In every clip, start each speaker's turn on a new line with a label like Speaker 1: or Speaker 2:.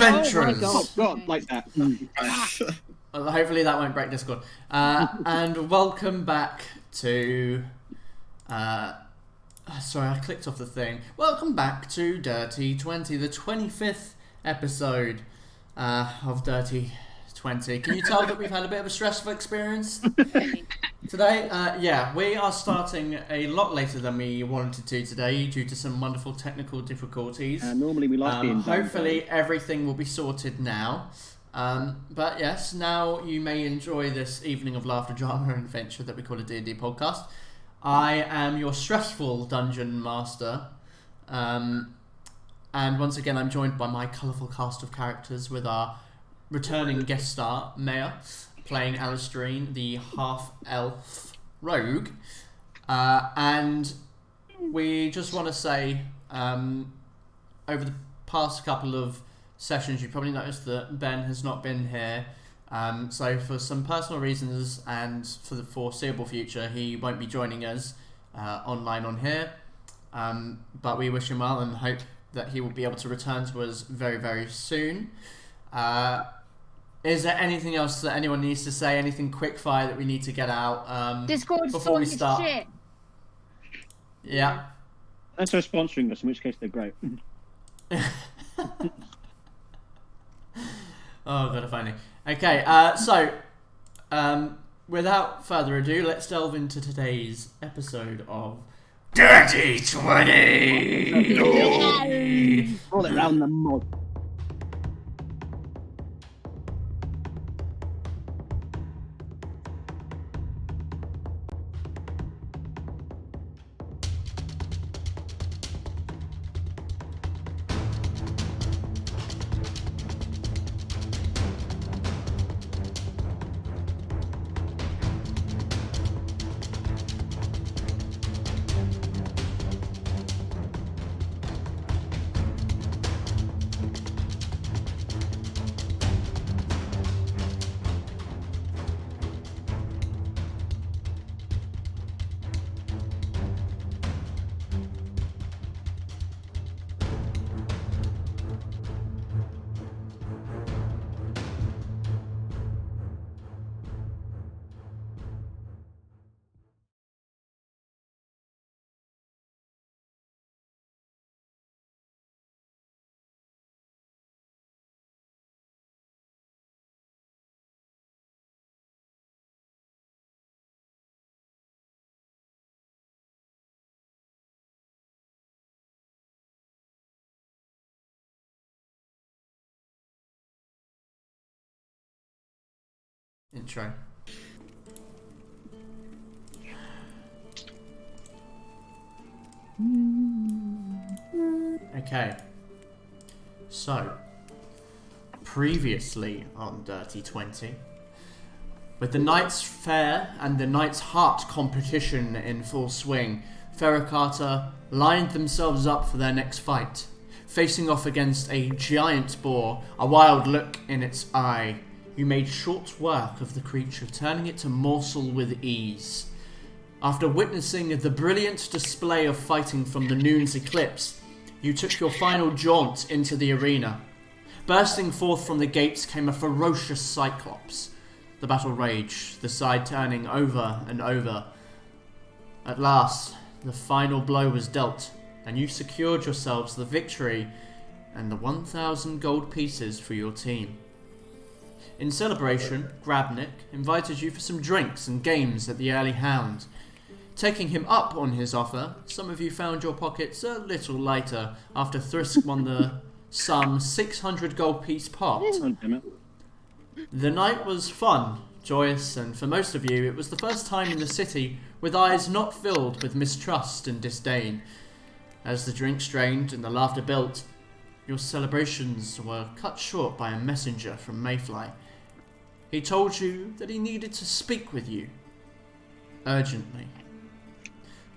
Speaker 1: adventurers!
Speaker 2: Oh God, like that.
Speaker 1: Well, hopefully that won't break Discord. And welcome back to... sorry, I clicked off the thing. Welcome back to Dirty 20, the 25th episode of Dirty 20. Can you tell that we've had a bit of a stressful experience today? Yeah, we are starting a lot later than we wanted to today due to some wonderful technical difficulties.
Speaker 2: Normally we like being done.
Speaker 1: Hopefully everything will be sorted now. But yes, now you may enjoy this evening of laughter, drama and adventure that we call a D&D podcast. I am your stressful dungeon master. And once again, I'm joined by my colourful cast of characters with our returning guest star, Maya, playing Alistairine, the half-elf rogue. And we just want to say, over the past couple of sessions, you probably noticed that Ben has not been here. So for some personal reasons and for the foreseeable future, he won't be joining us online on here. But we wish him well and hope that he will be able to return to us very, very soon. Is there anything else that anyone needs to say? Anything quickfire that we need to get out
Speaker 3: Discord
Speaker 1: before we start?
Speaker 3: Shit.
Speaker 1: Yeah.
Speaker 2: Unless they're sponsoring us, in which case they're great.
Speaker 1: Oh god, if only. Okay, so without further ado, let's delve into today's episode of Dirty 20.
Speaker 2: Roll it round the mud.
Speaker 1: Intro. Okay. So, previously on Dirty 20, with the Knight's Fair and the Knight's Heart competition in full swing, Fera Carta lined themselves up for their next fight, facing off against a giant boar, a wild look in its eye. You made short work of the creature, turning it to morsel with ease. After witnessing the brilliant display of fighting from the noon's eclipse, you took your final jaunt into the arena. Bursting forth from the gates came a ferocious cyclops. The battle raged, the side turning over and over. At last, the final blow was dealt, and you secured yourselves the victory and the 1,000 gold pieces for your team. In celebration, Grabnik invited you for some drinks and games at the Early Hound. Taking him up on his offer, some of you found your pockets a little lighter after Thrisk won the sum 600 gold piece pot. The night was fun, joyous, and for most of you it was the first time in the city with eyes not filled with mistrust and disdain. As the drink strained and the laughter built, your celebrations were cut short by a messenger from Mayfly. He told you that he needed to speak with you, urgently.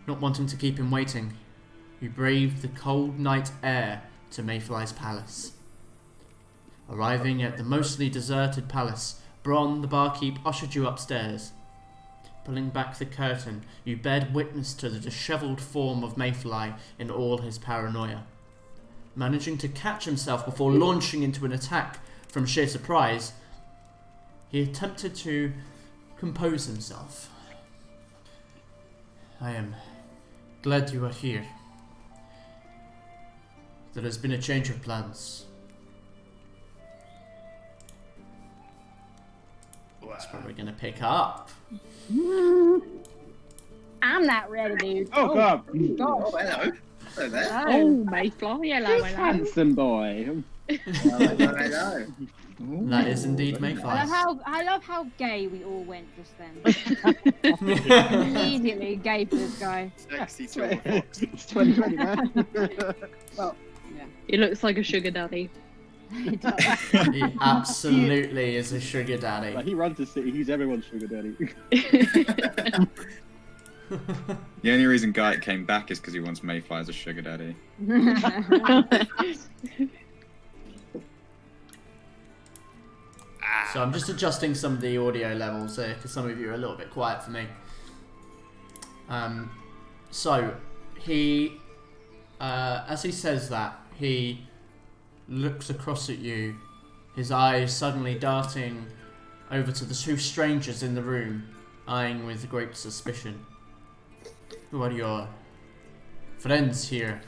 Speaker 1: Not wanting to keep him waiting, you braved the cold night air to Mayfly's palace. Arriving at the mostly deserted palace, Bron, the barkeep, ushered you upstairs. Pulling back the curtain, you bared witness to the dishevelled form of Mayfly in all his paranoia. managing to catch himself before launching into an attack from sheer surprise, he attempted to compose himself. I am glad you are here. There has been a change of plans. That's where we're going to pick up.
Speaker 3: I'm not ready, dude.
Speaker 2: Oh, God.
Speaker 4: Oh, hello. Hello there.
Speaker 3: Oh, Mayfly. Hello, hello.
Speaker 2: Handsome boy.
Speaker 4: Hello.
Speaker 1: That is indeed Mayfly.
Speaker 3: I love how gay we all went just then. Immediately gay for this guy.
Speaker 4: Sexy silver fox.
Speaker 2: It's 2020, man.
Speaker 3: Well, yeah.
Speaker 5: He looks like a sugar daddy.
Speaker 3: He does.
Speaker 1: He absolutely is a sugar daddy.
Speaker 2: Like, he runs the city. He's everyone's sugar daddy.
Speaker 6: The only reason Guy came back is because he wants Mayfly as a sugar daddy.
Speaker 1: So I'm just adjusting some of the audio levels here because some of you are a little bit quiet for me. So he, as he says that, he looks across at you, his eyes suddenly darting over to the two strangers in the room, eyeing with great suspicion. Who are your friends here?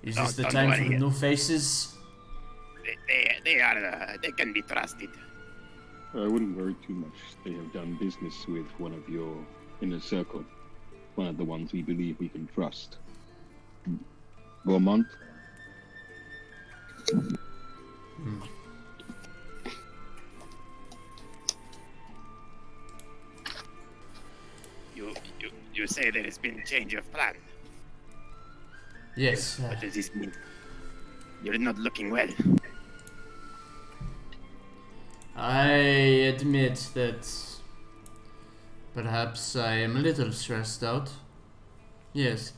Speaker 1: Is this the
Speaker 7: Don't
Speaker 1: time for
Speaker 7: worry.
Speaker 1: the new faces?
Speaker 7: They can be trusted.
Speaker 8: I wouldn't worry too much. They have done business with one of your inner circle. One of the ones we believe we can trust. Beaumont?
Speaker 7: You say there has been a change of plan.
Speaker 1: Yes.
Speaker 7: What does this mean? You're not looking well.
Speaker 1: I admit that perhaps I am a little stressed out. Yes.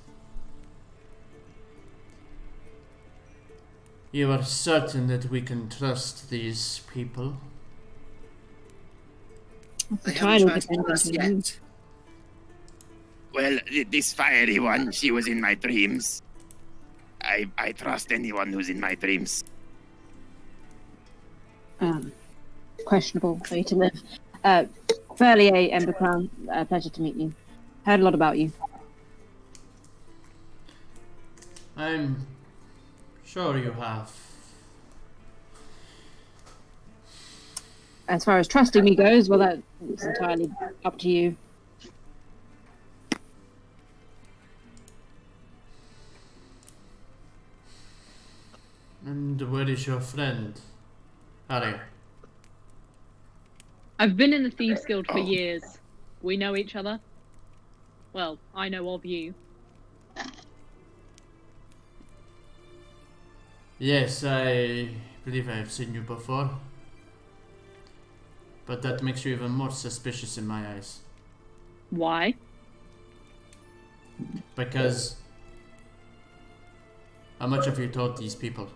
Speaker 1: You are certain that we can trust these people?
Speaker 4: They haven't tried to us yet.
Speaker 7: Well, this fiery one, she was in my dreams. I trust anyone who's in my dreams.
Speaker 3: Questionable way to live. Val-Aeria, Ember Crown, pleasure to meet you. Heard a lot about you.
Speaker 1: I'm sure you have.
Speaker 3: As far as trusting me goes, well, that's entirely up to you.
Speaker 1: And where is your friend? Harry.
Speaker 5: I've been in the Thieves Guild for
Speaker 7: Oh.
Speaker 5: years. We know each other. Well, I know of you.
Speaker 1: Yes, I believe I have seen you before. But that makes you even more suspicious in my eyes.
Speaker 5: Why?
Speaker 1: Because how much have you told these people?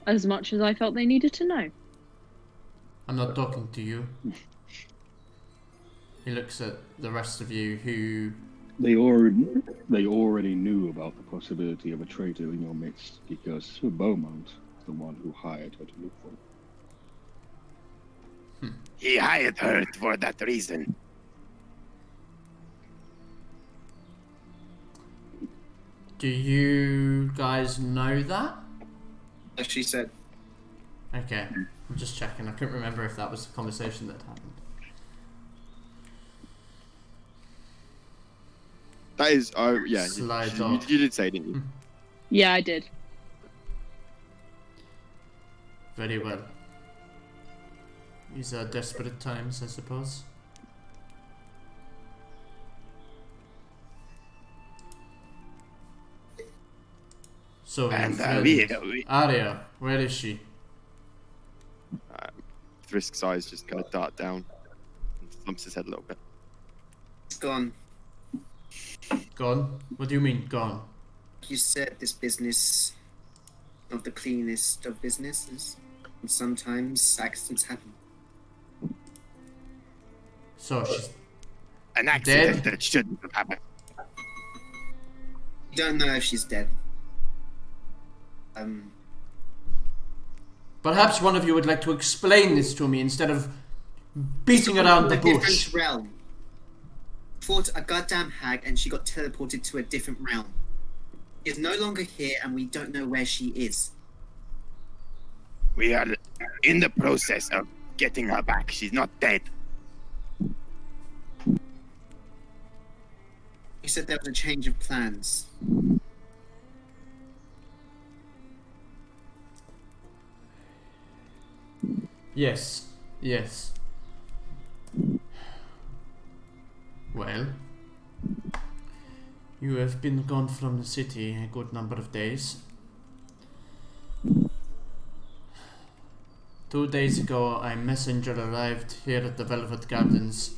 Speaker 5: As much as I felt they needed to know.
Speaker 1: I'm not talking to you. He looks at the rest of you who...
Speaker 8: They already knew about the possibility of a traitor in your midst because Beaumont is the one who hired her to look for.
Speaker 7: He hired her for that reason.
Speaker 1: Do you guys know that?
Speaker 4: As she said.
Speaker 1: Okay, I'm just checking. I couldn't remember if that was the conversation that happened.
Speaker 9: That is, oh yeah,
Speaker 1: Slide
Speaker 9: you
Speaker 1: off.
Speaker 9: did say, didn't you?
Speaker 5: Yeah, I did.
Speaker 1: Very well. These are desperate times, I suppose. So, your
Speaker 7: And
Speaker 1: friend,
Speaker 7: we
Speaker 1: Aria, where is she?
Speaker 9: Thrisk's eyes just kind of dart down and thumps his head a little bit.
Speaker 4: It's gone.
Speaker 1: Gone? What do you mean, gone?
Speaker 4: You said this business not the cleanest of businesses. And sometimes accidents happen.
Speaker 1: So, she's
Speaker 7: an accident
Speaker 1: Dead?
Speaker 7: that shouldn't have happened.
Speaker 4: You don't know if she's dead.
Speaker 1: Perhaps one of you would like to explain this to me instead of beating around the bush.
Speaker 4: Different realm. Fought a goddamn hag and she got teleported to a different realm. She is no longer here and we don't know where she is.
Speaker 7: We are in the process of getting her back. She's not dead.
Speaker 4: You said there was a change of plans.
Speaker 1: Yes. Well, you have been gone from the city a good number of days. 2 days ago, a messenger arrived here at the Velvet Gardens.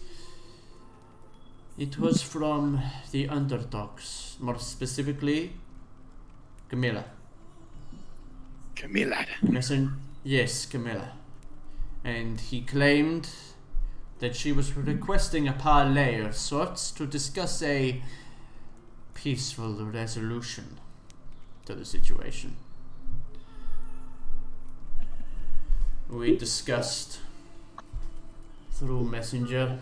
Speaker 1: It was from the underdogs, more specifically, Camilla.
Speaker 7: Camilla.
Speaker 1: Yes, Camilla. And he claimed that she was requesting a parley of sorts to discuss a peaceful resolution to the situation. We discussed through messenger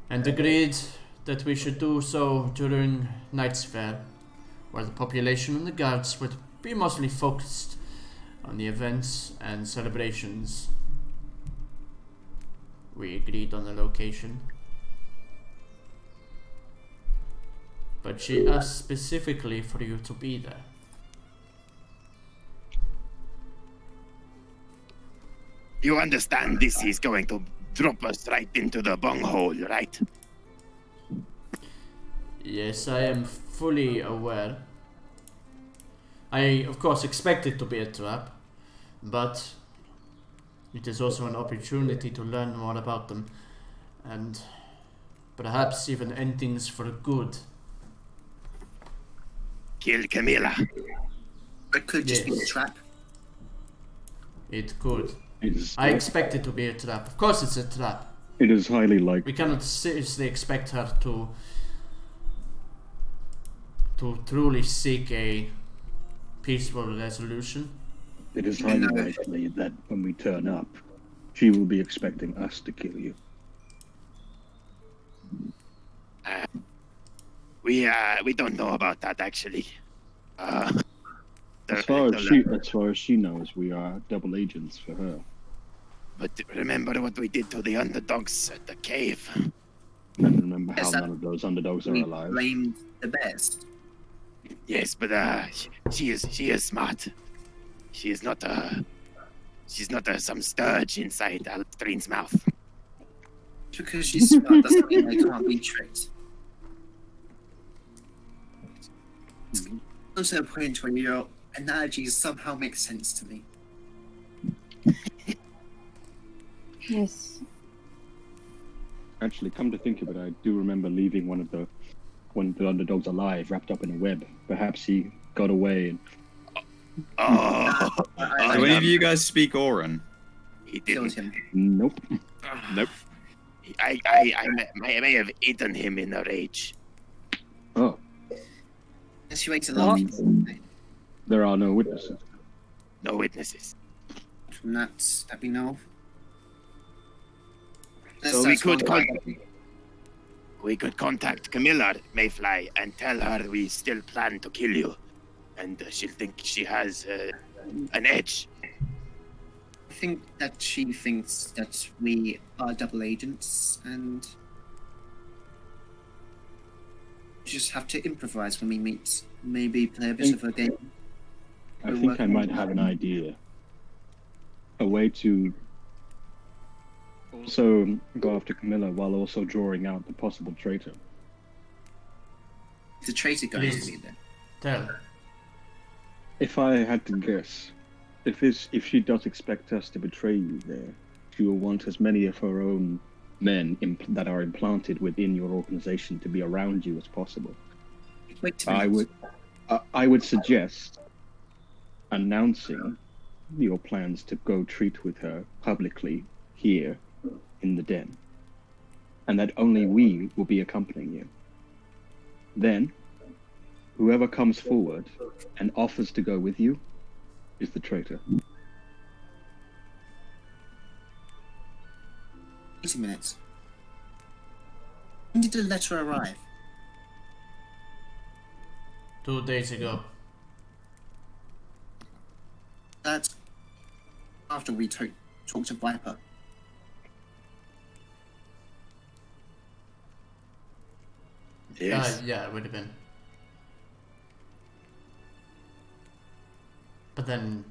Speaker 1: and agreed that we should do so during Knight's Fair, where the population and the guards would be mostly focused on the events and celebrations. We agreed on the location, but she asked specifically for you to be there.
Speaker 7: You understand this is going to drop us right into the bunghole, right?
Speaker 1: Yes, I am fully aware. I, of course, expect it to be a trap, but it is also an opportunity to learn more about them, and perhaps even end things for good.
Speaker 7: Kill Camilla.
Speaker 4: It could just be a trap.
Speaker 1: It could.
Speaker 8: It's,
Speaker 1: I expect it to be a trap. Of course it's a trap.
Speaker 8: it is highly likely.
Speaker 1: We cannot seriously expect her to truly seek a peaceful resolution.
Speaker 8: It is highly likely that when we turn up, she will be expecting us to kill you.
Speaker 7: We don't know about that actually.
Speaker 8: As far as she knows, we are double agents for her.
Speaker 7: But remember what we did to the underdogs at the cave.
Speaker 8: And remember how
Speaker 4: Yes,
Speaker 8: none of those underdogs are
Speaker 4: We
Speaker 8: alive.
Speaker 4: blamed the best.
Speaker 7: Yes, but she is smart. She's not some sturge inside Alstrin's mouth.
Speaker 4: Because she's smart doesn't mean they can't be tricked. It's also a point where your analogies somehow make sense to me.
Speaker 3: Yes.
Speaker 8: Actually, come to think of it, I do remember leaving one of the underdogs alive, wrapped up in a web. Perhaps he got away and...
Speaker 7: Oh,
Speaker 6: Do any of you guys speak Auran?
Speaker 7: he
Speaker 4: Killed
Speaker 7: didn't.
Speaker 4: him.
Speaker 8: Nope.
Speaker 6: Nope.
Speaker 7: I may have eaten him in a rage.
Speaker 8: Oh,
Speaker 4: Unless you ate a lot of people
Speaker 8: there are no witnesses.
Speaker 7: No witnesses.
Speaker 4: from that we know of.
Speaker 7: So we could contact Camilla Mayfly and tell her we still plan to kill you, and she'll think she has an edge.
Speaker 4: I think that she thinks that we are double agents and we just have to improvise when we meet. Maybe play a bit of a game.
Speaker 8: I think I might have an idea. A way to also go after Camilla while also drawing out the possible traitor.
Speaker 4: The traitor going to be there.
Speaker 1: Tell.
Speaker 8: If I had to guess, if she does expect us to betray you there, she will want as many of her own men that are implanted within your organization to be around you as possible.
Speaker 4: Wait a minute.
Speaker 8: I would suggest announcing your plans to go treat with her publicly here in the den, and that only we will be accompanying you. Then, whoever comes forward and offers to go with you is the traitor.
Speaker 4: 80 minutes. When did the letter arrive?
Speaker 1: 2 days ago.
Speaker 4: That's after we talked to Viper.
Speaker 7: Yes.
Speaker 1: Yeah, it would have been. But then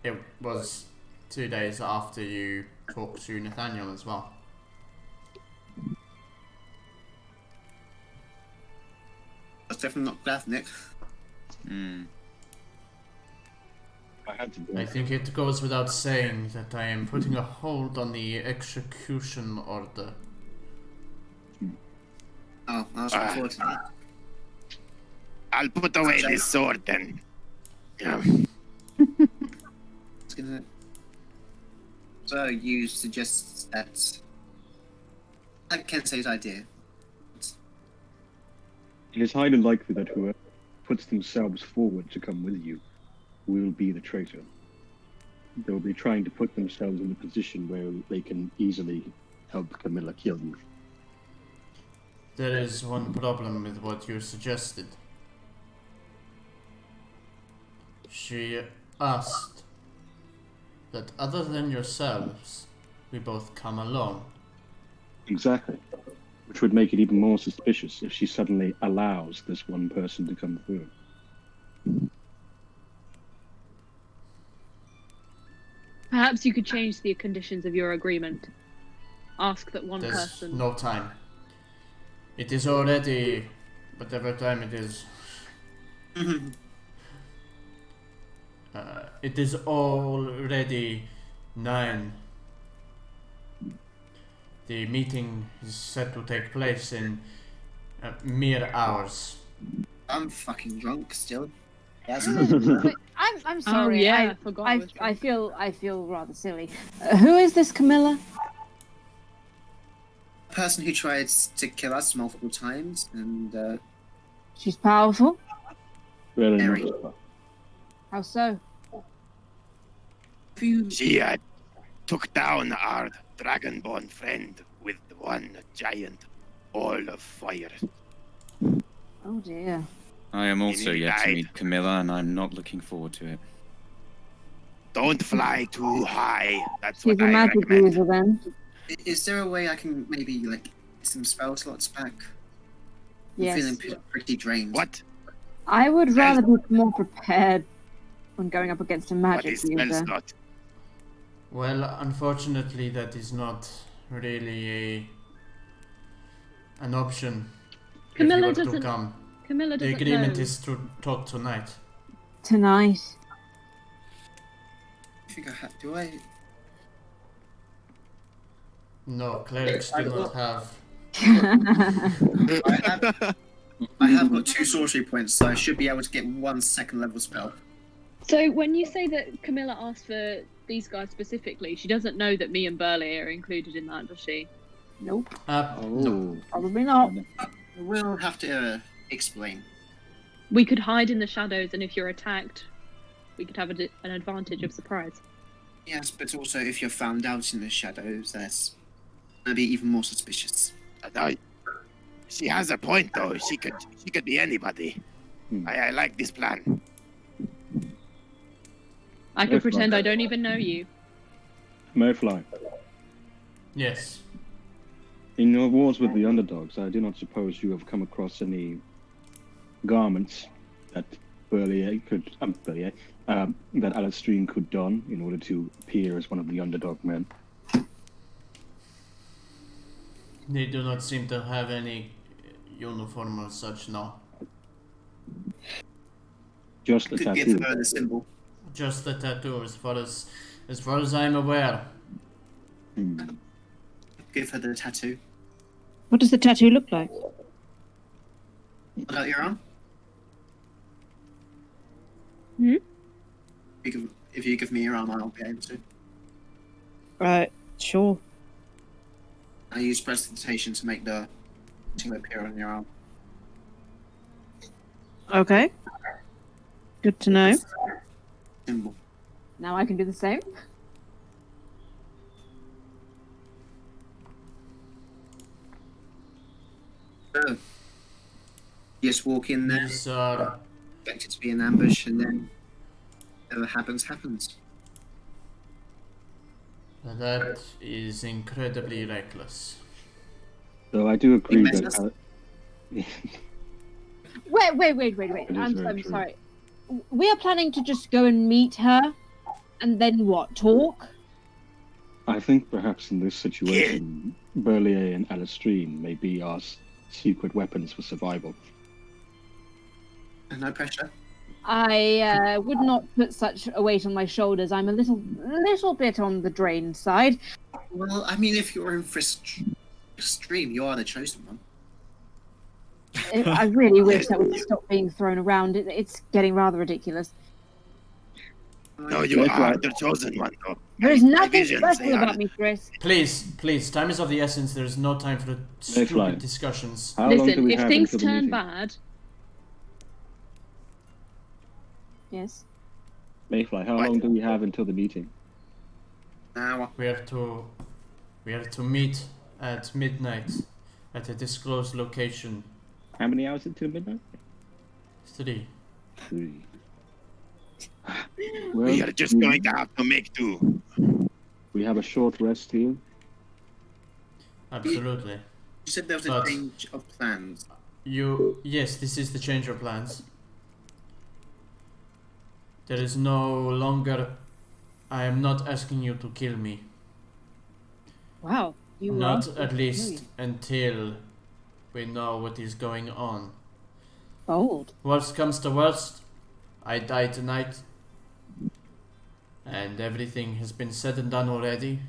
Speaker 1: it was 2 days after you talked to Nathaniel as well.
Speaker 4: That's definitely not Glavnik.
Speaker 8: I had to do
Speaker 1: I
Speaker 8: it.
Speaker 1: think it goes without saying that I am putting a hold on the execution order.
Speaker 4: Oh, I was looking forward to that.
Speaker 7: I'll put away this sword then. Yeah.
Speaker 4: It's gonna... So you suggest that... I can't say his idea.
Speaker 8: It is highly likely that whoever puts themselves forward to come with you will be the traitor. They'll be trying to put themselves in a position where they can easily help Camilla kill you.
Speaker 1: There is one problem with what you suggested. She asked that other than yourselves, we both come alone.
Speaker 8: Exactly. Which would make it even more suspicious if she suddenly allows this one person to come through.
Speaker 5: Perhaps you could change the conditions of your agreement. Ask that one
Speaker 1: There's
Speaker 5: person.
Speaker 1: no time. It is already whatever time it is. It is already 9. The meeting is set to take place in mere hours.
Speaker 4: I'm fucking drunk still. Yes.
Speaker 3: Wait, I'm sorry.
Speaker 5: Oh, yeah, I forgot I was
Speaker 3: I feel rather silly. Who is this Camilla?
Speaker 4: Person who tried to kill us multiple times, and
Speaker 3: She's powerful.
Speaker 8: Very
Speaker 4: Very.
Speaker 8: much so.
Speaker 3: How so?
Speaker 7: She took down our dragonborn friend with one giant ball of fire.
Speaker 3: Oh dear.
Speaker 6: I am also
Speaker 7: He
Speaker 6: yet to
Speaker 7: died.
Speaker 6: meet Camilla, and I'm not looking forward to it.
Speaker 7: Don't fly too high. That's
Speaker 3: She's
Speaker 7: what
Speaker 3: a
Speaker 7: I
Speaker 3: magic
Speaker 7: recommend.
Speaker 3: user then.
Speaker 4: is there a way I can maybe like get some spell slots back? I'm
Speaker 3: Yes.
Speaker 4: feeling pretty drained.
Speaker 7: What?
Speaker 3: I would rather be more prepared when going up against a
Speaker 7: What
Speaker 3: magic
Speaker 7: is spell
Speaker 3: user.
Speaker 7: slot?
Speaker 1: Well, unfortunately, that is not really an option.
Speaker 5: Camilla
Speaker 1: if you were
Speaker 5: doesn't-
Speaker 1: to come.
Speaker 5: Camilla
Speaker 1: The
Speaker 5: doesn't
Speaker 1: agreement
Speaker 5: know.
Speaker 1: is to talk tonight.
Speaker 3: Tonight.
Speaker 4: I think I have. Do I?
Speaker 1: No, clerics do not have.
Speaker 4: I have got 2 sorcery points, so I should be able to get 1 second level spell.
Speaker 5: So when you say that Camilla asked for these guys specifically, she doesn't know that me and Burley are included in that, does she?
Speaker 3: Nope.
Speaker 1: No.
Speaker 3: Probably not.
Speaker 4: We'll have to explain.
Speaker 5: We could hide in the shadows, and if you're attacked, we could have an advantage of surprise.
Speaker 4: Yes, but also if you're found out in the shadows, that's gonna be even more suspicious.
Speaker 7: No, she has a point though. She could be anybody. I like this plan.
Speaker 5: I could pretend I don't even know you.
Speaker 8: Mayfly,
Speaker 1: Yes.
Speaker 8: in your wars with the underdogs, I do not suppose you have come across any garments that that Alastrine could don in order to appear as one of the underdog men.
Speaker 1: They do not seem to have any uniform or such, no.
Speaker 8: Just a
Speaker 4: Could give
Speaker 8: tattoo.
Speaker 4: her the symbol.
Speaker 1: Just the tattoo, as far as I'm aware.
Speaker 4: Give her the tattoo.
Speaker 3: What does the tattoo look like?
Speaker 4: What about your arm?
Speaker 5: Hmm?
Speaker 4: If you give me your arm, I'll be able to.
Speaker 3: Right. Sure.
Speaker 4: I use prestidigitation to make the tattoo appear on your arm.
Speaker 3: Okay. Good to know.
Speaker 4: Symbol.
Speaker 3: Now I can do the same.
Speaker 4: So, just walk in there,
Speaker 1: These are
Speaker 4: expect it to be an ambush, and then whatever happens, happens.
Speaker 1: that is incredibly reckless.
Speaker 8: So I do agree
Speaker 4: It
Speaker 8: that.
Speaker 3: Wait.
Speaker 8: is
Speaker 3: I'm
Speaker 8: very true.
Speaker 3: sorry. We are planning to just go and meet her, and then what? Talk?
Speaker 8: I think perhaps in this situation, Val-Aeria and Alastrine may be our secret weapons for survival.
Speaker 4: No pressure.
Speaker 3: I would not put such a weight on my shoulders. I'm a little bit on the drained side.
Speaker 4: Well, I mean, if you're in for extreme, you are the chosen one.
Speaker 3: I really wish that would stop being thrown around. It's getting rather ridiculous.
Speaker 7: No, you are the chosen one, though.
Speaker 3: There's
Speaker 7: My
Speaker 3: nothing
Speaker 7: visions
Speaker 3: special
Speaker 7: say
Speaker 3: about me, Chris.
Speaker 1: Please, time is of the essence. There is no time for
Speaker 8: Mayfly.
Speaker 1: stupid discussions.
Speaker 8: How long do
Speaker 5: Listen,
Speaker 8: we
Speaker 5: if
Speaker 8: have
Speaker 5: things
Speaker 8: until the
Speaker 5: turn
Speaker 8: meeting?
Speaker 5: bad,
Speaker 3: Yes.
Speaker 8: Mayfly, how
Speaker 7: What?
Speaker 8: long do we have until the meeting?
Speaker 4: Now,
Speaker 1: We are to meet at midnight at a disclosed location.
Speaker 8: How many hours until midnight?
Speaker 1: 3.
Speaker 8: 3.
Speaker 7: We are just going to have to make do.
Speaker 8: We have a short rest here.
Speaker 1: Absolutely.
Speaker 4: you said there was a
Speaker 1: But-
Speaker 4: change of plans.
Speaker 1: Yes, this is the change of plans. There is no longer. I am not asking you to kill me.
Speaker 3: Wow. You
Speaker 1: Not
Speaker 3: are
Speaker 1: at least until we know what is going on.
Speaker 3: bold.
Speaker 1: Worst comes to worst, I die tonight. And everything has been said and done already.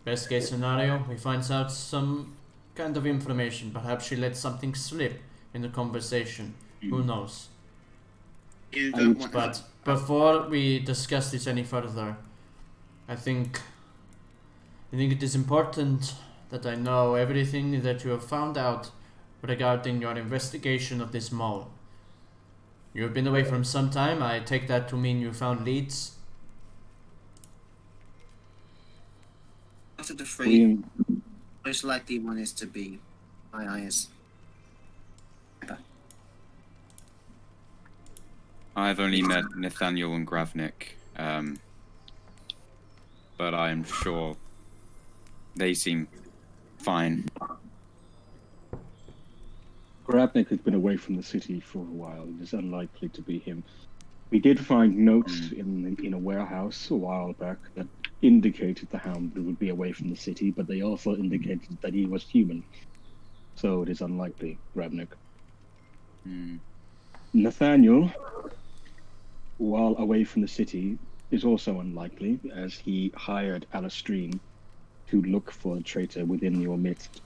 Speaker 1: Best case scenario, we find out some kind of information. Perhaps she let something slip in the conversation. Who knows?
Speaker 4: You
Speaker 8: I
Speaker 4: don't
Speaker 8: would-
Speaker 4: want
Speaker 1: But before we discuss this any further, I think it is important that I know everything that you have found out regarding your investigation of this mole. You have been away from some time. I take that to mean you found leads.
Speaker 4: Out of the three,
Speaker 8: We,
Speaker 4: most likely one is to be my eyes.
Speaker 6: I've only met Nathaniel and Gravnik, but I'm sure they seem fine.
Speaker 8: Grabnik has been away from the city for a while. It is unlikely to be him. We did find notes in a warehouse a while back that indicated the Hound would be away from the city, but they also indicated that he was human. So it is unlikely, Grabnik. Nathaniel, while away from the city, is also unlikely, as he hired Alastrine to look for a traitor within your midst.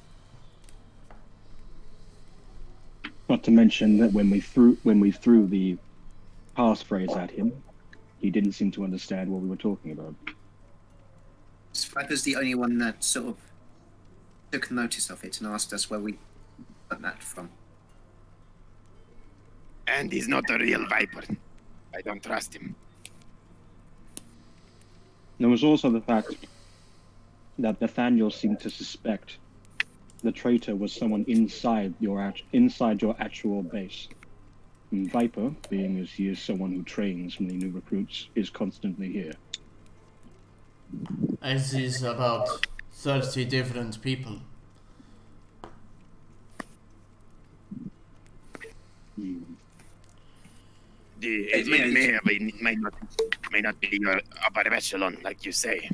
Speaker 8: Not to mention that when we threw the passphrase at him, he didn't seem to understand what we were talking about.
Speaker 4: Viper's the only one that sort of took notice of it and asked us where we got that from.
Speaker 7: And he's not a real Viper. I don't trust him.
Speaker 8: There was also the fact that Nathaniel seemed to suspect the traitor was someone inside your actual base. And Viper, being as he is someone who trains from the new recruits, is constantly here.
Speaker 1: As is about 30 different people.
Speaker 7: It may not be your upper echelon, like you say.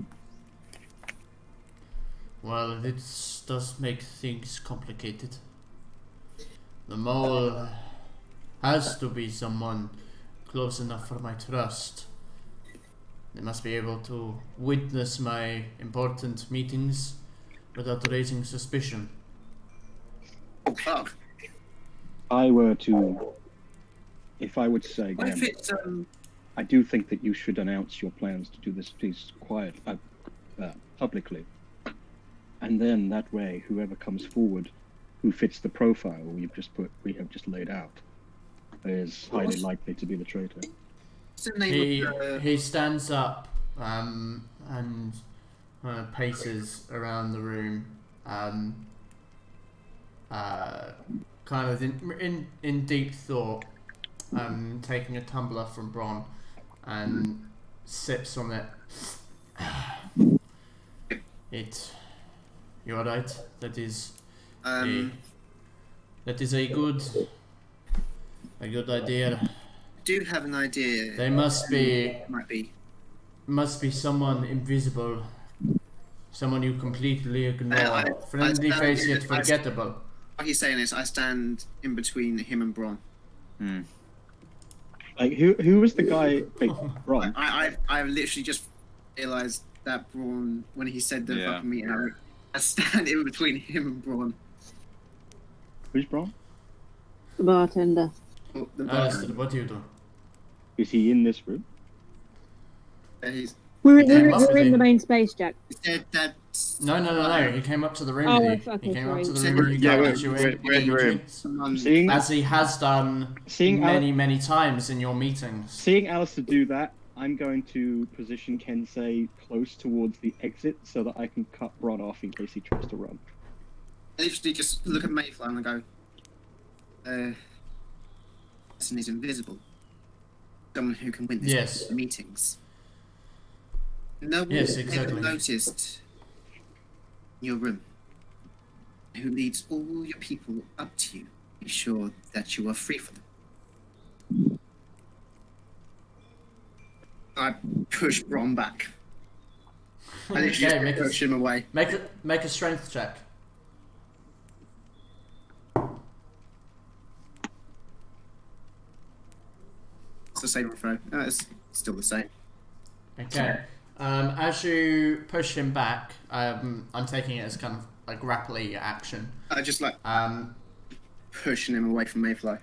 Speaker 1: Well, it does make things complicated. The mole has to be someone close enough for my trust. They must be able to witness my important meetings without raising suspicion.
Speaker 4: Oh, fuck.
Speaker 8: If I were to say
Speaker 4: What if
Speaker 8: again,
Speaker 4: it's,
Speaker 8: I do think that you should announce your plans to do this piece publicly. And then that way, whoever comes forward who fits the profile we have just laid out is highly likely to be the traitor.
Speaker 4: What's the name of
Speaker 1: He stands up and paces around the room, kind of in deep thought, taking a tumbler from Bron and sips on it. You're right. That is a good idea.
Speaker 4: I do have an idea.
Speaker 1: They must be someone invisible, someone you completely ignore. Friendly face yet forgettable.
Speaker 4: What he's saying is, I stand in between him and Bron.
Speaker 8: Like who was the guy? Wait, Bron.
Speaker 4: I literally just realised that Bron, when he said the fucking meeting, I stand in between him and Bron.
Speaker 8: Who's Bron?
Speaker 3: The bartender.
Speaker 4: Oh, the
Speaker 1: Alistair, what do you do?
Speaker 8: Is he in this room?
Speaker 4: he's
Speaker 3: We're
Speaker 1: must be.
Speaker 3: in the main space, Jack.
Speaker 4: dead.
Speaker 1: No. He came up to the room
Speaker 3: Oh,
Speaker 1: with you.
Speaker 3: okay,
Speaker 1: He came
Speaker 3: sorry.
Speaker 1: up to the room and you got you
Speaker 9: we're in the room.
Speaker 8: Seeing
Speaker 1: as he has done many times in your meetings.
Speaker 8: Seeing Alistair do that, I'm going to position Kensei close towards the exit so that I can cut Bron off in case he tries to run.
Speaker 4: I literally just look at Mayfly and I go, person is invisible. Someone who can witness
Speaker 1: Yes.
Speaker 4: meetings. No one
Speaker 1: Yes,
Speaker 4: ever
Speaker 1: exactly.
Speaker 4: noticed in your room who leads all your people up to you. Be sure that you are free for them. I push Bron back. I literally
Speaker 1: Okay,
Speaker 4: just push him away.
Speaker 1: Make a strength check.
Speaker 4: It's the same throw. It's still the same.
Speaker 1: Okay. As you push him back, I'm taking it as kind of a grappling action.
Speaker 4: I just like
Speaker 1: Um,
Speaker 4: pushing him away from Mayfly.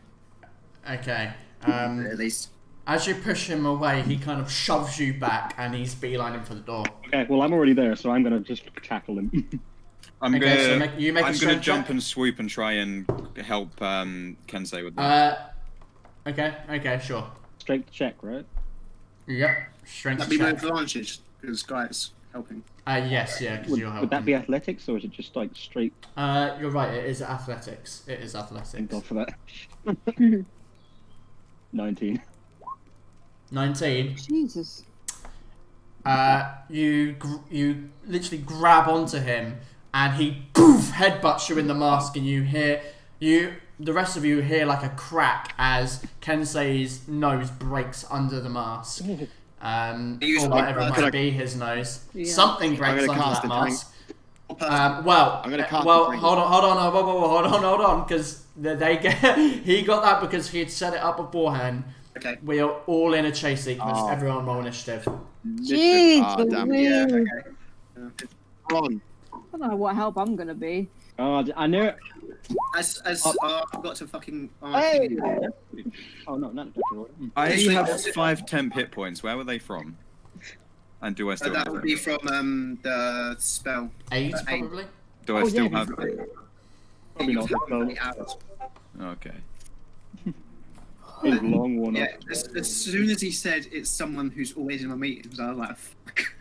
Speaker 1: okay.
Speaker 4: At least.
Speaker 1: As you push him away, he kind of shoves you back and he's beelining for the door.
Speaker 8: Okay, well I'm already there, so I'm gonna just tackle him.
Speaker 6: I'm
Speaker 1: Okay, so
Speaker 6: gonna
Speaker 1: make a
Speaker 6: I'm gonna
Speaker 1: strength
Speaker 6: jump
Speaker 1: check.
Speaker 6: and swoop and try and help Kensei with that.
Speaker 1: Okay, sure.
Speaker 8: Strength check, right?
Speaker 1: Yep, strength
Speaker 4: That'd be my
Speaker 1: check.
Speaker 4: advantage because Guy's helping.
Speaker 1: Yes, because you're helping.
Speaker 8: Would that be athletics or is it just like straight?
Speaker 1: You're right, it is athletics. It is athletics.
Speaker 8: Thank God for that. 19.
Speaker 1: 19.
Speaker 3: Jesus.
Speaker 1: You literally grab onto him and he poof headbutts you in the mask and the rest of you hear like a crack as Kensei's nose breaks under the mask. Or whatever it might be, his nose.
Speaker 3: Yeah.
Speaker 1: Something breaks
Speaker 9: gonna
Speaker 1: under
Speaker 9: cast
Speaker 1: that
Speaker 9: a drink.
Speaker 1: mask.
Speaker 9: I'm gonna cast a drink.
Speaker 1: Hold on, because he got that because he had set it up beforehand.
Speaker 4: Okay.
Speaker 1: We are all in a chase sequence.
Speaker 9: Oh.
Speaker 1: Everyone roll initiative.
Speaker 3: Jeez,
Speaker 9: Ah, damn.
Speaker 4: Yeah.
Speaker 3: Louise.
Speaker 4: Okay.
Speaker 9: Ron,
Speaker 3: I don't know what help I'm gonna be.
Speaker 8: Oh, I knew it.
Speaker 4: I forgot to fucking.
Speaker 8: Hey! Oh no, not Dr.
Speaker 6: I
Speaker 4: Actually,
Speaker 6: have
Speaker 4: also-
Speaker 6: 5 temp hit points. Where were they from? And do I still
Speaker 4: that
Speaker 6: have
Speaker 4: would
Speaker 6: them?
Speaker 4: be from the spell.
Speaker 1: 8
Speaker 4: 8.
Speaker 1: probably.
Speaker 6: Do I
Speaker 8: Oh,
Speaker 6: still
Speaker 8: yeah,
Speaker 6: have them?
Speaker 8: Probably
Speaker 4: You
Speaker 8: not.
Speaker 4: have
Speaker 8: Well,
Speaker 4: 20 hours.
Speaker 6: Okay.
Speaker 8: a long one.
Speaker 4: Yeah, as soon as he said it's someone who's always in my meetings, I was like, fuck.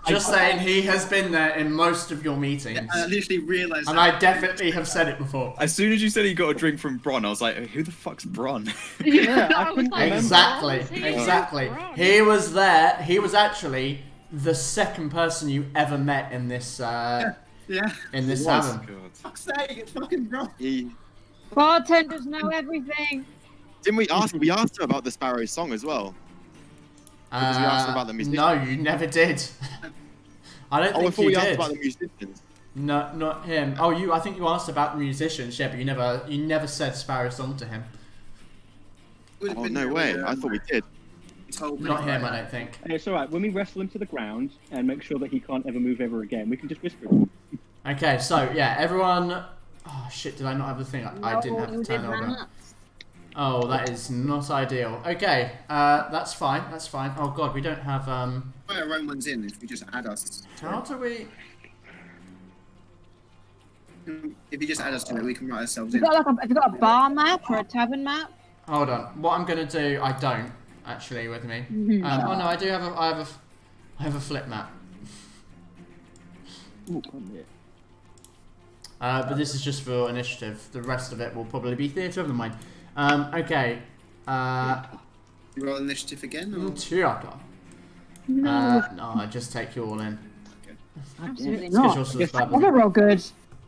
Speaker 1: Just saying, he has been there in most of your meetings.
Speaker 4: I literally realised
Speaker 1: And
Speaker 4: that.
Speaker 1: I definitely have said it before.
Speaker 6: As soon as you said he got a drink from Bron, I was like, who the fuck's Bron?
Speaker 8: Yeah, I
Speaker 5: I was
Speaker 8: couldn't
Speaker 5: like,
Speaker 8: remember.
Speaker 1: Exactly,
Speaker 5: "What's he
Speaker 1: exactly.
Speaker 5: doing?"
Speaker 1: He was there. He was actually the second person you ever met in this
Speaker 4: Yeah.
Speaker 1: in this
Speaker 6: Was.
Speaker 1: tavern.
Speaker 6: God.
Speaker 4: Fuck's sake, it's fucking wrong.
Speaker 3: Bartenders know everything.
Speaker 9: didn't we ask? We asked him about the Sparrow song as well. Because we asked about the musicians.
Speaker 1: No, you never did. I don't
Speaker 9: Oh, I
Speaker 1: think
Speaker 9: thought
Speaker 1: you
Speaker 9: we asked
Speaker 1: did.
Speaker 9: about the musicians.
Speaker 1: No, not him. Oh, I think you asked about the musicians, yeah, but you never said Sparrow Song to him.
Speaker 4: Would've
Speaker 9: Oh
Speaker 4: been
Speaker 9: no way! I thought we did.
Speaker 4: told me
Speaker 1: Not him,
Speaker 4: about
Speaker 1: I
Speaker 4: it.
Speaker 1: don't think.
Speaker 8: And it's alright, when we wrestle him to the ground and make sure that he can't ever move ever again, we can just whisper him.
Speaker 1: Okay, so yeah, everyone. Oh shit! Did I not have the thing? I didn't have the
Speaker 3: No,
Speaker 1: turnover. Oh, that is not ideal. Okay, that's fine. That's fine. Oh god, we don't have
Speaker 4: Put our own ones in if we just add us.
Speaker 1: How do we?
Speaker 4: If you just add us to it, we can write ourselves
Speaker 3: Have
Speaker 4: in.
Speaker 3: you got a bar map or a tavern map?
Speaker 1: Hold on. What I'm gonna do, I don't actually with me. Oh no, I do have I have a flip map.
Speaker 8: Ooh, come here.
Speaker 1: But this is just for initiative. The rest of it will probably be theatre of the mind. Okay.
Speaker 4: You roll initiative again? Or?
Speaker 1: Theatre. No, I just take you all in.
Speaker 3: Absolutely
Speaker 1: It's 'cause
Speaker 3: not.
Speaker 1: you're so bad
Speaker 3: I'm
Speaker 1: with
Speaker 3: gonna roll good.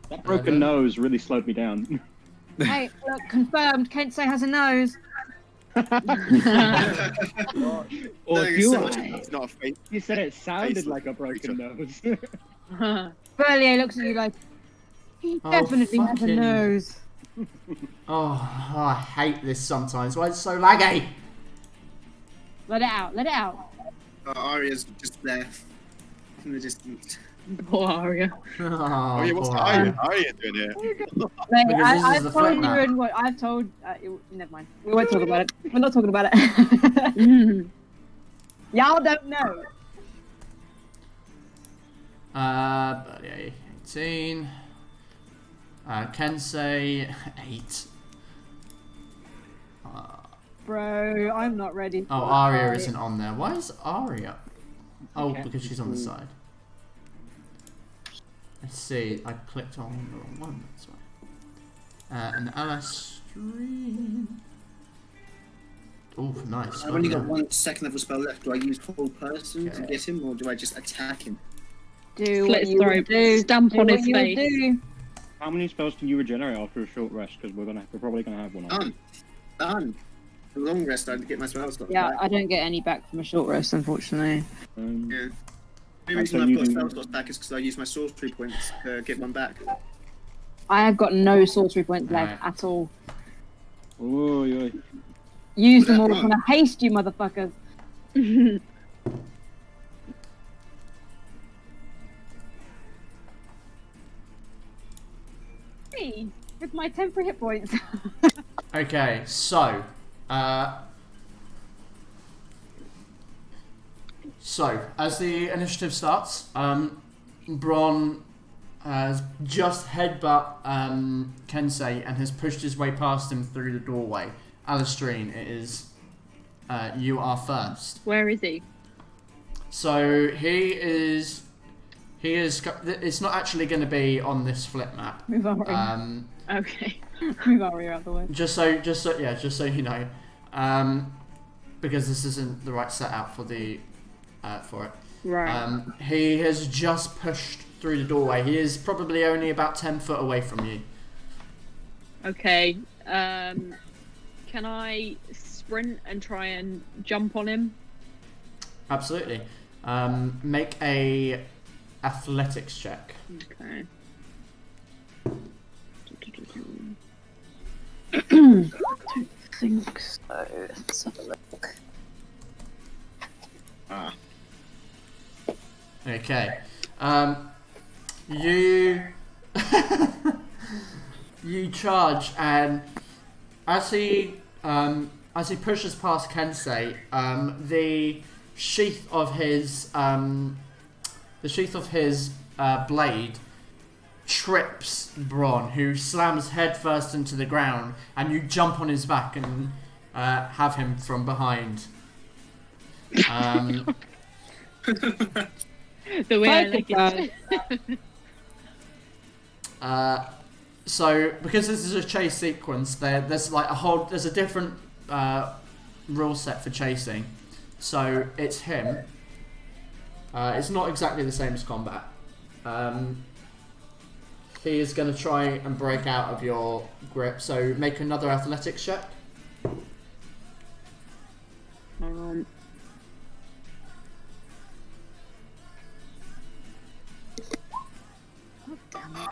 Speaker 8: That broken nose really slowed me down.
Speaker 3: Hey, look, confirmed. Kensei has a nose.
Speaker 8: Or
Speaker 4: No,
Speaker 8: do
Speaker 4: so
Speaker 8: I?
Speaker 4: much-
Speaker 9: It's not a face.
Speaker 8: You said it sounded
Speaker 9: Face
Speaker 8: like a broken nose.
Speaker 3: Val-Aeria looks at you like, he
Speaker 1: Oh,
Speaker 3: definitely has a
Speaker 1: fucking-
Speaker 3: nose.
Speaker 1: Oh, I hate this sometimes. Why is it so laggy?
Speaker 3: Let it out. Let it out.
Speaker 4: Aria's just there in the distance.
Speaker 5: Poor Aria.
Speaker 9: Oh yeah, what's
Speaker 1: poor
Speaker 9: Arya? Arya doing here?
Speaker 3: Mate,
Speaker 1: Because this is
Speaker 3: I've
Speaker 1: the
Speaker 3: told
Speaker 1: flip
Speaker 3: you
Speaker 1: map.
Speaker 3: and what I've told. Never mind. We won't talk about it. We're not talking about it. Y'all don't know.
Speaker 1: But 18. Kensei 8.
Speaker 3: Bro, I'm not ready.
Speaker 1: Oh,
Speaker 3: for
Speaker 1: Aria
Speaker 3: Aria.
Speaker 1: isn't on there. Why is Aria? Oh,
Speaker 8: Okay.
Speaker 1: because she's on the side. Let's see. I clicked on the wrong one. That's right. And Alastrin. Oh, nice.
Speaker 4: I've only got one second level spell left. Do I use full person to get him, or do I just attack him?
Speaker 3: Do
Speaker 5: Slit
Speaker 3: what
Speaker 5: his
Speaker 3: you
Speaker 5: throat,
Speaker 3: would do.
Speaker 5: stamp
Speaker 3: Do
Speaker 5: on
Speaker 3: what
Speaker 5: his
Speaker 3: you would
Speaker 5: face.
Speaker 3: do.
Speaker 8: How many spells can you regenerate after a short rest? Because we're probably gonna have one.
Speaker 4: Done. The long rest, I'd get my spell slot
Speaker 3: Yeah,
Speaker 4: back.
Speaker 3: I don't get any back from a short rest, unfortunately.
Speaker 4: Yeah. The
Speaker 8: And
Speaker 4: only
Speaker 8: so
Speaker 4: reason I've
Speaker 8: you
Speaker 4: got
Speaker 8: do-
Speaker 4: spell slots back is because I use my sorcery points to get one back.
Speaker 3: I have got no sorcery points left
Speaker 1: Right.
Speaker 3: at all.
Speaker 8: Oh, yeah.
Speaker 3: Use them
Speaker 4: Put
Speaker 3: all
Speaker 4: that
Speaker 3: when I haste you, motherfuckers. Hey, with my temporary hit points.
Speaker 1: Okay, so, as the initiative starts, Bron has just headbutt Kensei and has pushed his way past him through the doorway. Alastrine, it is you are first.
Speaker 5: Where is he?
Speaker 1: So he is. It's not actually going to be on this flip map.
Speaker 3: Move Aria.
Speaker 5: Okay.
Speaker 3: Move Aria out of the way.
Speaker 1: Just so you know, because this isn't the right setup for the for it.
Speaker 5: Right.
Speaker 1: He has just pushed through the doorway. He is probably only about 10 foot away from you.
Speaker 5: Okay. Can I sprint and try and jump on him?
Speaker 1: Absolutely. Make a athletics check.
Speaker 5: Okay.
Speaker 3: Don't think so. Let's have a look.
Speaker 1: Okay. You you charge, and as he pushes past Kensei, the sheath of his blade trips Bron, who slams headfirst into the ground, and you jump on his back and have him from behind.
Speaker 5: The way I
Speaker 3: Fight
Speaker 5: like it.
Speaker 1: So because this is a chase sequence, there's a different rule set for chasing. So it's him. It's not exactly the same as combat. He is going to try and break out of your grip. So make another athletics check.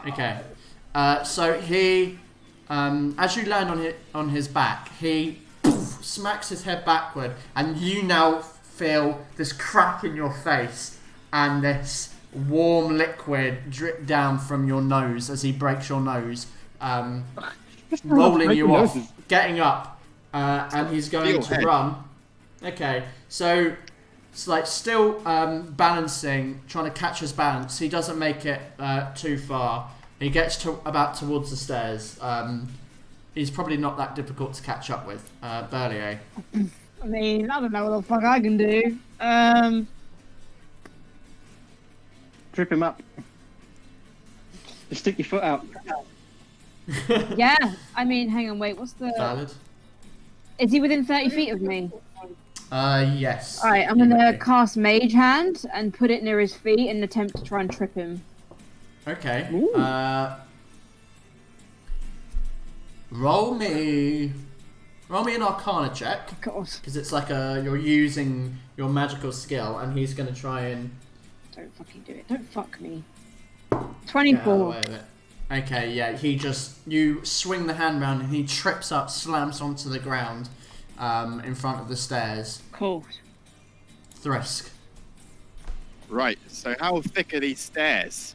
Speaker 1: Okay. So he, as you land on his back, he smacks his head backward, and you now feel this crack in your face, and this warm liquid drip down from your nose as he breaks your nose, rolling you off, getting up, and he's going to run. Okay, so it's like still balancing, trying to catch his balance. He doesn't make it too far. He gets towards the stairs. He's probably not that difficult to catch up with. Val-Aeria.
Speaker 3: I mean, I don't know what the fuck I can do.
Speaker 8: Trip him up. Just stick your foot out.
Speaker 3: Yeah, I mean, hang on, wait, what's the...
Speaker 1: Valid.
Speaker 3: Is he within 30 feet of me?
Speaker 1: Yes.
Speaker 3: Alright, I'm gonna cast Mage Hand and put it near his feet and attempt to try and trip him.
Speaker 1: Okay. Roll me an Arcana check.
Speaker 3: Of course.
Speaker 1: Because it's like you're using your magical skill, and he's going to try and...
Speaker 3: Don't fucking do it. Don't fuck me. 24.
Speaker 1: Get out of the way of it. Okay, yeah, you swing the hand round and he trips up, slams onto the ground in front of the stairs.
Speaker 3: Cool.
Speaker 1: Thrisk.
Speaker 9: Right, so how thick are these stairs?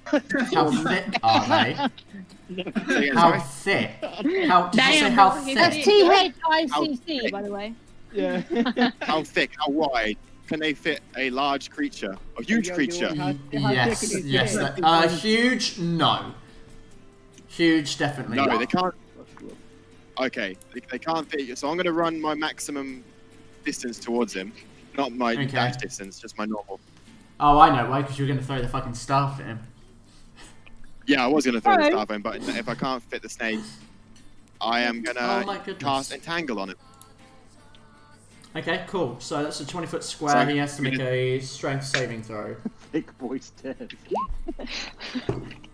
Speaker 1: How thick are they? How thick? Did you say
Speaker 5: Damn,
Speaker 1: how
Speaker 5: he's
Speaker 1: thick?
Speaker 3: That's T-H-I-C-C, by the way.
Speaker 8: Yeah.
Speaker 9: How thick, how wide can they fit a large creature? A huge creature?
Speaker 1: Yes. Huge, no. Huge, definitely
Speaker 9: No,
Speaker 1: not.
Speaker 9: they can't. Okay, they can't fit. So I'm going to run my maximum distance towards him. Not my dash distance, just my normal.
Speaker 1: Oh, I know why, because you're going to throw the fucking staff at him.
Speaker 9: Yeah, I was going to throw the staff in, but if I can't fit the snake, I am going to cast Entangle on him.
Speaker 1: Okay, cool. So that's a 20-foot square.
Speaker 9: So,
Speaker 1: he has to make a strength saving throw.
Speaker 8: Big boy stairs.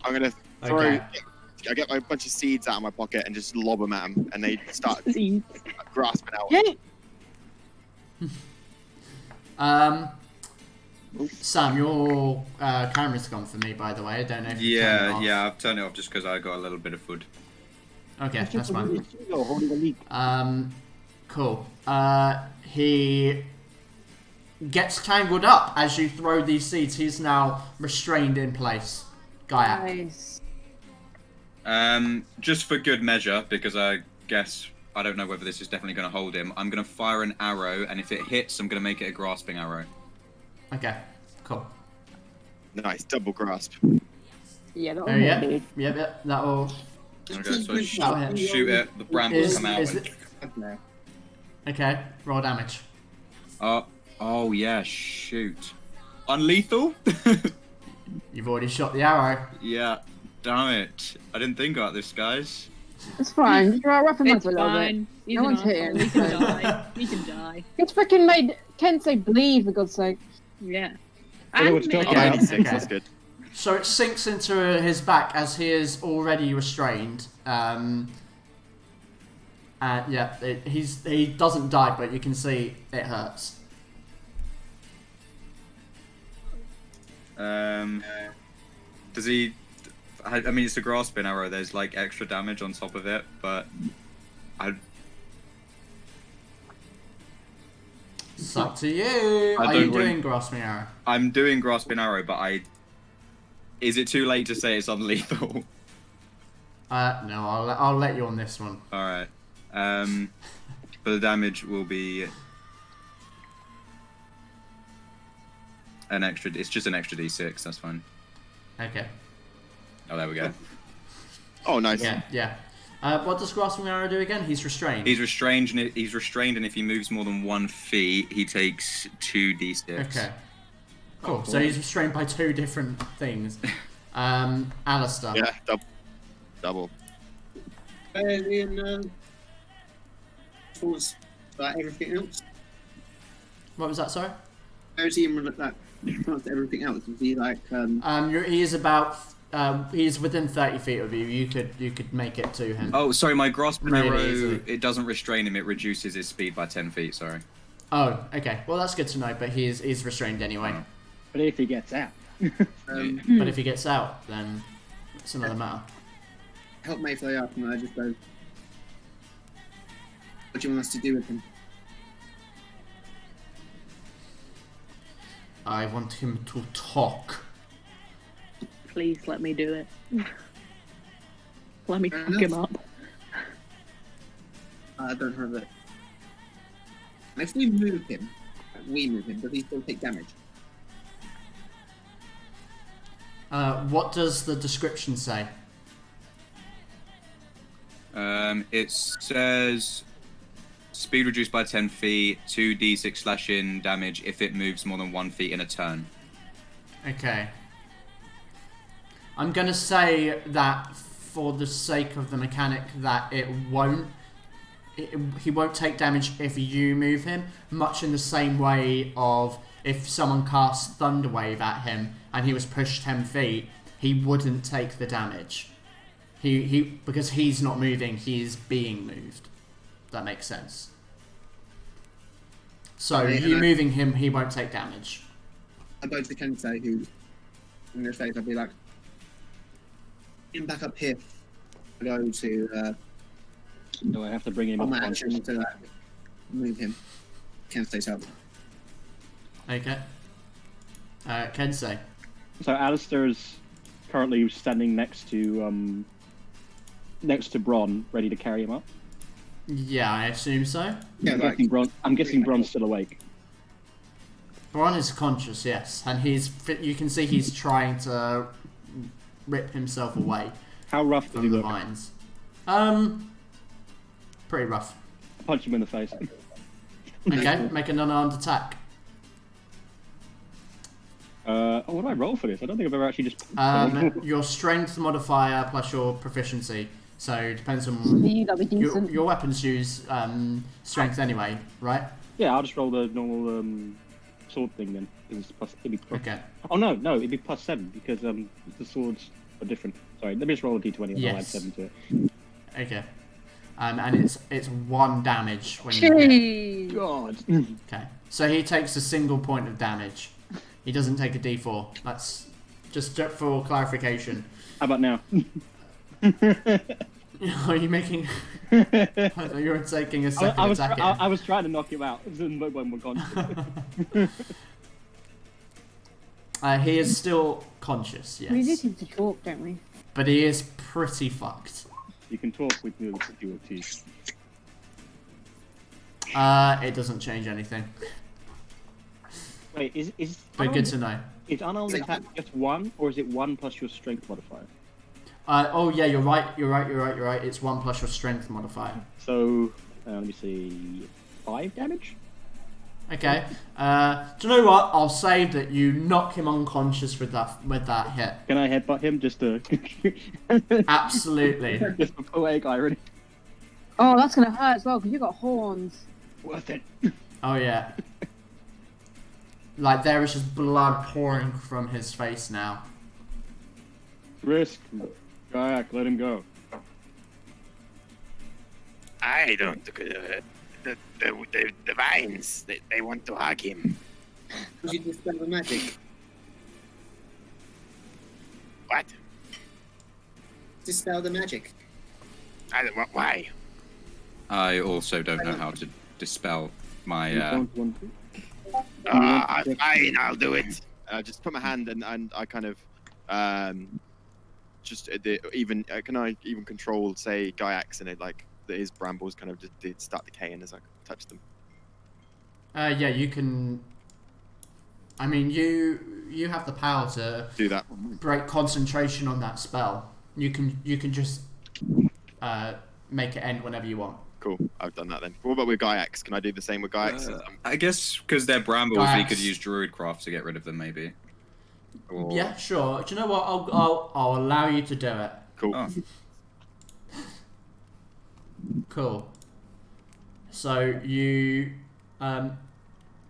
Speaker 9: I'm going to throw...
Speaker 1: Okay.
Speaker 9: I get a bunch of seeds out of my pocket and just lob them at him, and they start grasping out.
Speaker 3: Yeah.
Speaker 1: Sam, your camera's gone for me, by the way. I don't know if you turned it off.
Speaker 6: Yeah, I've turned it off just because I got a little bit of food.
Speaker 1: Okay, that's fine.
Speaker 8: Holding a leak.
Speaker 1: Cool. He gets tangled up as you throw these seeds. He's now restrained in place. Gaiac.
Speaker 3: Nice.
Speaker 6: Just for good measure, because I guess I don't know whether this is definitely going to hold him. I'm going to fire an arrow, and if it hits, I'm going to make it a grasping arrow.
Speaker 1: Okay, cool.
Speaker 9: Nice, double grasp.
Speaker 3: Yeah, that'll
Speaker 1: Yeah, that'll...
Speaker 6: Okay, so shoot it, the brambles come out.
Speaker 1: Okay, roll damage.
Speaker 6: Oh yeah, shoot. Unlethal?
Speaker 1: You've already shot the arrow.
Speaker 6: Yeah, damn it. I didn't think about this, guys.
Speaker 3: It's fine. Just rough him up
Speaker 5: It's
Speaker 3: a little bit.
Speaker 5: fine. He's
Speaker 3: No
Speaker 5: an
Speaker 3: one's hitting.
Speaker 5: arsehole. He can die. He can die.
Speaker 3: It's freaking made Kensei bleed, for God's sake.
Speaker 5: Yeah.
Speaker 8: I know
Speaker 5: And
Speaker 8: what you're
Speaker 5: me.
Speaker 8: talking about.
Speaker 9: 96,
Speaker 1: Okay.
Speaker 9: that's good.
Speaker 1: So it sinks into his back as he is already restrained. Yeah, he doesn't die, but you can see it hurts.
Speaker 6: Does he... I mean, it's a grasping arrow. There's like extra damage on top of it, but
Speaker 1: It's up to you. Are you doing grasping arrow?
Speaker 6: I'm doing grasping arrow, but is it too late to say it's unlethal?
Speaker 1: No, I'll let you on this one.
Speaker 6: All right. But the damage will be an extra. It's just an extra d6. That's fine.
Speaker 1: Okay.
Speaker 6: Oh, there we go.
Speaker 9: Oh, nice.
Speaker 1: Yeah. What does grasping arrow do again? He's restrained.
Speaker 6: He's restrained, and if he moves more than 1 feet, he takes 2d6.
Speaker 1: Okay. Cool. So he's restrained by 2 different things. Alistair.
Speaker 9: Yeah, double.
Speaker 4: Towards everything else.
Speaker 1: What was that? Sorry.
Speaker 4: How is he in like towards everything else? Is he like?
Speaker 1: He is about. He's within 30 feet of you. You could make it to him.
Speaker 6: Oh, sorry. My grasping
Speaker 1: Really
Speaker 6: arrow.
Speaker 1: easily.
Speaker 6: It doesn't restrain him. It reduces his speed by 10 feet. Sorry.
Speaker 1: Oh, okay. Well, that's good to know. But he's restrained anyway.
Speaker 8: But if he gets out.
Speaker 1: But if he gets out, then it's another matter.
Speaker 4: Help Mayfly up, and I just go. What do you want us to do with him?
Speaker 1: I want him to talk.
Speaker 5: Please let me do it. Let me
Speaker 4: Fair
Speaker 5: fuck him
Speaker 4: enough.
Speaker 5: up.
Speaker 4: I don't have it. And if we move him, does he still take damage?
Speaker 1: What does the description say?
Speaker 6: It says speed reduced by 10 feet, 2d6 slashing damage if it moves more than 1 feet in a turn.
Speaker 1: Okay. I'm gonna say that for the sake of the mechanic that he won't take damage if you move him, much in the same way of if someone casts Thunderwave at him and he was pushed 10 feet, he wouldn't take the damage. He because he's not moving, he's being moved. That makes sense. So you moving him, he won't take damage.
Speaker 4: I go to Kensei, who in this phase I'd be like, him back up here. I go to
Speaker 8: No, I have to bring him up.
Speaker 4: my action to move him. Kensei's help.
Speaker 1: Okay. Kensei.
Speaker 8: So Alistair's currently standing next to Bron, ready to carry him up.
Speaker 1: Yeah, I assume so.
Speaker 4: Yeah,
Speaker 8: I'm guessing Bron's still awake.
Speaker 1: Bron is conscious, yes, and you can see he's trying to rip himself away
Speaker 8: How rough does he
Speaker 1: from the
Speaker 8: look?
Speaker 1: vines. Pretty rough.
Speaker 8: Punch him in the face.
Speaker 1: Okay, make an unarmed attack.
Speaker 8: What do I roll for this? I don't think I've ever actually just.
Speaker 1: Your strength modifier plus your proficiency. So it depends
Speaker 3: For
Speaker 1: on
Speaker 3: you, that'd be decent.
Speaker 1: your weapons use strength anyway, right?
Speaker 8: Yeah, I'll just roll the normal sword thing then. It's plus, it'd be plus...
Speaker 1: Okay.
Speaker 8: Oh no, it'd be +7 because the swords are different. Sorry, let me just roll a d20 and I'll add
Speaker 1: Yes.
Speaker 8: 7 to it.
Speaker 1: Okay. And it's 1 damage when you hit.
Speaker 8: God.
Speaker 1: Okay. So he takes a single point of damage. He doesn't take a d4. That's just for clarification.
Speaker 8: How about now?
Speaker 1: Are you making? I thought you were taking a second attack.
Speaker 8: I was trying to knock him out. When we're conscious.
Speaker 1: He is still conscious, yes.
Speaker 3: We do seem to talk, don't we?
Speaker 1: But he is pretty fucked.
Speaker 8: You can talk with your teeth.
Speaker 1: It doesn't change anything.
Speaker 8: Wait, is
Speaker 1: But good to know.
Speaker 8: Is unarmed attack just 1, or is it 1 plus your strength modifier?
Speaker 1: Oh yeah, you're right. It's 1 plus your strength modifier.
Speaker 8: So, let me see, 5 damage?
Speaker 1: Okay. Do you know what? I'll say that you knock him unconscious with that hit.
Speaker 8: Can I headbutt him just to...
Speaker 1: Absolutely.
Speaker 8: Just for poetic irony.
Speaker 3: Oh, that's gonna hurt as well because you got horns.
Speaker 8: Worth it.
Speaker 1: Oh yeah. Like there is just blood pouring from his face now.
Speaker 8: Risk. Kayak, let him go.
Speaker 7: I don't. The vines. They want to hug him.
Speaker 4: Would you dispel the magic?
Speaker 7: What?
Speaker 4: Dispel the magic.
Speaker 7: Why?
Speaker 6: I also don't know how to dispel my.
Speaker 8: Don't want to?
Speaker 7: Fine, I'll do it. I just put my hand and I kind of can I even control, say, Gaiax, and it like his brambles kind of just did start decaying as I touched them.
Speaker 1: Yeah, you can. I mean, you have the power to
Speaker 7: Do that.
Speaker 1: break concentration on that spell. You can just make it end whenever you want.
Speaker 7: Cool, I've done that then. What about with Gaiax? Can I do the same with Gaiax?
Speaker 6: I guess because they're brambles, we could
Speaker 1: Gaiax.
Speaker 6: use Druidcraft to get rid of them, maybe. Or...
Speaker 1: Yeah, sure. Do you know what? I'll allow you to do it.
Speaker 7: Cool.
Speaker 6: Oh.
Speaker 1: Cool. So you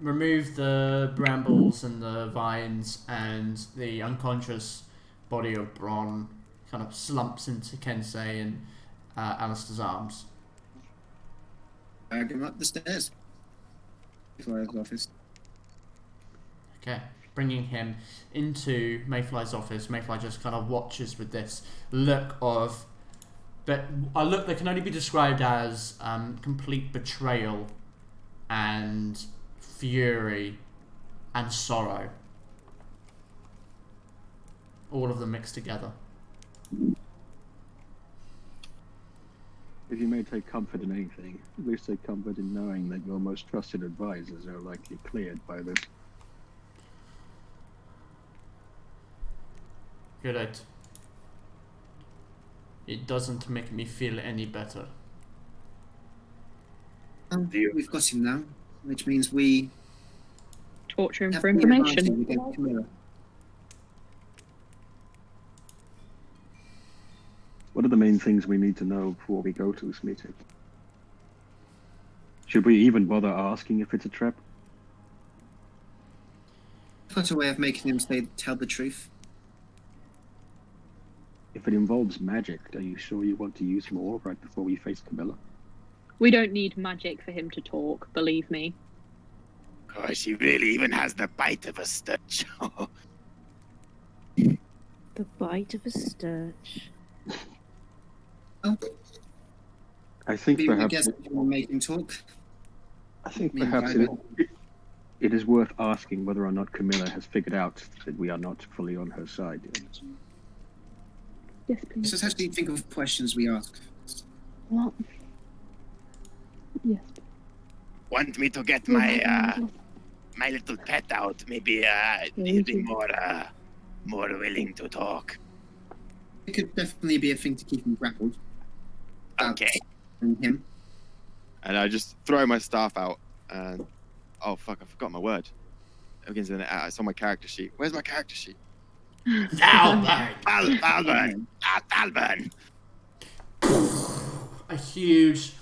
Speaker 1: remove the brambles and the vines, and the unconscious body of Bron kind of slumps into Kensei and Alistair's arms.
Speaker 4: Drag him up the stairs. Before his office.
Speaker 1: Okay, bringing him into Mayfly's office. Mayfly just kind of watches with this look of, but a look that can only be described as complete betrayal and fury and sorrow. All of them mixed together.
Speaker 8: If you may take comfort in anything, at least take comfort in knowing that your most trusted advisors are likely cleared by this.
Speaker 1: Good. It doesn't make me feel any better.
Speaker 4: We've got him now, which means we
Speaker 5: Torture him
Speaker 4: have
Speaker 5: for
Speaker 4: the
Speaker 5: information.
Speaker 4: advantage against Camilla.
Speaker 8: What are the main things we need to know before we go to this meeting? Should we even bother asking if it's a trap?
Speaker 4: I've got a way of making him tell the truth.
Speaker 8: If it involves magic, are you sure you want to use more right before we face Camilla?
Speaker 5: We don't need magic for him to talk, believe me.
Speaker 7: Gosh, he really even has the bite of a sturge.
Speaker 10: The bite of a sturge.
Speaker 4: Oh,
Speaker 8: I think
Speaker 4: maybe I
Speaker 8: perhaps
Speaker 4: guess we'll make him talk.
Speaker 8: I think
Speaker 4: Me and
Speaker 8: perhaps
Speaker 4: Ivan.
Speaker 8: it is worth asking whether or not Camilla has figured out that we are not fully on her side.
Speaker 5: Yes, please.
Speaker 4: Let's actually think of questions we ask.
Speaker 5: What? Yes.
Speaker 7: Want me to get my my little pet out? Maybe he'd be more willing to talk.
Speaker 4: It could definitely be a thing to keep him grappled.
Speaker 7: Okay.
Speaker 4: And him.
Speaker 9: And I just throw my staff out and oh fuck, I forgot my word. It begins with an A. It's on my character sheet. Where's my character sheet?
Speaker 7: Valburn! Valburn!
Speaker 1: A huge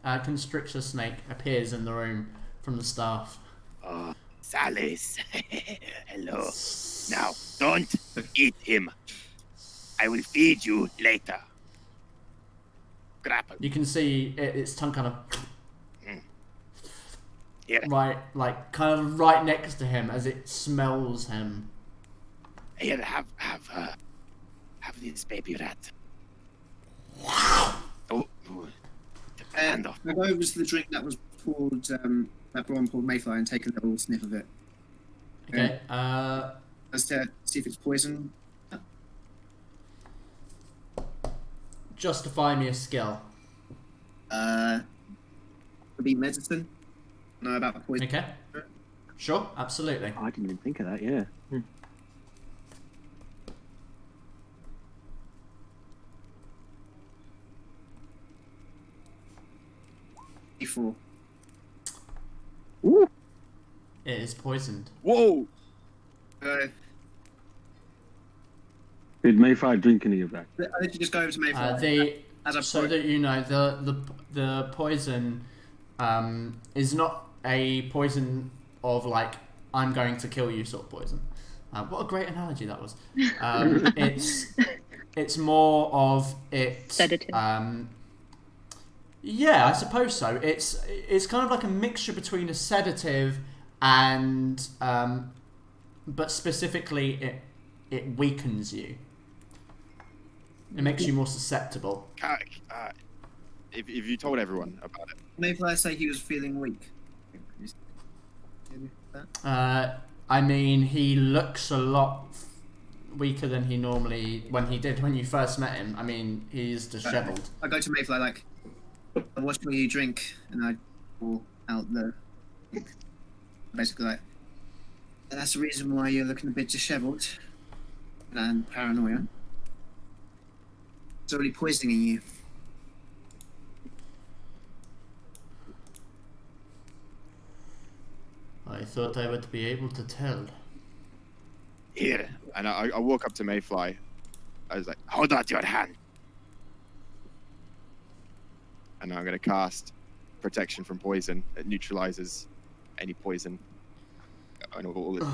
Speaker 1: constrictor snake appears in the room from the staff.
Speaker 7: Oh, Salis. Hello. Now, don't eat him. I will feed you later. Grapple.
Speaker 1: You can see its tongue kind of
Speaker 7: Here.
Speaker 1: right next to him as it smells him.
Speaker 7: Here, have this baby rat. Oh, hand off.
Speaker 4: I'll go over to the drink that was poured, that Braun poured Mayfly and take a little sniff of it.
Speaker 1: Okay.
Speaker 4: As to see if it's poison.
Speaker 1: Justify me a skill.
Speaker 4: Could be medicine. Know about poison.
Speaker 1: Okay. Sure, absolutely.
Speaker 8: I didn't even think of that, yeah.
Speaker 4: Before.
Speaker 8: Ooh.
Speaker 1: It is poisoned.
Speaker 9: Whoa!
Speaker 8: Did Mayfly drink any of that?
Speaker 4: I think you just go over to Mayfly.
Speaker 1: So that you know, the poison is not a poison of like I'm going to kill you sort of poison. What a great analogy that was. It's more of it.
Speaker 5: Sedative.
Speaker 1: Yeah, I suppose so. It's kind of like a mixture between a sedative and but specifically it weakens you. It makes you more susceptible.
Speaker 9: If you told everyone about it.
Speaker 4: Mayfly say he was feeling weak.
Speaker 1: I mean, he looks a lot weaker than he normally when you first met him. I mean, he's dishevelled.
Speaker 4: I go to Mayfly like, watch what you drink, and I pour out the basically like, and that's the reason why you're looking a bit dishevelled and paranoia. It's already poisoning you.
Speaker 1: I thought I would be able to tell.
Speaker 9: Here. And I walk up to Mayfly. I was like, hold out your hand. And I'm going to cast protection from poison. It neutralizes any poison. And all the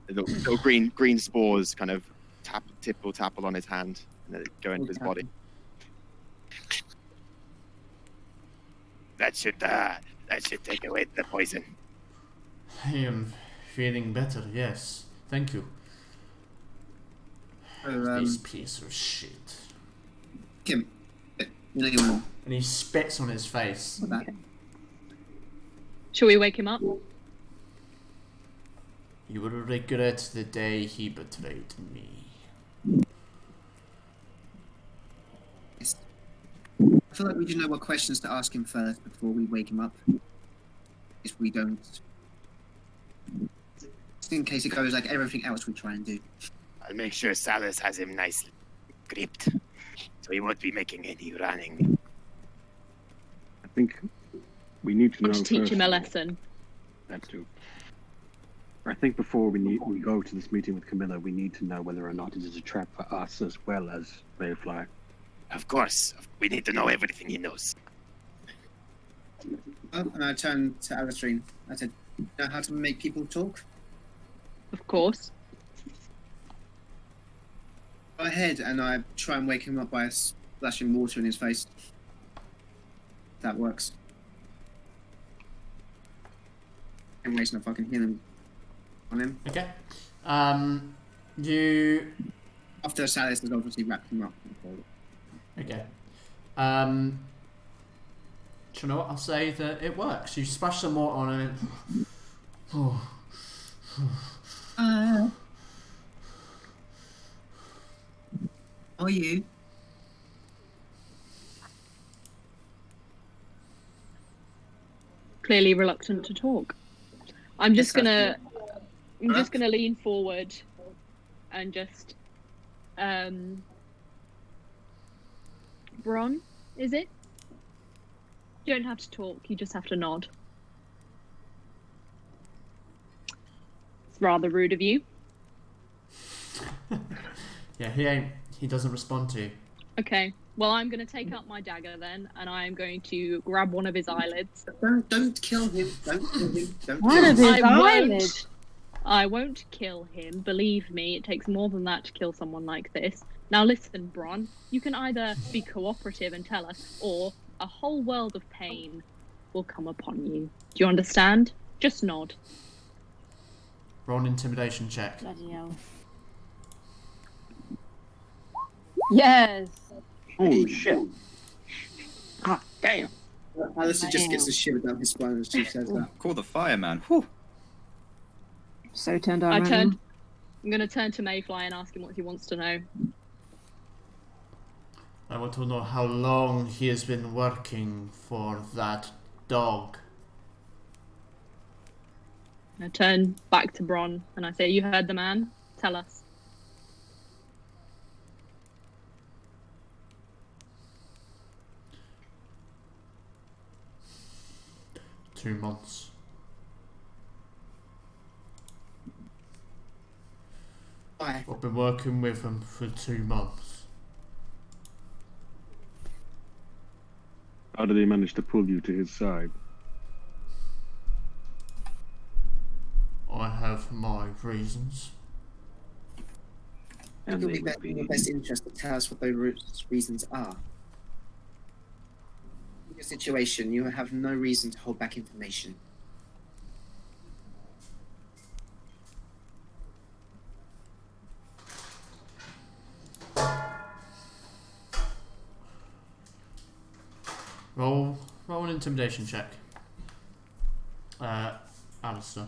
Speaker 9: little green spores kind of tapple on his hand and then go into his body.
Speaker 7: That should take away the poison.
Speaker 1: I am feeling better, yes. Thank you. This piece of shit.
Speaker 4: Kim, you know you will.
Speaker 1: And he spits on his face.
Speaker 5: Okay. Shall we wake him up?
Speaker 1: You will regret the day he betrayed me.
Speaker 4: I feel like we do know what questions to ask him first before we wake him up. If we don't, just in case it goes like everything else we try and do.
Speaker 7: I'll make sure Salas has him nicely gripped, so he won't be making any running.
Speaker 8: I think we need to know
Speaker 5: To teach him a
Speaker 8: first-
Speaker 5: lesson.
Speaker 8: That too. I think before we go to this meeting with Camilla, we need to know whether or not it is a trap for us as well as Mayfly.
Speaker 7: Of course, we need to know everything he knows.
Speaker 4: Oh, and I turned to Alistair. I said, "You know how to make people talk?
Speaker 5: Of course.
Speaker 4: Go ahead," and I try and wake him up by splashing water in his face. That works. I'm wasting a fucking healing on him.
Speaker 1: Okay. You.
Speaker 4: After Salas has obviously wrapped him up.
Speaker 1: Okay. Do you know what? I'll say that it works. You splash some water on it.
Speaker 4: How are you?
Speaker 5: Clearly reluctant to talk. I'm just
Speaker 4: Yes,
Speaker 5: gonna
Speaker 4: that's
Speaker 5: I'm just gonna lean forward and just Bron, is it? You don't have to talk, you just have to nod. It's rather rude of you.
Speaker 1: Yeah, he doesn't respond to you.
Speaker 5: Okay. Well, I'm going to take out my dagger then, and I'm going to grab one of his eyelids.
Speaker 4: Don't kill him. Don't kill him. Don't
Speaker 3: One
Speaker 4: kill
Speaker 3: of
Speaker 4: him.
Speaker 3: his
Speaker 5: I won't.
Speaker 3: eyelids.
Speaker 5: I won't kill him. Believe me, it takes more than that to kill someone like this. Now listen, Bron. You can either be cooperative and tell us, or a whole world of pain will come upon you. Do you understand? Just nod.
Speaker 1: Roll an intimidation check.
Speaker 3: Bloody hell. Yes.
Speaker 8: Holy shit. God damn.
Speaker 4: Alistair just gets a shiver down his spine as she says that.
Speaker 6: Call the fireman. Whew.
Speaker 3: So turned on.
Speaker 5: I'm going to turn to Mayfly and ask him what he wants to know.
Speaker 1: I want to know how long he has been working for that dog.
Speaker 5: I turn back to Bron and I say, "You heard the man? Tell us."
Speaker 1: 2 months.
Speaker 4: Why?
Speaker 1: I've been working with him for 2 months.
Speaker 8: How did he manage to pull you to his side?
Speaker 1: I have my reasons.
Speaker 4: It would be in your best interest to tell us what those reasons are. In your situation, you have no reason to hold back information.
Speaker 1: Roll an intimidation check. Alistair.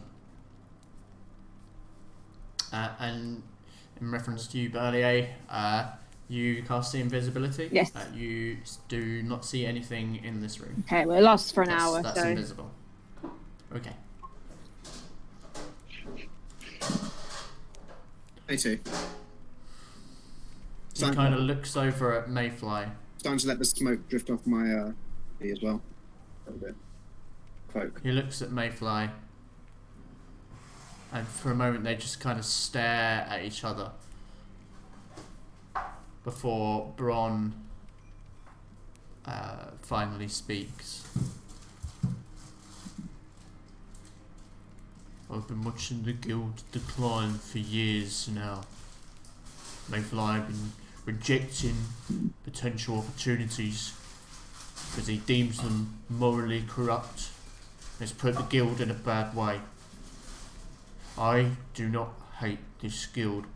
Speaker 1: And in reference to you, Val-Aeria, you cast the invisibility.
Speaker 3: Yes.
Speaker 1: You do not see anything in this room.
Speaker 3: Okay, we're lost for an hour,
Speaker 1: That's
Speaker 3: so.
Speaker 1: invisible. Okay.
Speaker 4: 22.
Speaker 1: He kind of looks over at Mayfly.
Speaker 4: Starting to let the smoke drift off my body as well. A little bit. Cloak.
Speaker 1: He looks at Mayfly, and for a moment they just kind of stare at each other before Bron finally speaks. I've been watching the guild decline for years now. Mayfly have been rejecting potential opportunities because he deems them morally corrupt. Has put the guild in a bad way. I do not hate this guild,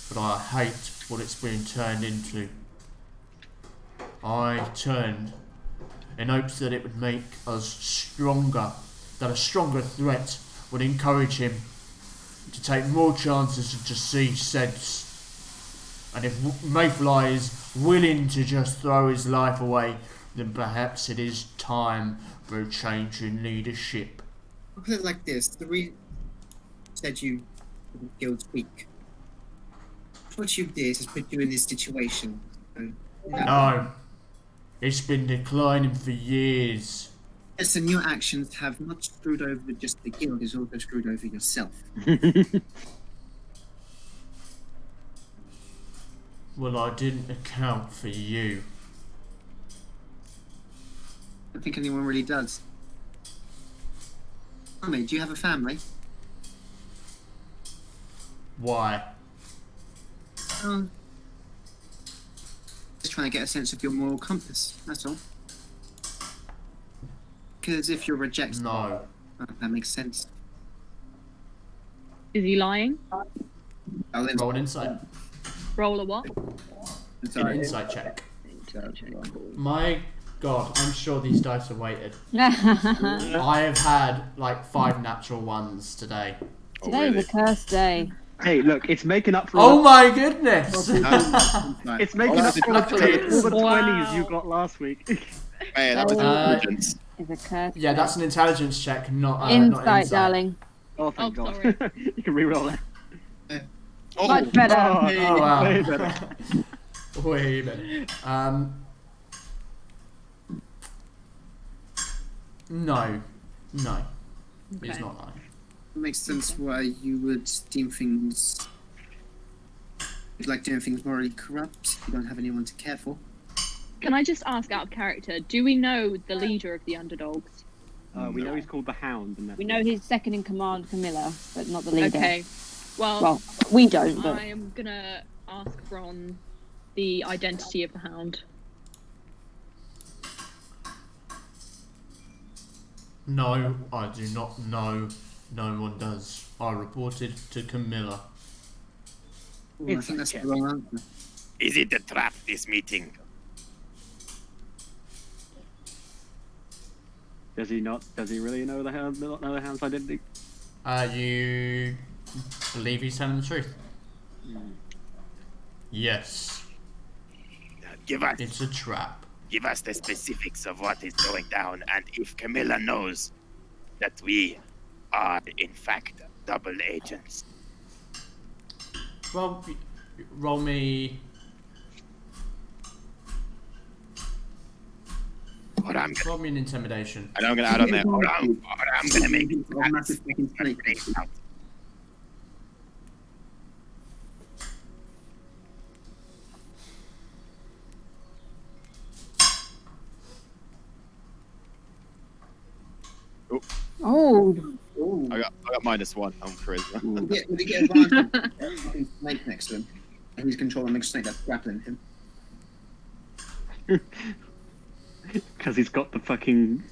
Speaker 1: but I hate what it's been turned into. I turned in hopes that it would make us stronger, that a stronger threat would encourage him to take more chances and to see sense. And if Mayfly is willing to just throw his life away, then perhaps it is time for a change in leadership.
Speaker 4: I'll put it like this. The reason said you guild's weak. what you did has put you in this situation. So,
Speaker 1: No. It's been declining for years.
Speaker 4: Listen, your actions have not screwed over just the guild, it's also screwed over yourself.
Speaker 1: Well, I didn't account for you.
Speaker 4: I don't think anyone really does. Tommy, do you have a family?
Speaker 1: Why?
Speaker 4: Just trying to get a sense of your moral compass, that's all. Because if you're rejected,
Speaker 1: No.
Speaker 4: that makes sense.
Speaker 5: Is he lying?
Speaker 1: Roll an insight.
Speaker 5: Roll a what?
Speaker 1: An insight check. My God, I'm sure these dice are weighted. I have had like 5 natural ones today.
Speaker 3: Today's a cursed day.
Speaker 8: Hey, look, it's making up for
Speaker 1: Oh my goodness!
Speaker 8: it's making up for all the
Speaker 5: Wow.
Speaker 8: 20s you got last week.
Speaker 9: Hey, that was intelligence.
Speaker 3: It's a cursed
Speaker 1: Yeah,
Speaker 3: day.
Speaker 1: that's an intelligence check, not
Speaker 3: Insight,
Speaker 1: not insight.
Speaker 3: darling.
Speaker 8: Oh, thank
Speaker 5: Oh,
Speaker 8: God.
Speaker 5: sorry.
Speaker 8: You can re-roll it.
Speaker 9: Oh,
Speaker 3: Much better.
Speaker 1: Oh wow.
Speaker 8: Way better.
Speaker 1: Way better. No. He's
Speaker 5: Okay.
Speaker 1: not lying.
Speaker 4: It makes sense why you would deem things like doing things morally corrupt. You don't have anyone to care for.
Speaker 5: Can I just ask out of character, do we know the leader of the underdogs?
Speaker 8: We know he's called the Hound. And
Speaker 3: We know he's second in command, Camilla, but not the leader.
Speaker 5: Okay.
Speaker 3: Well, we don't, but
Speaker 5: I am gonna ask Ron the identity of the hound.
Speaker 1: No, I do not know. No one does. I reported to Camilla.
Speaker 4: Ooh, I think that's the wrong answer.
Speaker 7: Is it a trap, this meeting?
Speaker 8: Does he not? Does he really know the Hound? Not know the Hound's identity?
Speaker 1: You believe he's telling the truth? Yes,
Speaker 7: Give us
Speaker 1: it's a trap.
Speaker 7: the specifics of what is going down, and if Camilla knows that we are in fact double agents.
Speaker 1: Roll me. Roll me an intimidation.
Speaker 9: And I'm going to add on there.
Speaker 7: Or I'm going to make
Speaker 4: A massive fucking snake.
Speaker 7: it out.
Speaker 3: oh,
Speaker 9: I got -1 on charisma.
Speaker 4: Would he get advantage? There's a fucking snake next to him, and he's controlling the snake that's grappling him.
Speaker 8: Because he's got the fucking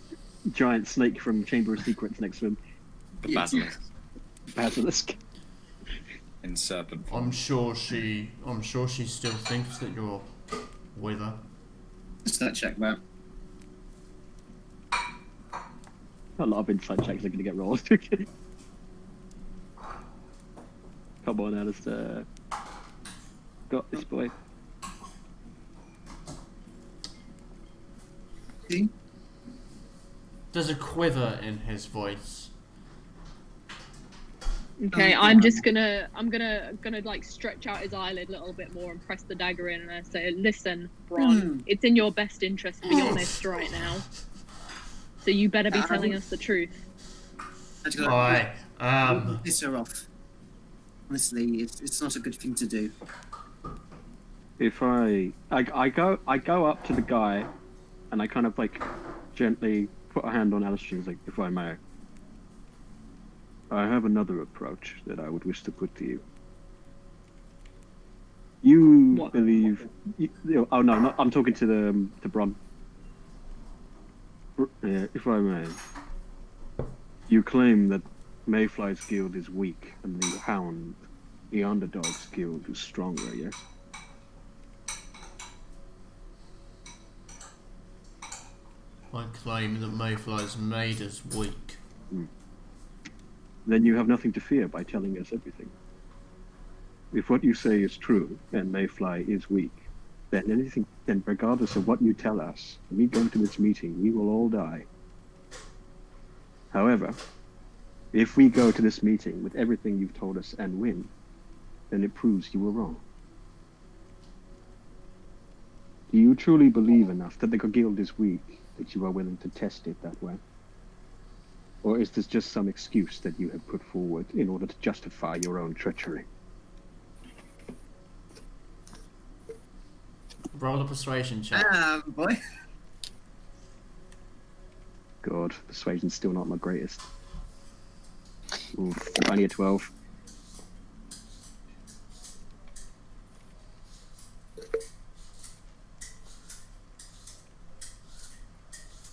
Speaker 8: giant snake from Chamber of Secrets next to him.
Speaker 6: The basilisk
Speaker 8: Basilisk.
Speaker 6: in serpent form.
Speaker 1: I'm sure she still thinks that you're with her.
Speaker 4: Just that check that.
Speaker 8: A lot of insight checks are going to get rolled. Come on, Alistair. Got this boy.
Speaker 4: See?
Speaker 1: There's a quiver in his voice.
Speaker 5: Okay, I'm gonna like stretch out his eyelid a little bit more and press the dagger in, and I say, "Listen, Bron, it's in your best interest to be honest right now. So you better be telling us the truth."
Speaker 1: Alright,
Speaker 4: Piss her off. Honestly, it's not a good thing to do.
Speaker 8: If I go up to the guy, and I kind of like gently put a hand on Alistair's, like, if I may. I have another approach that I would wish to put to you. You
Speaker 5: What?
Speaker 8: believe? Oh no, I'm talking to Bron. If I may, you claim that Mayfly's guild is weak and the Hound, the Underdog's guild, is stronger. Yes.
Speaker 1: I claim that Mayfly's made us weak.
Speaker 8: Then you have nothing to fear by telling us everything. If what you say is true, and Mayfly is weak, then regardless of what you tell us, when we go to this meeting, we will all die. However, if we go to this meeting with everything you've told us and win, then it proves you were wrong. Do you truly believe enough that the guild is weak that you are willing to test it that way? Or is this just some excuse that you have put forward in order to justify your own treachery?
Speaker 1: Roll a persuasion check.
Speaker 4: Boy.
Speaker 8: God, persuasion's still not my greatest. Oof, only a 12.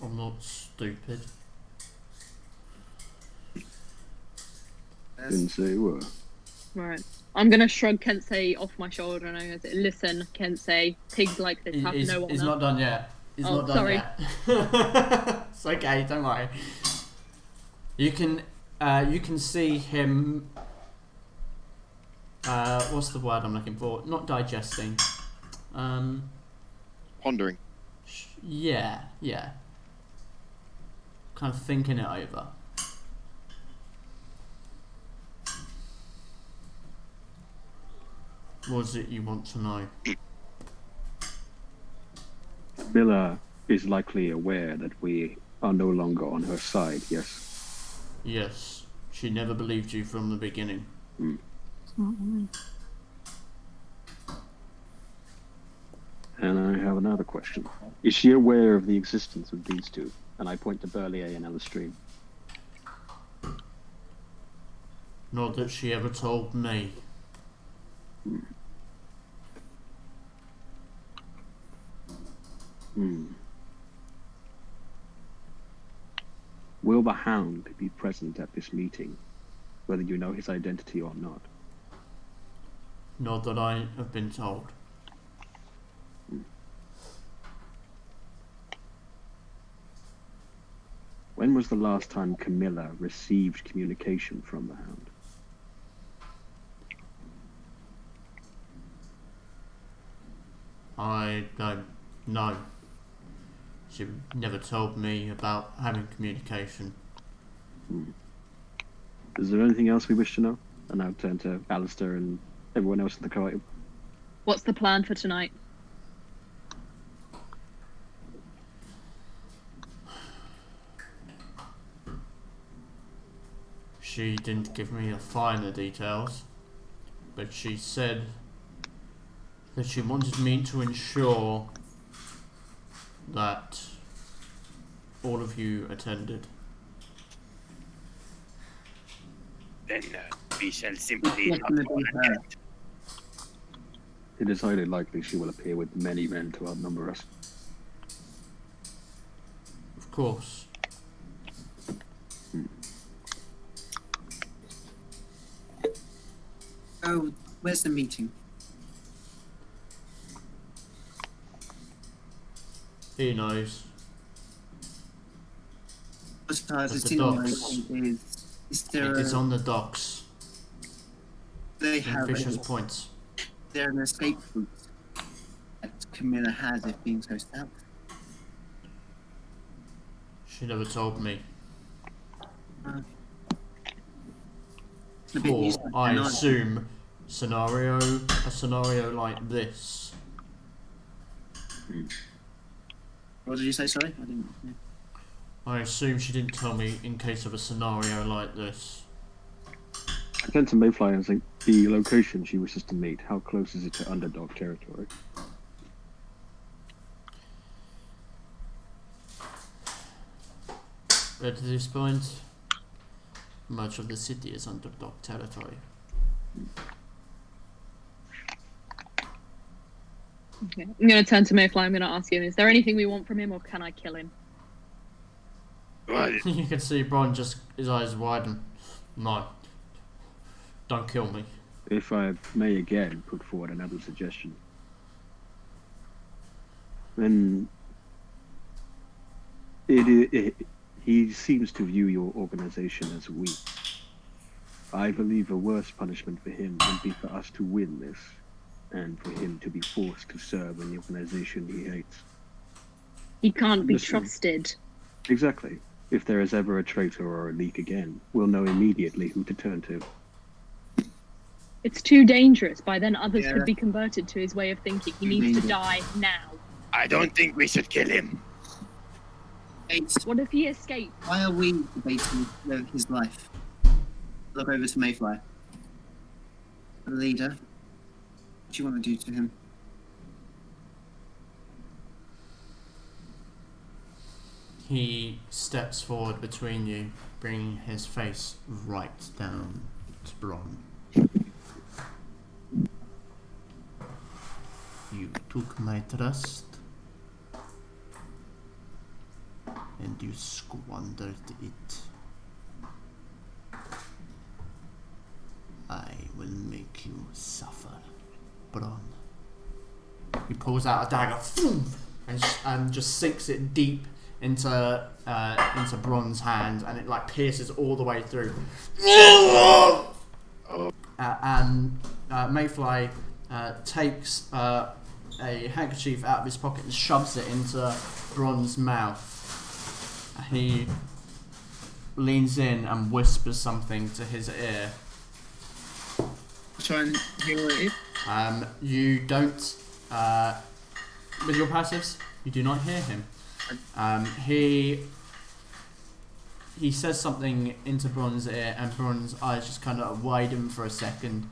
Speaker 1: I'm not stupid.
Speaker 8: Didn't say you were.
Speaker 5: Right. I'm gonna shrug Kensei off my shoulder and I'm gonna say, listen, Kensei, pigs like this have no honor.
Speaker 1: He's not done yet. He's
Speaker 5: Oh,
Speaker 1: not done
Speaker 5: sorry.
Speaker 1: yet. It's okay, don't worry. You can see him. What's the word I'm looking for? Not digesting.
Speaker 9: Pondering.
Speaker 1: Yeah. Kind of thinking it over. What is it you want to know?
Speaker 8: Miller is likely aware that we are no longer on her side, yes?
Speaker 1: Yes. She never believed you from the beginning.
Speaker 8: And I have another question. Is she aware of the existence of these two? And I point to Val-Aeria and Elystrine.
Speaker 1: Not that she ever told me.
Speaker 8: Will the Hound be present at this meeting, whether you know his identity or not?
Speaker 1: Not that I have been told.
Speaker 8: When was the last time Camilla received communication from the Hound?
Speaker 1: I don't know. She never told me about having communication.
Speaker 8: Is there anything else we wish to know? And I'll turn to Alistair and everyone else in the collective.
Speaker 5: What's the plan for tonight?
Speaker 1: She didn't give me the finer details, but she said that she wanted me to ensure that all of you attended.
Speaker 7: Then we shall simply
Speaker 4: What's
Speaker 7: not
Speaker 4: gonna be her?
Speaker 7: attend.
Speaker 8: It is highly likely she will appear with many men to outnumber us.
Speaker 1: Of course.
Speaker 4: Oh, where's the meeting?
Speaker 1: He knows.
Speaker 4: As far as
Speaker 1: At
Speaker 4: the
Speaker 1: the docks.
Speaker 4: team is there
Speaker 1: It is on the docks.
Speaker 4: they
Speaker 1: In
Speaker 4: have
Speaker 1: Fisher's Point.
Speaker 4: there an escape route that Camilla has if being so south?
Speaker 1: She never told me.
Speaker 4: It's a bit
Speaker 1: Or
Speaker 4: useless,
Speaker 1: I
Speaker 4: not it?
Speaker 1: assume a scenario like this.
Speaker 4: What did you say? Sorry, I didn't. Yeah.
Speaker 1: I assume she didn't tell me in case of a scenario like this.
Speaker 8: I turn to Mayfly and say, the location she wishes to meet, how close is it to Underdog territory?
Speaker 1: At this point, much of the city is Underdog territory.
Speaker 5: Okay. I'm gonna turn to Mayfly. I'm gonna ask him: is there anything we want from him, or can I kill him?
Speaker 7: Well,
Speaker 1: You can see Bron just his eyes widen. No. Don't kill me.
Speaker 8: If I may again put forward another suggestion. Then he seems to view your organization as weak. I believe a worse punishment for him would be for us to win this, and for him to be forced to serve in the organization he hates.
Speaker 5: He can't be
Speaker 8: Listen.
Speaker 5: trusted.
Speaker 8: Exactly. If there is ever a traitor or a leak again, we'll know immediately who to turn to.
Speaker 5: It's too dangerous. By then, others
Speaker 4: Yeah.
Speaker 5: could be converted to his way of thinking. He needs to die now.
Speaker 7: I don't think we should kill him.
Speaker 5: What if he escaped?
Speaker 4: Why are we debating his life? Look over to Mayfly. The leader. What do you want to do to him?
Speaker 1: He steps forward between you, bringing his face right down to Bron. You took my trust, and you squandered it. I will make you suffer, Bron. He pulls out a dagger and just sinks it deep into Bron's hand, and it like pierces all the way through. And Mayfly takes a handkerchief out of his pocket and shoves it into Bron's mouth. He leans in and whispers something to his ear.
Speaker 4: Try and hear what it is.
Speaker 1: You don't, with your passives, you do not hear him. He says something into Bron's ear, and Bron's eyes just kind of widen for a second.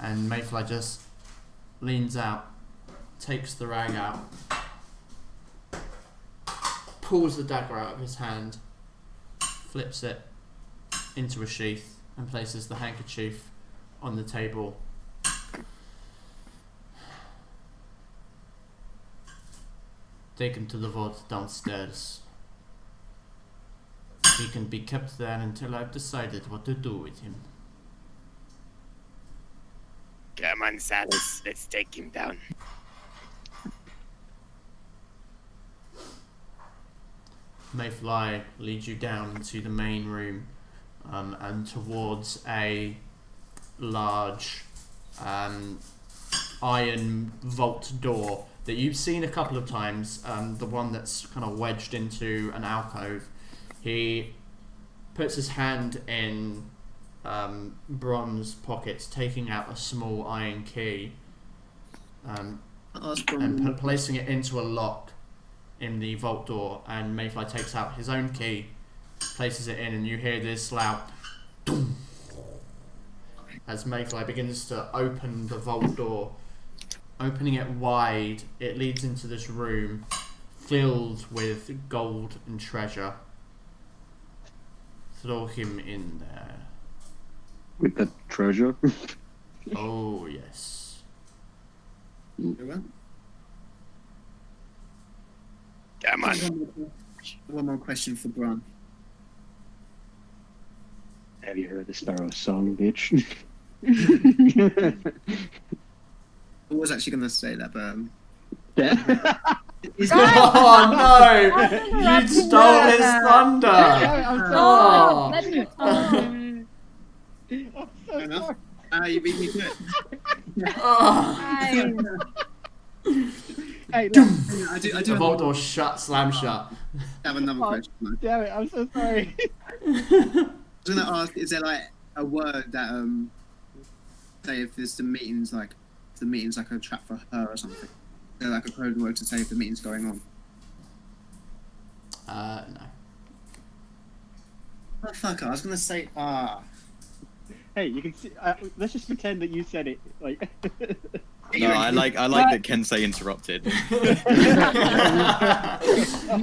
Speaker 1: And Mayfly just leans out, takes the rag out, pulls the dagger out of his hand, flips it into a sheath, and places the handkerchief on the table. Take him to the vault downstairs. He can be kept there until I've decided what to do with him.
Speaker 7: Come on, Salus. Let's take him down.
Speaker 1: Mayfly leads you down to the main room and towards a large iron vault door that you've seen a couple of times, the one that's kind of wedged into an alcove. He puts his hand in Bron's pockets, taking out a small iron key and placing it into a lock in the vault door, and Mayfly takes out his own key, places it in, and you hear this loud doom as Mayfly begins to open the vault door. Opening it wide, it leads into this room filled with gold and treasure. Throw him in there.
Speaker 8: With that treasure?
Speaker 1: Oh, yes.
Speaker 4: Very
Speaker 7: Come on.
Speaker 4: One more question for Bron.
Speaker 8: Have you heard the Sparrow song, bitch?
Speaker 4: I was actually going to say that, but...
Speaker 1: Oh no! You stole his thunder!
Speaker 3: Oh, let me
Speaker 4: Fair enough. You beat me to it.
Speaker 2: Hey,
Speaker 4: I do
Speaker 1: The vault door slam shut.
Speaker 4: have another question.
Speaker 2: damn it, I'm so sorry.
Speaker 4: I was going to ask, is there like a word that, say if there's the meeting's like a trap for her or something? Is there like a code word to say if the meeting's going on?
Speaker 1: No.
Speaker 4: Oh, fuck, I was going to say,
Speaker 2: Hey, you can see. Let's just pretend that you said it. Like.
Speaker 6: No, I like that Kensei interrupted.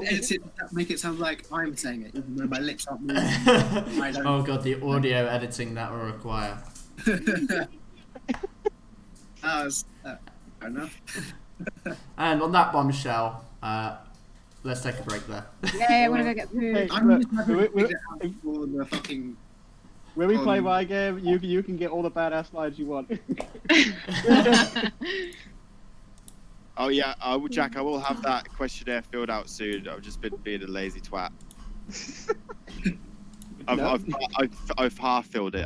Speaker 4: Edit it, make it sound like I'm saying it, even though my lips aren't moving. I don't.
Speaker 1: Oh god, the audio editing that will require.
Speaker 4: Fair enough.
Speaker 1: And on that bombshell, let's take a break there.
Speaker 3: Yeah, I'm gonna go get food.
Speaker 2: Hey,
Speaker 4: I'm
Speaker 2: look,
Speaker 4: just happy to figure out for the fucking...
Speaker 2: when we play my game, you can get all the badass lines you want.
Speaker 9: Oh yeah, Jack, I will have that questionnaire filled out soon. I've just been being a lazy twat. I've half filled it.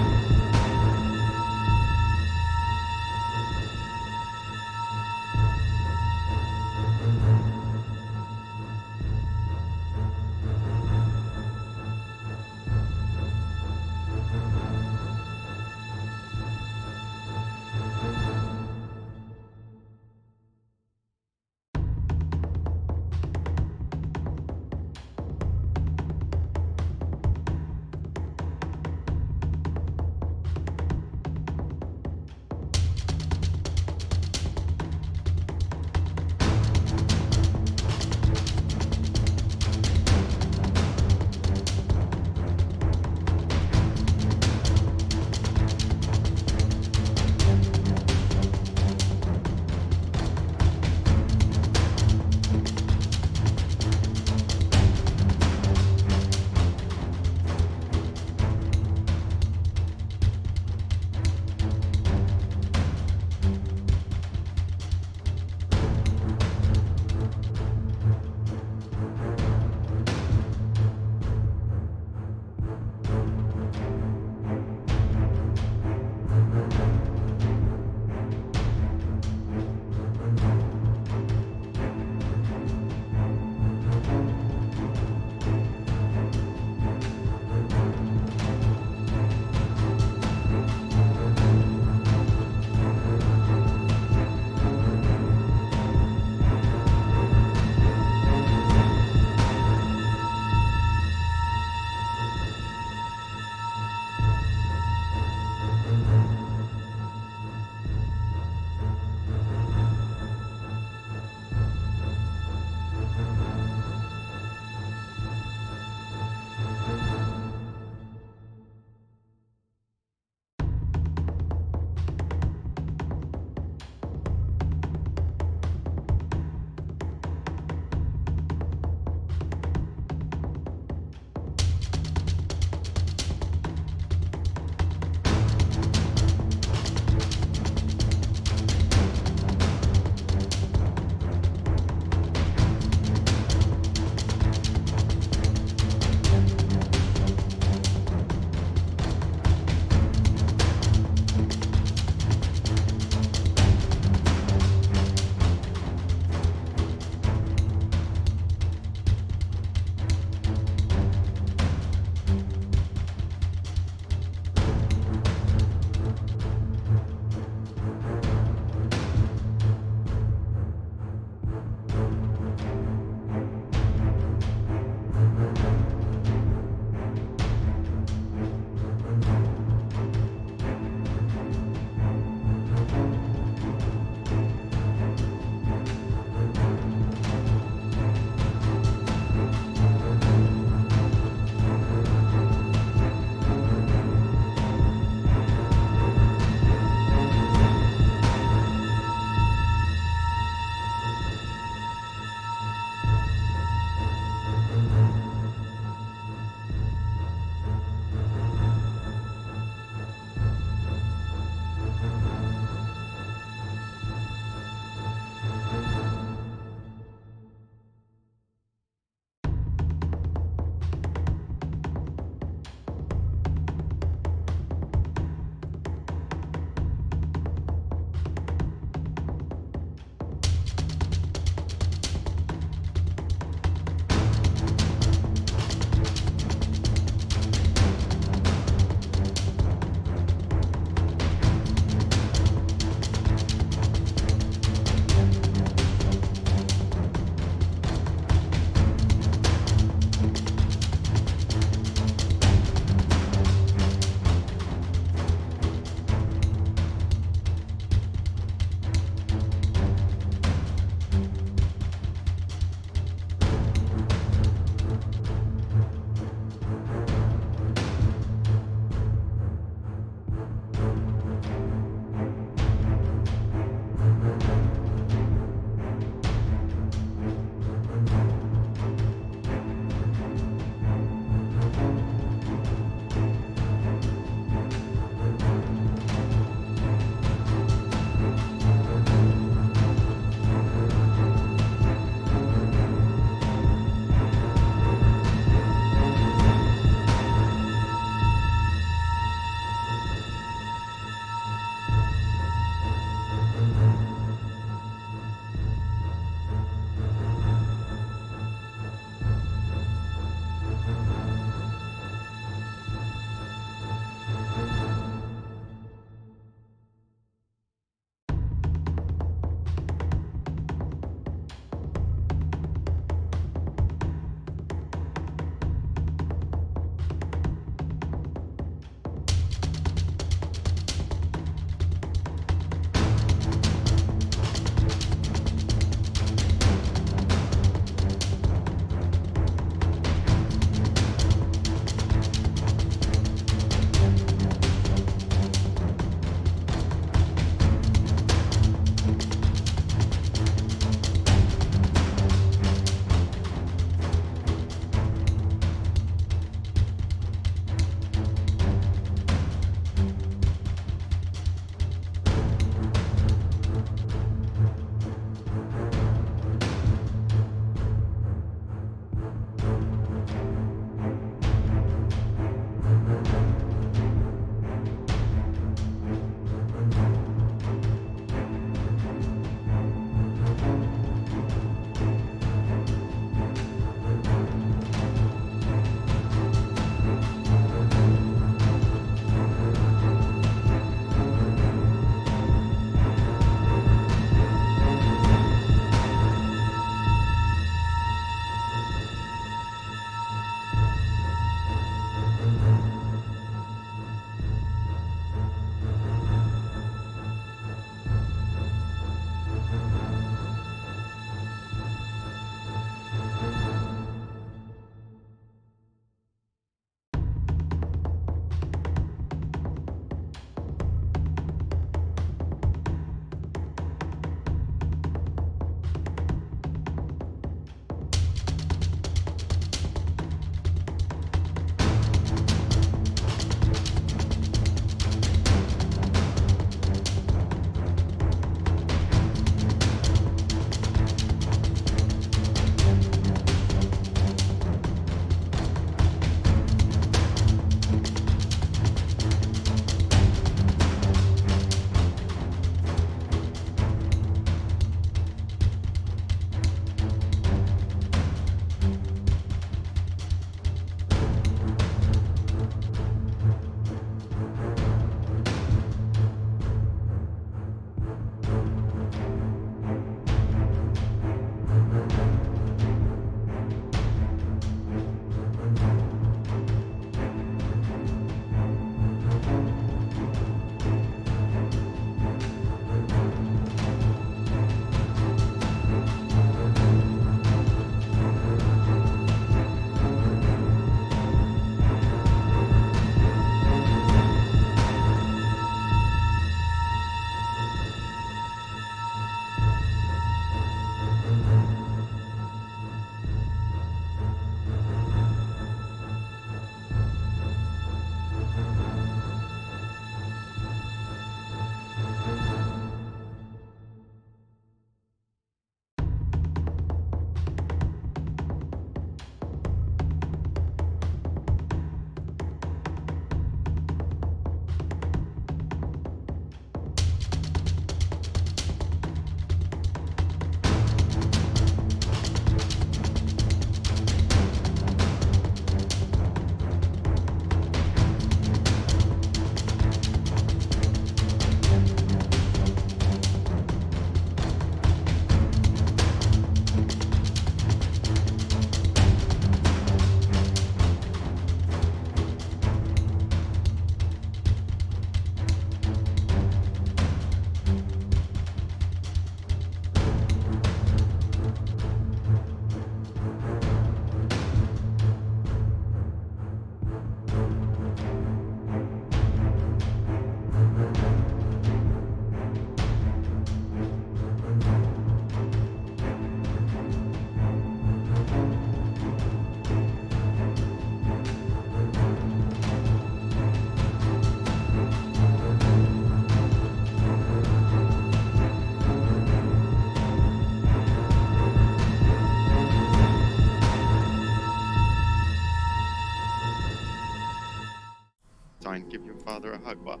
Speaker 9: Sunshine, give your father a hug. What?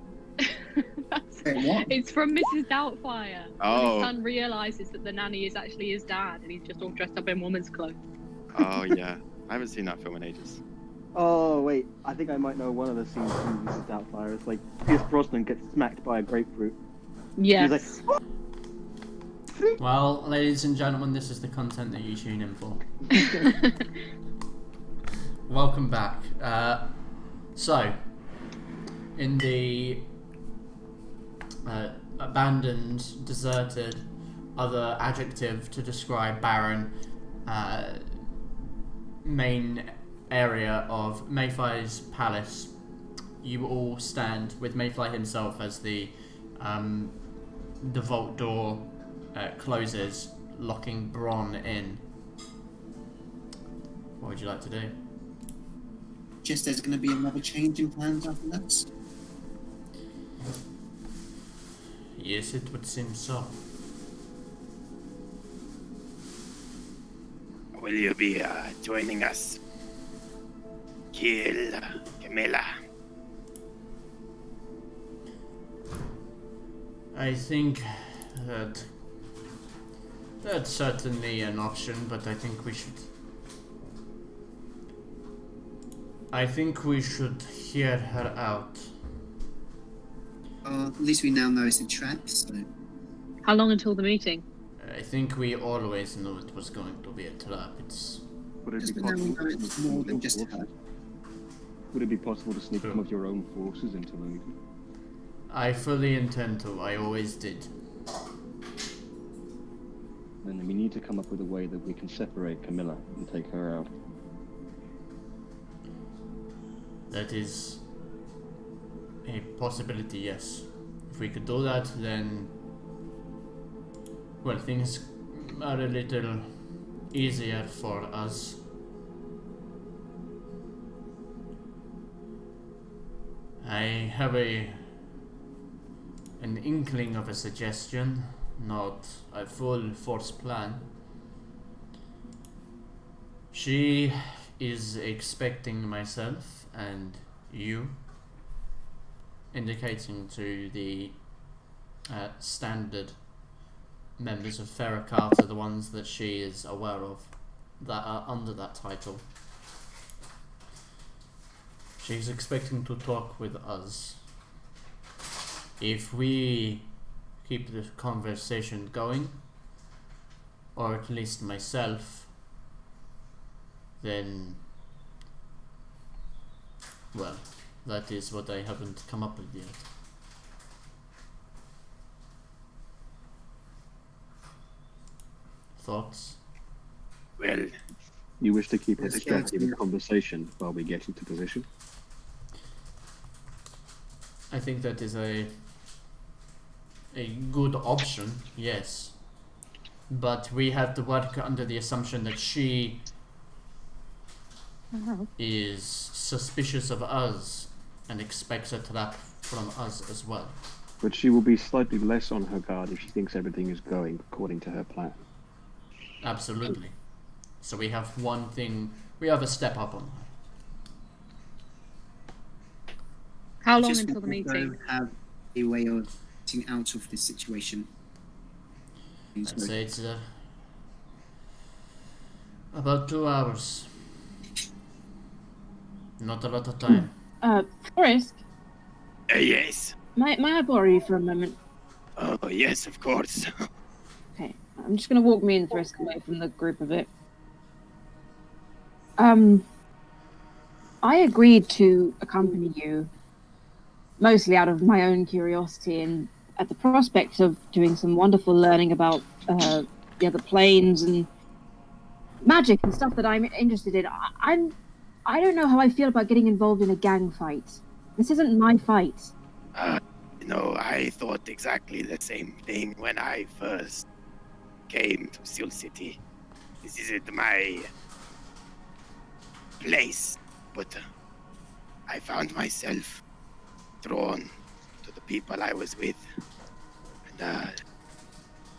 Speaker 5: It's from Mrs. Doubtfire.
Speaker 9: Oh.
Speaker 5: When his son realizes that the nanny is actually his dad, and he's just all dressed up in woman's clothes.
Speaker 9: Oh yeah, I haven't seen that film in ages.
Speaker 2: Oh wait, I think I might know one of the scenes from Mrs. Doubtfire. It's like Pierce Brosnan gets smacked by a grapefruit.
Speaker 5: Yes.
Speaker 2: He's like,
Speaker 1: Well, ladies and gentlemen, this is the content that you tune in for. Welcome back. So, in the abandoned, deserted, other adjective to describe barren main area of Mayfly's palace, you all stand with Mayfly himself as the vault door closes, locking Bron in. What would you like to do?
Speaker 4: Just there's going to be another change in plans after that.
Speaker 1: Yes, it would seem so.
Speaker 7: Will you be joining us? Kill Camilla.
Speaker 1: I think that's certainly an option, but I think we should hear her out.
Speaker 4: At least we now know it's a trap, so...
Speaker 5: How long until the meeting?
Speaker 1: I think we always knew it was going to be a trap.
Speaker 8: Would it
Speaker 4: Just
Speaker 8: be
Speaker 4: now we
Speaker 8: possible
Speaker 4: know
Speaker 8: to
Speaker 4: it's
Speaker 8: sneak
Speaker 4: more
Speaker 8: some
Speaker 4: than
Speaker 8: of
Speaker 4: just
Speaker 8: your
Speaker 4: her.
Speaker 8: forces? Would it be possible to sneak some of your own forces into the meeting?
Speaker 1: I fully intend to. I always did.
Speaker 8: Then we need to come up with a way that we can separate Camilla and take her out.
Speaker 1: That is a possibility, yes. If we could do that, then, well, things are a little easier for us. I have an inkling of a suggestion, not a full force plan. She is expecting myself and you, indicating to the standard members of Fera Carta, the ones that she is aware of, that are under that title. She's expecting to talk with us. If we keep the conversation going, or at least myself, then, well, that is what I haven't come up with yet. Thoughts?
Speaker 7: Well,
Speaker 8: You wish to keep a
Speaker 4: Yes,
Speaker 8: distracted
Speaker 4: yeah.
Speaker 8: conversation while we get into position?
Speaker 1: I think that is a good option, yes. But we have to work under the assumption that she is suspicious of us and expects a trap from us as well.
Speaker 8: But she will be slightly less on her guard if she thinks everything is going according to her plan.
Speaker 1: Absolutely. So we have we have a step up on her.
Speaker 5: How long
Speaker 4: Just
Speaker 5: until the
Speaker 4: want to
Speaker 5: meeting?
Speaker 4: have a way of getting out of this situation.
Speaker 1: I'd say it's about 2 hours. Not a lot of time.
Speaker 3: Forrest,
Speaker 7: yes.
Speaker 3: may I borrow you for a moment?
Speaker 7: Oh, yes, of course.
Speaker 3: Okay, I'm just gonna walk me and Frisk away from the group a bit. I agreed to accompany you, mostly out of my own curiosity and at the prospect of doing some wonderful learning about the other planes and magic and stuff that I'm interested in. I don't know how I feel about getting involved in a gang fight. This isn't my fight.
Speaker 7: I thought exactly the same thing when I first came to Soule City. This isn't my place, but I found myself drawn to the people I was with. And,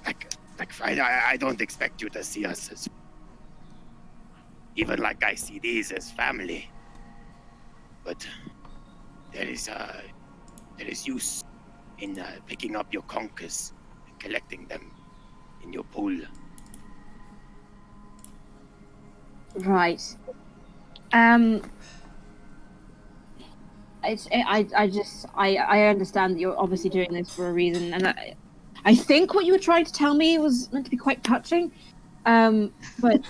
Speaker 7: like Friday, I don't expect you to see us as... Even like I see these as family. But there is use in picking up your conkers and collecting them in your pool.
Speaker 3: Right. I understand that you're obviously doing this for a reason, and I think what you were trying to tell me was meant to be quite touching. But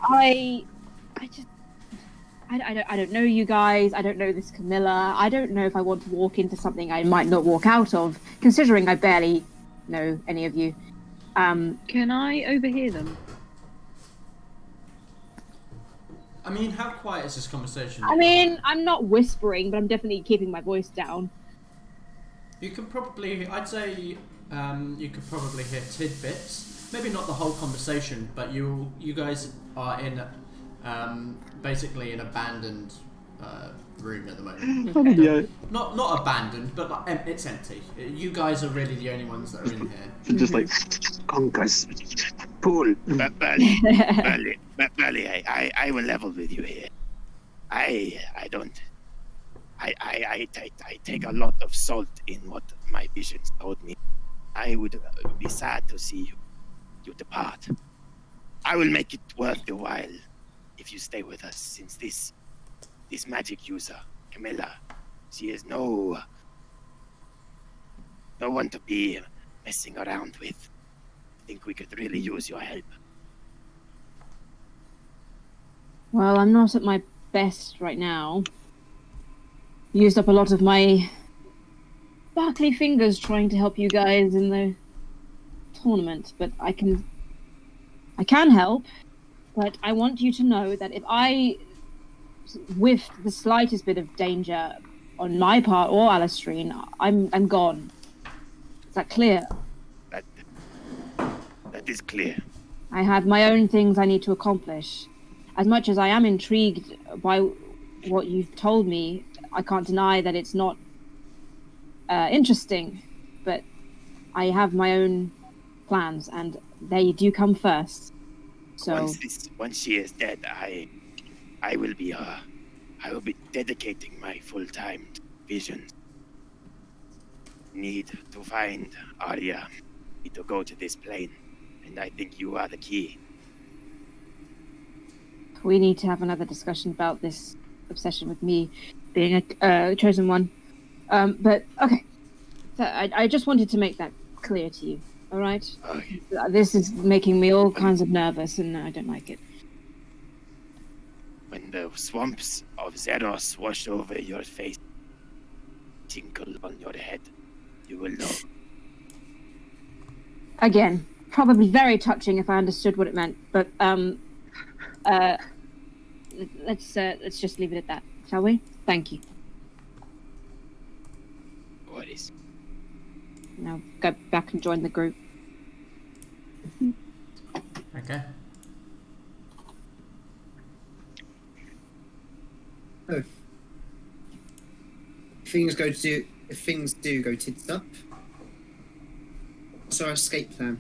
Speaker 3: I don't know you guys. I don't know this Camilla. I don't know if I want to walk into something I might not walk out of, considering I barely know any of you.
Speaker 5: Can I overhear them?
Speaker 1: I mean, how quiet is this conversation?
Speaker 3: I mean, I'm not whispering, but I'm definitely keeping my voice down.
Speaker 1: You can probably, I'd say, you could probably hear tidbits. Maybe not the whole conversation, but you guys are in, basically an abandoned room at the moment.
Speaker 8: Yeah.
Speaker 1: Not abandoned, but like, it's empty. You guys are really the only ones that are in here.
Speaker 8: Just like conkers, pool.
Speaker 7: Burley, I will level with you here. I take a lot of salt in what my visions told me. I would be sad to see you depart. I will make it worth your while if you stay with us, since this magic user, Camilla, she is no one to be messing around with. I think we could really use your help.
Speaker 3: Well, I'm not at my best right now. Used up a lot of my sparkly fingers trying to help you guys in the tournament, but I can help. But I want you to know that if I whiffed the slightest bit of danger on my part or Alistrine, I'm gone. Is that clear?
Speaker 7: That is clear.
Speaker 3: I have my own things I need to accomplish. As much as I am intrigued by what you've told me, I can't deny that it's not interesting, but I have my own plans, and they do come first. So
Speaker 7: once she is dead, I will be dedicating my full-time vision. Need to find Aeria. Need to go to this plane, and I think you are the key.
Speaker 3: We need to have another discussion about this obsession with me being a chosen one. But okay, so I just wanted to make that clear to you. All right.
Speaker 7: Okay.
Speaker 3: This is making me all kinds of nervous, and I don't like it.
Speaker 7: When the swamps of Zeros wash over your face, tinkle on your head, you will know.
Speaker 3: Again, probably very touching if I understood what it meant, but let's just leave it at that, shall we? Thank you.
Speaker 7: What is?
Speaker 3: Now go back and join the group.
Speaker 1: Okay.
Speaker 4: Oh. If things do go tits up, what's our escape plan?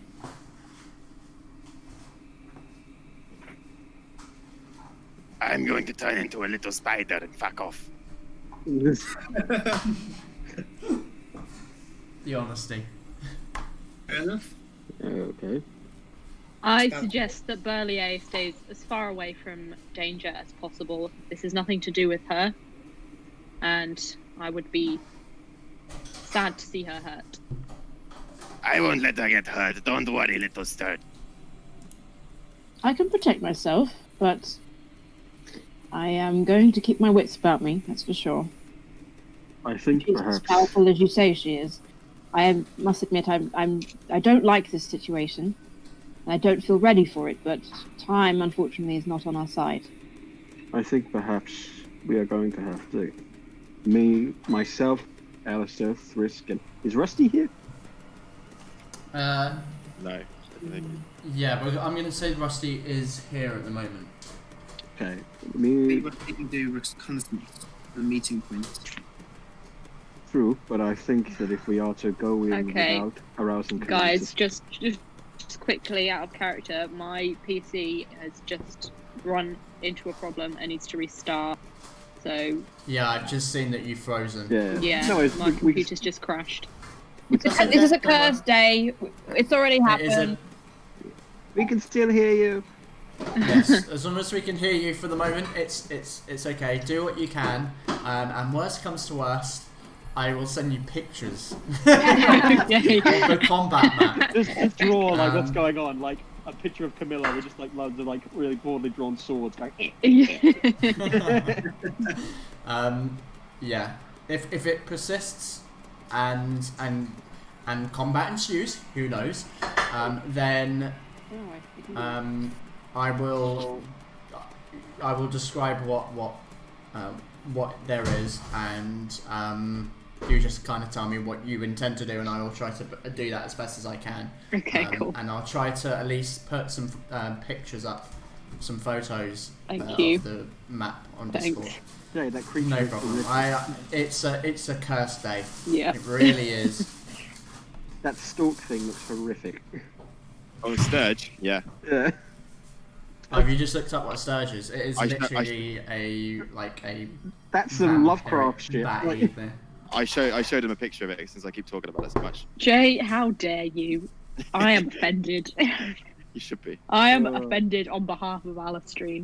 Speaker 7: I'm going to turn into a little spider and fuck off.
Speaker 1: The honesty.
Speaker 4: Fair enough.
Speaker 8: Okay.
Speaker 5: I suggest that Val-Aeria stays as far away from danger as possible. This is nothing to do with her, and I would be sad to see her hurt.
Speaker 7: I won't let her get hurt. Don't worry, little stud.
Speaker 3: I can protect myself, but I am going to keep my wits about me, that's for sure.
Speaker 8: I think
Speaker 3: She's
Speaker 8: perhaps
Speaker 3: as powerful as you say she is. I must admit, I don't like this situation. I don't feel ready for it, but time, unfortunately, is not on our side.
Speaker 8: I think perhaps we are going to have to. Myself, Alistair, Thrisk, and is Rusty here?
Speaker 9: No.
Speaker 1: Yeah, but I'm going to say Rusty is here at the moment.
Speaker 8: Okay.
Speaker 4: Maybe what we can do reconnaissance the meeting point.
Speaker 8: True, but I think that if we are to go in
Speaker 5: Okay.
Speaker 8: without arousing
Speaker 5: Guys, just quickly out of character, my PC has just run into a problem and needs to restart. so
Speaker 1: Yeah, I've just seen that you've frozen.
Speaker 5: yeah,
Speaker 2: No,
Speaker 5: my computer's just crashed.
Speaker 3: This is a cursed day. It's already
Speaker 1: It is
Speaker 3: happened.
Speaker 2: We can still hear you.
Speaker 1: Yes, as long as we can hear you for the moment, it's okay. Do what you can, and worst comes to worst, I will send you pictures of the combat map.
Speaker 2: Just draw like what's going on, like a picture of Camilla with just like loads of like really broadly drawn swords going.
Speaker 1: Yeah. If it persists and combat ensues, who knows? Then I will describe what there is, and you just kind of tell me what you intend to do, and I will try to do that as best as I can.
Speaker 5: Okay, cool.
Speaker 1: And I'll try to at least put some pictures up, some photos
Speaker 5: Thank
Speaker 1: of
Speaker 5: you.
Speaker 1: the map on
Speaker 5: Thanks.
Speaker 1: Discord.
Speaker 2: Yeah, that creature.
Speaker 1: No
Speaker 2: is
Speaker 1: problem.
Speaker 2: horrific.
Speaker 1: It's a cursed day.
Speaker 5: Yeah.
Speaker 1: It really is.
Speaker 2: That stalk thing looks horrific.
Speaker 9: Oh, Sturge. Yeah.
Speaker 2: Yeah.
Speaker 1: Have you just looked up what Sturge is? It is
Speaker 9: I-
Speaker 1: literally a
Speaker 2: That's some
Speaker 1: vampiric
Speaker 2: Lovecraft shit.
Speaker 1: batty
Speaker 2: Like,
Speaker 1: thing.
Speaker 9: I showed him a picture of it since I keep talking about it so much.
Speaker 5: Jay, how dare you? I am offended.
Speaker 9: You should be.
Speaker 5: I am offended on behalf of Alistair.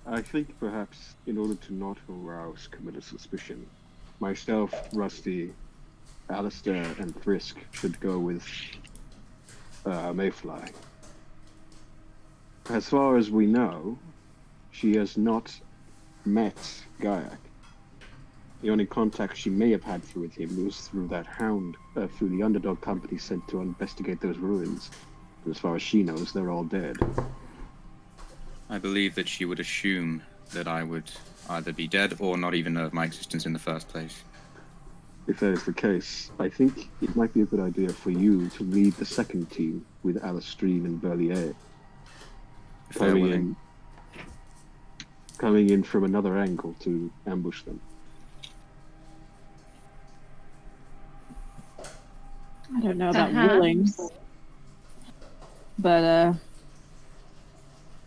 Speaker 8: I think perhaps in order to not arouse Camilla's suspicion, myself, Rusty, Alistair, and Thrisk should go with Mayfly. As far as we know, she has not met Gaiac. The only contact she may have had with him was through that hound, through the underdog company sent to investigate those ruins. But as far as she knows, they're all dead.
Speaker 6: I believe that she would assume that I would either be dead or not even know of my existence in the first place.
Speaker 8: If that is the case, I think it might be a good idea for you to lead the second team with Alistair and Val-Aeria.
Speaker 6: If they're willing.
Speaker 8: Coming in from another angle to ambush them.
Speaker 3: I don't know about
Speaker 5: Perhaps.
Speaker 3: willing, but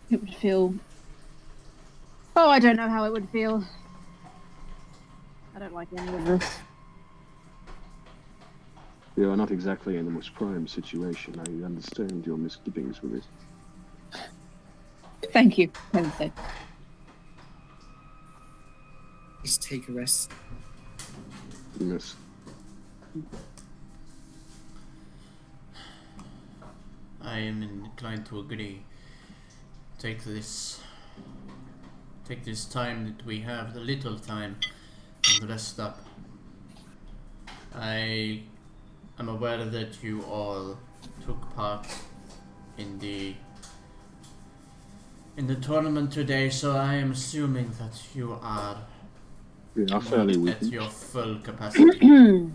Speaker 3: it would feel. Oh, I don't know how it would feel. I don't like any of this.
Speaker 8: You are not exactly in the most prime situation. I understand your misgivings with it.
Speaker 3: Thank you, Wednesday.
Speaker 4: Please take a rest.
Speaker 8: Yes.
Speaker 1: I am inclined to agree. Take this time that we have, the little time, and rest up. I am aware that you all took part in the tournament today, so I am assuming that you are
Speaker 8: We are fairly
Speaker 1: at
Speaker 8: weak.
Speaker 1: your full capacity.
Speaker 8: True.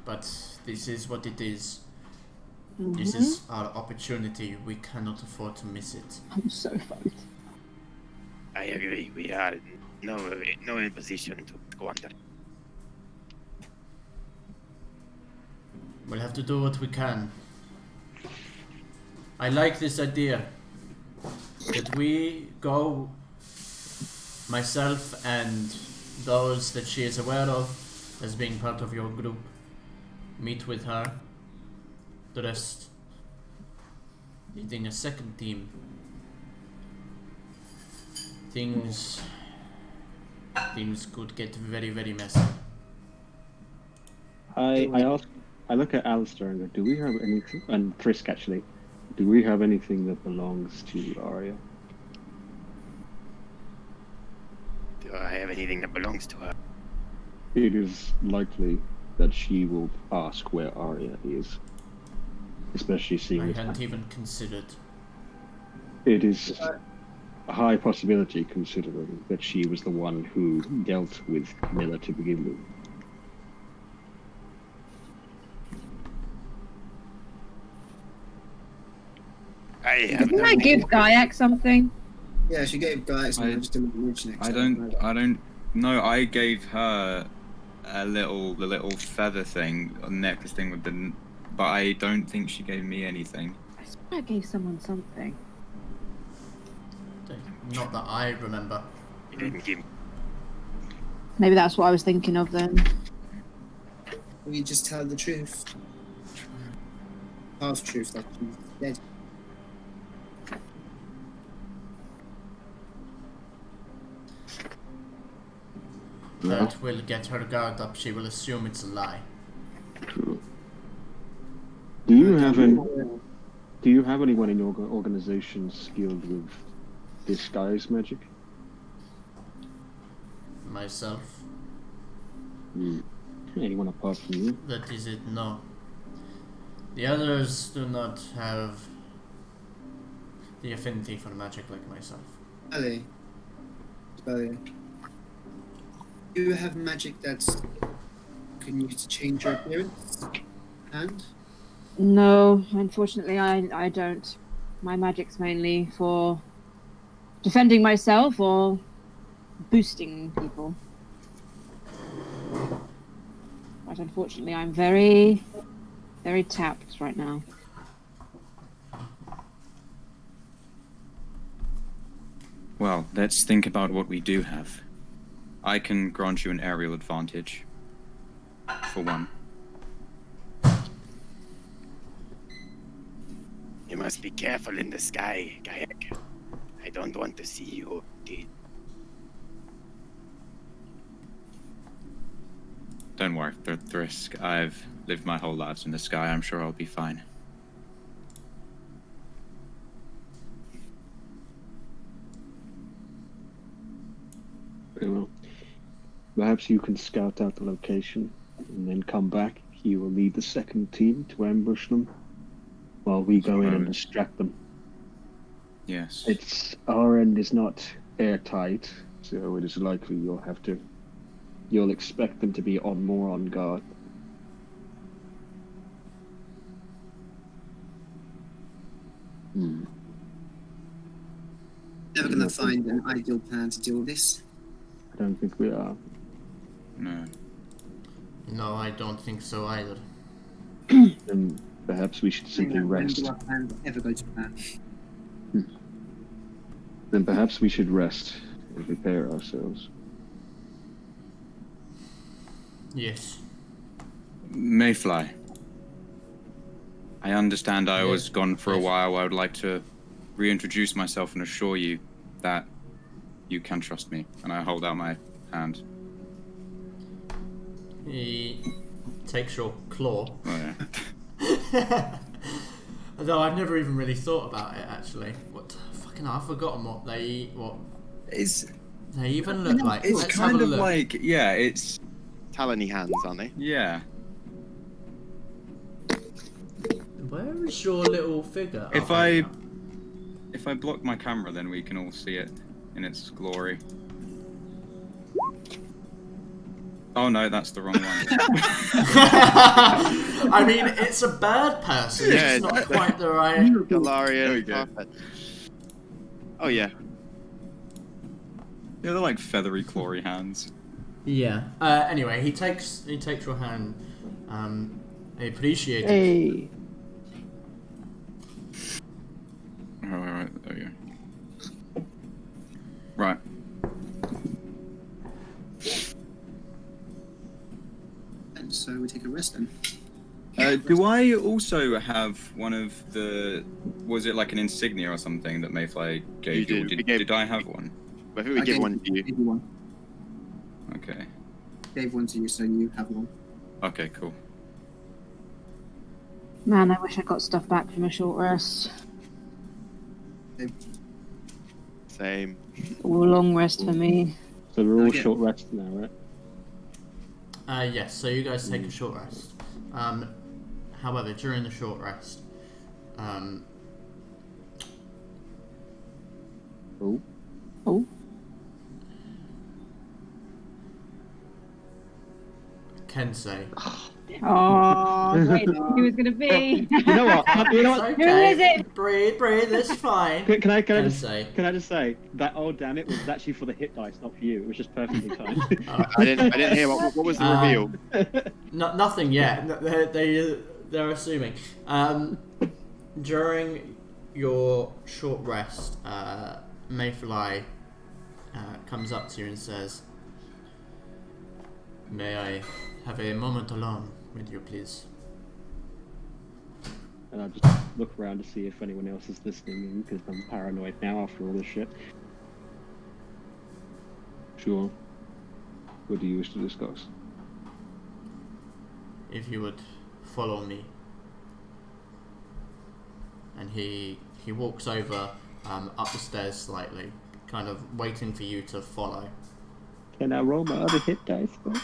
Speaker 1: But this is what it is. This is our opportunity. We cannot afford to miss it.
Speaker 3: I'm so fucked.
Speaker 7: I agree. We are no in position to go under.
Speaker 1: We'll have to do what we can. I like this idea that we go, myself and those that she is aware of as being part of your group, meet with her. The rest leading a second team. Things could get very, very messy.
Speaker 8: I look at Alistair and go, do we have anything, and Thrisk actually, do we have anything that belongs to Arya?
Speaker 7: Do I have anything that belongs to her?
Speaker 8: It is likely that she will ask where Arya is. Especially seeing
Speaker 1: I
Speaker 8: as
Speaker 1: hadn't even considered.
Speaker 8: it is a high possibility considering that she was the one who dealt with Camilla to begin with.
Speaker 3: Didn't I give Gaiac something?
Speaker 4: Yeah, she gave Guy some just a reach next
Speaker 6: I don't know. I gave her the little feather thing, a necklace thing with the, but I don't think she gave me anything.
Speaker 3: I swear I gave someone something.
Speaker 1: Not that I remember.
Speaker 7: He didn't give.
Speaker 3: Maybe that's what I was thinking of then.
Speaker 4: We just tell the truth. Half truth, like he's dead.
Speaker 1: That will get her guard up. She will assume it's a lie.
Speaker 8: True. Do you have anyone in your organization skilled with disguise magic?
Speaker 1: Myself.
Speaker 8: Anyone apart from you?
Speaker 1: That is it, no. The others do not have the affinity for magic like myself.
Speaker 4: Ali. Do you have magic that's can use to change your appearance? And?
Speaker 3: No, unfortunately, I don't. My magic's mainly for defending myself or boosting people. But unfortunately, I'm very, very tapped right now.
Speaker 6: Well, let's think about what we do have. I can grant you an aerial advantage. For one.
Speaker 7: You must be careful in the sky, Kayak. I don't want to see you dead.
Speaker 6: Don't worry, the risk. I've lived my whole life in the sky. I'm sure I'll be fine.
Speaker 8: Very well. Perhaps you can scout out the location and then come back. You will lead the second team to ambush them while we go in and distract them.
Speaker 6: Yes.
Speaker 8: Our end is not airtight, so it is likely you'll expect them to be more on guard.
Speaker 4: Never gonna find an ideal plan to deal with this.
Speaker 8: I don't think we are.
Speaker 6: No.
Speaker 1: No, I don't think so either.
Speaker 8: Then perhaps we should simply rest.
Speaker 4: When do our plans ever go to plan?
Speaker 8: Then perhaps we should rest and prepare ourselves.
Speaker 1: Yes.
Speaker 6: Mayfly. I understand I was gone for a while. I would like to reintroduce myself and assure you that you can trust me. And I hold out my hand.
Speaker 1: He takes your claw.
Speaker 6: Oh, yeah.
Speaker 1: Though I've never even really thought about it, actually. I've forgotten what they eat. They even look like.
Speaker 6: It's
Speaker 1: Let's
Speaker 6: kind
Speaker 1: have a
Speaker 6: of
Speaker 1: look.
Speaker 6: like, yeah, it's...
Speaker 9: Talony hands, aren't they?
Speaker 6: Yeah.
Speaker 1: Where is your little figure?
Speaker 6: If
Speaker 1: Oh, there you
Speaker 6: I block my camera, then we can all see it in its glory. Oh no, that's the wrong one.
Speaker 1: I mean, it's a bird person.
Speaker 9: Yeah,
Speaker 1: It's not quite the right.
Speaker 9: Galarian.
Speaker 6: There we go.
Speaker 9: Perfect. Oh yeah.
Speaker 6: Yeah, they're like feathery, clawy hands.
Speaker 1: Yeah. Anyway, he takes your hand. I appreciate it.
Speaker 2: Hey.
Speaker 6: Alright, there we go. Right.
Speaker 4: And so we take a rest then.
Speaker 6: Do I also have one of the... Was it like an insignia or something that Mayfly gave
Speaker 9: You
Speaker 6: you?
Speaker 9: do.
Speaker 6: Did I have one?
Speaker 9: But who would give one to you?
Speaker 4: Gave you one.
Speaker 6: Okay.
Speaker 4: Gave one to you, so you have one.
Speaker 6: Okay, cool.
Speaker 3: Man, I wish I got stuff back from a short rest.
Speaker 9: Same.
Speaker 3: A long rest for me.
Speaker 8: So we're all
Speaker 4: Okay.
Speaker 8: short rest now, right?
Speaker 1: Yes. So you guys take a short rest. However, during the short rest,
Speaker 3: Oh.
Speaker 1: Kensei.
Speaker 3: Oh, wait, who was gonna be?
Speaker 8: You know what?
Speaker 1: It's
Speaker 3: Who is it?
Speaker 1: Breathe, it's fine.
Speaker 8: Can I
Speaker 1: Kensei.
Speaker 8: just say that? Oh damn it! Was actually for the hit dice, not for you. It was just perfectly timed.
Speaker 9: I didn't hear what was the reveal.
Speaker 1: Nothing yet. They're assuming. During your short rest, Mayfly comes up to you and says, "May I have a moment alone with you, please?"
Speaker 8: And I just look around to see if anyone else is listening, because I'm paranoid now after all this shit. Sure. What do you wish to discuss?
Speaker 1: If you would follow me. And he walks over up the stairs slightly, kind of waiting for you to follow.
Speaker 8: Can I roll my other hit dice, folks?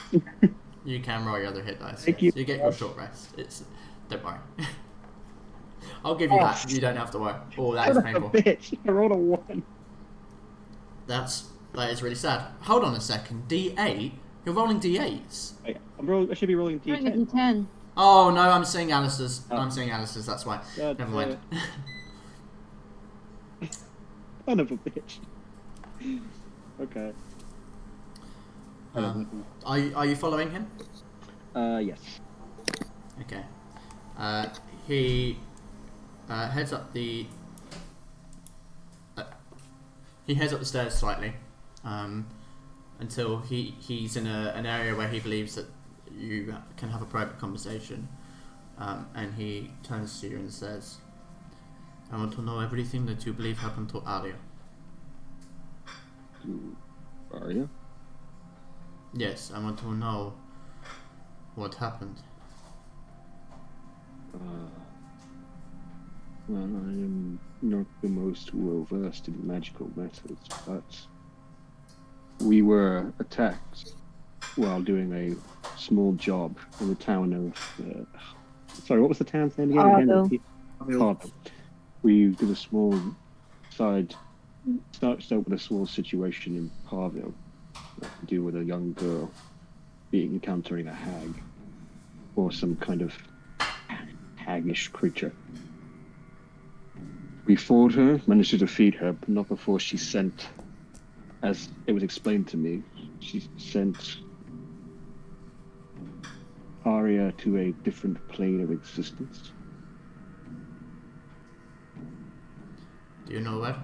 Speaker 1: You can roll your other hit dice.
Speaker 8: Thank
Speaker 1: yes.
Speaker 8: you.
Speaker 1: You get your short rest. Don't worry. I'll give you that. You don't have to worry. Oh, that is painful.
Speaker 8: Bitch! I rolled a 1.
Speaker 1: That is really sad. Hold on a second. D8? You're rolling D8s?
Speaker 8: Wait, I should be rolling
Speaker 3: Rolling a
Speaker 8: D10.
Speaker 3: D10.
Speaker 1: Oh no, I'm seeing Alistair's.
Speaker 8: Oh.
Speaker 1: I'm seeing Alistair's. That's why.
Speaker 8: God
Speaker 1: Never mind.
Speaker 8: Son of a bitch. Okay.
Speaker 1: Are you following him?
Speaker 8: Yes.
Speaker 1: Okay. He heads up the. He heads up the stairs slightly, until he's in an area where he believes that you can have a private conversation, and he turns to you and says, "I want to know everything that you believe happened to Aria."
Speaker 8: To Aria?
Speaker 1: Yes, I want to know what happened.
Speaker 8: Well, I am not the most well versed in magical methods, but we were attacked while doing a small job in the town of. Sorry, what was the town's name again? Parville. We did a small start with a small situation in Parville to do with a young girl encountering a hag or some kind of haggish creature. We fought her, managed to defeat her, but not before she sent, as it was explained to me, she sent Aria to a different plane of existence.
Speaker 1: Do you know where?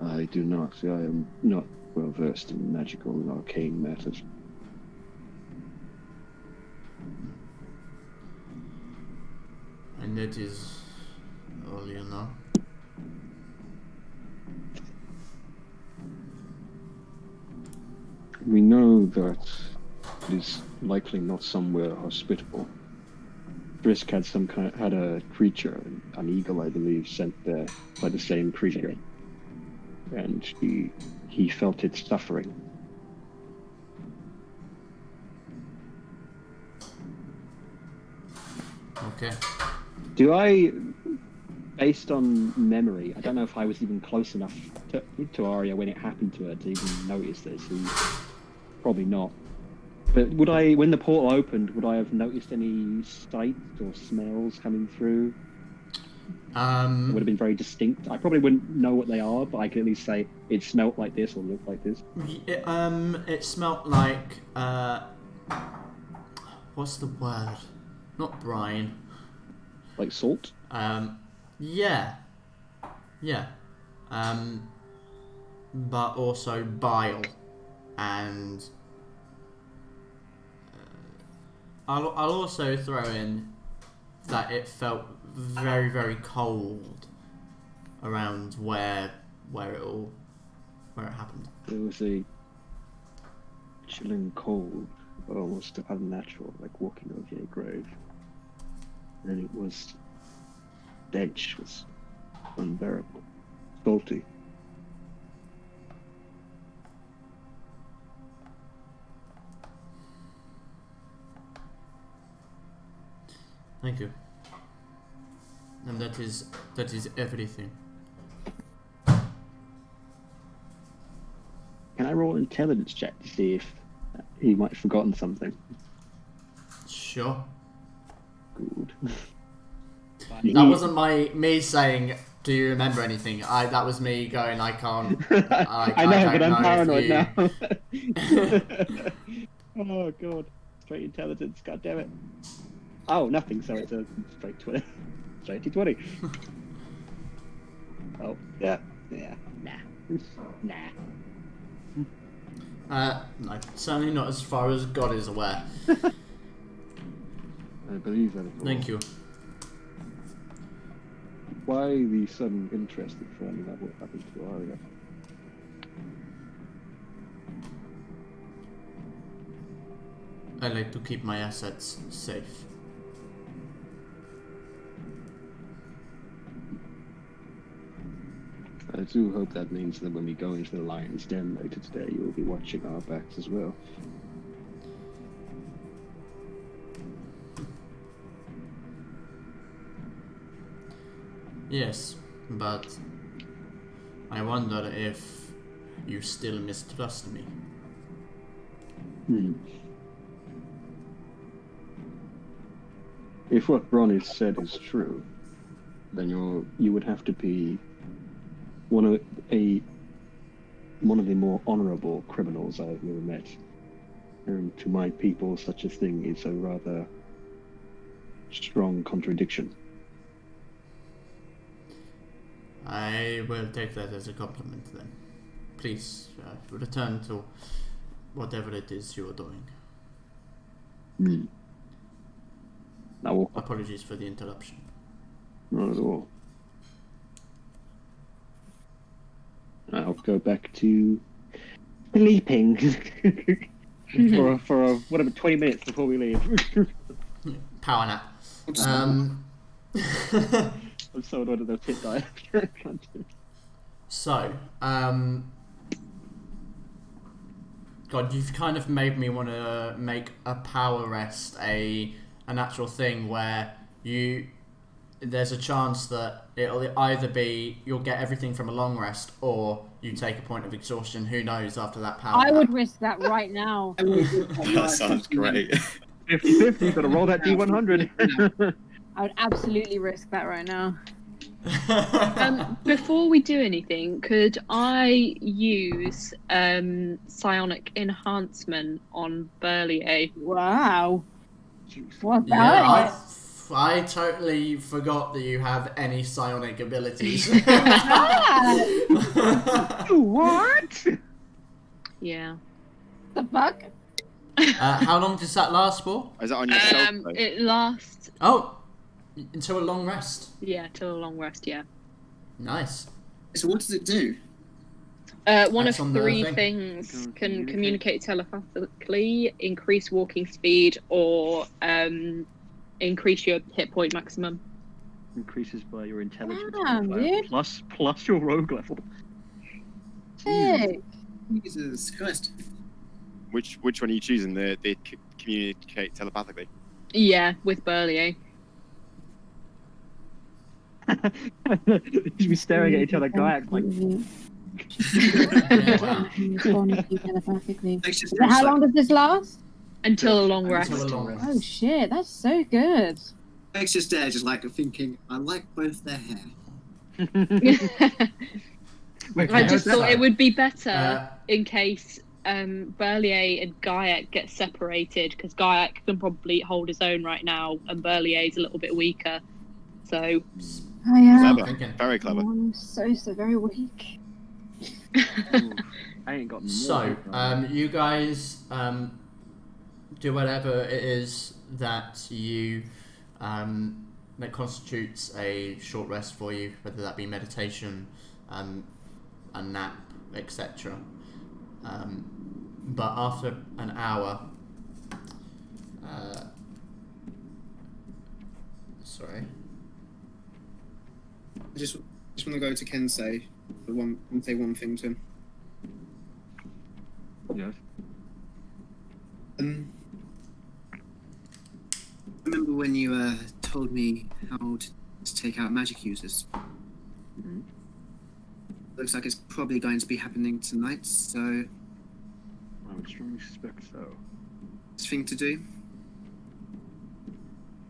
Speaker 8: I do not. I am not well versed in magical and arcane matters.
Speaker 1: And that is all you know?
Speaker 8: We know that it is likely not somewhere hospitable. Brisk had had a creature, an eagle, I believe, sent there by the same creature, and he felt its suffering.
Speaker 1: Okay.
Speaker 8: Do I, based on memory, I don't know if I was even close enough to Aria when it happened to her to even notice this. Probably not. But would I, when the portal opened, would I have noticed any sights or smells coming through? It would have been very distinct. I probably wouldn't know what they are, but I could at least say it smelt like this or looked like this.
Speaker 1: It smelt like what's the word? Not brine.
Speaker 8: Like salt?
Speaker 1: Yeah. But also bile, and I'll also throw in that it felt very, very cold around where it happened.
Speaker 8: There was a chilling cold, almost unnatural, like walking over a grave. And it was stench was unbearable, salty.
Speaker 1: Thank you. And that is everything.
Speaker 8: Can I roll an intelligence check to see if he might have forgotten something?
Speaker 1: Sure.
Speaker 8: Good.
Speaker 1: That wasn't me saying, "Do you remember anything?" That was me going, "I can't."
Speaker 8: I know, but I'm paranoid
Speaker 1: you...
Speaker 8: now. Oh god, straight intelligence. God damn it. Oh, nothing. So it's a straight 20. Straight 20. Oh, yeah. Nah.
Speaker 1: No, certainly not as far as God is aware.
Speaker 8: I believe that.
Speaker 1: Thank you.
Speaker 8: Why the sudden interest in finding out what happened to Aria?
Speaker 1: I like to keep my assets safe.
Speaker 8: I do hope that means that when we go into the Lion's Den later today, you will be watching our backs as well.
Speaker 1: Yes, but I wonder if you still mistrust me.
Speaker 8: If what Bronny said is true, then you would have to be one of the more honourable criminals I've ever met. And to my people, such a thing is a rather strong contradiction.
Speaker 1: I will take that as a compliment then. Please, return to whatever it is you are doing.
Speaker 8: Now,
Speaker 1: Apologies for the interruption.
Speaker 8: not at all. I'll go back to sleeping for whatever 20 minutes before we leave.
Speaker 1: Power nap.
Speaker 8: I'm so annoyed at those hit die.
Speaker 1: So, God, you've kind of made me want to make a power rest an actual thing where there's a chance that it'll either be you'll get everything from a long rest or you take a point of exhaustion. Who knows after that power?
Speaker 3: I would risk that right now.
Speaker 6: That sounds great.
Speaker 8: 50-50, you gotta roll that D100.
Speaker 3: I would absolutely risk that right now.
Speaker 5: Before we do anything, could I use psionic enhancement on Val-Aeria?
Speaker 3: Wow. What
Speaker 1: Yeah, I totally forgot that you have any psionic abilities.
Speaker 8: What?
Speaker 5: Yeah.
Speaker 3: The fuck?
Speaker 1: How long does that last for?
Speaker 9: Is that on yourself? though?
Speaker 5: It lasts.
Speaker 1: Oh, until a long rest.
Speaker 5: Yeah, till a long rest. Yeah.
Speaker 1: Nice.
Speaker 4: So what does it do?
Speaker 5: One
Speaker 1: That's
Speaker 5: of
Speaker 1: on the
Speaker 5: three
Speaker 1: thing.
Speaker 5: things can communicate telepathically, increase walking speed, or increase your hit point maximum.
Speaker 2: Increases by your intelligence
Speaker 3: Damn,
Speaker 2: modifier,
Speaker 3: dude.
Speaker 2: plus your rogue level.
Speaker 3: Sick.
Speaker 4: Jesus Christ.
Speaker 9: Which one are you choosing? They communicate telepathically.
Speaker 5: Yeah, with Val-Aeria.
Speaker 2: You should be staring at each other, guy like.
Speaker 3: Telepathically.
Speaker 4: Makes it
Speaker 3: How long does this last?
Speaker 5: Until a long rest.
Speaker 1: Until a long rest.
Speaker 3: Oh shit, that's so good.
Speaker 4: Makes you stare, just like thinking, I like both their hair.
Speaker 5: I just thought it would be better
Speaker 1: Uh,
Speaker 5: in case Val-Aeria and Gaiac get separated, because Gaiac can probably hold his own right now, and Val-Aeria is a little bit weaker. So,
Speaker 3: Oh yeah.
Speaker 9: Clever.
Speaker 1: Thinking.
Speaker 9: Very clever.
Speaker 3: Oh, I'm so very weak.
Speaker 2: I ain't got no.
Speaker 1: So, you guys do whatever it is that you that constitutes a short rest for you, whether that be meditation, a nap, etc. But after an hour, sorry.
Speaker 4: I just want to go to Kensei, say one thing to him.
Speaker 2: Yes.
Speaker 4: Remember when you told me how to take out magic users?
Speaker 2: Mhm.
Speaker 4: Looks like it's probably going to be happening tonight, so
Speaker 2: I would strongly suspect so.
Speaker 4: best thing to do.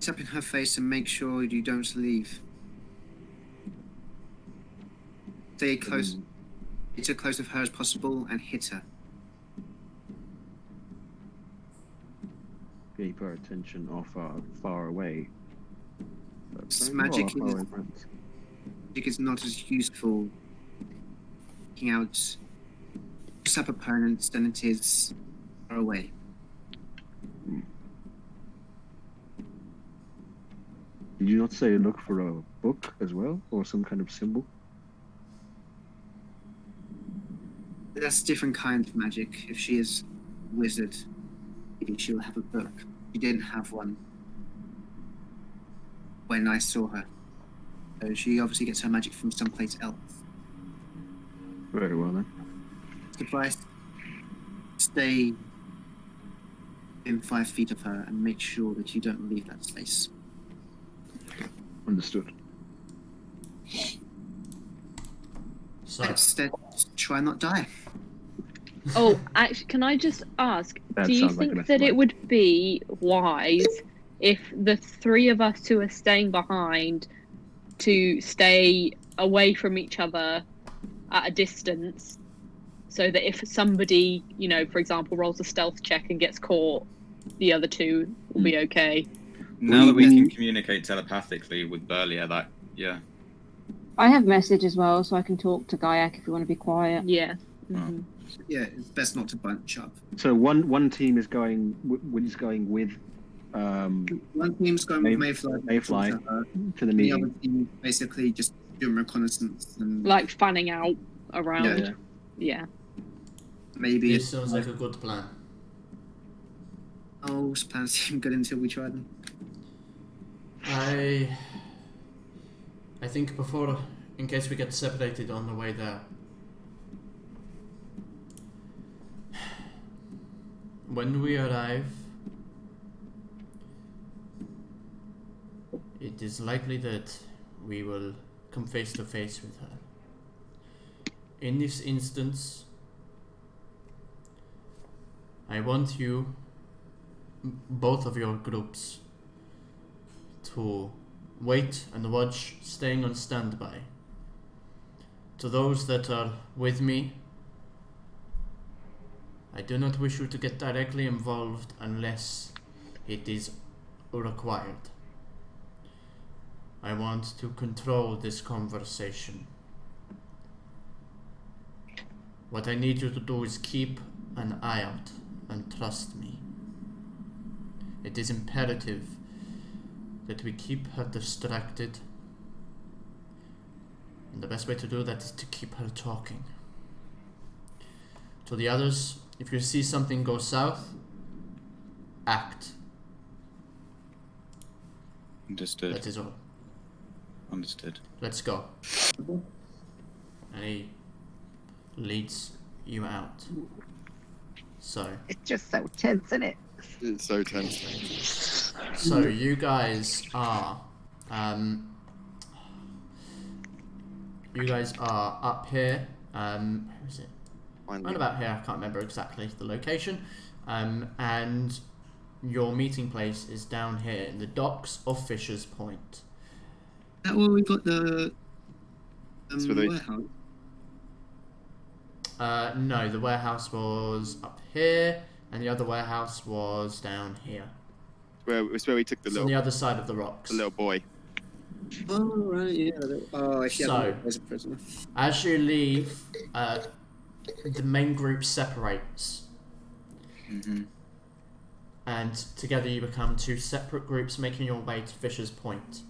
Speaker 4: Sit up in her face and make sure you don't leave. Stay close, get as close of her as possible and hit her.
Speaker 8: Keep our attention off far away.
Speaker 4: It's magic in
Speaker 8: Far
Speaker 4: the-
Speaker 8: away friends.
Speaker 4: magic is not as useful taking out sub opponents than it is far away.
Speaker 8: Did you not say look for a book as well, or some kind of symbol?
Speaker 4: That's a different kind of magic. If she is a wizard, maybe she'll have a book. She didn't have one when I saw her. So she obviously gets her magic from someplace else.
Speaker 8: Very well then.
Speaker 4: Advice: stay in 5 feet of her and make sure that you don't leave that space.
Speaker 8: Understood.
Speaker 1: So,
Speaker 4: Instead, try not die.
Speaker 5: Oh, actually, can I just ask,
Speaker 8: That
Speaker 5: do you
Speaker 8: sounds like
Speaker 5: think
Speaker 8: an
Speaker 5: that it
Speaker 8: escalate.
Speaker 5: would be wise if the 3 of us who are staying behind to stay away from each other at a distance, so that if somebody, you know, for example, rolls a stealth check and gets caught, the other 2 will be okay?
Speaker 6: Now that we can communicate telepathically with Burlia, that, yeah.
Speaker 3: I have message as well, so I can talk to Gaiak if you want to be quiet.
Speaker 5: Yeah.
Speaker 6: Mhm.
Speaker 4: Yeah, it's best not to bunch up.
Speaker 8: So one team is going with
Speaker 4: One team's going with Mayfly.
Speaker 8: Mayfly to the
Speaker 4: The
Speaker 8: meeting.
Speaker 4: other team basically just doing reconnaissance and
Speaker 5: Like fanning out around.
Speaker 8: Yeah.
Speaker 5: Yeah.
Speaker 4: maybe
Speaker 1: this sounds like a good plan.
Speaker 4: oh, plans seem good until we try them.
Speaker 1: I think before, in case we get separated on the way there, when we arrive, it is likely that we will come face to face with her. In this instance, I want you, both of your groups, to wait and watch, staying on standby. To those that are with me, I do not wish you to get directly involved unless it is required. I want to control this conversation. What I need you to do is keep an eye out and trust me. It is imperative that we keep her distracted, and the best way to do that is to keep her talking. To the others, if you see something go south, act.
Speaker 6: Understood.
Speaker 1: That is all.
Speaker 6: Understood.
Speaker 1: Let's go. And he leads you out. So,
Speaker 7: It's just so tense, isn't it?
Speaker 9: It's so tense.
Speaker 1: so you guys are, up here. Where is it?
Speaker 9: Finally.
Speaker 1: Right about here. I can't remember exactly the location. And your meeting place is down here in the docks of Fisher's Point.
Speaker 4: Is that where we got the
Speaker 9: That's where they-
Speaker 4: warehouse?
Speaker 1: No, the warehouse was up here, and the other warehouse was down here.
Speaker 9: It's where we took the
Speaker 1: It's on the
Speaker 9: little,
Speaker 1: other side of the rocks.
Speaker 9: the little boy.
Speaker 4: Oh right, yeah. Oh, I see.
Speaker 1: So-
Speaker 4: There's a prisoner.
Speaker 1: As you leave, the main group separates,
Speaker 6: Mm-hmm.
Speaker 1: and together you become 2 separate groups making your way to Fisher's Point.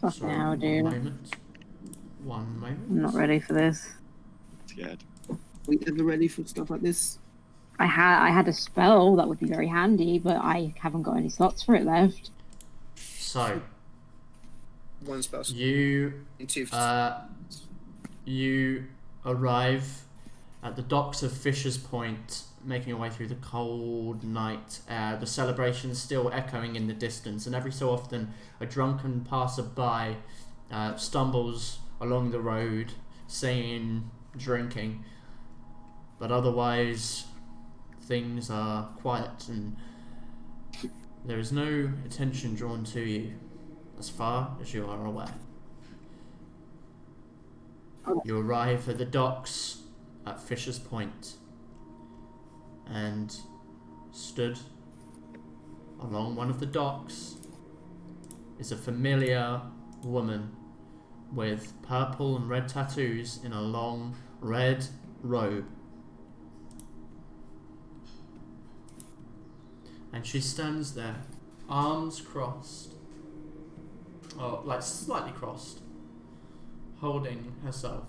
Speaker 3: Fuck
Speaker 1: So,
Speaker 3: now,
Speaker 1: one
Speaker 3: dude.
Speaker 1: moment. One moment.
Speaker 3: I'm not ready for this.
Speaker 9: Scared.
Speaker 4: Are we ever ready for stuff like this?
Speaker 3: I had a spell that would be very handy, but I haven't got any slots for it left.
Speaker 1: So,
Speaker 4: One spell.
Speaker 1: you
Speaker 4: Two.
Speaker 1: you arrive at the docks of Fisher's Point, making your way through the cold night air, the celebrations still echoing in the distance, and every so often a drunken passerby stumbles along the road, singing, drinking, but otherwise things are quiet and there is no attention drawn to you as far as you are aware. You arrive at the docks at Fisher's Point, and stood along one of the docks is a familiar woman with purple and red tattoos in a long red robe. And she stands there, arms crossed, or like slightly crossed, holding herself.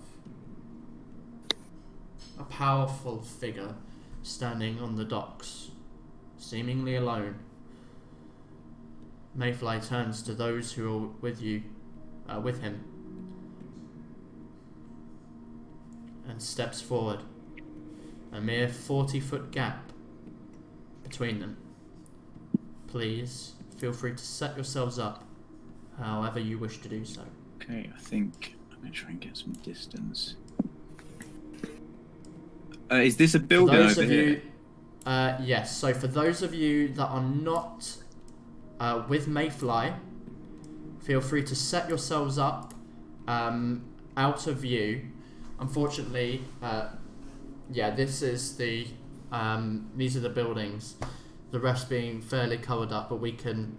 Speaker 1: A powerful figure standing on the docks, seemingly alone. Mayfly turns to those who are with him, and steps forward. A mere 40-foot gap between them. Please feel free to set yourselves up however you wish to do so.
Speaker 6: Okay, I think I'm going to try and get some distance. Is this a building over here?
Speaker 1: Yes, so for those of you that are not with Mayfly, feel free to set yourselves up out of view. Unfortunately, this is the these are the buildings. The rest being fairly covered up, but we can.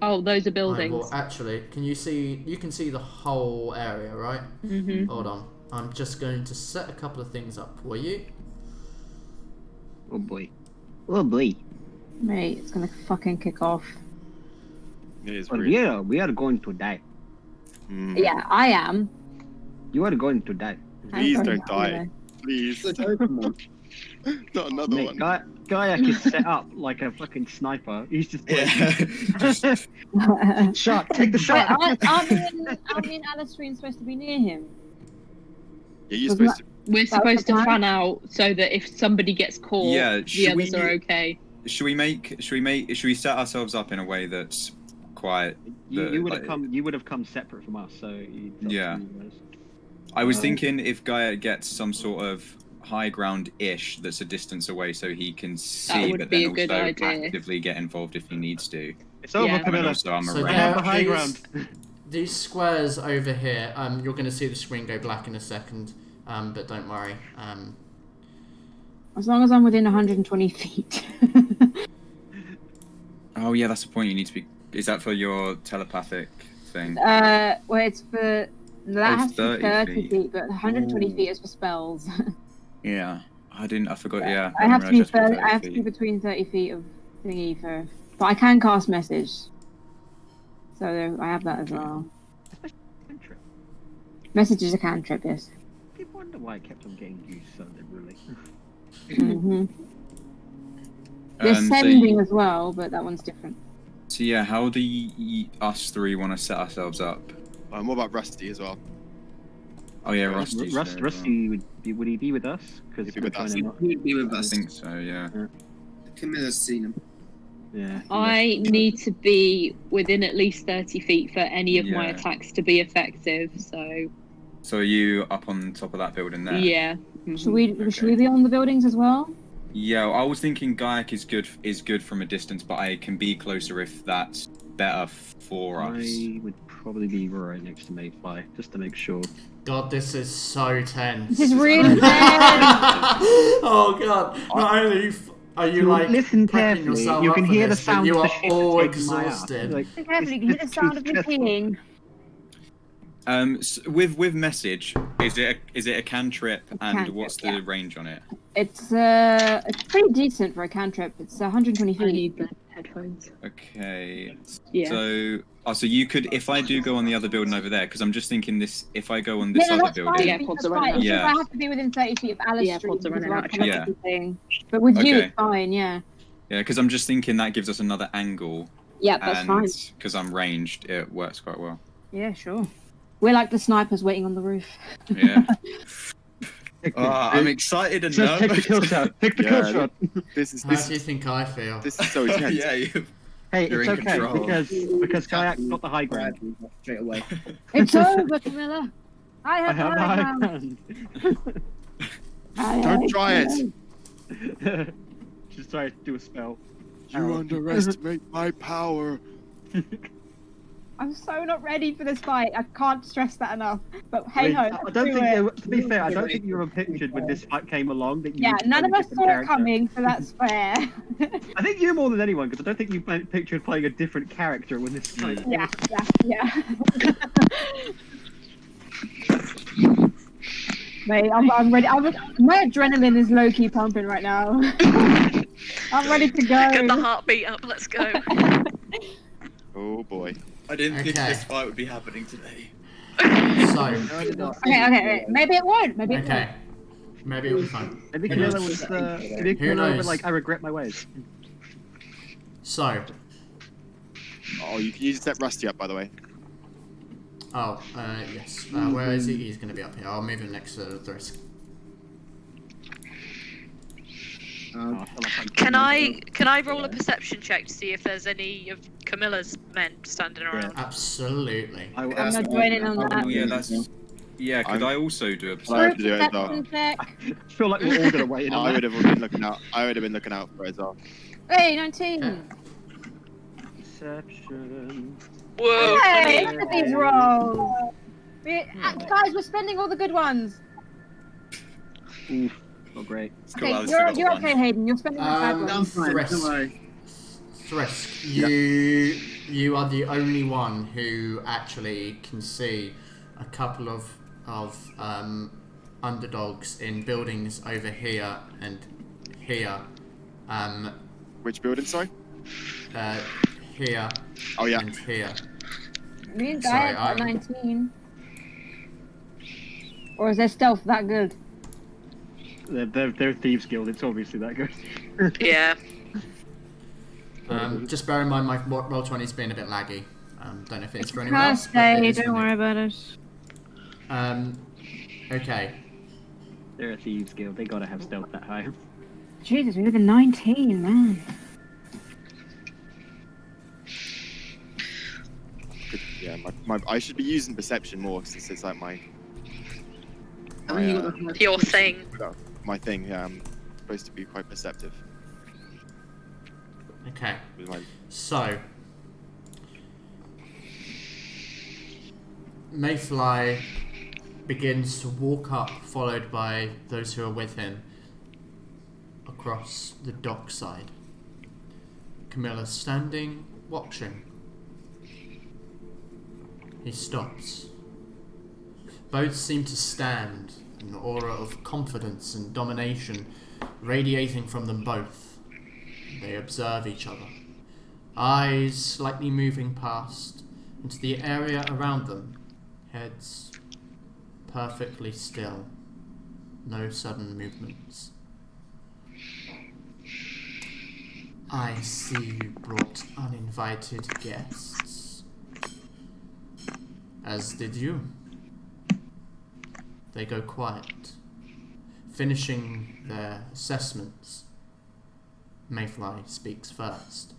Speaker 5: Oh, those are buildings.
Speaker 1: Well, actually, you can see the whole area, right?
Speaker 5: Mm-hmm.
Speaker 1: Hold on. I'm just going to set a couple of things up for you.
Speaker 2: Oh boy. Oh boy.
Speaker 3: Mate, it's gonna fucking kick off.
Speaker 9: It is
Speaker 2: Well,
Speaker 9: weird.
Speaker 2: we are going to die.
Speaker 3: Yeah, I am.
Speaker 2: You are going to die.
Speaker 9: Please
Speaker 3: I'm
Speaker 9: don't
Speaker 3: going
Speaker 9: die. Please.
Speaker 2: Come
Speaker 9: Not another
Speaker 2: Mate,
Speaker 9: one.
Speaker 2: Kayak is set up like a fucking sniper. He's just like, shot, take the
Speaker 3: Wait,
Speaker 2: shot.
Speaker 3: aren't me and Alistair supposed to be near him?
Speaker 9: Yeah, you're
Speaker 3: Wasn't
Speaker 9: supposed to.
Speaker 5: We're
Speaker 3: That was
Speaker 5: supposed
Speaker 3: the
Speaker 5: to
Speaker 3: plan?
Speaker 5: fan out so that if somebody gets caught,
Speaker 6: Yeah,
Speaker 5: the
Speaker 6: should
Speaker 5: others
Speaker 6: we-
Speaker 5: are okay.
Speaker 6: Should we set ourselves up in a way that's quite?
Speaker 2: You would have come separate from us, so
Speaker 6: Yeah. I was thinking if Gaia gets some sort of high ground-ish that's a distance away, so he can see,
Speaker 5: would
Speaker 6: but
Speaker 5: be
Speaker 6: then
Speaker 5: a good
Speaker 6: also
Speaker 5: idea.
Speaker 6: actively get involved if he needs to.
Speaker 2: It's over,
Speaker 5: Yeah.
Speaker 6: And
Speaker 2: Camilla.
Speaker 6: also, I'm
Speaker 1: So
Speaker 6: around.
Speaker 1: there-
Speaker 2: the high ground.
Speaker 1: These squares over here, you're going to see the screen go black in a second, but don't worry.
Speaker 3: As long as I'm within 120 feet.
Speaker 6: Oh yeah, that's the point. You need to be. Is that for your telepathic thing?
Speaker 3: Well, it's for that
Speaker 6: Oh,
Speaker 3: has to be 30 feet, but 120
Speaker 6: Ooh.
Speaker 3: feet is for spells.
Speaker 6: Yeah, I forgot. Yeah,
Speaker 3: I have to be
Speaker 6: realised that's
Speaker 3: 30. I have to be
Speaker 6: feet.
Speaker 3: between 30 feet of thingy for, but I can cast message. So I have that as well. Message is a cantrip, yes.
Speaker 2: I wonder why I kept on getting used so liberally.
Speaker 3: Mm-hmm. There's
Speaker 6: So
Speaker 3: sending as well, but that one's different.
Speaker 6: So yeah, how do us three want to set ourselves up?
Speaker 9: What about Rusty as well?
Speaker 6: Oh yeah, Rusty's there as well.
Speaker 2: Rusty would he be with us? Because
Speaker 9: He'd be with us.
Speaker 4: He'd be with
Speaker 6: I
Speaker 4: us.
Speaker 6: think so. Yeah.
Speaker 4: Camilla's seen him.
Speaker 2: Yeah.
Speaker 5: I need to be within at least 30 feet for any of my
Speaker 6: Yeah.
Speaker 5: attacks to be effective, so
Speaker 6: So are you up on top of that building there?
Speaker 5: yeah.
Speaker 3: Should we be on the buildings as well?
Speaker 6: Yeah, I was thinking Gaiac is good from a distance, but I can be closer if that's better for us.
Speaker 2: I would probably be right next to Mayfly, just to make sure.
Speaker 1: God, this is so tense.
Speaker 3: This is really tense.
Speaker 1: Oh God! Not only are you like
Speaker 2: Listen
Speaker 1: prepping
Speaker 2: carefully,
Speaker 1: yourself
Speaker 2: you
Speaker 1: up
Speaker 2: can
Speaker 1: for
Speaker 2: hear the
Speaker 1: this, but
Speaker 2: sound
Speaker 1: you
Speaker 2: of
Speaker 1: are
Speaker 2: the ship
Speaker 1: all
Speaker 2: taking my ass.
Speaker 1: exhausted.
Speaker 2: Like,
Speaker 3: Carefully, you can hear the sound of me peeing.
Speaker 6: With message, is it a cantrip, and
Speaker 3: Cantrip,
Speaker 6: what's the
Speaker 3: yeah.
Speaker 6: range on it?
Speaker 3: It's pretty decent for a cantrip. It's 120
Speaker 5: I
Speaker 3: feet.
Speaker 5: need the headphones.
Speaker 6: Okay.
Speaker 5: Yeah.
Speaker 6: So you could, if I do go on the other building over there, because I'm just thinking this. If I go on this
Speaker 3: No,
Speaker 6: other
Speaker 3: that's
Speaker 6: building,
Speaker 3: fine.
Speaker 5: Yeah,
Speaker 3: That's
Speaker 5: pods are
Speaker 3: fine.
Speaker 5: running
Speaker 3: It's just
Speaker 6: out.
Speaker 3: I have to be within 30 feet of Alice
Speaker 5: Yeah,
Speaker 3: Street
Speaker 5: pods are
Speaker 3: because
Speaker 5: running
Speaker 3: of our
Speaker 5: out.
Speaker 3: telepathy thing. But with you,
Speaker 6: Okay.
Speaker 3: it's fine. Yeah.
Speaker 6: yeah, because I'm just thinking that gives us another angle.
Speaker 3: Yeah, that's fine.
Speaker 6: Because I'm ranged, it works quite well.
Speaker 3: Yeah, sure. We're like the snipers waiting on the roof.
Speaker 6: Yeah. I'm excited and
Speaker 2: Just take the
Speaker 6: nervous.
Speaker 2: kill shot. Take the kill shot.
Speaker 9: This is
Speaker 1: How
Speaker 9: this
Speaker 1: do you think I feel?
Speaker 9: this is so intense.
Speaker 6: yeah,
Speaker 2: Hey,
Speaker 6: You're
Speaker 2: it's
Speaker 6: in
Speaker 2: okay
Speaker 6: control.
Speaker 2: because Kayak's got the high ground.
Speaker 4: Straight away.
Speaker 3: It's over, Camilla. I
Speaker 2: I
Speaker 3: have
Speaker 2: have the
Speaker 3: high
Speaker 2: high
Speaker 3: ground.
Speaker 2: ground.
Speaker 9: Don't try it.
Speaker 2: Just try to do a spell.
Speaker 9: You underestimate my power.
Speaker 3: I'm so not ready for this fight. I can't stress that enough. But hey ho,
Speaker 2: I don't think to be fair, I don't think you were pictured when this fight came along. That you
Speaker 3: yeah,
Speaker 2: would
Speaker 3: none
Speaker 2: play
Speaker 3: of
Speaker 2: a
Speaker 3: us
Speaker 2: different
Speaker 3: saw it
Speaker 2: character.
Speaker 3: coming, so that's fair.
Speaker 2: I think you more than anyone, because I don't think you pictured playing a different character when this fight.
Speaker 3: yeah. Mate, I'm ready. My adrenaline is low-key pumping right now. I'm ready to go.
Speaker 11: Get the heartbeat up, let's go.
Speaker 9: Oh boy.
Speaker 12: I didn't think
Speaker 1: Okay.
Speaker 12: this fight would be happening today.
Speaker 1: So,
Speaker 3: Okay. Maybe it won't. Maybe it
Speaker 1: okay. Maybe it'll be fun.
Speaker 2: Maybe
Speaker 1: Who
Speaker 2: Camilla
Speaker 1: knows?
Speaker 2: was maybe
Speaker 1: Who
Speaker 2: Camilla
Speaker 1: knows?
Speaker 2: was like, I regret my ways.
Speaker 1: So,
Speaker 9: Oh, you can use set Rusty up, by the way.
Speaker 1: yes. Where is he? He's going to be up here. I'll move him next to Thrisk.
Speaker 11: Can I roll a perception check to see if there's any of Camilla's men standing around?
Speaker 1: Absolutely.
Speaker 3: I'm not joining on that.
Speaker 6: Oh, yeah, that's... Yeah, could I also do a
Speaker 9: I have to do it as well.
Speaker 3: Perception check.
Speaker 2: I feel like we're all gonna wait.
Speaker 9: I would have been looking out. I would have been looking out for it as well.
Speaker 3: Hey, 19.
Speaker 2: Perception.
Speaker 11: Whoa!
Speaker 3: Hey, look at these rolls. Guys, we're spending all the good ones.
Speaker 2: Oof, not great.
Speaker 12: It's cool,
Speaker 3: Okay,
Speaker 12: I'll still got
Speaker 3: you're
Speaker 12: one.
Speaker 3: okay, Hayden. You're spending the bad ones.
Speaker 1: Thrisk, you are the only one who actually can see a couple of underdogs in buildings over here and here.
Speaker 9: Which building, sorry?
Speaker 1: Here.
Speaker 9: Oh, yeah.
Speaker 1: And here.
Speaker 3: Me and
Speaker 1: Sorry,
Speaker 3: Guy got 19. Or is their stealth that good?
Speaker 2: They're Thieves Guild. It's obviously that good.
Speaker 11: Yeah.
Speaker 1: Just bear in mind my roll 20's been a bit laggy. Don't know if it's for anyone else.
Speaker 3: Can't
Speaker 1: but it
Speaker 3: say,
Speaker 1: is for
Speaker 3: don't
Speaker 1: me.
Speaker 3: worry about it.
Speaker 1: Okay.
Speaker 2: They're a Thieves Guild. They gotta have stealth that high.
Speaker 3: Jesus, we live in 19, man.
Speaker 9: Yeah, I should be using perception more since it's like my
Speaker 11: Your thing.
Speaker 9: thing. Yeah, I'm supposed to be quite perceptive.
Speaker 1: Okay.
Speaker 9: With my...
Speaker 1: So, Mayfly begins to walk up, followed by those who are with him, across the dockside. Camilla's standing, watching. He stops. Both seem to stand, an aura of confidence and domination radiating from them both. They observe each other, eyes slightly moving past into the area around them, heads perfectly still, no sudden movements. I see you brought uninvited guests, as did you. They go quiet, finishing their assessments. Mayfly speaks first.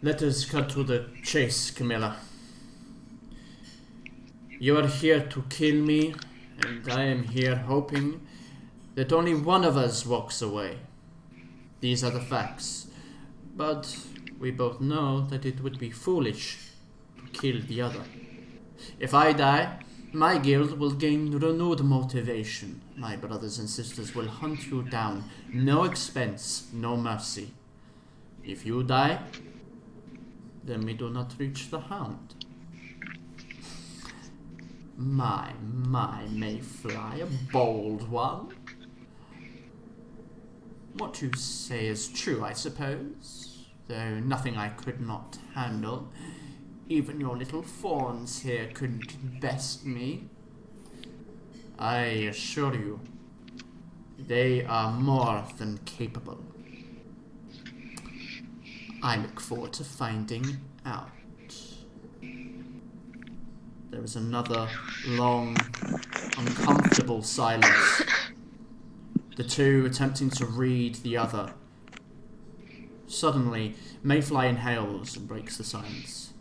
Speaker 1: Let us cut to the chase, Camilla. You are here to kill me, and I am here hoping that only one of us walks away. These are the facts, but we both know that it would be foolish to kill the other. If I die, my guild will gain renewed motivation. My brothers and sisters will hunt you down. No expense, no mercy. If you die, then we do not reach the hound. My Mayfly, a bold one. What you say is true, I suppose, though nothing I could not handle. Even your little fawns here couldn't best me. I assure you, they are more than capable. I look forward to finding out. There is another long, uncomfortable silence. The two attempting to read the other. Suddenly, Mayfly inhales and breaks the silence.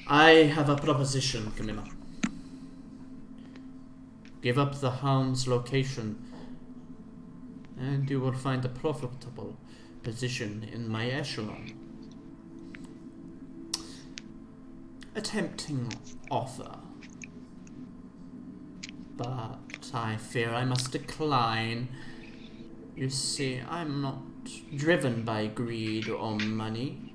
Speaker 1: I have a proposition, Camilla. Give up the hound's location, and you will find a profitable position in my echelon. a tempting offer. But I fear I must decline. You see, I'm not driven by greed or money.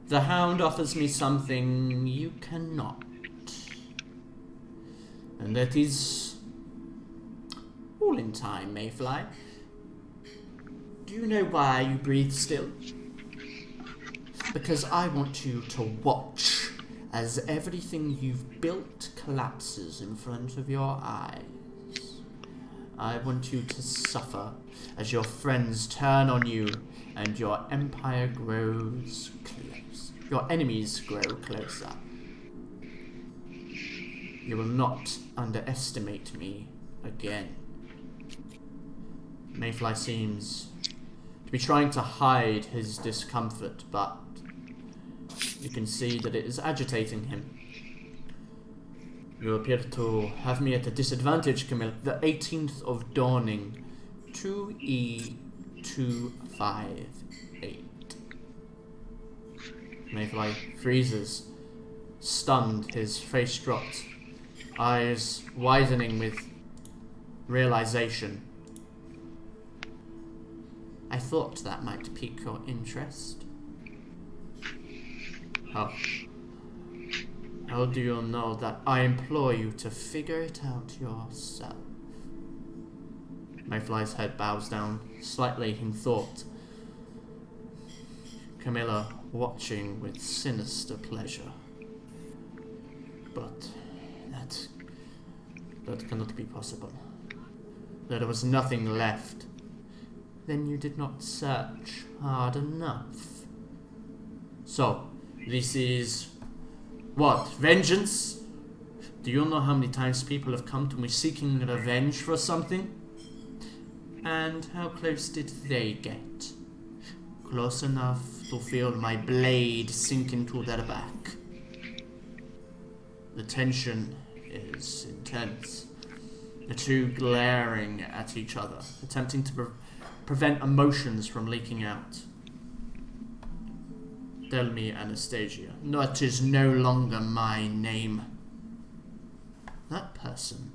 Speaker 1: The Hound offers me something you cannot. And that is all in time, Mayfly. Do you know why you breathe still? Because I want you to watch as everything you've built collapses in front of your eyes. I want you to suffer as your friends turn on you and your empire grows close. Your enemies grow closer. You will not underestimate me again. Mayfly seems to be trying to hide his discomfort, but you can see that it is agitating him. You appear to have me at a disadvantage, Camille. The 18th of Dawning, 2E258. Mayfly freezes, stunned, his face dropped, eyes widening with realization. I thought that might pique your interest. How do you know that? I implore you to figure it out yourself. Mayfly's head bows down slightly in thought. Camilla watching with sinister pleasure. But that cannot be possible. There was nothing left. Then you did not search hard enough. So, this is... what? Vengeance? Do you know how many times people have come to me seeking revenge for something? And how close did they get? Close enough to feel my blade sink into their back. The tension is intense. The two glaring at each other, attempting to prevent emotions from leaking out. Tell me, Anastasia, that is no longer my name. That person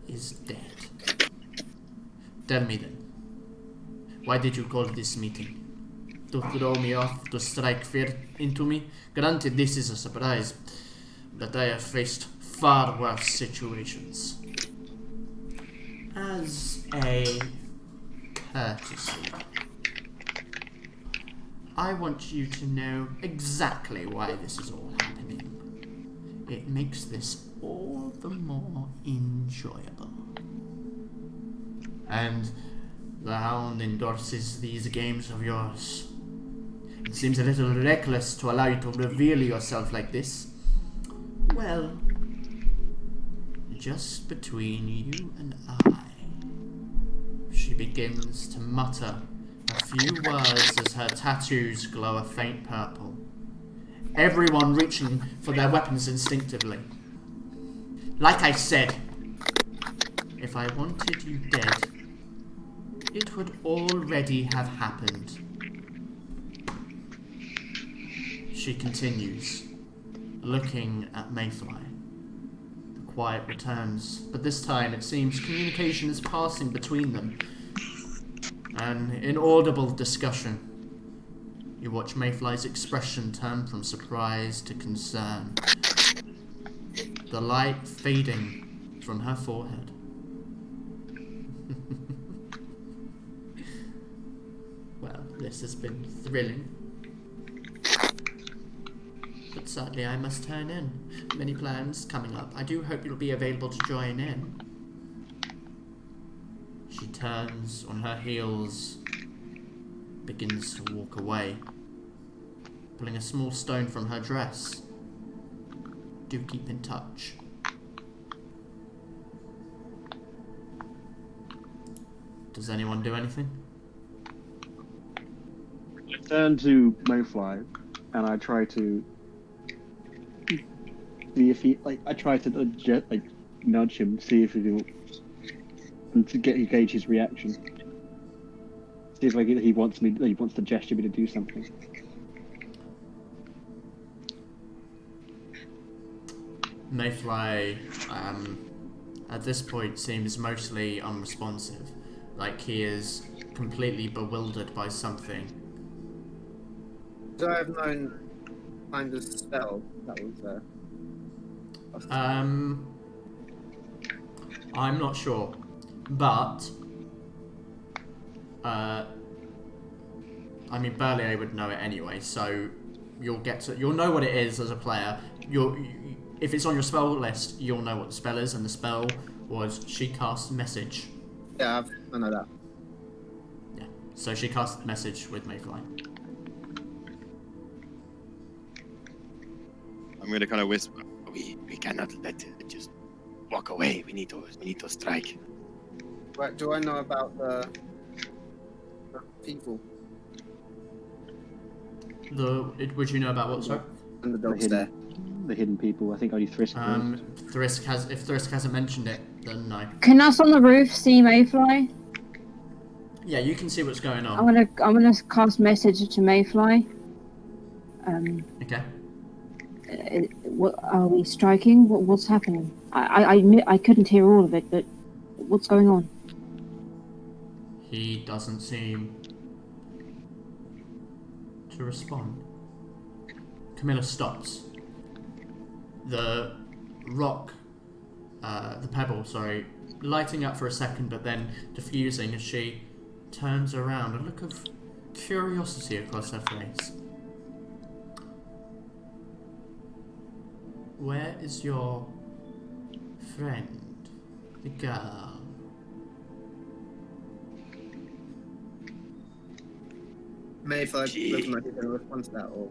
Speaker 1: is dead. Tell me then, why did you call this meeting? To throw me off, to strike fear into me? Granted, this is a surprise, but I have faced far worse situations. As a courtesy, I want you to know exactly why this is all happening. It makes this all the more enjoyable. And the Hound endorses these games of yours. It seems a little reckless to allow you to reveal yourself like this. Well, just between you and I. She begins to mutter a few words as her tattoos glow a faint purple. Everyone reaching for their weapons instinctively. Like I said, if I wanted you dead, it would already have happened. She continues, looking at Mayfly. The quiet returns, but this time it seems communication is passing between them. An inaudible discussion. You watch Mayfly's expression turn from surprise to concern. The light fading from her forehead. Well, this has been thrilling. But sadly I must turn in. Many plans coming up. I do hope you'll be available to join in. She turns on her heels, begins to walk away, pulling a small stone from her dress. Do keep in touch. Does anyone do anything?
Speaker 2: I turn to Mayfly, and I try to see if he, I try to nudge him, see if he and to gauge his reaction. See if he wants to gesture me to do something.
Speaker 1: Mayfly, at this point, seems mostly unresponsive. Like he is completely bewildered by something.
Speaker 4: Do I have known kind of spell that was
Speaker 1: I'm not sure, but I mean Val-Aeria would know it anyway, so you'll know what it is as a player. If it's on your spell list, you'll know what the spell is, and the spell was she cast message.
Speaker 4: Yeah, I know that.
Speaker 1: Yeah, so she cast message with Mayfly.
Speaker 9: I'm gonna kind of whisper.
Speaker 7: We cannot let it just walk away. We need to strike.
Speaker 4: Right, do I know about the people?
Speaker 1: Would you know about what, sorry?
Speaker 4: And the dogs there.
Speaker 2: The hidden people. I think only Thrisk knows.
Speaker 1: If Thrisk hasn't mentioned it, then no.
Speaker 3: Can us on the roof see Mayfly?
Speaker 1: Yeah, you can see what's going on.
Speaker 3: I'm gonna cast message to Mayfly.
Speaker 1: Okay.
Speaker 3: What are we striking? What's happening? I couldn't hear all of it, but what's going on?
Speaker 1: He doesn't seem to respond. Camilla stops. The rock, the pebble, sorry, lighting up for a second, but then diffusing as she turns around. A look of curiosity across her face. Where is your friend, the girl?
Speaker 4: Mayfly looking like he's going to respond to that, or...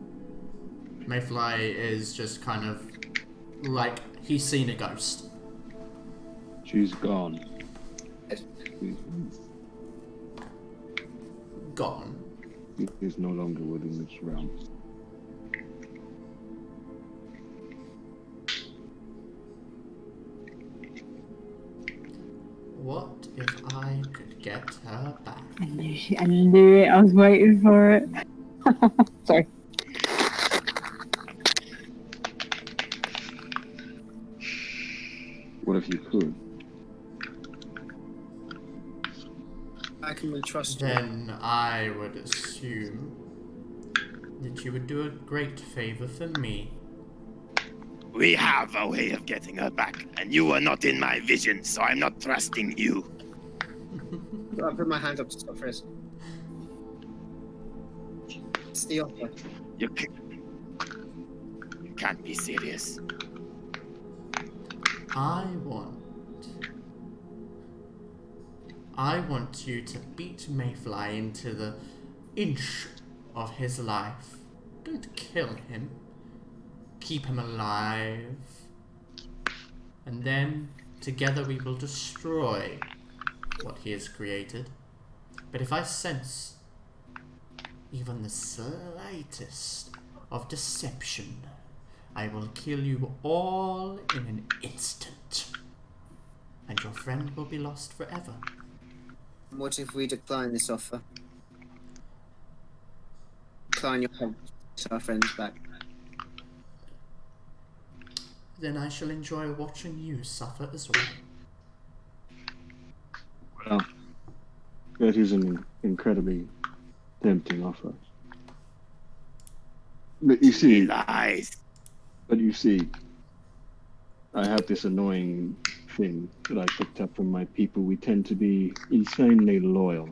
Speaker 1: Mayfly is just kind of like he's seen a ghost.
Speaker 8: She's gone.
Speaker 1: Gone.
Speaker 8: It is no longer within this realm.
Speaker 1: What if I could get her back?
Speaker 3: I knew it. I was waiting for it. Sorry.
Speaker 8: What if you could?
Speaker 4: I can really trust you.
Speaker 1: Then I would assume that you would do a great favor for me.
Speaker 7: We have a way of getting her back, and you are not in my vision, so I'm not trusting you.
Speaker 4: I put my hand up to stop Frisk. It's the offer.
Speaker 7: You can't be serious.
Speaker 1: I want you to beat Mayfly into the inch of his life. Don't kill him. Keep him alive. And then, together we will destroy what he has created. But if I sense even the slightest of deception, I will kill you all in an instant. And your friend will be lost forever.
Speaker 4: What if we decline this offer? Decline your help to our friends back.
Speaker 1: Then I shall enjoy watching you suffer as well.
Speaker 8: Well, that is an incredibly tempting offer. But you see,
Speaker 7: lies.
Speaker 8: But you see, I have this annoying thing that I picked up from my people. We tend to be insanely loyal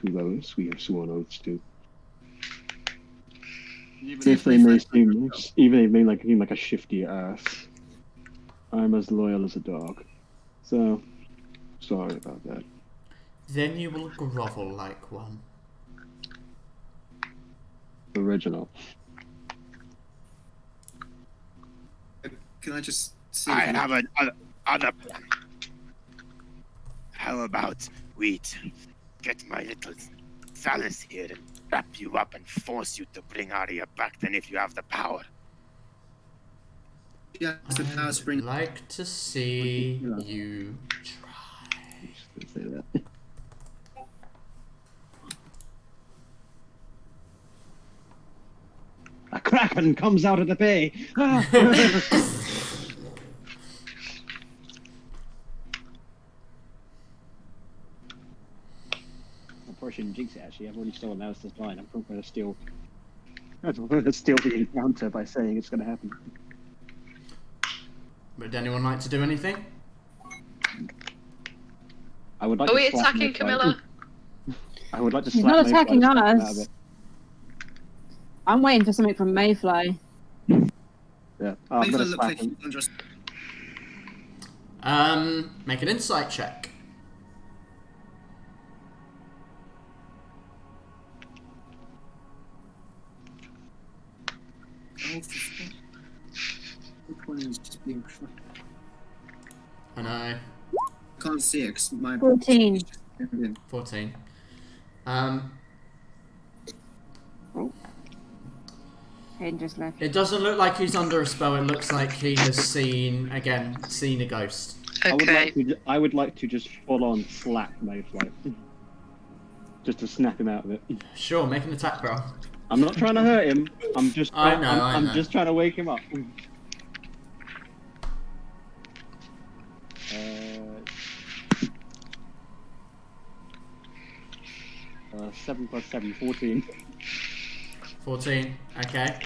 Speaker 8: to those we have sworn oaths to. Even if they may seem like a shifty ass, I'm as loyal as a dog. So, sorry about that.
Speaker 1: Then you will grovel like one.
Speaker 8: Original.
Speaker 4: Can I just see?
Speaker 7: I have another plan. How about we get my little Salus here and wrap you up and force you to bring Aria back, then if you have the power.
Speaker 4: Yeah, it's the power spring.
Speaker 1: I'd like to see you try.
Speaker 8: Say that. A kraken comes out of the bay.
Speaker 2: shouldn't jinx it. Actually, I've already stolen Alistair's line. I'm not going to steal. I'm going to steal the encounter by saying it's going to happen.
Speaker 1: Would anyone like to do anything?
Speaker 2: I would like.
Speaker 11: Are
Speaker 2: to
Speaker 11: we
Speaker 2: slap
Speaker 11: attacking
Speaker 2: Mayfly.
Speaker 11: Camilla?
Speaker 2: I would like to
Speaker 3: He's
Speaker 2: slap
Speaker 3: not
Speaker 2: Mayfly
Speaker 3: attacking
Speaker 2: to snap him out
Speaker 3: us.
Speaker 2: of it.
Speaker 3: I'm waiting for something from Mayfly.
Speaker 2: Yeah, I'm
Speaker 4: Mayfly
Speaker 2: going to
Speaker 4: looks
Speaker 2: slap
Speaker 4: like
Speaker 2: him.
Speaker 4: he's under us.
Speaker 1: Make an insight check.
Speaker 4: Which one is just being...
Speaker 1: I know.
Speaker 4: I can't see it 'cause my...
Speaker 3: 14.
Speaker 1: 14.
Speaker 3: Hayden just left.
Speaker 1: It doesn't look like he's under a spell. It looks like he has seen a ghost.
Speaker 11: Okay.
Speaker 2: I would like to just full on slap Mayfly. Just to snap him out of it.
Speaker 1: Sure, make an attack roll.
Speaker 2: I'm not trying to hurt him. I'm just.
Speaker 1: I know.
Speaker 2: I'm just trying to wake him up. 7 plus 7, 14.
Speaker 1: 14. Okay.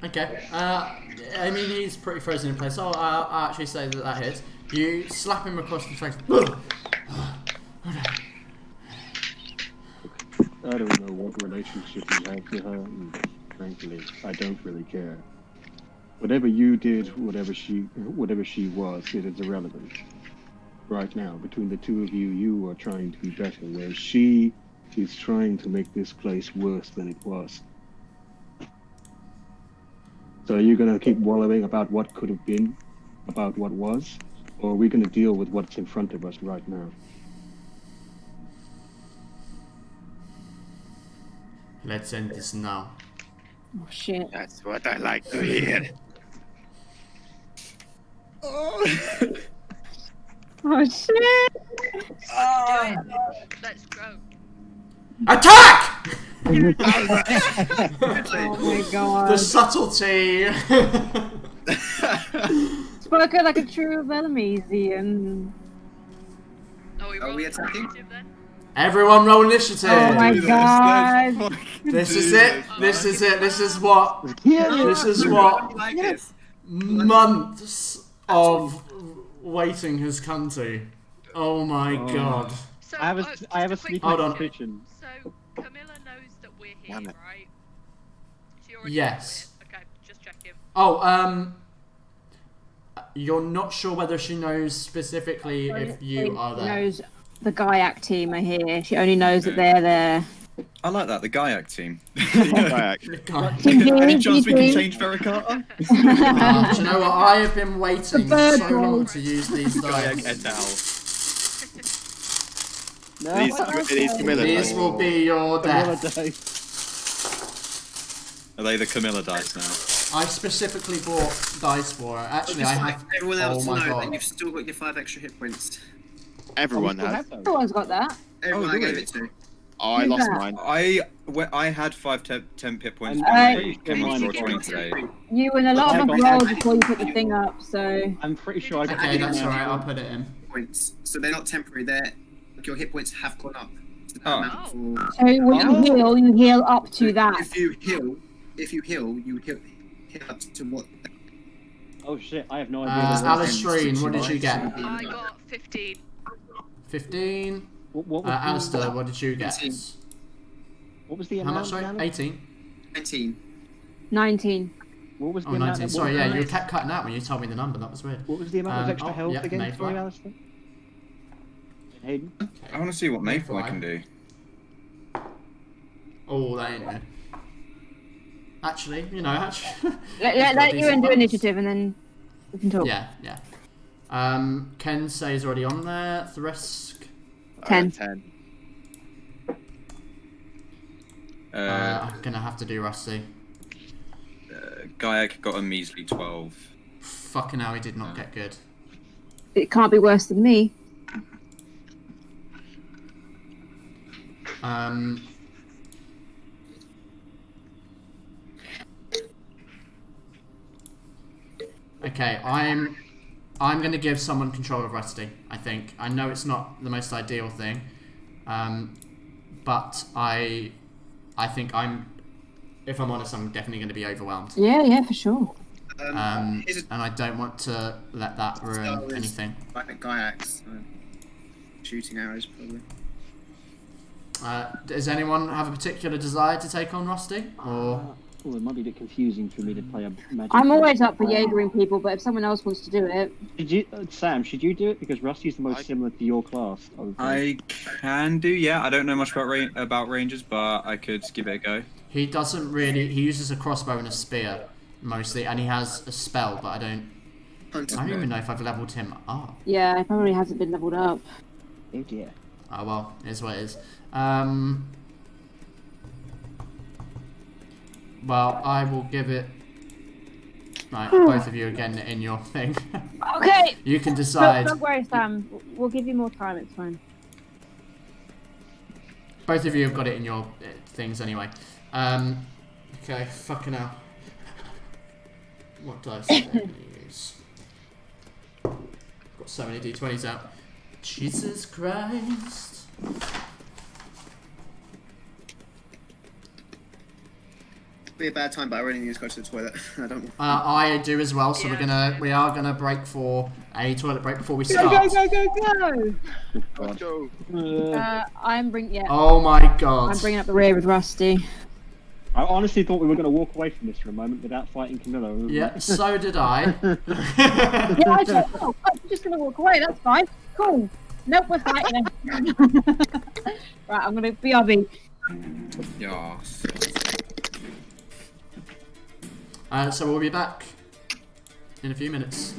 Speaker 1: Okay. I mean, he's pretty frozen in place. So I'll actually say that hits. You slap him across the face.
Speaker 2: I don't know what relationship you have to her, and frankly, I don't really care. Whatever you did, whatever she was, it is irrelevant. Right now, between the two of you, you are trying to be better, whereas she is trying to make this place worse than it was. So are you going to keep wallowing about what could have been, about what was, or are we going to deal with what's in front of us right now?
Speaker 1: Let's end this now.
Speaker 3: Oh shit.
Speaker 7: That's what I like to hear.
Speaker 3: Oh shit!
Speaker 11: Let's go.
Speaker 1: Attack!
Speaker 3: Oh my god.
Speaker 1: The subtlety.
Speaker 3: Spoken like a true Velamesian.
Speaker 11: Are we attacking?
Speaker 1: Everyone roll initiative.
Speaker 3: Oh my god.
Speaker 1: This is it. This is it. This is what. This is what months of waiting has come to. Oh my god.
Speaker 11: So,
Speaker 2: I have a sneaky
Speaker 1: Hold on.
Speaker 2: suspicion.
Speaker 11: So, Camilla knows that we're here, right? She already
Speaker 1: Yes.
Speaker 11: knows we're here. Okay, just checking.
Speaker 1: Oh, you're not sure whether she knows specifically if you are
Speaker 3: She
Speaker 1: there.
Speaker 3: knows the Gaiac team are here. She only knows that they're there.
Speaker 6: I like that, the Gaiac team.
Speaker 12: Any chance we can change Fera Carta?
Speaker 1: Do you know what? I have been waiting so long to use these
Speaker 12: Gaiac
Speaker 1: dice.
Speaker 12: et al.
Speaker 1: These will be your death.
Speaker 6: Are they the Camilla dice now?
Speaker 1: I specifically bought dice for it. Actually, I have.
Speaker 4: Everyone else
Speaker 1: Oh my
Speaker 4: know
Speaker 1: god.
Speaker 4: that you've still got your 5 extra hit points.
Speaker 9: Everyone has.
Speaker 3: Everyone's got that.
Speaker 4: Everyone I
Speaker 6: do
Speaker 4: gave
Speaker 6: we?
Speaker 4: it to.
Speaker 9: Oh, I
Speaker 3: Who's
Speaker 9: lost
Speaker 3: that?
Speaker 9: mine.
Speaker 6: I had 5 10 pit points.
Speaker 2: And
Speaker 6: when
Speaker 3: I
Speaker 6: I came
Speaker 2: mine
Speaker 6: on
Speaker 2: as
Speaker 6: 20
Speaker 2: well.
Speaker 6: today.
Speaker 3: You and a lot
Speaker 2: I
Speaker 3: of us
Speaker 2: got-
Speaker 3: rolled before you put the thing up, so.
Speaker 2: I'm pretty sure I got
Speaker 1: Okay,
Speaker 2: it
Speaker 1: that's
Speaker 2: now.
Speaker 1: alright. I'll put it in.
Speaker 4: Points. So they're not temporary. They're like your hit points have gone up. To that
Speaker 6: Oh.
Speaker 4: amount for...
Speaker 3: So when you heal up to that.
Speaker 4: If you heal, you heal up to what?
Speaker 2: Oh shit, I have no idea.
Speaker 1: Alistrine, what did you get?
Speaker 11: I got 15.
Speaker 1: 15.
Speaker 2: What was the-
Speaker 1: Alistair, what did you get?
Speaker 4: 18.
Speaker 2: What was the
Speaker 1: How
Speaker 2: amount?
Speaker 1: much, sorry?
Speaker 2: Alan?
Speaker 1: 18?
Speaker 4: 19.
Speaker 3: 19.
Speaker 2: What was the
Speaker 1: Oh,
Speaker 2: amount?
Speaker 1: 19.
Speaker 2: That
Speaker 1: Sorry,
Speaker 2: was
Speaker 1: yeah,
Speaker 2: the-
Speaker 1: you kept cutting out when you told me the number. That was weird.
Speaker 2: What was the amount of extra health
Speaker 1: yeah,
Speaker 2: again?
Speaker 1: Mayfly.
Speaker 2: Sorry, Alistair. Hayden.
Speaker 6: I want to see what Mayfly can do.
Speaker 1: Oh, that ain't good. Actually, you know,
Speaker 3: Let you do initiative and then we can talk.
Speaker 1: Yeah. Ken says already on there. Thresk.
Speaker 3: 10.
Speaker 9: 10.
Speaker 1: I'm gonna have to do Rusty.
Speaker 6: Gaiac got a measly 12.
Speaker 1: Fucking hell, he did not get good.
Speaker 3: It can't be worse than me.
Speaker 1: Okay, I'm I'm going to give someone control of Rusty, I think. I know it's not the most ideal thing, but I think if I'm honest, I'm definitely going to be overwhelmed.
Speaker 3: Yeah, for sure.
Speaker 1: And I don't want to let that ruin anything.
Speaker 4: Like a Gyaks, shooting arrows, probably.
Speaker 1: Does anyone have a particular desire to take on Rusty? Or
Speaker 2: it might be a bit confusing for me to play a magic.
Speaker 3: I'm always up for Jaegering people, but if someone else wants to do it...
Speaker 2: Sam, should you do it? Because Rusty's the most similar to your class.
Speaker 6: I can do, yeah. I don't know much about rangers, but I could give it a go.
Speaker 1: He doesn't really... He uses a crossbow and a spear, mostly, and he has a spell, but I don't even know if I've leveled him up.
Speaker 3: Yeah, he probably hasn't been leveled up.
Speaker 2: Oh dear.
Speaker 1: Oh well, it is what it is. Well, I will give it... Right, both of you again in your thing.
Speaker 3: Okay!
Speaker 1: You can decide.
Speaker 3: Don't worry, Sam. We'll give you more time, it's fine.
Speaker 1: Both of you have got it in your things anyway. Okay, fucking hell. What dice am I going to use? Got so many d20s out. Jesus Christ.
Speaker 4: Be a bad time, but I really need to go to the toilet.
Speaker 1: I do as well, so we are gonna break for a toilet break before we start.
Speaker 3: Go!
Speaker 9: Let's go.
Speaker 3: I'm bringing...
Speaker 1: Oh my god.
Speaker 3: I'm bringing up the rear with Rusty.
Speaker 2: I honestly thought we were going to walk away from this for a moment without fighting Camilla.
Speaker 1: Yeah, so did I.
Speaker 3: Yeah, I thought, oh, I'm just going to walk away, that's fine. Cool. Nope, we're fighting. Right, I'm going to BRB.
Speaker 6: Yes.
Speaker 1: So we'll be back in a few minutes.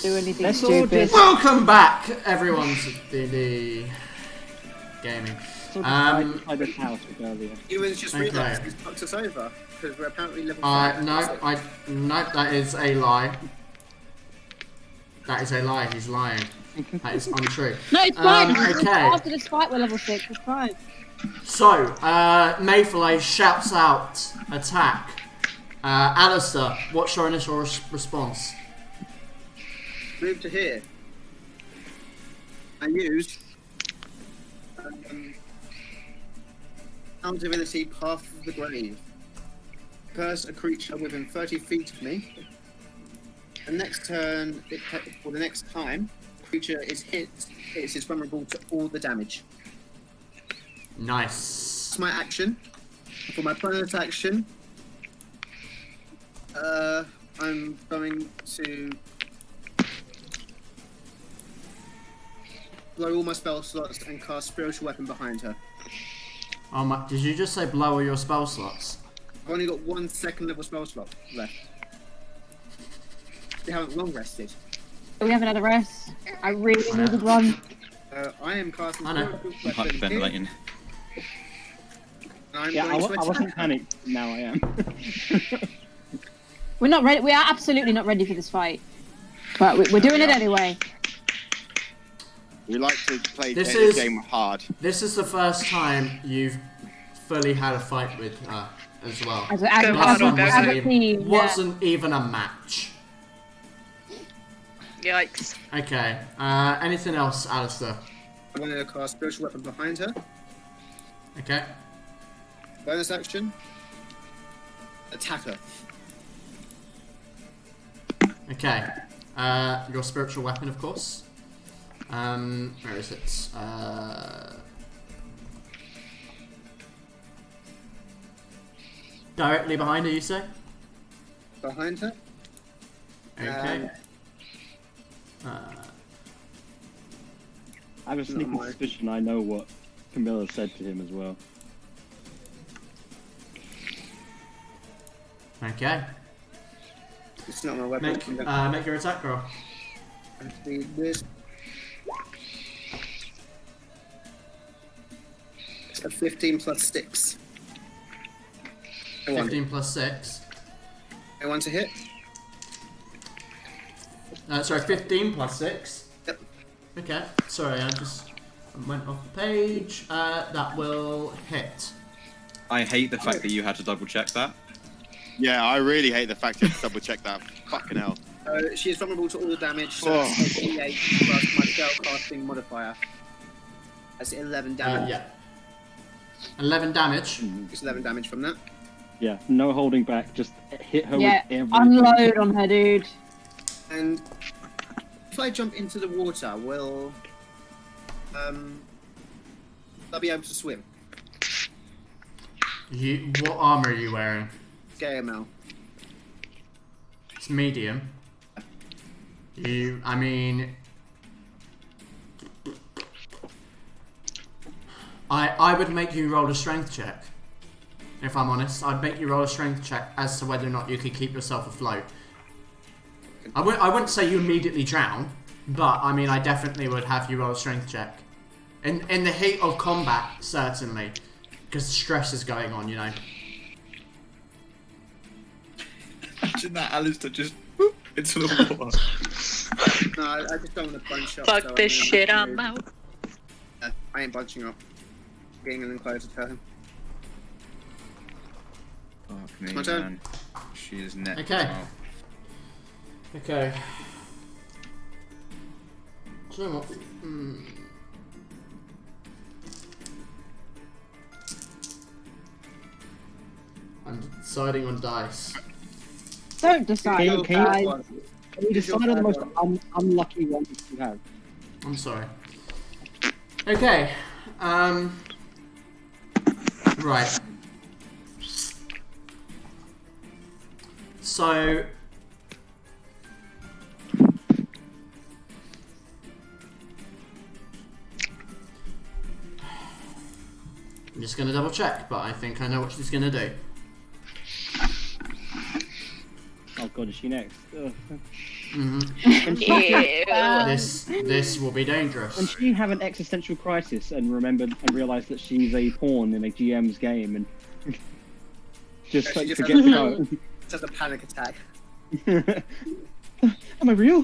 Speaker 3: do anything
Speaker 8: Let's all
Speaker 3: stupid.
Speaker 8: just-
Speaker 1: Welcome back, everyone, to D&D Gaming.
Speaker 8: Sort of by this house earlier.
Speaker 4: You was just
Speaker 1: Okay.
Speaker 4: realised he's fucked us over because we're apparently level 5.
Speaker 1: No, that is a lie. That is a lie. He's lying. That is untrue.
Speaker 3: No, it's fine.
Speaker 1: Okay.
Speaker 3: After this fight, we're level 6. It's fine.
Speaker 1: So, Mayfly shouts out, attack. Alistair, what's your initial response?
Speaker 4: Move to here. I used Sound Divinity, Path of the Grave. Curse a creature within 30 feet of me. The next turn, or the next time, creature is hit, it is vulnerable to all the damage.
Speaker 1: Nice.
Speaker 4: That's my action. For my bonus action, I'm going to blow all my spell slots and cast Spiritual Weapon behind her.
Speaker 1: Oh my! Did you just say blow all your spell slots?
Speaker 4: I've only got 1 second level spell slot left. They haven't long rested.
Speaker 3: We have another rest. I really needed one.
Speaker 4: I am casting
Speaker 1: I know.
Speaker 4: Spiritual
Speaker 6: I'm
Speaker 4: Weapon here,
Speaker 6: hyperventilating.
Speaker 4: and I'm
Speaker 8: Yeah, I
Speaker 4: going to
Speaker 8: wasn't
Speaker 4: attack.
Speaker 8: panicked. Now I am.
Speaker 3: We're not ready. We are absolutely not ready for this fight. But we're doing it anyway.
Speaker 9: We like to play
Speaker 1: This
Speaker 9: the
Speaker 1: is-
Speaker 9: game hard.
Speaker 1: This is the first time you've fully had a fight with her as well.
Speaker 3: As
Speaker 11: Go
Speaker 3: a
Speaker 11: hard or go
Speaker 3: as a
Speaker 11: home.
Speaker 3: team, yeah.
Speaker 1: Wasn't even a match.
Speaker 11: Yikes.
Speaker 1: Okay. Anything else, Alistair?
Speaker 4: I'm going to cast Spiritual Weapon behind her.
Speaker 1: Okay.
Speaker 4: Bonus action. Attack her.
Speaker 1: Okay. Your spiritual weapon, of course. Where is it? Directly behind her, you say?
Speaker 4: Behind her.
Speaker 1: Okay.
Speaker 8: I have a sneaking
Speaker 4: mind.
Speaker 8: suspicion I know what Camilla said to him as well.
Speaker 1: Okay.
Speaker 4: It's not my weapon.
Speaker 1: Make your attack roll.
Speaker 4: This. It's a 15 plus 6. I won.
Speaker 1: 15 plus 6.
Speaker 4: I want to hit.
Speaker 1: Sorry, 15 plus 6.
Speaker 4: Yep.
Speaker 1: Okay. Sorry, I just went off the page. That will hit.
Speaker 6: I hate the fact that you had to double check that.
Speaker 9: Yeah, I really hate the fact you have to double check that. Fucking hell.
Speaker 4: She is vulnerable to all damage, so
Speaker 9: Oh.
Speaker 4: it's a D8 plus my spell casting modifier. That's 11 damage.
Speaker 1: Yeah. 11 damage.
Speaker 4: It's 11 damage from that.
Speaker 8: Yeah, no holding back. Just hit her
Speaker 3: Yeah,
Speaker 8: with everything.
Speaker 3: unload on her, dude.
Speaker 4: And if I jump into the water, will I'll be able to swim?
Speaker 1: What armor are you wearing?
Speaker 4: Gale mail.
Speaker 1: It's medium. I mean... I would make you roll a strength check. If I'm honest, I'd make you roll a strength check as to whether or not you could keep yourself afloat. I wouldn't say you immediately drown, but I mean, I definitely would have you roll a strength check. In the heat of combat, certainly, because stress is going on, you know.
Speaker 6: Imagine that Alistair just whoop, into the water.
Speaker 4: No, I just don't want to bunch up.
Speaker 11: Fuck
Speaker 4: so
Speaker 11: this
Speaker 4: I'm
Speaker 11: shit,
Speaker 4: gonna
Speaker 11: I'm
Speaker 4: move.
Speaker 11: out.
Speaker 4: I ain't bunching up. Getting a little closer to her.
Speaker 6: Fuck me,
Speaker 4: My turn.
Speaker 6: man. She is net.
Speaker 1: Okay. Okay. So what? I'm deciding on dice.
Speaker 3: Don't decide,
Speaker 8: Can you-
Speaker 3: guys.
Speaker 8: Can you decide on the most unlucky one you have?
Speaker 1: I'm sorry. Okay. Right. So. I'm just gonna double check, but I think I know what she's gonna do.
Speaker 8: Oh god, is she next? Ugh.
Speaker 1: This will be dangerous.
Speaker 8: When she have an existential crisis and realize that she's a pawn in a GM's game and just like forget to go.
Speaker 4: Just a panic attack.
Speaker 8: Am I real?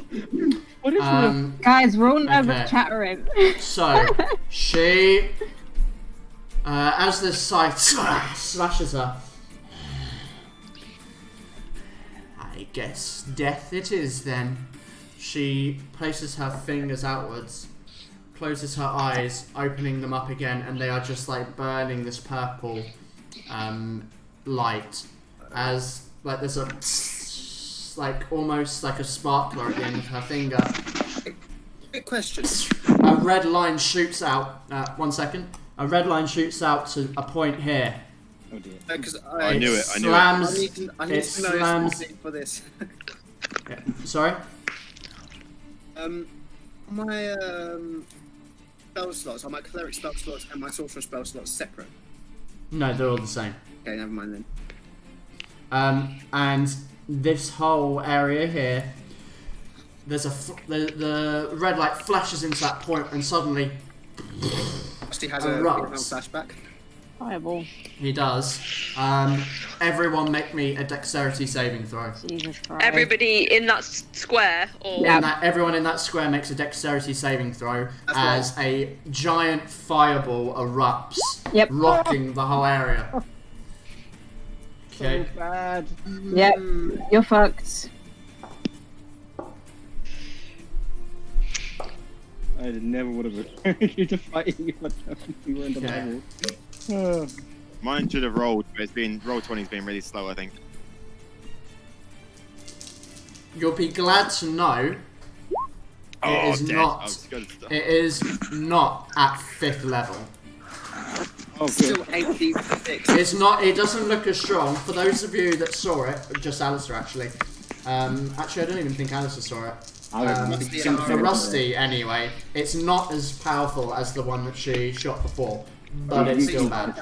Speaker 8: What is real?
Speaker 3: Guys, we're all nervous chattering.
Speaker 1: So, she, as this sight slashes her, I guess death it is then. She places her fingers outwards, closes her eyes, opening them up again, and they are just like burning this purple light as like there's a like almost like a sparkler at the end of her finger.
Speaker 4: Quick question.
Speaker 1: A red line shoots out. 1 second. A red line shoots out to a point here.
Speaker 8: Oh dear.
Speaker 4: Because
Speaker 9: I knew it. I knew
Speaker 1: it.
Speaker 4: I need to know something for this.
Speaker 1: Yeah. Sorry.
Speaker 4: My spell slots, are my cleric spell slots and my sorcerer spell slots separate?
Speaker 1: No, they're all the same.
Speaker 4: Okay, never mind then.
Speaker 1: And this whole area here, there's the red light flashes into that point, and suddenly
Speaker 4: Rusty has a
Speaker 1: erupts.
Speaker 4: flashback.
Speaker 3: Fireball.
Speaker 1: He does. Everyone make me a dexterity saving throw.
Speaker 3: Jesus Christ.
Speaker 11: Everybody in that square, or
Speaker 1: Everyone in that square makes a dexterity saving throw as a giant fireball erupts, rocking the whole area. Okay.
Speaker 8: So bad.
Speaker 3: Yep, you're fucked.
Speaker 8: I never would have encouraged you to fight if we were in the level.
Speaker 9: Mine should have rolled, but roll 20's been really slow, I think.
Speaker 1: You'll be glad to know it is not at 5th level.
Speaker 8: Oh,
Speaker 4: Still 86.
Speaker 1: It's not. It doesn't look as strong. For those of you that saw it, just Alistair actually. Actually, I don't even think Alistair saw it. For Rusty, anyway, it's not as powerful as the one that she shot before, but it's still bad.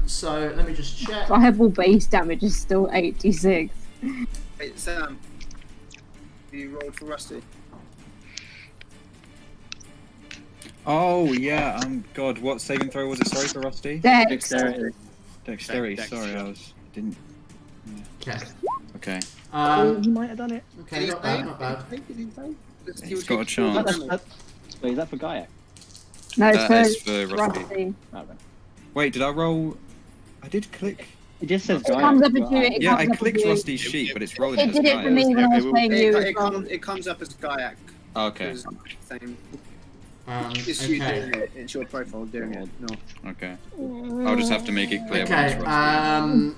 Speaker 1: So let me just check.
Speaker 3: Fireball base damage is still 86.
Speaker 4: Hey, Sam, you rolled for Rusty?
Speaker 6: Oh yeah. God, what saving throw was it? Sorry for Rusty.
Speaker 3: Dexterity.
Speaker 6: Dexterity.
Speaker 9: Dex.
Speaker 6: Sorry, didn't.
Speaker 1: Okay.
Speaker 6: Okay.
Speaker 8: he might have done it.
Speaker 1: Okay, not bad, not bad.
Speaker 6: He's got a chance.
Speaker 8: Wait, is that for Gaia?
Speaker 3: No,
Speaker 6: That is
Speaker 3: it's
Speaker 6: for
Speaker 3: for
Speaker 6: Rusty.
Speaker 3: Rusty.
Speaker 6: Wait, did I roll? I did click.
Speaker 8: It just says
Speaker 3: It
Speaker 8: Gaia.
Speaker 3: comes up as you. It
Speaker 6: Yeah,
Speaker 3: comes
Speaker 6: I
Speaker 3: up
Speaker 6: clicked
Speaker 3: as you.
Speaker 6: Rusty's sheet, but it's rolling
Speaker 3: It
Speaker 6: as
Speaker 3: did it for me when I was playing you. as well.
Speaker 4: It comes up as Gaiac.
Speaker 6: Okay.
Speaker 4: It's same. It's you doing it. It's your profile doing it. No.
Speaker 6: Okay. I'll just have to make it clear. when
Speaker 1: Okay.
Speaker 6: it's Rusty.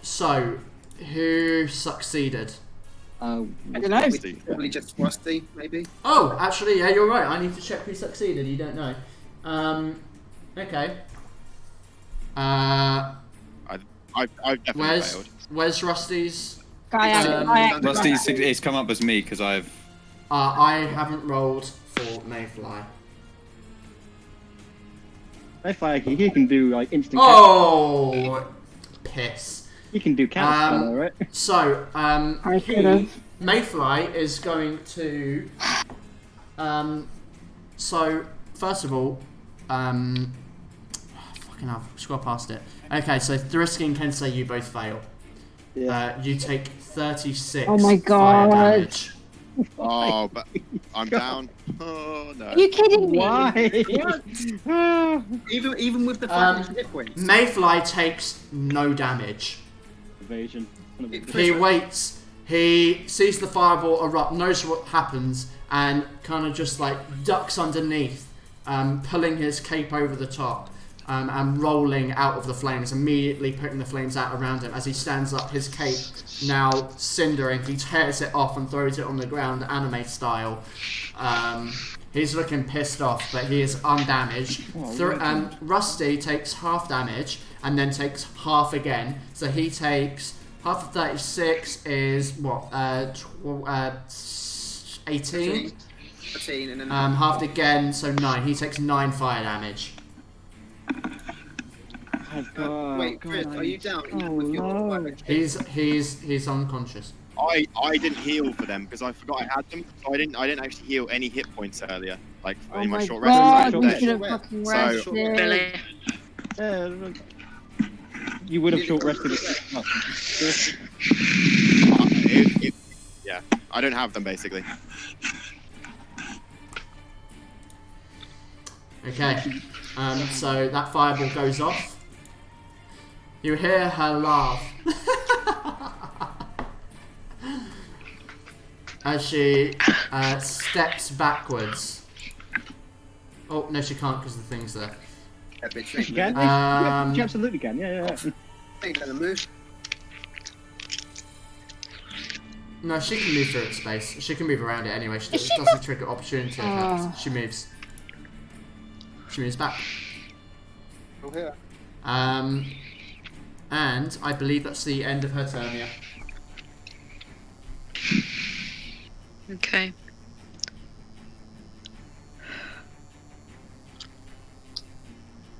Speaker 1: So, who succeeded?
Speaker 3: I don't know.
Speaker 4: Probably just Rusty, maybe.
Speaker 1: Oh, actually, yeah, you're right. I need to check who succeeded. You don't know. Okay.
Speaker 9: I've definitely failed.
Speaker 1: Where's Rusty's?
Speaker 6: Rusty's. It's come up as me because I've.
Speaker 1: I haven't rolled for Mayfly.
Speaker 8: Mayfly, he can do like instant.
Speaker 1: Oh, piss.
Speaker 8: He can do counter spell, right?
Speaker 1: So,
Speaker 3: should've.
Speaker 1: Mayfly is going to. So first of all, fucking hell, scroll past it. Okay, so Thriski and Kensei, you both fail.
Speaker 8: Yeah.
Speaker 1: You take 36
Speaker 3: Oh my
Speaker 1: fire
Speaker 3: God.
Speaker 1: damage.
Speaker 9: Oh, but I'm down. Oh no.
Speaker 3: Are you kidding me?
Speaker 8: Why?
Speaker 4: Even with the 5 hit points.
Speaker 1: Mayfly takes no damage.
Speaker 8: Evasion.
Speaker 1: He waits. He sees the fireball erupt, knows what happens, and kind of just like ducks underneath, pulling his cape over the top, and rolling out of the flames, immediately putting the flames out around him. As he stands up, his cape now cindering, he tears it off and throws it on the ground, anime style. He's looking pissed off, but he is undamaged. Rusty takes half damage, and then takes half again, so he takes... Half of 36 is, what, 18?
Speaker 4: 13, and then...
Speaker 1: Halved again, so 9. He takes 9 fire damage.
Speaker 4: Wait, Chris, are you down? With your
Speaker 1: He's unconscious.
Speaker 9: I didn't heal for them because I forgot I had them. So I didn't actually heal any hit points earlier, like in my short rest.
Speaker 3: God,
Speaker 9: I
Speaker 3: you
Speaker 9: was
Speaker 3: should
Speaker 9: dead.
Speaker 3: have fucking
Speaker 9: So-
Speaker 3: rested.
Speaker 11: Billy.
Speaker 8: You would have short rested.
Speaker 9: Yeah, I don't have them basically.
Speaker 1: Okay. So that fireball goes off. You hear her laugh. As she steps backwards. Oh, no, she can't because the thing's there.
Speaker 4: That bitch.
Speaker 8: She can. She absolutely can. Yeah.
Speaker 4: Ain't gonna move.
Speaker 1: No, she can move through its space. She can move around it anyway. She doesn't trigger opportunity attacks. She moves. She moves back.
Speaker 4: Oh, here.
Speaker 1: And I believe that's the end of her turn, yeah.
Speaker 11: Okay.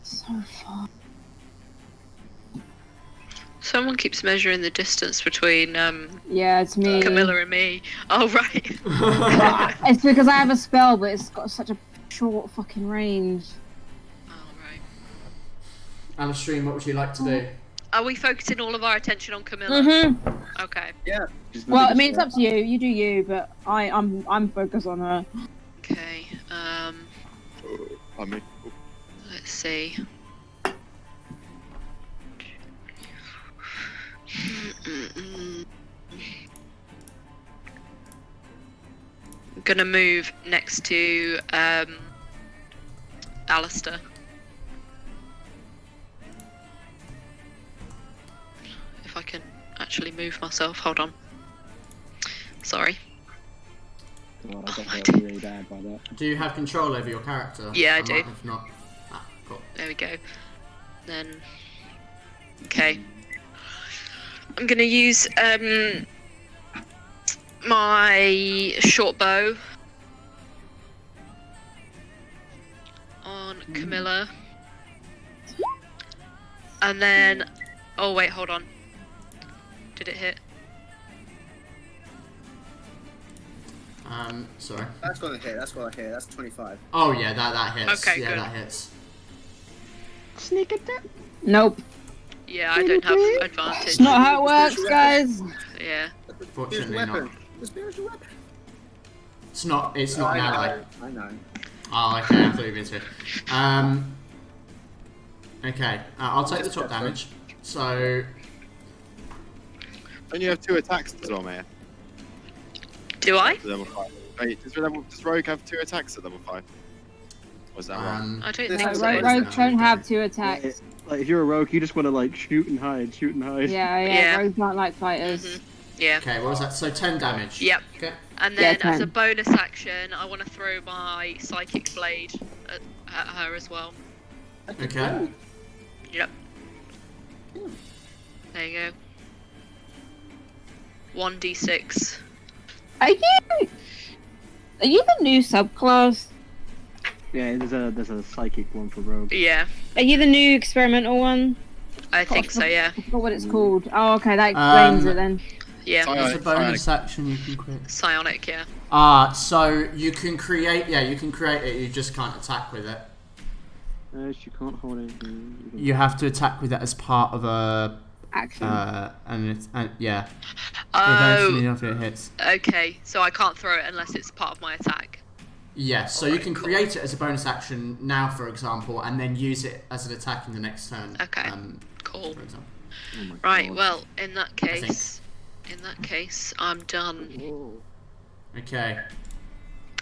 Speaker 3: So far.
Speaker 11: Someone keeps measuring the distance between
Speaker 3: Yeah, it's me.
Speaker 11: Camilla and me. Oh, right.
Speaker 3: It's because I have a spell, but it's got such a short fucking range.
Speaker 11: Oh, right.
Speaker 1: Alastream, what would you like to do?
Speaker 11: Are we focusing all of our attention on Camilla?
Speaker 3: Mm-hmm.
Speaker 11: Okay.
Speaker 4: Yeah.
Speaker 3: Well, I mean, it's up to you. You do you, but I'm focused on her.
Speaker 11: Okay.
Speaker 9: Pardon me.
Speaker 11: Let's see. I'm gonna move next to Alistair. If I can actually move myself. Hold on. Sorry.
Speaker 8: God, I got hurt really bad by that.
Speaker 1: Do you have control over your character?
Speaker 11: Yeah, I do.
Speaker 1: might have not. Ah, cool.
Speaker 11: There we go. Then, okay. I'm gonna use my short bow on Camilla, and then. Oh wait, hold on. Did it hit?
Speaker 1: Sorry.
Speaker 4: That's gonna hit. That's 25.
Speaker 1: Oh yeah, that hits.
Speaker 11: Okay,
Speaker 1: yeah,
Speaker 11: good.
Speaker 1: that hits.
Speaker 3: Sneak attack? Nope.
Speaker 11: Yeah, I don't have advantage.
Speaker 3: It's not how it works, guys.
Speaker 11: Yeah.
Speaker 1: Fortunately not.
Speaker 4: The spiritual weapon.
Speaker 1: It's not. It's not an ally.
Speaker 4: I know.
Speaker 1: Oh, okay. I thought you were into it. Okay. I'll take the top damage. So.
Speaker 9: Don't you have 2 attacks as well, Maya?
Speaker 11: Do I?
Speaker 9: Level 5. Wait, does Rogue have 2 attacks at level 5? Was that wrong?
Speaker 11: I don't
Speaker 4: This
Speaker 11: think
Speaker 4: is
Speaker 11: so.
Speaker 4: right.
Speaker 3: Rogues don't have 2 attacks.
Speaker 8: Like if you're a rogue, you just want to like shoot and hide.
Speaker 11: Yeah.
Speaker 3: Rogues aren't like fighters.
Speaker 11: Yeah.
Speaker 1: Okay. What was that? So 10 damage.
Speaker 11: Yep.
Speaker 1: Okay.
Speaker 11: And then,
Speaker 3: Yeah,
Speaker 11: as a
Speaker 3: 10.
Speaker 11: bonus action, I want to throw my psychic blade at her as well.
Speaker 1: Okay.
Speaker 11: Yep. There you go. 1d6.
Speaker 3: Are you the new subclass?
Speaker 8: Yeah, there's a psychic one for rogue.
Speaker 11: Yeah,
Speaker 3: Are you the new experimental one?
Speaker 11: I think so. Yeah.
Speaker 3: I forgot what it's called. Oh, okay, that explains it then.
Speaker 11: Yeah.
Speaker 1: As a bonus action, you can create.
Speaker 11: Psionic. Yeah.
Speaker 1: So you can create. Yeah, you can create it. You just can't attack with it.
Speaker 8: She can't hold anything.
Speaker 1: You have to attack with it as part of a
Speaker 3: Action.
Speaker 1: yeah.
Speaker 11: Oh.
Speaker 1: Eventually, after it hits.
Speaker 11: Okay. So I can't throw it unless it's part of my attack.
Speaker 1: Yes, so you can create it as a bonus action now, for example, and then use it as an attack in the next turn.
Speaker 11: Okay. Cool.
Speaker 1: For example.
Speaker 11: Right.
Speaker 8: God.
Speaker 11: Well, in that case, I'm done.
Speaker 1: Okay.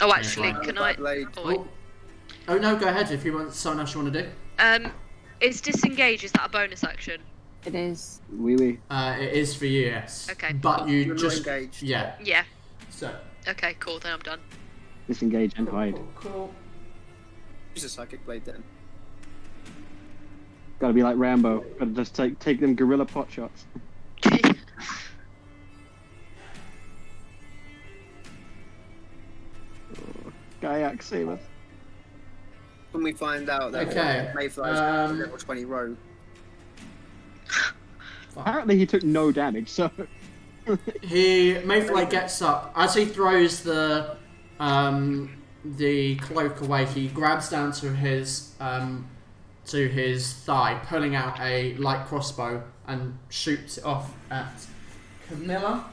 Speaker 11: Oh, actually,
Speaker 1: fine.
Speaker 11: can I?
Speaker 4: Blade.
Speaker 11: Oh, wait.
Speaker 1: Oh no, go ahead if you want something else you want to do.
Speaker 11: Is disengage? Is that a bonus action?
Speaker 3: It is.
Speaker 8: Oui.
Speaker 1: It is for you, yes.
Speaker 11: Okay.
Speaker 1: But you
Speaker 4: You're
Speaker 1: just
Speaker 4: not engaged.
Speaker 1: yeah.
Speaker 11: Yeah.
Speaker 1: So.
Speaker 11: Okay. Cool. Then I'm done.
Speaker 8: Disengage and hide.
Speaker 1: Cool.
Speaker 4: Use a psychic blade then.
Speaker 8: Gotta be like Rambo. Gotta just take them gorilla pot shots. Kayak, save us.
Speaker 4: When we find out that Mayfly is level 20 rogue.
Speaker 8: Apparently he took no damage, so...
Speaker 1: Mayfly gets up as he throws the cloak away. He grabs down to his thigh, pulling out a light crossbow and shoots it off at Camilla.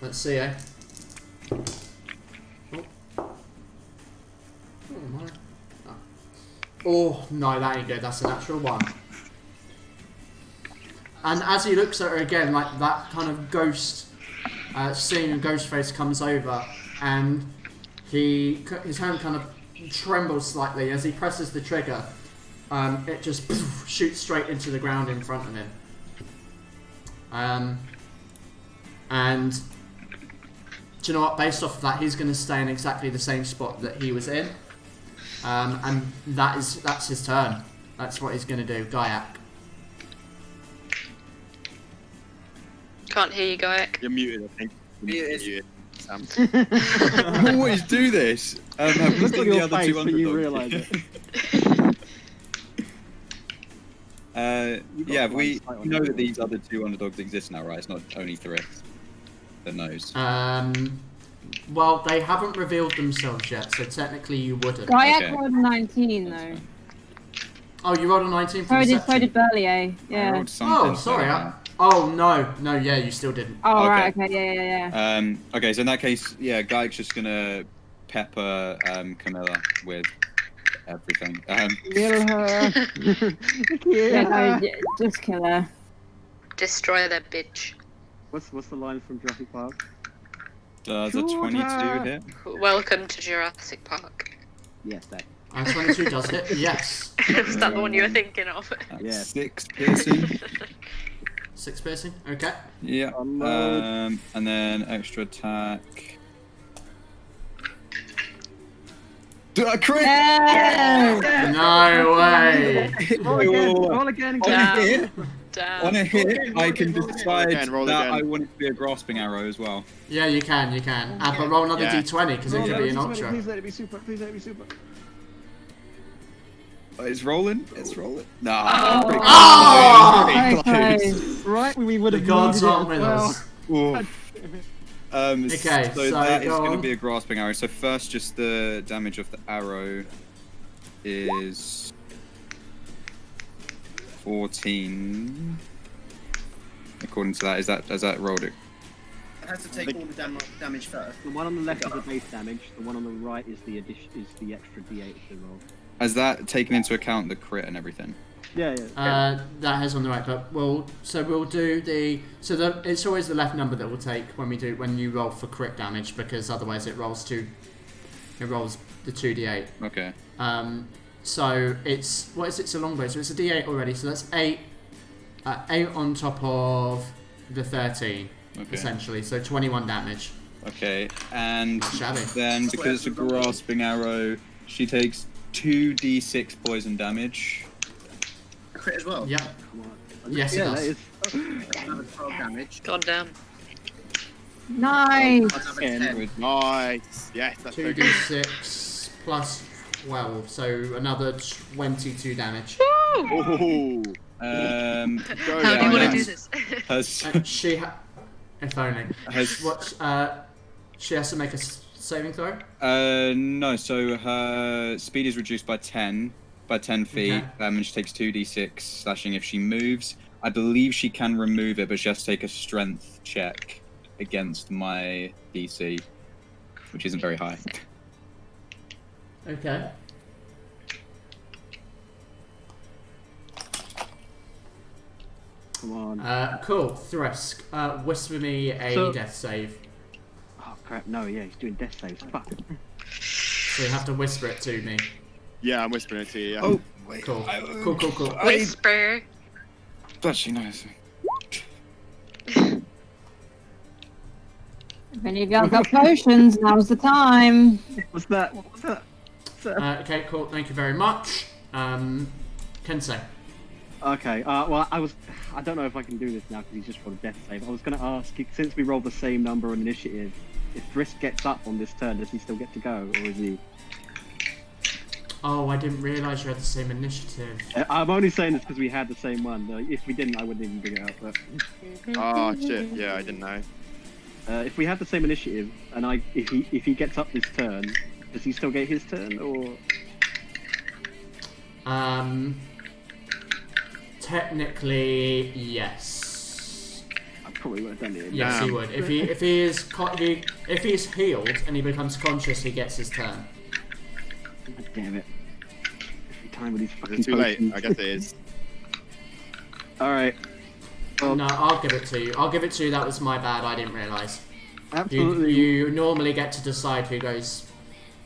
Speaker 1: Let's see, eh? Oh, no, that ain't good. That's a natural 1. And as he looks at her again, like that kind of ghost, seeing a ghost face comes over, and his hand kind of trembles slightly as he presses the trigger. It just shoots straight into the ground in front of him. And do you know what? Based off of that, he's going to stay in exactly the same spot that he was in. And that's his turn. That's what he's going to do. Gaiak.
Speaker 11: Can't hear you, Gaiak.
Speaker 9: You're muted, I think.
Speaker 4: Muted.
Speaker 9: Sam.
Speaker 6: I always do this. Have
Speaker 8: Look at
Speaker 6: the
Speaker 8: your
Speaker 6: other
Speaker 8: face
Speaker 6: two
Speaker 8: when you
Speaker 6: underdogs?
Speaker 8: realise it.
Speaker 6: Yeah, we know that these other 2 underdogs exist now, right? It's not only Thrift that knows.
Speaker 1: Well, they haven't revealed themselves yet, so technically you wouldn't.
Speaker 3: Gaiak rolled 19 though.
Speaker 1: Oh, you rolled a 19 for
Speaker 3: So
Speaker 1: deception?
Speaker 3: did Val-Aeria, yeah.
Speaker 6: I rolled something,
Speaker 1: Oh, sorry.
Speaker 6: so,
Speaker 1: No, yeah, you still didn't.
Speaker 3: Oh,
Speaker 6: Okay.
Speaker 3: right, okay, yeah.
Speaker 6: Okay, so in that case, yeah, Gaiak's just gonna pepper Camilla with everything.
Speaker 8: Kill her.
Speaker 3: Yeah, no, just kill her.
Speaker 11: Destroy that bitch.
Speaker 8: What's the line from Jurassic Park?
Speaker 6: Does a 22 hit?
Speaker 11: Welcome to Jurassic Park.
Speaker 8: Yes, that.
Speaker 1: 22 does hit, yes.
Speaker 11: Is that the one you were thinking of?
Speaker 8: Yeah.
Speaker 6: 6 piercing.
Speaker 1: 6 piercing, okay.
Speaker 6: Yeah.
Speaker 8: Unload.
Speaker 6: And then extra attack. Crit!
Speaker 3: Yeah!
Speaker 1: No way!
Speaker 8: Roll again.
Speaker 11: Damn.
Speaker 6: On a hit, I can decide
Speaker 9: roll
Speaker 6: that
Speaker 9: again.
Speaker 6: I want it to be a grasping arrow as well.
Speaker 1: Yeah, you can. But roll another
Speaker 9: Yeah.
Speaker 1: d20 because it could be an ultra.
Speaker 8: Please let it be super. Please let it be super.
Speaker 6: It's rolling. Nah.
Speaker 3: Oh!
Speaker 6: Pretty
Speaker 3: Okay.
Speaker 6: close.
Speaker 8: Right, we would
Speaker 1: The
Speaker 8: have
Speaker 1: gods
Speaker 8: needed it
Speaker 1: aren't with
Speaker 8: as well.
Speaker 1: us.
Speaker 6: Ooh.
Speaker 1: Okay,
Speaker 6: so
Speaker 1: so
Speaker 6: that is
Speaker 1: go
Speaker 6: going to
Speaker 1: on.
Speaker 6: be a grasping arrow. So first, just the damage of the arrow is 14. According to that, has that rolled it?
Speaker 4: It has to take all the damage first.
Speaker 8: The one on the left is the base damage. The one on the right is the extra D8 to roll.
Speaker 6: Has that taken into account the crit and everything?
Speaker 8: Yeah.
Speaker 1: That has on the right, but we'll do it's always the left number that we'll take when you roll for crit damage, because otherwise it rolls the 2d8.
Speaker 6: Okay.
Speaker 1: So it's it's a longbow, so it's a d8 already, so that's 8 on top of the 13 essentially, so 21 damage.
Speaker 6: Okay, and
Speaker 1: Shabby.
Speaker 6: then because it's a grasping arrow, she takes 2d6 poison damage.
Speaker 4: Crit as well.
Speaker 1: Yep. Yes, it does.
Speaker 4: Another 12 damage.
Speaker 11: God damn.
Speaker 3: Nice.
Speaker 4: Another 10.
Speaker 9: Nice. Yes, that's very good.
Speaker 1: 2d6 plus 12, so another 22 damage.
Speaker 9: Ooh.
Speaker 11: How do you want to do this?
Speaker 1: If only. She has to make a saving throw?
Speaker 6: No, so her speed is reduced by 10 feet,
Speaker 1: Okay.
Speaker 6: and she takes 2d6 slashing if she moves. I believe she can remove it, but she has to take a strength check against my DC, which isn't very high.
Speaker 1: Okay.
Speaker 8: Come on.
Speaker 1: Cool. Thresk, whisper me a death save.
Speaker 8: Oh crap! No, yeah, he's doing death saves. Fuck.
Speaker 1: So you have to whisper it to me.
Speaker 9: Yeah, I'm whispering it to you. Yeah.
Speaker 6: Oh, wait.
Speaker 1: Cool. Cool.
Speaker 11: Whisper.
Speaker 6: Actually, nice.
Speaker 3: If any of y'all got potions, now's the time.
Speaker 8: What's that? What was that?
Speaker 1: Okay, cool. Thank you very much. Kensei.
Speaker 8: Okay. Well, I don't know if I can do this now because he's just rolled a death save. I was going to ask, since we rolled the same number on initiative, if Thrisk gets up on this turn, does he still get to go, or is he?
Speaker 1: Oh, I didn't realise you had the same initiative.
Speaker 8: I'm only saying this because we had the same one. If we didn't, I wouldn't even bring it up. But
Speaker 9: Oh shit! Yeah, I didn't know.
Speaker 8: if we have the same initiative, and if he gets up this turn, does he still get his turn, or?
Speaker 1: Technically, yes.
Speaker 8: I probably would have done it.
Speaker 1: Yes, he would. If he's healed and he becomes conscious, he gets his turn.
Speaker 8: God damn it! Every time with these fucking
Speaker 9: Is it too late?
Speaker 8: potions.
Speaker 9: I guess it is.
Speaker 8: All right. Well,
Speaker 1: No, I'll give it to you. I'll give it to you. That was my bad. I didn't realise.
Speaker 8: absolutely.
Speaker 1: You normally get to decide who goes,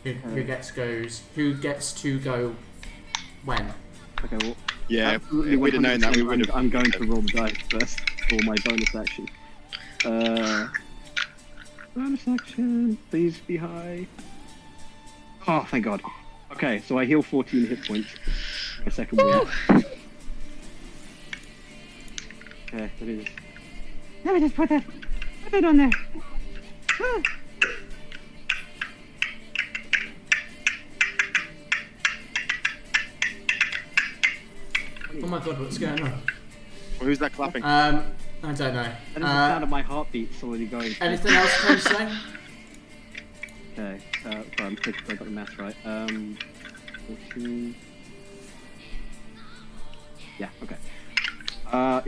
Speaker 1: who gets to go when.
Speaker 8: Okay. Well.
Speaker 9: Yeah, if
Speaker 8: Absolutely,
Speaker 9: we'd have known that, we
Speaker 8: 100%,
Speaker 9: would have.
Speaker 8: I'm going to roll the dice first for my bonus action. Bonus action, please be high. Oh, thank God. Okay, so I heal 14 hit points. My second win. Okay, that is. Let me just put it on there. Ah.
Speaker 1: Oh my God, what's going on?
Speaker 9: Well, who's that clapping?
Speaker 1: I don't know.
Speaker 8: That is the sound of my heartbeat slowly going.
Speaker 1: Anything else can you say?
Speaker 8: Okay, sorry, I'm making sure I got the math right. 14. Yeah, okay.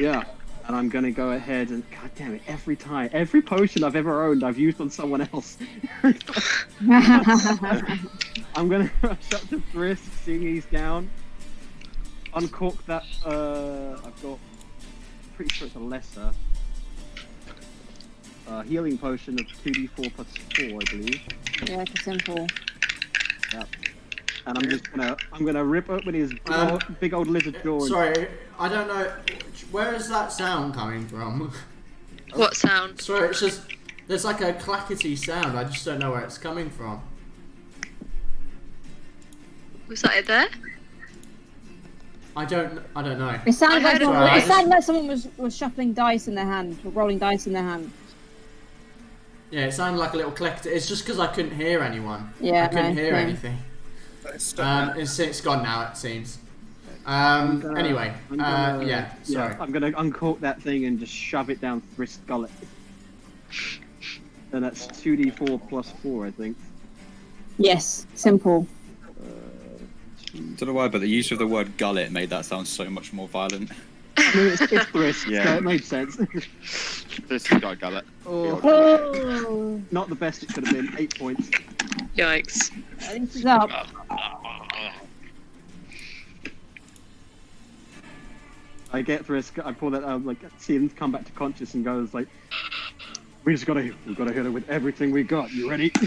Speaker 8: Yeah, and I'm gonna go ahead and, god damn it, every every potion I've ever owned, I've used on someone else. I'm gonna rush up to Frisk, seeing he's down. Uncork that, I've got, pretty sure it's a lesser. Healing potion of 2d4 plus 4, I believe.
Speaker 3: Yeah, it's a simple.
Speaker 8: Yep. And I'm gonna rip open his big old lizard jaw.
Speaker 1: Sorry, I don't know. Where is that sound coming from?
Speaker 11: What sound?
Speaker 1: Sorry, it's just there's like a clackety sound. I just don't know where it's coming from.
Speaker 11: Was that it there?
Speaker 1: I don't know.
Speaker 3: It sounded
Speaker 11: I
Speaker 3: like
Speaker 11: heard a
Speaker 3: someone was shuffling dice in their hand, or rolling dice in their hand.
Speaker 1: Yeah, it sounded like a little click. It's just because I couldn't hear anyone.
Speaker 3: Yeah,
Speaker 1: I couldn't
Speaker 3: no,
Speaker 1: hear
Speaker 3: same.
Speaker 1: anything. It's gone now, it seems.
Speaker 8: gonna-
Speaker 1: Anyway,
Speaker 8: I'm gonna-
Speaker 1: yeah, sorry.
Speaker 8: I'm gonna uncork that thing and just shove it down Frisk's gullet. And that's 2d4 plus 4, I think.
Speaker 3: Yes, simple.
Speaker 6: Don't know why, but the use of the word gullet made that sound so much more violent.
Speaker 8: I mean, it's Frisk,
Speaker 9: Yeah.
Speaker 8: so it made sense.
Speaker 9: This has got a gullet.
Speaker 3: Oh,
Speaker 8: Not the best it could have been. 8 points.
Speaker 11: Yikes.
Speaker 3: I think he's up.
Speaker 8: I get Frisk. I pull that out, like, see him come back to conscious and goes like, we've gotta hit her with everything we got. You ready?
Speaker 6: I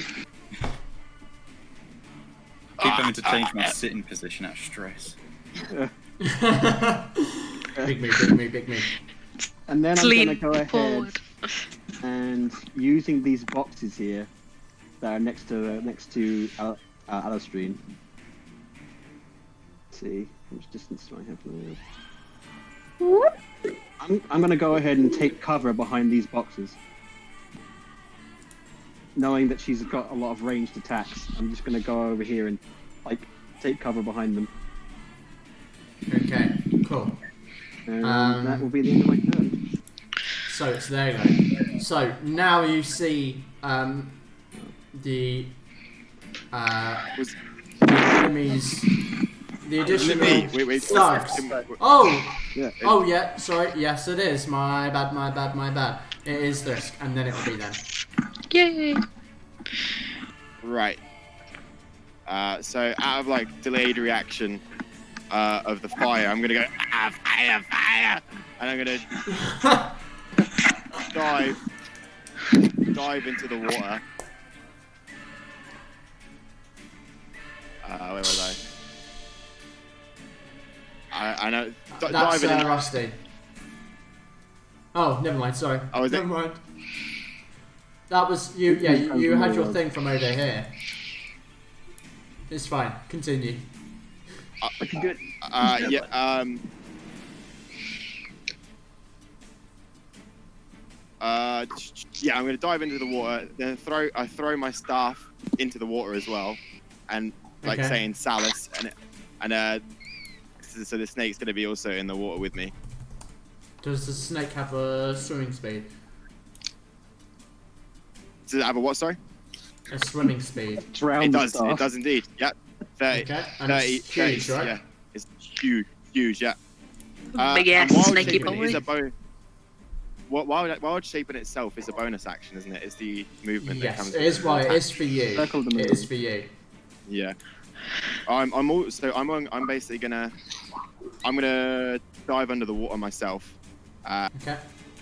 Speaker 6: keep having to change my sitting position out of stress.
Speaker 1: Big me.
Speaker 8: And then I'm
Speaker 11: Lean
Speaker 8: gonna go ahead
Speaker 11: forward.
Speaker 8: and using these boxes here that are next to Alistrine. Let's see how much distance do I have now? I'm gonna go ahead and take cover behind these boxes, knowing that she's got a lot of ranged attacks. I'm just gonna go over here and like take cover behind them.
Speaker 1: Okay, cool.
Speaker 8: And that will be the end of my turn.
Speaker 1: So it's there you go. So now you see the enemies, the additional
Speaker 9: Wait.
Speaker 1: thugs.
Speaker 9: Yeah.
Speaker 1: Oh yeah, sorry. Yes, it is. My bad. It is this, and then it'll be them.
Speaker 11: Yay.
Speaker 9: Right. So out of like delayed reaction of the fire, I'm gonna go fire, and I'm gonna dive into the water. Where was I know.
Speaker 1: That's
Speaker 9: Diving in.
Speaker 1: Rusty. Oh, never mind. Sorry.
Speaker 9: Oh, is it?
Speaker 1: Never mind. That was you. Yeah, you had your thing from over here. It's fine. Continue.
Speaker 8: Good.
Speaker 9: Yeah. Yeah, I'm gonna dive into the water. Then I throw my staff into the water as well, and like
Speaker 1: Okay.
Speaker 9: saying Salus, and so the snake's going to be also in the water with me.
Speaker 1: Does the snake have a swimming speed?
Speaker 9: Does it have a what? Sorry.
Speaker 1: A swimming speed.
Speaker 2: Drown
Speaker 9: It
Speaker 2: the
Speaker 9: does.
Speaker 2: staff.
Speaker 9: It does indeed. Yep. 30.
Speaker 1: Okay. And
Speaker 9: 30,
Speaker 1: it's huge,
Speaker 9: 30,
Speaker 1: right?
Speaker 9: Yeah. It's huge. Yeah.
Speaker 11: Big ass
Speaker 9: and wild
Speaker 11: snaky
Speaker 9: shaping
Speaker 11: boy.
Speaker 9: is a wild shaping itself is a bonus action, isn't it? It's the movement that
Speaker 1: Yes,
Speaker 9: comes.
Speaker 1: it is.
Speaker 9: with
Speaker 1: Well,
Speaker 9: the
Speaker 1: it
Speaker 9: attack.
Speaker 1: is for you.
Speaker 2: Circle the
Speaker 1: It
Speaker 2: moon.
Speaker 1: is for you.
Speaker 9: Yeah. I'm basically gonna dive under the water myself,
Speaker 1: Okay.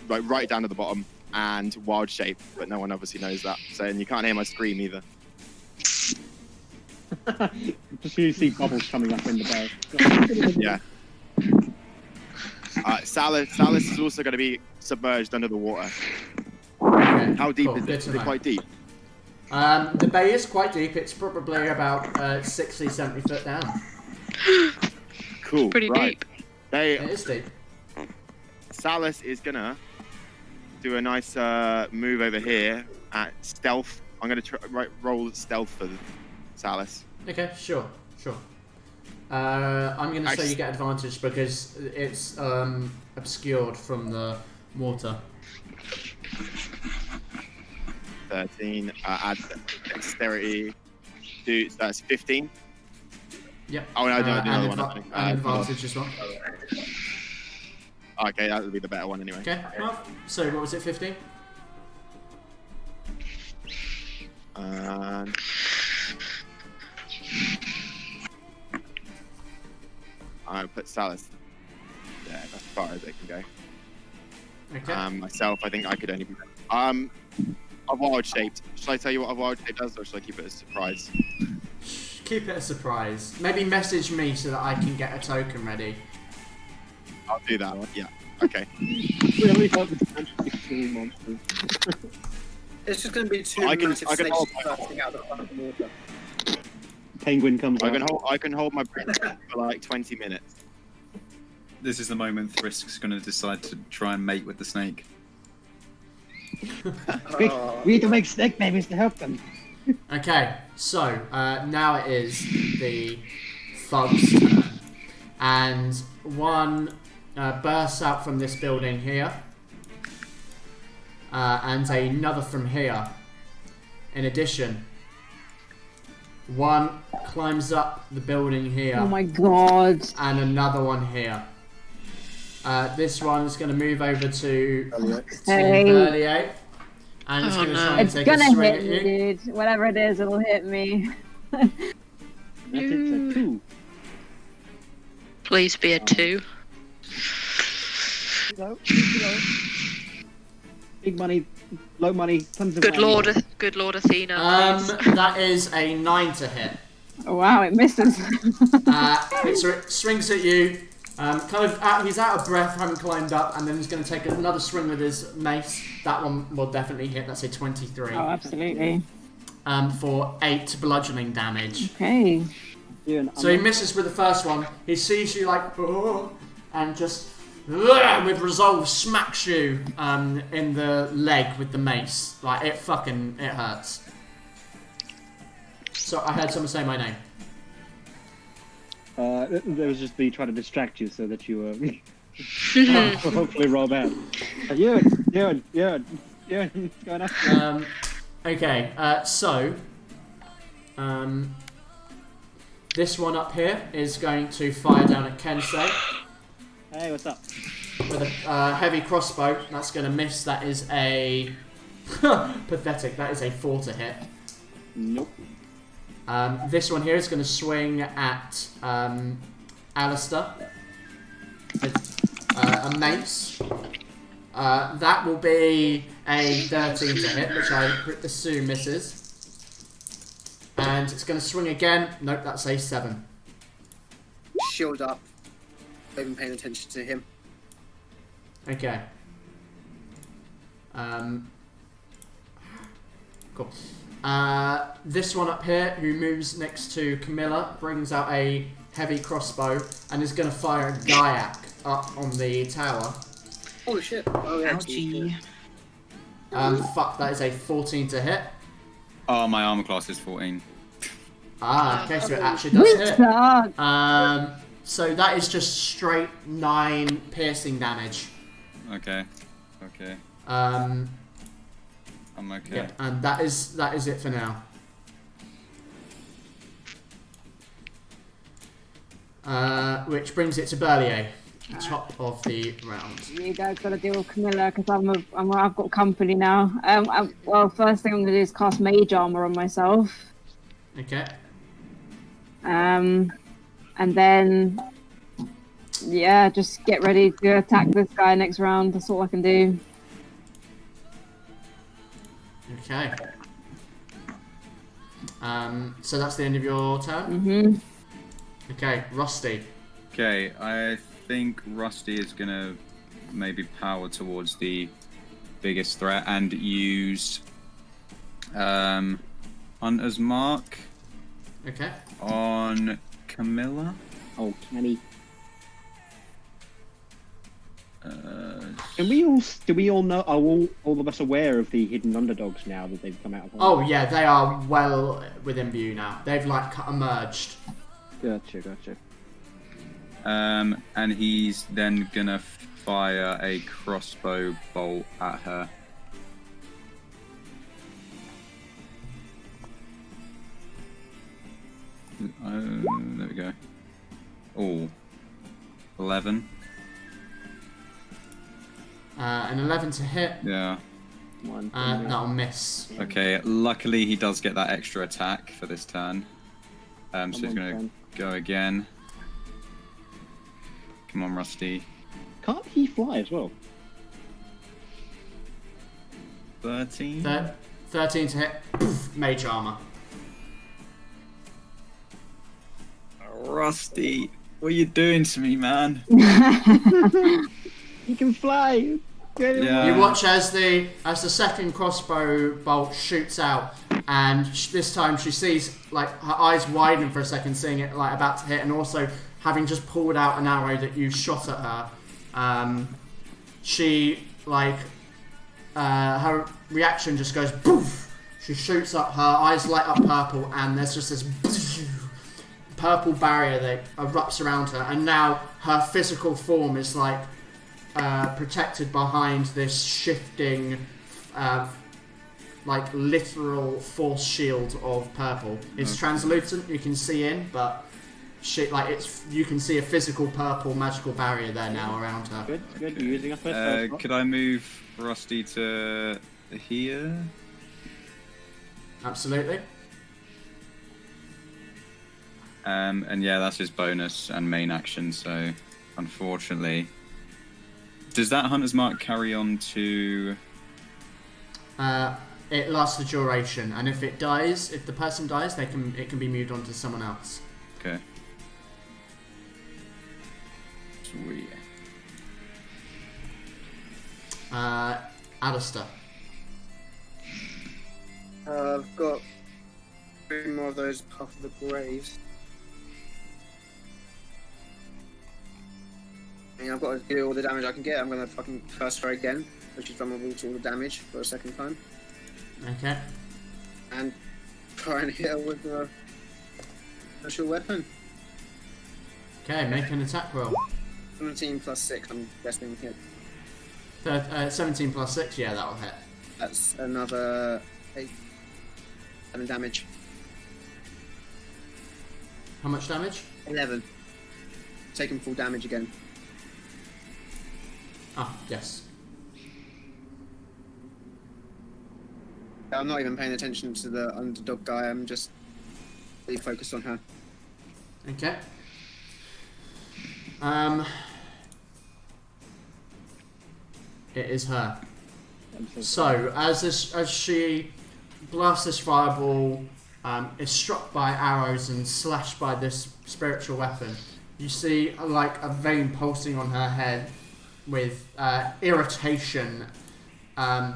Speaker 9: right down to the bottom, and wild shape, but no one obviously knows that. So and you can't hear my scream either.
Speaker 2: Just you see bubbles coming up in the bow.
Speaker 9: Yeah. Salus is also going to be submerged under the water.
Speaker 1: Okay.
Speaker 9: How deep
Speaker 1: cool.
Speaker 9: is
Speaker 1: Good
Speaker 9: it?
Speaker 1: to
Speaker 9: Is it
Speaker 1: know.
Speaker 9: quite deep?
Speaker 1: The bay is quite deep. It's probably about 60, 70 foot down.
Speaker 9: Cool.
Speaker 11: Pretty
Speaker 9: right.
Speaker 11: deep.
Speaker 1: It is deep.
Speaker 9: Salus is gonna do a nice move over here at stealth. I'm gonna roll stealth for Salus.
Speaker 1: Okay, sure. I'm going to say you get advantage because it's obscured from the water.
Speaker 9: 13. Add dexterity. So that's 15.
Speaker 1: Yep.
Speaker 9: Oh no, I don't do
Speaker 1: and
Speaker 9: another one.
Speaker 1: and advantage as well.
Speaker 9: Okay, that would be the better one anyway.
Speaker 1: Okay. Well, so what was it? 15.
Speaker 9: I put Salus. Yeah, as far as it can go.
Speaker 1: Okay.
Speaker 9: Myself, I think I could only be. A wild shaped. Should I tell you what a wild shape does, or should I keep it as a surprise?
Speaker 1: Keep it a surprise. Maybe message me so that I can get a token ready.
Speaker 9: I'll do that. Yeah. Okay.
Speaker 2: Really hope it's actually 16 monsters.
Speaker 4: It's just going to be two
Speaker 9: I can
Speaker 4: massive snakes
Speaker 9: hold-
Speaker 4: bursting out of the front of the water.
Speaker 2: Penguin comes out.
Speaker 9: I can hold my breath for like 20 minutes.
Speaker 6: This is the moment Thrisk's going to decide to try and mate with the snake.
Speaker 2: We need to make snake babies to help them.
Speaker 1: Okay, so now it is the thug's turn. And one bursts out from this building here. And another from here. In addition, one climbs up the building here.
Speaker 3: Oh my god.
Speaker 1: And another one here. This one is going to move over to Val-Aeria. And it's going to try and
Speaker 3: It's
Speaker 1: take a
Speaker 3: gonna
Speaker 1: swing
Speaker 3: hit
Speaker 1: at
Speaker 3: me,
Speaker 1: you.
Speaker 3: dude. Whatever it is, it'll hit me.
Speaker 2: That is a 2.
Speaker 11: Please be a 2.
Speaker 2: Big money, low money, tons of
Speaker 11: Good
Speaker 2: money.
Speaker 11: Lord Athena. please.
Speaker 1: That is a 9 to hit.
Speaker 3: Oh, wow, it misses.
Speaker 1: It swings at you. He's out of breath, having climbed up, and then he's going to take another swing with his mace. That one will definitely hit. That's a 23.
Speaker 3: Oh, absolutely.
Speaker 1: For 8 bludgeoning damage.
Speaker 3: Okay.
Speaker 1: So he misses with the first one. He sees you like, oh, and just with resolve smacks you in the leg with the mace. Like it hurts. So I heard someone say my name.
Speaker 2: There was just me trying to distract you so that you hopefully roll bad. Yeah, going up.
Speaker 1: Okay, so this one up here is going to fire down at Kensei.
Speaker 2: Hey, what's up?
Speaker 1: With a heavy crossbow. That's going to miss. That is a pathetic. That is a 4 to hit.
Speaker 2: Nope.
Speaker 1: This one here is going to swing at Alistair with a mace. That will be a 13 to hit, which I assume misses. And it's going to swing again. Nope, that's a 7.
Speaker 4: Shield up. Not even paying attention to him.
Speaker 1: Okay. Cool. This one up here, who moves next to Camilla, brings out a heavy crossbow and is going to fire a Gaiac up on the tower.
Speaker 4: Holy shit. Oh, yeah.
Speaker 10: Ouchie.
Speaker 1: Fuck, that is a 14 to hit.
Speaker 6: Oh, my armor class is 14.
Speaker 1: Okay, so it actually does hit.
Speaker 3: Suck.
Speaker 1: So that is just straight 9 piercing damage.
Speaker 6: Okay.
Speaker 1: I'm
Speaker 6: okay.
Speaker 1: Yeah, and that is it for now. Which brings it to Val-Aeria, top of the round.
Speaker 3: You guys got to deal with Camilla because I've got company now. Well, first thing I'm gonna do is cast Mage Armor on myself.
Speaker 1: Okay.
Speaker 3: And then, yeah, just get ready to attack this guy next round. That's all I can do.
Speaker 1: Okay. So that's the end of your turn?
Speaker 3: Mm-hmm.
Speaker 1: Okay, Rusty.
Speaker 6: Okay, I think Rusty is gonna maybe power towards the biggest threat and use Hunter's Mark.
Speaker 1: Okay.
Speaker 6: On Camilla.
Speaker 8: Oh, Cammy. Do we all know? Are all of us aware of the hidden underdogs now that they've come out of?
Speaker 1: Oh yeah, they are well within view now. They've like emerged.
Speaker 8: Gotcha.
Speaker 6: And he's then gonna fire a crossbow bolt at her. There we go. Oh, 11.
Speaker 1: An 11 to hit.
Speaker 6: Yeah.
Speaker 1: That'll miss.
Speaker 6: Okay, luckily he does get that extra attack for this turn. So he's going to go again. Come on, Rusty.
Speaker 8: Can't he fly as well?
Speaker 6: 13?
Speaker 1: 13 to hit. Poof, Mage Armor.
Speaker 6: Rusty, what are you doing to me, man?
Speaker 8: He can fly.
Speaker 6: Yeah.
Speaker 1: You watch as the second crossbow bolt shoots out, and this time she sees like her eyes widen for a second, seeing it like about to hit, and also having just pulled out an arrow that you shot at her. She like her reaction just goes poof. She shoots up, her eyes light up purple, and there's just this purple barrier that erupts around her, and now her physical form is like protected behind this shifting, like literal force shield of purple. It's translucent, you can see in, but you can see a physical purple magical barrier there now around her.
Speaker 8: Good. You're using a first.
Speaker 6: Could I move Rusty to here?
Speaker 1: Absolutely.
Speaker 6: And yeah, that's his bonus and main action, so unfortunately. Does that Hunter's Mark carry on to...
Speaker 1: It lasts the duration, and if the person dies, it can be moved on to someone else.
Speaker 6: Okay. Sweet.
Speaker 1: Alistair.
Speaker 4: I've got 3 more of those Path of the Graves. I mean, I've got to do all the damage I can get. I'm going to fucking first throw again, which is vulnerable to all the damage for a second time.
Speaker 1: Okay.
Speaker 4: And try and hit her with a special weapon.
Speaker 1: Okay, make an attack roll.
Speaker 4: 17 plus 6, I'm guessing hit.
Speaker 1: 17 plus 6, yeah, that'll hit.
Speaker 4: That's another 7 damage.
Speaker 1: How much damage?
Speaker 4: 11. Taking full damage again.
Speaker 1: Ah, yes.
Speaker 4: I'm not even paying attention to the underdog guy, I'm just really focused on her.
Speaker 1: Okay. It is her. So, as she blasts this fireball, is struck by arrows and slashed by this spiritual weapon, you see like a vein pulsing on her head with irritation, and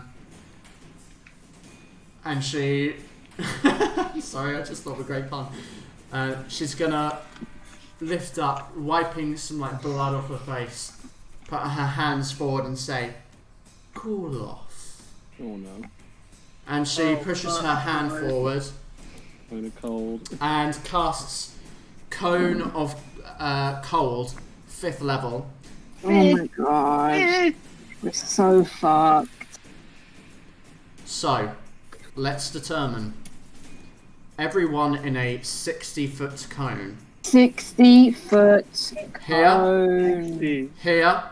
Speaker 1: she sorry, I just thought of a great pun. She's gonna lift up, wiping some like blood off her face, put her hands forward and say, "Cool off."
Speaker 8: Oh no.
Speaker 1: And she pushes her hand forward
Speaker 8: Cone of cold.
Speaker 1: And casts Cone of Cold, 5th level.
Speaker 3: Oh my god. We're so fucked.
Speaker 1: So, let's determine. Everyone in a 60-foot cone.
Speaker 3: 60-foot
Speaker 1: Here.
Speaker 3: cone.
Speaker 1: Here.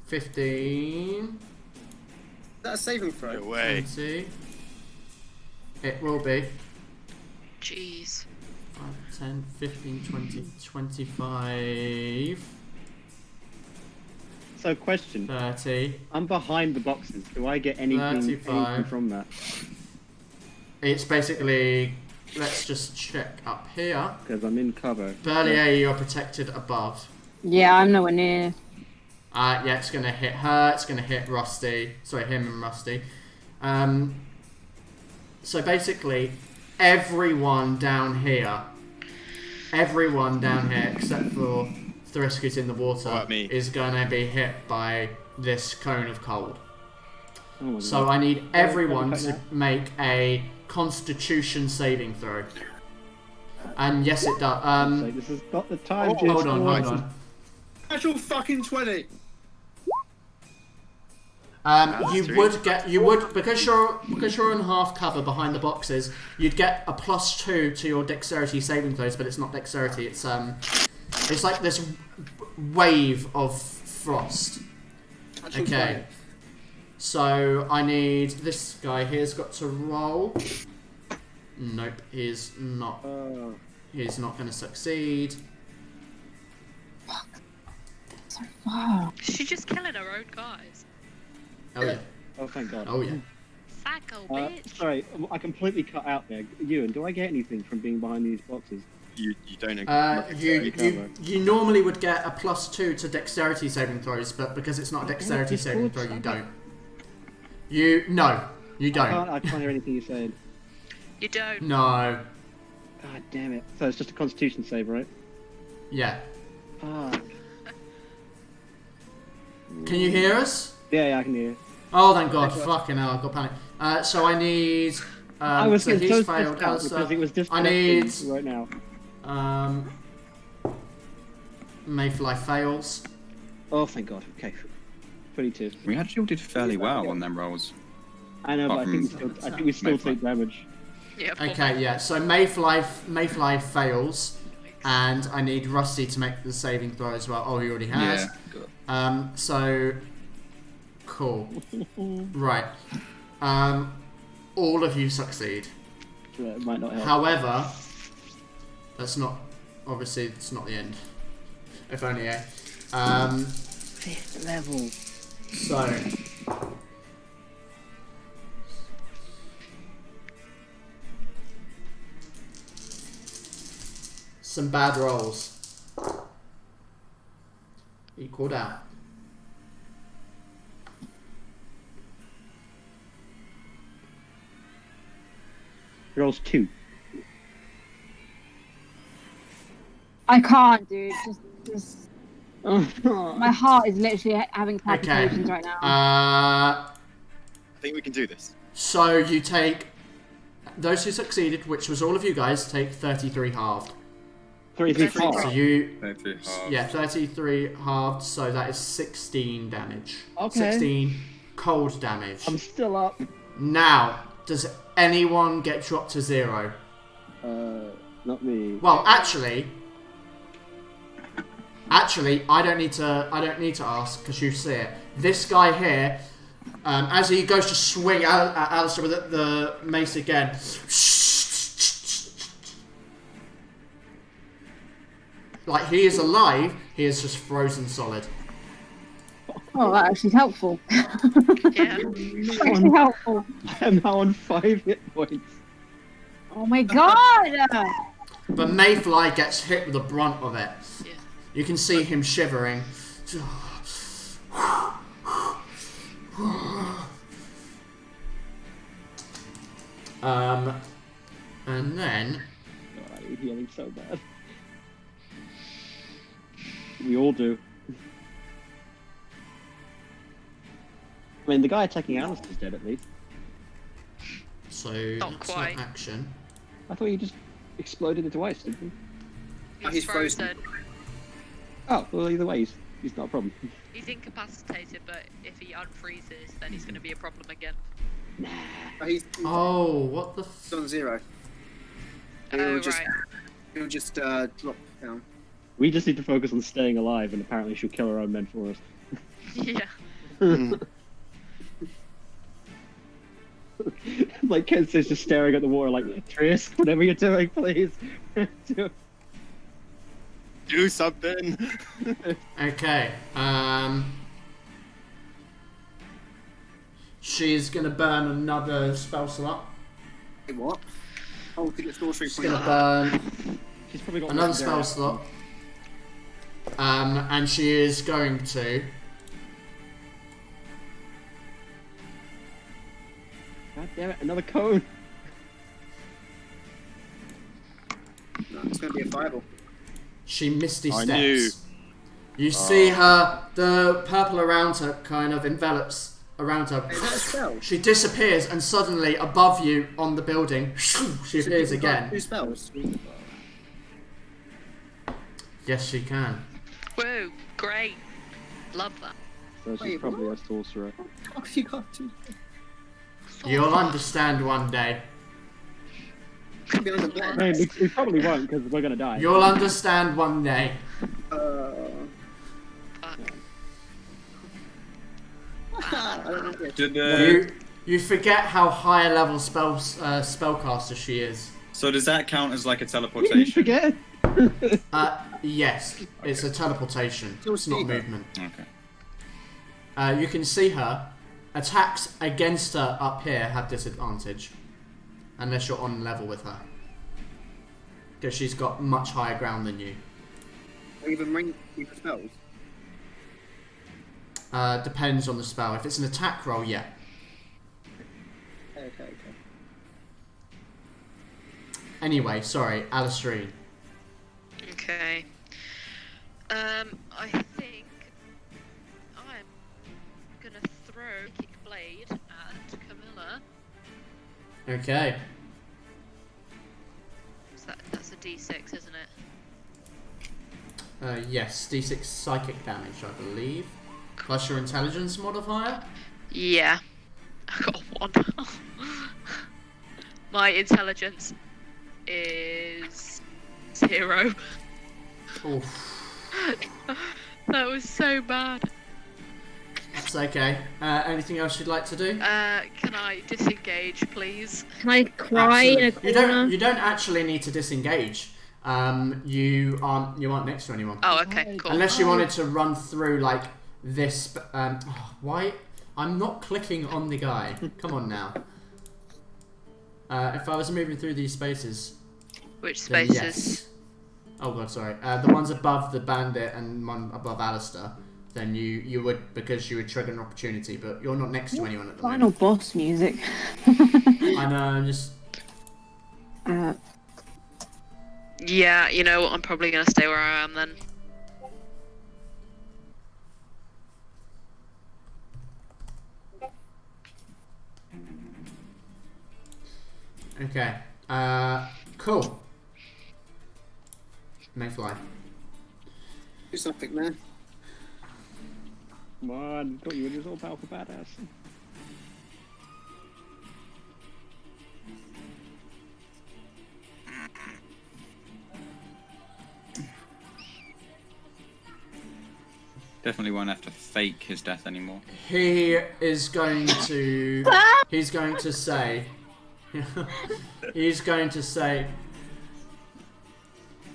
Speaker 1: 15.
Speaker 12: Is that a saving throw?
Speaker 9: No way.
Speaker 1: 20. It will be.
Speaker 11: Jeez.
Speaker 1: 5, 10, 15, 20, 25,
Speaker 8: So, question.
Speaker 1: 30.
Speaker 8: I'm behind the boxes. Do I get anything from that?
Speaker 1: It's basically, let's just check up here.
Speaker 8: Because I'm in cover.
Speaker 1: Val-Aeria, you're protected above.
Speaker 3: Yeah, I'm nowhere near.
Speaker 1: Yeah, it's going to hit her, it's going to hit Rusty. Sorry, him and Rusty. So basically, everyone down here except for Thrisk, who's in the water, is going to be hit by this cone of cold.
Speaker 8: Oh,
Speaker 1: so I need everyone to make a Constitution saving throw. And yes, it does.
Speaker 8: This has got the time.
Speaker 1: Hold on.
Speaker 12: Actual fucking 20.
Speaker 1: You would because you're in half cover behind the boxes, you'd get a +2 to your dexterity saving throws, but it's not dexterity, it's like this wave of frost. Okay. So I need this guy here's got to roll. Nope, he's not gonna succeed.
Speaker 3: Fuck. So far.
Speaker 11: She's just killing her own guys.
Speaker 1: Oh yeah.
Speaker 8: Oh, thank God.
Speaker 1: Oh yeah.
Speaker 11: Psycho bitch.
Speaker 8: Sorry, I completely cut out there. Ewan, do I get anything from being behind these boxes?
Speaker 9: You don't.
Speaker 1: You normally would get a +2 to dexterity saving throws, but because it's not a dexterity saving throw, you don't. You don't.
Speaker 8: I can't hear anything you're saying.
Speaker 11: You don't.
Speaker 1: No.
Speaker 8: God damn it. So it's just a Constitution save, right?
Speaker 1: Yeah.
Speaker 8: Fuck.
Speaker 1: Can you hear us?
Speaker 8: Yeah, I can hear you.
Speaker 1: Oh, thank God. Fucking hell, I've got panic. So I need...
Speaker 8: I was
Speaker 1: so he's
Speaker 8: so
Speaker 1: failed.
Speaker 8: because it was
Speaker 1: I need...
Speaker 8: right now.
Speaker 1: Mayfly fails.
Speaker 8: Oh, thank God. Okay. 22.
Speaker 6: We actually all did fairly well on them rolls.
Speaker 8: I know, but I think we still take damage.
Speaker 11: Yeah,
Speaker 1: okay, yeah. So Mayfly fails, and I need Rusty to make the saving throw as well. Oh, he already has.
Speaker 6: Yeah.
Speaker 1: So cool. Right. All of you succeed.
Speaker 8: It might not help.
Speaker 1: However, that's not. Obviously, it's not the end. If only, eh?
Speaker 8: 5th level.
Speaker 1: So. Some bad rolls. Equaled out.
Speaker 8: Rolls 2.
Speaker 3: I can't, dude. Just my heart is literally having palpitations right now.
Speaker 9: I think we can do this.
Speaker 1: So you take those who succeeded, which was all of you guys, take 33 halved.
Speaker 8: 33 halved.
Speaker 1: So you,
Speaker 6: 33 halved.
Speaker 1: yeah, 33 halved. So that is 16 damage.
Speaker 8: Okay.
Speaker 1: 16 cold damage.
Speaker 8: I'm still up.
Speaker 1: Now, does anyone get dropped to 0?
Speaker 8: Not me.
Speaker 1: Well, actually, I don't need to ask because you see it. This guy here, as he goes to swing at Alistair with the mace again, like he is alive, he is just frozen solid.
Speaker 3: Oh, that actually helpful.
Speaker 11: Yeah.
Speaker 3: Actually helpful.
Speaker 8: I'm now on 5 hit points.
Speaker 3: Oh my God!
Speaker 1: But Mayfly gets hit with the brunt of it.
Speaker 11: Yeah.
Speaker 1: You can see him shivering. And then...
Speaker 8: God, I need healing so bad. We all do. I mean, the guy attacking Alistair's dead at least.
Speaker 1: So
Speaker 11: Not
Speaker 1: that's
Speaker 11: quite.
Speaker 1: not action.
Speaker 8: I thought you just exploded it twice, didn't you?
Speaker 11: He's frozen.
Speaker 8: Oh, well, either way, he's not a problem.
Speaker 11: He's incapacitated, but if he unfreezes, then he's going to be a problem again.
Speaker 12: He's
Speaker 1: Oh, what the?
Speaker 12: on 0.
Speaker 11: Oh,
Speaker 12: He'll just,
Speaker 11: right.
Speaker 12: he'll just drop down.
Speaker 8: We just need to focus on staying alive, and apparently she'll kill her own men for us.
Speaker 11: Yeah.
Speaker 8: Like Kenzie's just staring at the water like, Triss, whatever you're doing, please.
Speaker 9: Do something.
Speaker 1: Okay. She's gonna burn another spell slot.
Speaker 12: Wait, what? Oh, to get sorcery
Speaker 1: She's
Speaker 12: point.
Speaker 1: gonna burn
Speaker 8: She's probably got
Speaker 1: another
Speaker 8: one
Speaker 1: spell
Speaker 8: there.
Speaker 1: slot. And she is going to.
Speaker 8: God damn it, another cone.
Speaker 12: No, it's going to be a fireball.
Speaker 1: She misty
Speaker 9: I
Speaker 1: steps.
Speaker 9: knew.
Speaker 1: You see her, the purple around her kind of envelops around her.
Speaker 12: Is that a spell?
Speaker 1: She disappears, and suddenly above you on the building, she appears again.
Speaker 12: 2 spells.
Speaker 1: Yes, she can.
Speaker 11: Whoa, great. Love that.
Speaker 8: So she's
Speaker 12: Wait,
Speaker 8: probably a sorcerer.
Speaker 12: Oh, you got 2.
Speaker 1: You'll understand one day.
Speaker 12: Could be on the black.
Speaker 8: I mean, we probably won't, because we're gonna die.
Speaker 1: You'll understand one day.
Speaker 11: Fuck.
Speaker 12: I don't know.
Speaker 6: Did
Speaker 1: You forget how high a level spellcaster she is.
Speaker 6: So does that count as like a
Speaker 8: You
Speaker 6: teleportation?
Speaker 8: forget?
Speaker 1: Yes, it's a teleportation.
Speaker 12: You'll
Speaker 1: It's not
Speaker 12: see her.
Speaker 1: movement.
Speaker 6: Okay.
Speaker 1: You can see her. Attacks against her up here have disadvantage. Unless you're on level with her. Because she's got much higher ground than you.
Speaker 12: Or even ring even spells.
Speaker 1: Depends on the spell. If it's an attack roll, yeah.
Speaker 12: Okay.
Speaker 1: Anyway, sorry, Alistair.
Speaker 11: Okay. I think I'm gonna throw Kick Blade at Camilla.
Speaker 1: Okay.
Speaker 11: That's a D6, isn't it?
Speaker 1: Yes, D6 psychic damage, I believe. Plus your intelligence modifier.
Speaker 11: Yeah. I got 1. My intelligence is 0.
Speaker 1: Oof.
Speaker 11: That was so bad.
Speaker 1: That's okay. Anything else you'd like to do?
Speaker 11: Can I disengage, please?
Speaker 3: Can I cry in a
Speaker 1: Absolutely.
Speaker 3: corner?
Speaker 1: You don't actually need to disengage. You aren't next to anyone.
Speaker 11: Oh, okay, cool.
Speaker 1: Unless you wanted to run through like this. Why? I'm not clicking on the guy. Come on now. If I was moving through these spaces.
Speaker 11: Which
Speaker 1: then
Speaker 11: spaces?
Speaker 1: yes. Oh god, sorry. The ones above the bandit and one above Alistair. Then you would, because you would trigger an opportunity, but you're not next to anyone at the
Speaker 3: Final
Speaker 1: moment.
Speaker 3: boss music.
Speaker 1: I know, I'm just.
Speaker 11: Yeah, you know what? I'm probably gonna stay where I am then.
Speaker 1: Okay. Cool. Mayfly.
Speaker 12: Do something, man.
Speaker 8: Come on, got you in this all powerful badass.
Speaker 6: Definitely won't have to fake his death anymore.
Speaker 1: He is going to. He's going to say. He's going to say.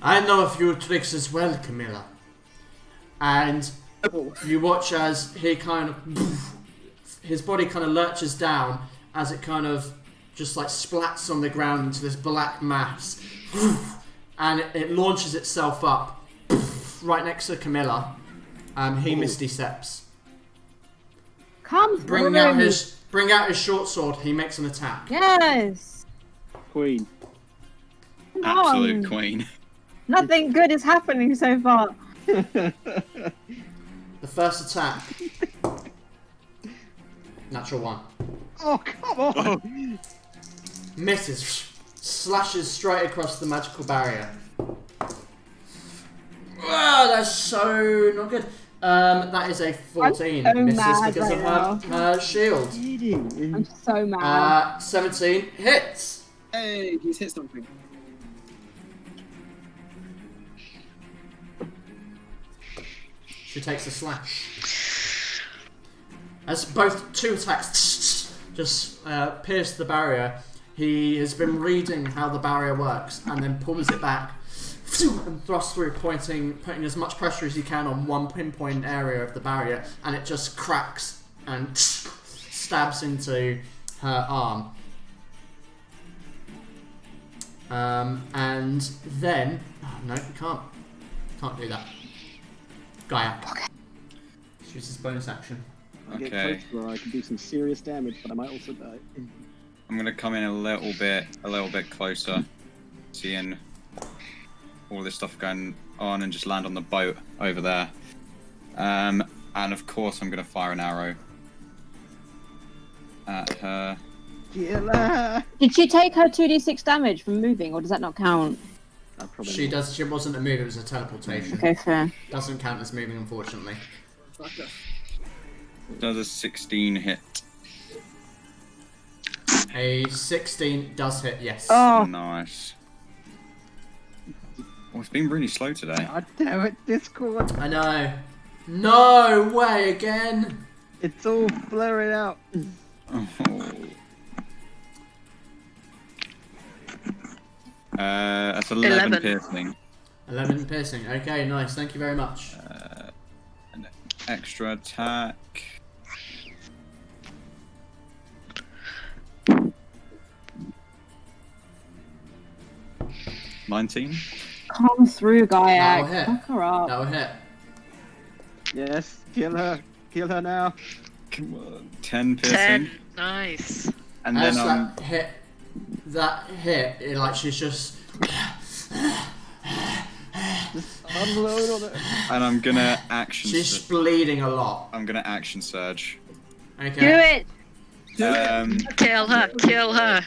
Speaker 1: I know a few tricks as well, Camilla. And you watch as he kind of. His body kind of lurches down as it kind of just like splats on the ground into this black mass. And it launches itself up right next to Camilla. He misty steps.
Speaker 3: Come
Speaker 1: Bring
Speaker 3: through.
Speaker 1: out his short sword. He makes an attack.
Speaker 3: Yes.
Speaker 8: Queen.
Speaker 3: Come
Speaker 6: Absolute
Speaker 3: on.
Speaker 6: queen.
Speaker 3: Nothing good is happening so far.
Speaker 1: The first attack. Natural 1.
Speaker 8: Oh, come on!
Speaker 1: Misses. Slashes straight across the magical barrier. Wow, that's so not good. That is a 14.
Speaker 3: I'm so
Speaker 1: Misses
Speaker 3: mad
Speaker 1: because
Speaker 3: right
Speaker 1: of her shield.
Speaker 3: I'm so mad.
Speaker 1: 17 hits.
Speaker 12: Hey, he's hit something.
Speaker 1: She takes a slash. As both two attacks just pierce the barrier, he has been reading how the barrier works and then pulls it back and thrusts through, putting as much pressure as he can on one pinpoint area of the barrier, and it just cracks and stabs into her arm. And then... Oh, no, you can't. Can't do that. Gaia. Use his bonus action.
Speaker 2: I get
Speaker 6: Okay.
Speaker 2: close where I can do some serious damage, but I might also die.
Speaker 6: I'm gonna come in a little bit closer, seeing all this stuff going on, and just land on the boat over there. And of course, I'm gonna fire an arrow at her.
Speaker 3: Did she take her 2d6 damage from moving, or does that not count?
Speaker 1: She does. She wasn't a move. It was a teleportation.
Speaker 3: Okay, fair.
Speaker 1: Doesn't count as moving, unfortunately.
Speaker 6: Does a 16 hit?
Speaker 1: A 16 does hit. Yes.
Speaker 3: Oh.
Speaker 6: Nice. Oh, it's been really slow today.
Speaker 2: God damn it, Discord.
Speaker 1: I know. No way again.
Speaker 2: It's all blurring out.
Speaker 6: Oh. That's 11 piercing.
Speaker 1: 11 piercing. Okay, nice. Thank you very much.
Speaker 6: An extra attack. $19.
Speaker 3: Come through, Gaia.
Speaker 1: That'll hit.
Speaker 3: Fuck her up.
Speaker 1: That'll hit.
Speaker 2: Yes, kill her. Kill her now.
Speaker 6: Come on. 10 piercing.
Speaker 11: 10. Nice.
Speaker 6: And
Speaker 1: As
Speaker 6: then
Speaker 1: that hit, like she's just.
Speaker 2: Unload on it.
Speaker 6: and I'm gonna action.
Speaker 1: She's bleeding a lot.
Speaker 6: I'm gonna action surge.
Speaker 1: Okay.
Speaker 3: Do it.
Speaker 11: Kill her. Kill her.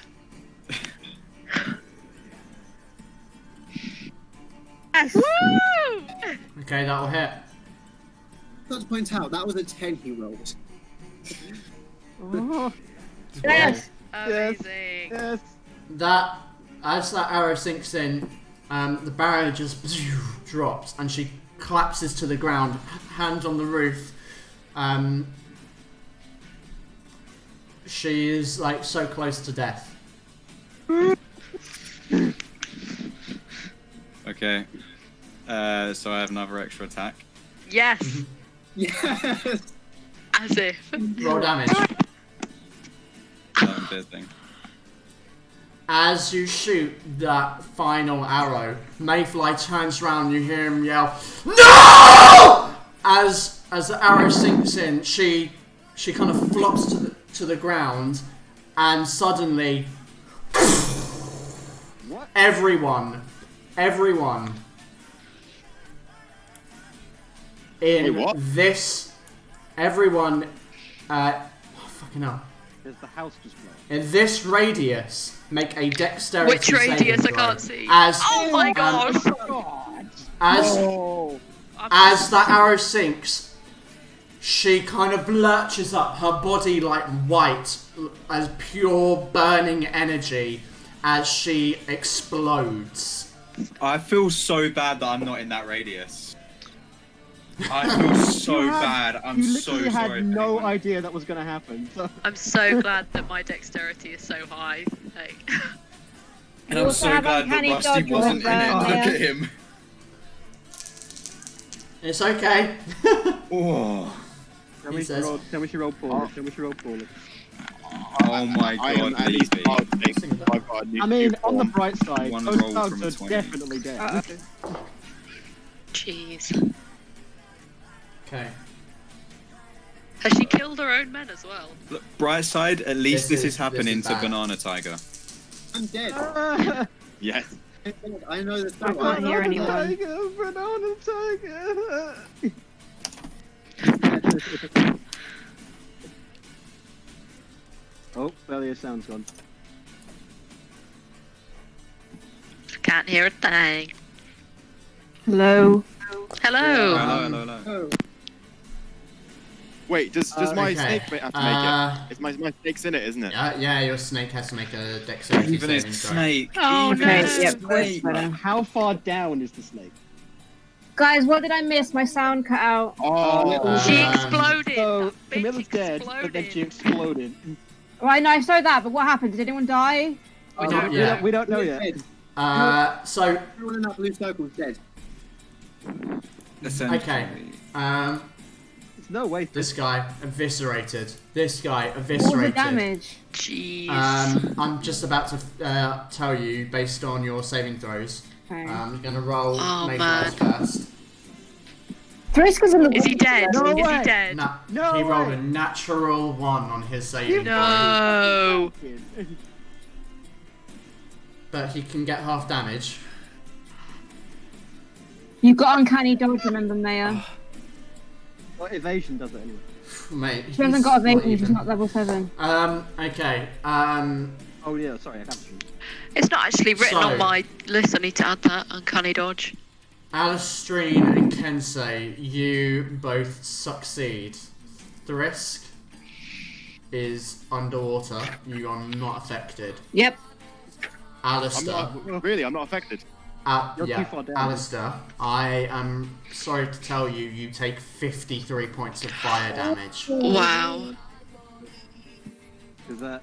Speaker 3: Yes.
Speaker 11: Woo!
Speaker 1: Okay, that'll hit.
Speaker 12: I've got to point out, that was a 10 he rolled.
Speaker 2: Oh,
Speaker 3: Yes.
Speaker 11: Amazing.
Speaker 2: yes.
Speaker 1: That as that arrow sinks in, the barrier just drops and she collapses to the ground, hand on the roof. She is like so close to death.
Speaker 6: Okay. So I have another extra attack.
Speaker 11: Yes.
Speaker 12: Yes!
Speaker 11: As if.
Speaker 1: Roll damage.
Speaker 6: 11 piercing.
Speaker 1: As you shoot that final arrow, Mayfly turns around. You hear him yell, "No!" As the arrow sinks in, she kind of flops to the ground, and suddenly,
Speaker 2: What?
Speaker 6: Hey,
Speaker 1: everyone in
Speaker 9: what?
Speaker 1: this, everyone, fucking hell.
Speaker 2: There's the house just blown.
Speaker 1: In this radius, make a dexterity
Speaker 11: Which radius? I
Speaker 1: saving
Speaker 11: can't
Speaker 1: throw.
Speaker 11: see.
Speaker 1: As
Speaker 11: Oh my gosh.
Speaker 2: Oh.
Speaker 1: as that arrow sinks, she kind of lurches up, her body like white, as pure burning energy, as she explodes.
Speaker 6: I feel so bad that I'm not in that radius. I feel so bad. I'm
Speaker 2: You
Speaker 6: so
Speaker 2: literally
Speaker 6: sorry.
Speaker 2: had
Speaker 6: if
Speaker 2: no
Speaker 6: anyone-
Speaker 2: idea that was going to happen. So.
Speaker 11: I'm so glad that my dexterity is so high. Like,
Speaker 6: And I'm
Speaker 3: also
Speaker 6: so
Speaker 3: have
Speaker 6: glad that
Speaker 3: uncanny
Speaker 6: Rusty
Speaker 3: dodge
Speaker 6: wasn't in it.
Speaker 3: as well,
Speaker 6: Look
Speaker 3: yeah.
Speaker 6: at him.
Speaker 1: It's okay.
Speaker 6: Oh.
Speaker 2: Tell me
Speaker 1: He
Speaker 2: she
Speaker 1: says-
Speaker 2: rolled. Tell me she rolled poorly. Tell me she rolled poorly.
Speaker 6: Oh my
Speaker 9: I am
Speaker 6: god,
Speaker 9: at least
Speaker 6: Levy.
Speaker 9: halving. I've got a new
Speaker 2: I mean,
Speaker 9: new
Speaker 2: on the
Speaker 9: form.
Speaker 2: bright side,
Speaker 6: One
Speaker 2: those
Speaker 6: roll
Speaker 2: thugs
Speaker 6: from a
Speaker 2: are
Speaker 6: 20.
Speaker 2: definitely dead.
Speaker 11: jeez.
Speaker 1: Okay.
Speaker 11: Has she killed her own men as well?
Speaker 6: Look, bright side, at least
Speaker 1: This
Speaker 6: this
Speaker 1: is-
Speaker 6: is happening
Speaker 1: this is
Speaker 6: to
Speaker 1: bad.
Speaker 6: Banana Tiger.
Speaker 12: I'm dead.
Speaker 9: Yes.
Speaker 12: I know the
Speaker 3: I
Speaker 12: story.
Speaker 3: can't hear anyone.
Speaker 2: Tiger, banana tiger. Oh, Val-Aeria sound's gone.
Speaker 11: Can't hear a thing.
Speaker 3: Hello.
Speaker 11: Hello.
Speaker 9: Hello. Wait, does my snake have to make it? It's my snake's in it, isn't it?
Speaker 1: Yeah, your snake has to make a dexterity
Speaker 6: Even
Speaker 1: saving
Speaker 6: his
Speaker 1: throw.
Speaker 6: snake.
Speaker 11: Oh
Speaker 6: Even
Speaker 11: no.
Speaker 6: his
Speaker 3: Yep,
Speaker 6: snake.
Speaker 2: How far down is the snake?
Speaker 3: Guys, what did I miss? My sound cut out.
Speaker 9: Oh,
Speaker 11: She
Speaker 1: Um,
Speaker 11: exploded.
Speaker 2: So
Speaker 11: That bitch
Speaker 2: Camilla's dead, but then she exploded.
Speaker 3: Right, no, I saw that, but what happened? Did anyone die?
Speaker 2: We don't know yet.
Speaker 1: So
Speaker 12: Everyone in that blue circle is dead.
Speaker 6: Essentially.
Speaker 1: okay.
Speaker 2: There's no way.
Speaker 1: This guy eviscerated.
Speaker 3: What was the damage?
Speaker 11: Jeez.
Speaker 1: I'm just about to tell you based on your saving throws.
Speaker 3: Okay.
Speaker 1: I'm gonna roll
Speaker 11: Oh,
Speaker 1: Mayfly's
Speaker 11: man.
Speaker 1: first.
Speaker 3: Thriska's in the
Speaker 11: Is he dead?
Speaker 2: No
Speaker 11: Is
Speaker 2: way.
Speaker 11: he dead?
Speaker 1: No, he rolled a natural 1 on his saving throw.
Speaker 11: No.
Speaker 1: But he can get half damage.
Speaker 3: You've got uncanny dodge, remember, Maya?
Speaker 2: Well, evasion does it anyway.
Speaker 1: Mate,
Speaker 3: She hasn't got
Speaker 1: not
Speaker 3: evasion, she's
Speaker 1: even.
Speaker 3: not level 7.
Speaker 1: Okay.
Speaker 2: Oh yeah, sorry, I can't.
Speaker 11: It's not actually written
Speaker 1: So-
Speaker 11: on my list. I need to add that. Uncanny dodge.
Speaker 1: Alistrine and Kensei, you both succeed. Thrisk is underwater. You are not affected.
Speaker 3: Yep.
Speaker 9: I'm
Speaker 1: Alistair.
Speaker 9: I'm not affected.
Speaker 2: You're
Speaker 1: Yeah,
Speaker 2: too far down.
Speaker 1: Alistair, I am sorry to tell you, you take 53 points of fire damage.
Speaker 11: Wow.
Speaker 2: Is that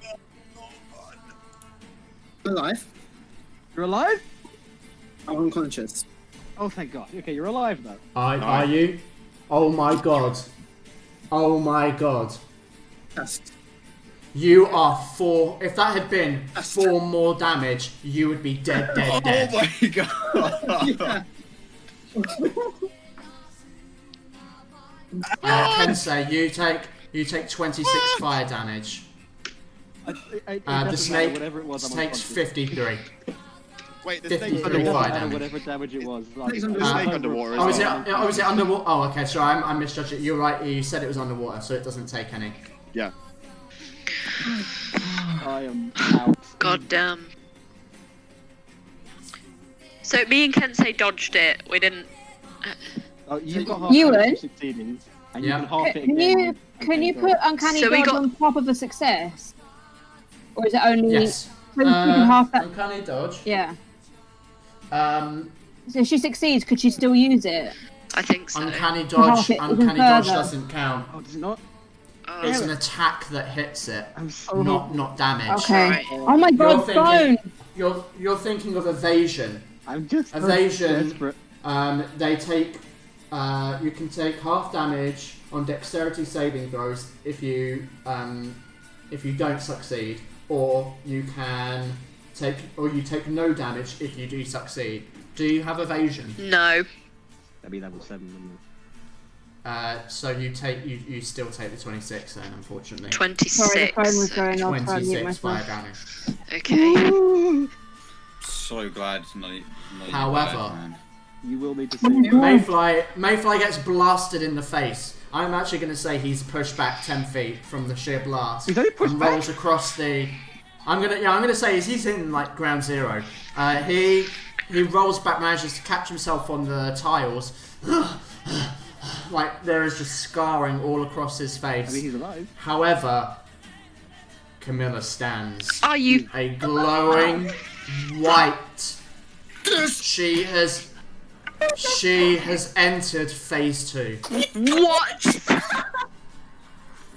Speaker 12: Alive?
Speaker 2: you're alive?
Speaker 12: I'm unconscious.
Speaker 2: Oh, thank God. Okay, you're alive now.
Speaker 1: Are you? Oh my god. Oh my god.
Speaker 12: Yes.
Speaker 1: You are 4. If that had been 4 more damage, you would be dead.
Speaker 6: Oh my god.
Speaker 1: Kensei, you take 26 fire damage. The snake
Speaker 2: whatever it was, I'm
Speaker 1: takes
Speaker 2: unconscious.
Speaker 1: 53.
Speaker 9: Wait, the
Speaker 1: 53
Speaker 9: snake's
Speaker 2: It doesn't
Speaker 1: fire
Speaker 2: matter
Speaker 1: damage.
Speaker 2: whatever damage it was.
Speaker 12: Snake's under-
Speaker 9: The snake underwater
Speaker 1: Oh,
Speaker 9: as
Speaker 1: is
Speaker 9: well.
Speaker 1: it underwater? Oh, okay, sorry, I misjudged it. You're right, you said it was underwater, so it doesn't take any.
Speaker 9: Yeah.
Speaker 2: I am out.
Speaker 11: God damn. So me and Kensei dodged it. We didn't.
Speaker 2: Oh, you've got half
Speaker 3: You
Speaker 2: damage
Speaker 3: would?
Speaker 2: for succeeding, and
Speaker 1: Yeah.
Speaker 2: you can half it
Speaker 3: Can
Speaker 2: again.
Speaker 3: you put uncanny
Speaker 11: So we
Speaker 3: dodge
Speaker 11: got-
Speaker 3: on top of a success? Or is it only...
Speaker 1: Yes.
Speaker 3: So you can half that...
Speaker 1: Uncanny dodge.
Speaker 3: Yeah.
Speaker 1: Um,
Speaker 3: So if she succeeds, could she still use it?
Speaker 11: I think so.
Speaker 1: uncanny dodge.
Speaker 3: Half it, even
Speaker 1: Uncanny dodge
Speaker 3: further.
Speaker 1: doesn't count.
Speaker 2: Oh, does it not?
Speaker 11: Oh,
Speaker 1: It's an attack that hits it,
Speaker 2: I'm so
Speaker 1: not damage.
Speaker 3: Okay.
Speaker 11: Right.
Speaker 3: Oh my
Speaker 1: You're
Speaker 3: god, phone!
Speaker 1: thinking, you're thinking of evasion.
Speaker 2: I'm just
Speaker 1: Evasion.
Speaker 2: desperate.
Speaker 1: They take. You can take half damage on dexterity saving throws if you don't succeed, or you take no damage if you do succeed. Do you have evasion?
Speaker 11: No.
Speaker 2: That'd be level 7, wouldn't it?
Speaker 1: So you still take the 26 then, unfortunately.
Speaker 11: 26.
Speaker 3: Sorry, the phone was going off, so I mute
Speaker 1: 26 fire
Speaker 3: myself.
Speaker 1: damage.
Speaker 11: Okay.
Speaker 6: So glad not
Speaker 1: However-
Speaker 6: dead, man.
Speaker 2: You will need to save.
Speaker 1: Mayfly gets blasted in the face. I'm actually going to say he's pushed back 10 feet from the sheer blast.
Speaker 2: He's only pushed
Speaker 1: and
Speaker 2: back?
Speaker 1: rolls across the. I'm gonna say he's in like ground zero. He rolls back, manages to catch himself on the tiles. Like there is just scarring all across his face.
Speaker 2: I mean, he's alive.
Speaker 1: However, Camilla stands.
Speaker 11: Are you?
Speaker 1: A glowing white. She has entered phase 2.
Speaker 11: What?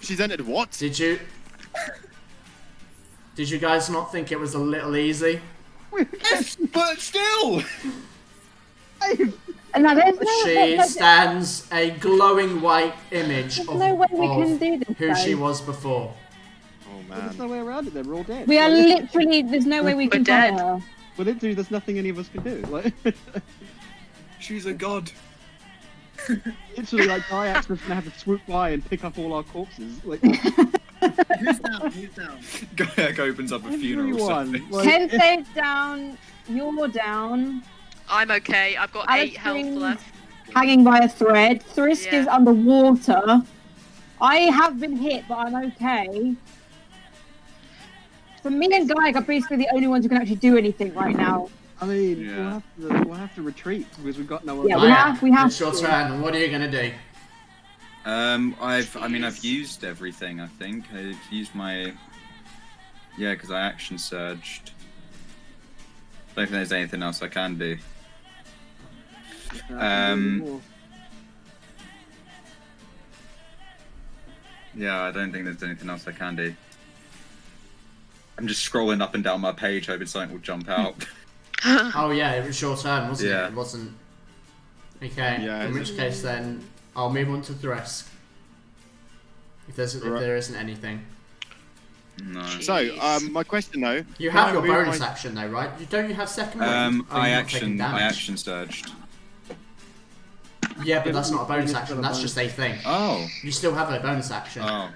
Speaker 9: She's entered what?
Speaker 1: Did you guys not think it was a little easy?
Speaker 6: But still!
Speaker 3: No,
Speaker 1: She stands a glowing white image
Speaker 3: There's
Speaker 1: of,
Speaker 3: no way we
Speaker 1: of
Speaker 3: can do this,
Speaker 1: who she
Speaker 3: though.
Speaker 1: was before.
Speaker 9: Oh
Speaker 2: There's no
Speaker 9: man.
Speaker 2: way around it. Then we're all dead.
Speaker 3: We are literally... There's no way we
Speaker 11: We're
Speaker 3: can
Speaker 11: dead.
Speaker 3: follow her.
Speaker 2: Well, literally, there's nothing any of us can do. Like,
Speaker 6: She's a god.
Speaker 2: literally, like, Dyax was gonna have to swoop by and pick up all our corpses. Like,
Speaker 12: Who's down? Who's down?
Speaker 6: Gayak opens up a funeral
Speaker 2: everyone.
Speaker 6: service.
Speaker 2: Like,
Speaker 3: Kensei's down. You're down.
Speaker 11: I'm okay. I've got 8 health
Speaker 3: Alistair
Speaker 11: left.
Speaker 3: hanging by a thread. Thrisk
Speaker 11: Yeah.
Speaker 3: is underwater. I have been hit, but I'm okay. So me and Gaia are basically the only ones who can actually do anything right now.
Speaker 2: I mean,
Speaker 6: Yeah.
Speaker 2: we'll have to retreat because we've got no other.
Speaker 3: Yeah, we have.
Speaker 1: It's your turn. What are you gonna do?
Speaker 6: I've used everything. I think I've used my. Yeah, because I action surged. Don't think there's anything else I can do. Yeah, I don't think there's anything else I can do. I'm just scrolling up and down my page, hoping something will jump out.
Speaker 1: Oh yeah, it was your turn, wasn't
Speaker 6: Yeah.
Speaker 1: it? It wasn't. Okay.
Speaker 9: Yeah,
Speaker 1: in which case, then I'll move on to Thresk. If there isn't anything.
Speaker 6: No.
Speaker 9: So, my question though.
Speaker 1: You
Speaker 9: can
Speaker 1: have
Speaker 9: I
Speaker 1: your
Speaker 9: move
Speaker 1: bonus
Speaker 9: my-
Speaker 1: action though, right? Don't you have second wind? Oh,
Speaker 6: I
Speaker 1: you're not taking damage.
Speaker 6: action surged.
Speaker 1: Yeah, but that's not a bonus action. That's just a thing.
Speaker 6: Oh.
Speaker 1: You still have a bonus action.
Speaker 6: Oh.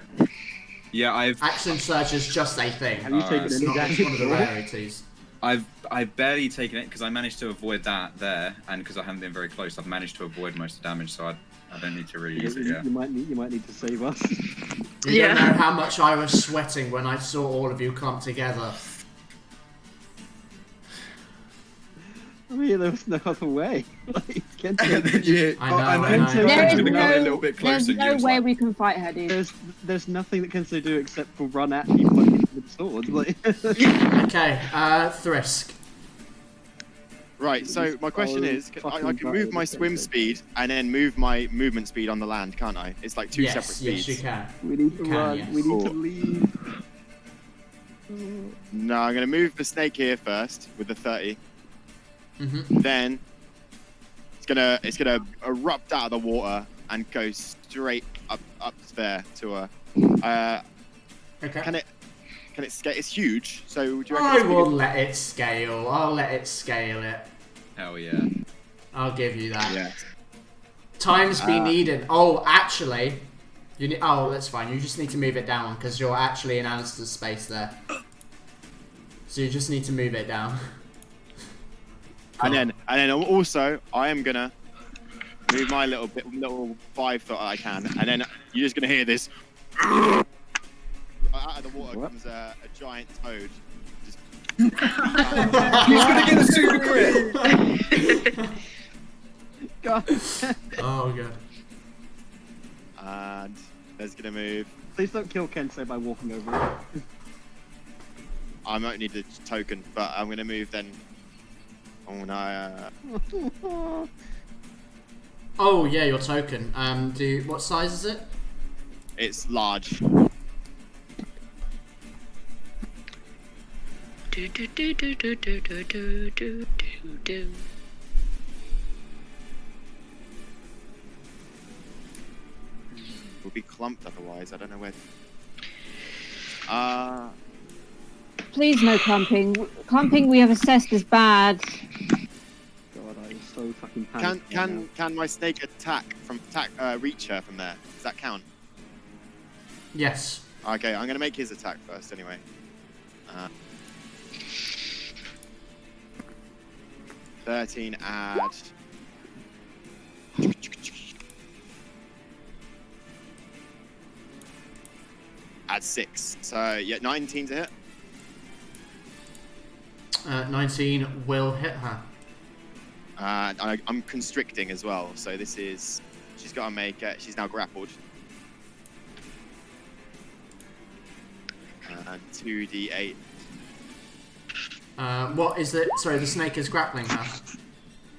Speaker 6: Yeah,
Speaker 1: Action surge is just a thing.
Speaker 2: Have you taken
Speaker 1: It's
Speaker 2: any
Speaker 1: not
Speaker 2: damage?
Speaker 1: it's one of the rarities.
Speaker 6: I've barely taken it because I managed to avoid that there, and because I haven't been very close, I've managed to avoid most of the damage, so I don't need to really use it yet.
Speaker 2: You might need to save us.
Speaker 1: You don't know how much I was sweating when I saw all of you clump together.
Speaker 2: I mean, there was no other way. Like,
Speaker 6: And then you,
Speaker 1: I know,
Speaker 6: and
Speaker 1: I
Speaker 6: then
Speaker 1: know.
Speaker 6: Ken's gonna come a little bit
Speaker 3: There's
Speaker 6: closer. and
Speaker 3: no
Speaker 6: you're just
Speaker 3: way
Speaker 6: like,
Speaker 3: we can fight her, dude.
Speaker 2: there's nothing that Kenzo do except for run at you with swords. Like.
Speaker 1: Okay, Thrisk.
Speaker 9: Right. So my question is, I can move my swim speed and then move my movement speed on the land, can't I? It's like two separate speeds.
Speaker 1: Yes, you can.
Speaker 2: We need to
Speaker 1: You can,
Speaker 2: run.
Speaker 1: yes.
Speaker 2: We need to
Speaker 9: Cool.
Speaker 2: leave.
Speaker 9: No, I'm gonna move the snake here first with the 30.
Speaker 1: Mm-hmm.
Speaker 9: Then it's gonna erupt out of the water and go straight up there to her.
Speaker 1: Okay.
Speaker 9: Can it scale? It's huge. So do you
Speaker 1: I
Speaker 9: reckon?
Speaker 1: will let it scale. I'll let it scale it.
Speaker 6: hell yeah.
Speaker 1: I'll give you that.
Speaker 9: Yeah.
Speaker 1: Times be needed. Oh, actually, you need. Oh, that's fine. You just need to move it down because you're actually in Alistair's space there. So you just need to move it down.
Speaker 9: And then also I am gonna move my little 5 foot I can, and then you're just gonna hear this. Out of the water comes a giant toad. Just
Speaker 6: He's gonna get a super crit.
Speaker 2: God.
Speaker 1: Oh god.
Speaker 9: And there's gonna move.
Speaker 2: Please don't kill Kenzo by walking over it.
Speaker 9: I might need a token, but I'm gonna move then. Oh no.
Speaker 1: Oh yeah, your token. What size is it?
Speaker 9: It's large.
Speaker 11: Do do do do do do do do do do.
Speaker 9: We'll be clumped otherwise. I don't know where.
Speaker 3: Please no clumping. Clumping we have assessed as bad.
Speaker 2: God, I was so fucking panicked.
Speaker 9: Can my snake reach her from there? Does that count?
Speaker 1: Yes.
Speaker 9: Okay, I'm gonna make his attack first anyway. 13 add. Add 6. So yeah, 19 to hit.
Speaker 1: 19 will hit her.
Speaker 9: I'm constricting as well, so this is. She's got to make it. She's now grappled. 2d8.
Speaker 1: What is it? Sorry, the snake is grappling her.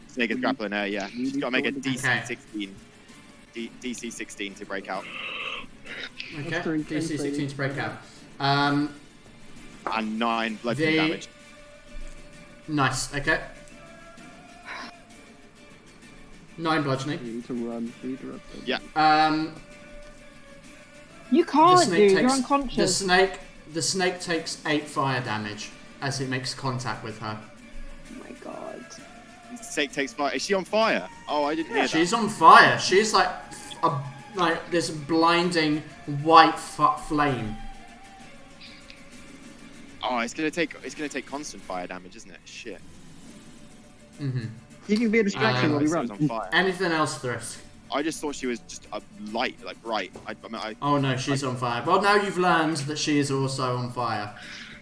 Speaker 9: Snake is grappling her. Yeah, she's got to make a DC
Speaker 1: Okay.
Speaker 9: 16. DC 16 to break out.
Speaker 1: Okay. DC 16 to break out.
Speaker 9: And 9 bludgeoning damage.
Speaker 1: Nice. Okay. 9 bludgeoning.
Speaker 2: We need to run. We need to run.
Speaker 9: Yeah.
Speaker 3: You
Speaker 1: The
Speaker 3: can't,
Speaker 1: snake
Speaker 3: dude. You're
Speaker 1: takes
Speaker 3: unconscious.
Speaker 1: the snake takes 8 fire damage as it makes contact with her.
Speaker 3: Oh my god.
Speaker 9: Snake takes fire. Is she on fire? Oh, I didn't hear that.
Speaker 1: She's on fire. She's like this blinding white flame.
Speaker 9: Oh, it's gonna take constant fire damage, isn't it? Shit.
Speaker 1: Mhm.
Speaker 2: You can be a distraction while we
Speaker 9: It's
Speaker 2: run.
Speaker 9: on fire.
Speaker 1: Anything else, Thrisk?
Speaker 9: I just thought she was just a light, like bright.
Speaker 1: Oh no, she's on fire. Well, now you've learned that she is also on fire.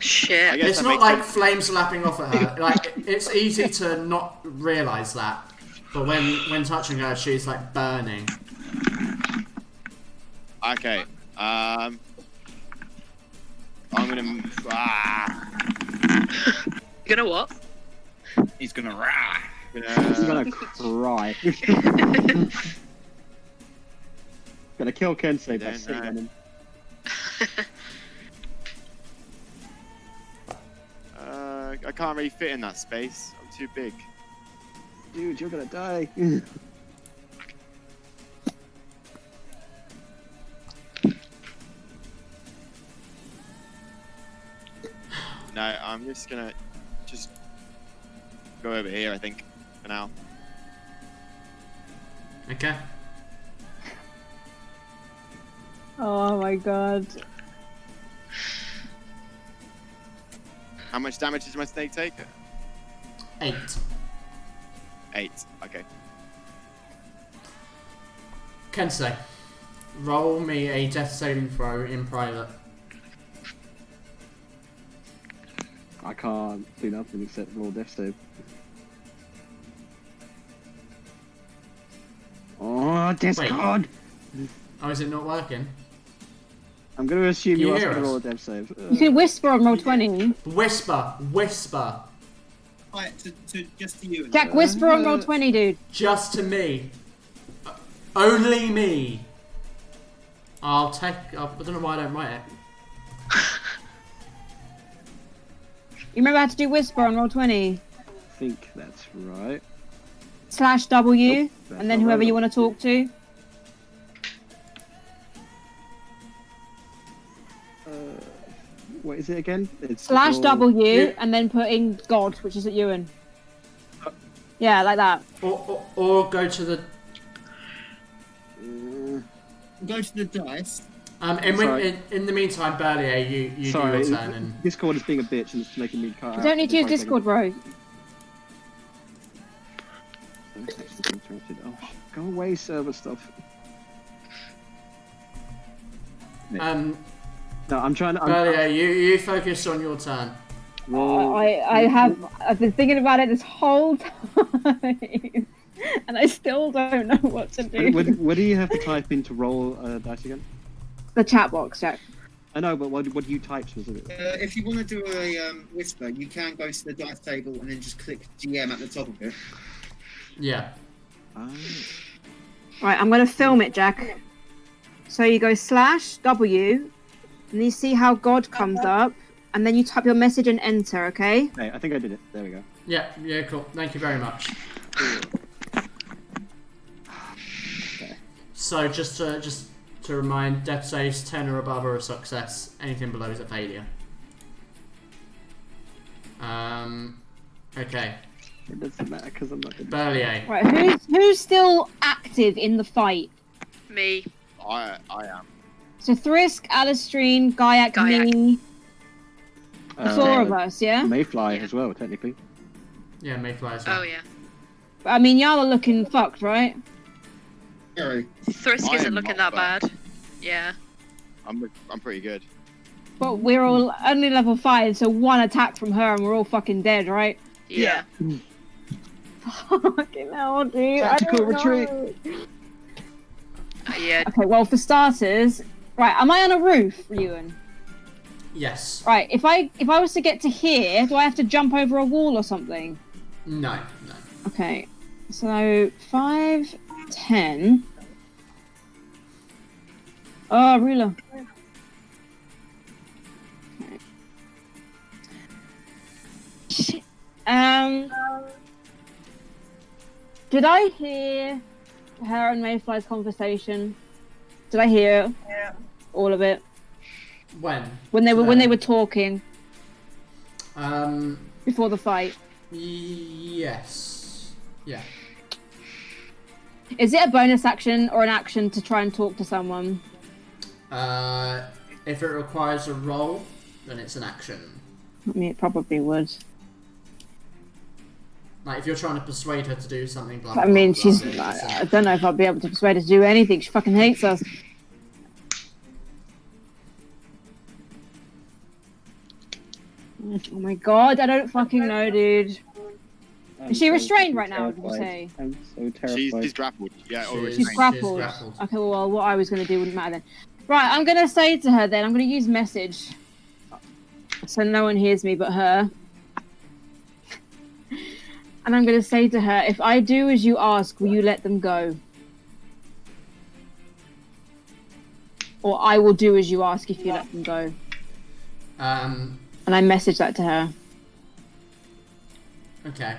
Speaker 11: Shit.
Speaker 9: guess
Speaker 1: It's
Speaker 9: that
Speaker 1: not
Speaker 9: makes
Speaker 1: like
Speaker 9: sense.
Speaker 1: flames lapping off at her. Like it's easy to not realise that, but when touching her, she's like burning.
Speaker 9: Okay. I'm gonna.
Speaker 11: You gonna what?
Speaker 6: He's gonna rah.
Speaker 8: I'm gonna cry. Gonna kill Kensei by
Speaker 9: Don't
Speaker 8: sitting
Speaker 9: know.
Speaker 8: on him.
Speaker 9: I can't really fit in that space. I'm too big.
Speaker 8: Dude, you're gonna die.
Speaker 9: No, I'm just gonna go over here. I think for now.
Speaker 1: Okay.
Speaker 3: Oh my god.
Speaker 9: How much damage does my snake take?
Speaker 1: 8.
Speaker 9: 8. Okay.
Speaker 1: Kensei, roll me a death saving throw in private.
Speaker 8: I can't do nothing except roll death save. Oh, discard!
Speaker 1: Oh, is it not working?
Speaker 8: I'm gonna assume
Speaker 1: Can
Speaker 8: you
Speaker 1: you
Speaker 8: are
Speaker 1: hear
Speaker 8: going to
Speaker 1: us?
Speaker 8: roll a death save.
Speaker 3: You can whisper on roll 20.
Speaker 1: Whisper.
Speaker 12: Right, to just to you.
Speaker 3: Jack, whisper on roll 20, dude.
Speaker 1: Just to me. Only me. I don't know why I don't write it.
Speaker 3: You remember how to do whisper on roll 20?
Speaker 8: I think that's right.
Speaker 3: /W,
Speaker 8: Nope, that's
Speaker 3: and then
Speaker 8: not
Speaker 3: whoever
Speaker 8: right.
Speaker 3: you want to talk to.
Speaker 8: What is it again? It's
Speaker 3: /W, and then put in God, which is at Ewan. Yeah, like that.
Speaker 1: Or go to the.
Speaker 12: Go to the dice.
Speaker 8: Sorry.
Speaker 1: In the meantime, Val-Aeria, you do
Speaker 8: Sorry,
Speaker 1: your turn and.
Speaker 8: Discord is being a bitch and it's making me cut
Speaker 3: You
Speaker 8: out.
Speaker 3: don't need to use
Speaker 8: Sorry,
Speaker 3: Discord, bro.
Speaker 8: Oh, go away, server stuff. No, I'm trying to.
Speaker 1: Val-Aeria, you focus on your turn.
Speaker 8: Roll.
Speaker 3: I've been thinking about it this whole time, and I still don't know what to do.
Speaker 8: What do you have to type in to roll dice again?
Speaker 3: The chat box, Jack.
Speaker 8: I know, but what do you type specifically?
Speaker 12: If you want to do a whisper, you can go to the dice table and then just click GM at the top of it.
Speaker 1: Yeah.
Speaker 3: Right, I'm going to film it, Jack. So you go /W, and you see how God comes up, and then you type your message and enter, okay?
Speaker 8: Hey, I think I did it. There we go.
Speaker 1: Yeah, cool. Thank you very much.
Speaker 8: Okay.
Speaker 1: So just to remind, death saves 10 or above are a success. Anything below is a failure. Okay.
Speaker 8: It doesn't matter because I'm not.
Speaker 1: Val-Aeria.
Speaker 3: Right, who's still active in the fight?
Speaker 11: Me.
Speaker 9: I am.
Speaker 3: So Thrisk, Alistrine, Gaiac, me, the 4 of us, yeah?
Speaker 8: Mayfly as well, technically.
Speaker 1: Yeah, Mayfly as well.
Speaker 11: Oh yeah.
Speaker 3: I mean, y'all are looking fucked, right?
Speaker 12: Sorry.
Speaker 11: Thrisk
Speaker 9: I
Speaker 11: isn't
Speaker 9: am
Speaker 11: looking
Speaker 9: not
Speaker 11: that bad. Yeah.
Speaker 9: I'm pretty good.
Speaker 3: But we're all only level 5, so one attack from her and we're all fucking dead, right?
Speaker 11: Yeah.
Speaker 3: Fucking hell, dude.
Speaker 8: Tactical
Speaker 3: I don't
Speaker 8: retreat.
Speaker 3: know.
Speaker 11: Yeah.
Speaker 3: Okay, well, for starters, right, am I on a roof, Ewan?
Speaker 1: Yes.
Speaker 3: Right, if I was to get to here, do I have to jump over a wall or something?
Speaker 1: No.
Speaker 3: Okay, so 5, 10. Oh, ruler. Okay. Shit. Did I hear her and Mayfly's conversation? Did I hear all of it? When they were talking before the fight?
Speaker 1: Yes. Yeah.
Speaker 3: Is it a bonus action or an action to try and talk to someone?
Speaker 1: If it requires a roll, then it's an action.
Speaker 3: I mean, it probably would.
Speaker 1: Like if you're trying to persuade her to do something. Blah,
Speaker 3: I mean,
Speaker 1: blah, blah,
Speaker 3: she's.
Speaker 1: then it's
Speaker 3: I don't know if I'll be able to persuade her to do anything. She fucking hates us. Oh my god, I don't fucking know, dude. Is she restrained right now, did you say?
Speaker 8: I'm so terrified.
Speaker 9: She's grappled. Yeah, or
Speaker 3: She's
Speaker 9: restrained.
Speaker 3: grappled. Okay, well, what I was going to do wouldn't matter then. Right, I'm going to say to her then, I'm going to use message. So no one hears me but her. And I'm going to say to her, if I do as you ask, will you let them go? Or I will do as you ask if you let them go. And I message that to her.
Speaker 1: Okay.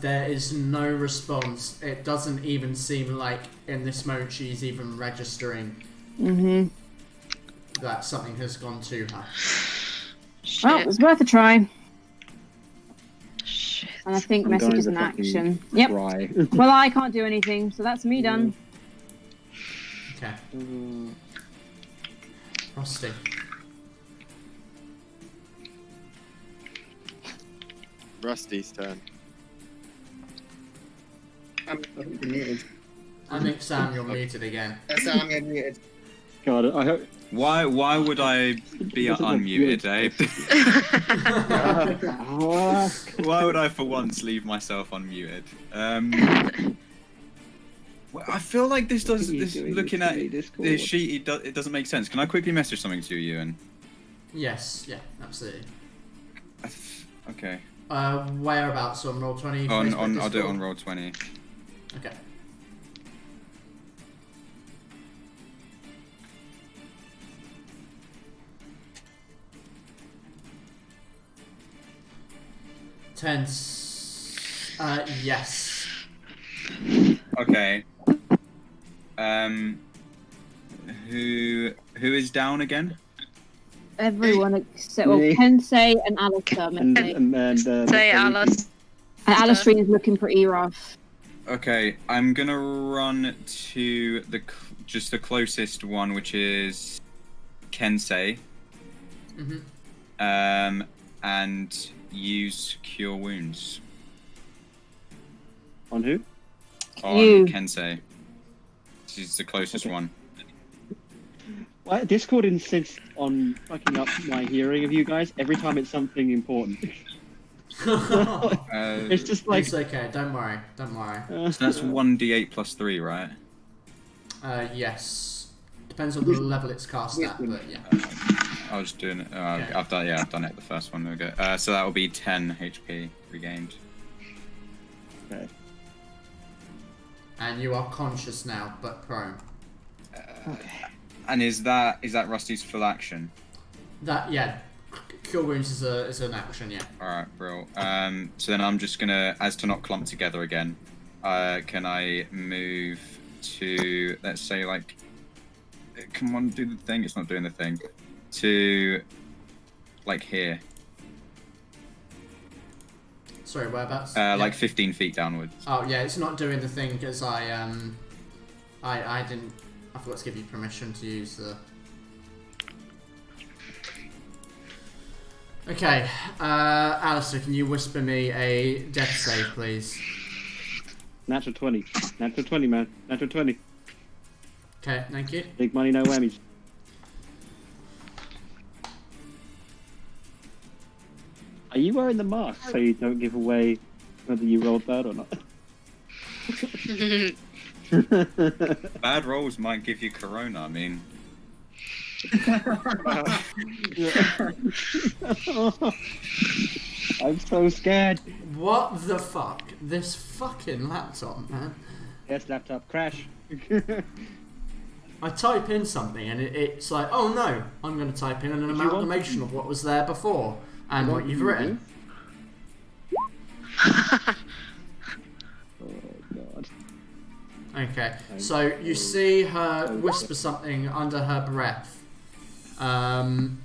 Speaker 1: There is no response. It doesn't even seem like in this moment she's even registering that something has gone to her.
Speaker 11: Shit.
Speaker 3: Well, it was worth a try.
Speaker 11: Shit.
Speaker 3: And I think
Speaker 8: I'm
Speaker 3: message
Speaker 8: going
Speaker 3: is
Speaker 8: to
Speaker 3: an
Speaker 8: fucking
Speaker 3: action. Yep.
Speaker 8: Cry.
Speaker 3: Well, I can't do anything, so that's me done.
Speaker 1: Okay. Frosty.
Speaker 9: Rusty's turn.
Speaker 12: I'm muted.
Speaker 1: I think Sam, you're muted again.
Speaker 12: Sam, I'm muted.
Speaker 8: God, I hope.
Speaker 6: Why would I be unmuted, Abe? Why would I for once leave myself unmuted? Well, I feel like this does. This looking at this sheet, it doesn't make sense. Can I quickly message something to you? And
Speaker 1: Yes, yeah, absolutely.
Speaker 6: okay.
Speaker 1: Whereabouts on roll 20?
Speaker 6: On
Speaker 1: Facebook,
Speaker 6: I'll do it on
Speaker 1: Discord?
Speaker 6: roll 20.
Speaker 1: Okay. Tense. Yes.
Speaker 6: Okay. Who is down again?
Speaker 3: Everyone except well, Kensei and Alistair.
Speaker 11: Say Alice.
Speaker 3: And Alistair is looking pretty rough.
Speaker 6: Okay, I'm gonna run to just the closest one, which is Kensei. And use Cure Wounds.
Speaker 8: On who?
Speaker 6: On
Speaker 3: You.
Speaker 6: Kensei. She's the closest one.
Speaker 8: Well, Discord insists on fucking up my hearing of you guys every time it's something important. It's just like
Speaker 1: It's okay, don't worry, don't worry.
Speaker 6: So that's 1d8 plus 3, right?
Speaker 1: Yes. Depends on the level it's cast at, but yeah.
Speaker 6: I was doing it.
Speaker 1: Okay.
Speaker 6: I've done it. The first one. There we go. So that will be 10 HP regained.
Speaker 8: Okay.
Speaker 1: And you are conscious now, but prone.
Speaker 8: Okay.
Speaker 6: And is that Rusty's full action?
Speaker 1: That yeah, Cure Wounds is an action, yeah.
Speaker 6: All right, bro. So then I'm just gonna, as to not clump together again. Can I move to, let's say, like, come on, do the thing. It's not doing the thing. To, like, here.
Speaker 1: Sorry, whereabouts?
Speaker 6: Like 15 feet downwards.
Speaker 1: Oh yeah, it's not doing the thing because I forgot to give you permission to use the. Okay, Alistair, can you whisper me a death save, please?
Speaker 8: Natural 20. Natural 20, man. Natural 20.
Speaker 1: Okay, thank you.
Speaker 8: Big money, no whammies. Are you wearing the mask so you don't give away whether you rolled bad or not?
Speaker 6: Bad rolls might give you corona. I mean,
Speaker 8: I'm so scared.
Speaker 1: What the fuck? This fucking laptop, man.
Speaker 8: Yes, laptop crash.
Speaker 1: I type in something and it's like, oh no, I'm going to type in an amalgamation of what was there before and what you've written.
Speaker 8: Oh god.
Speaker 1: Okay, so you see her whisper something under her breath, and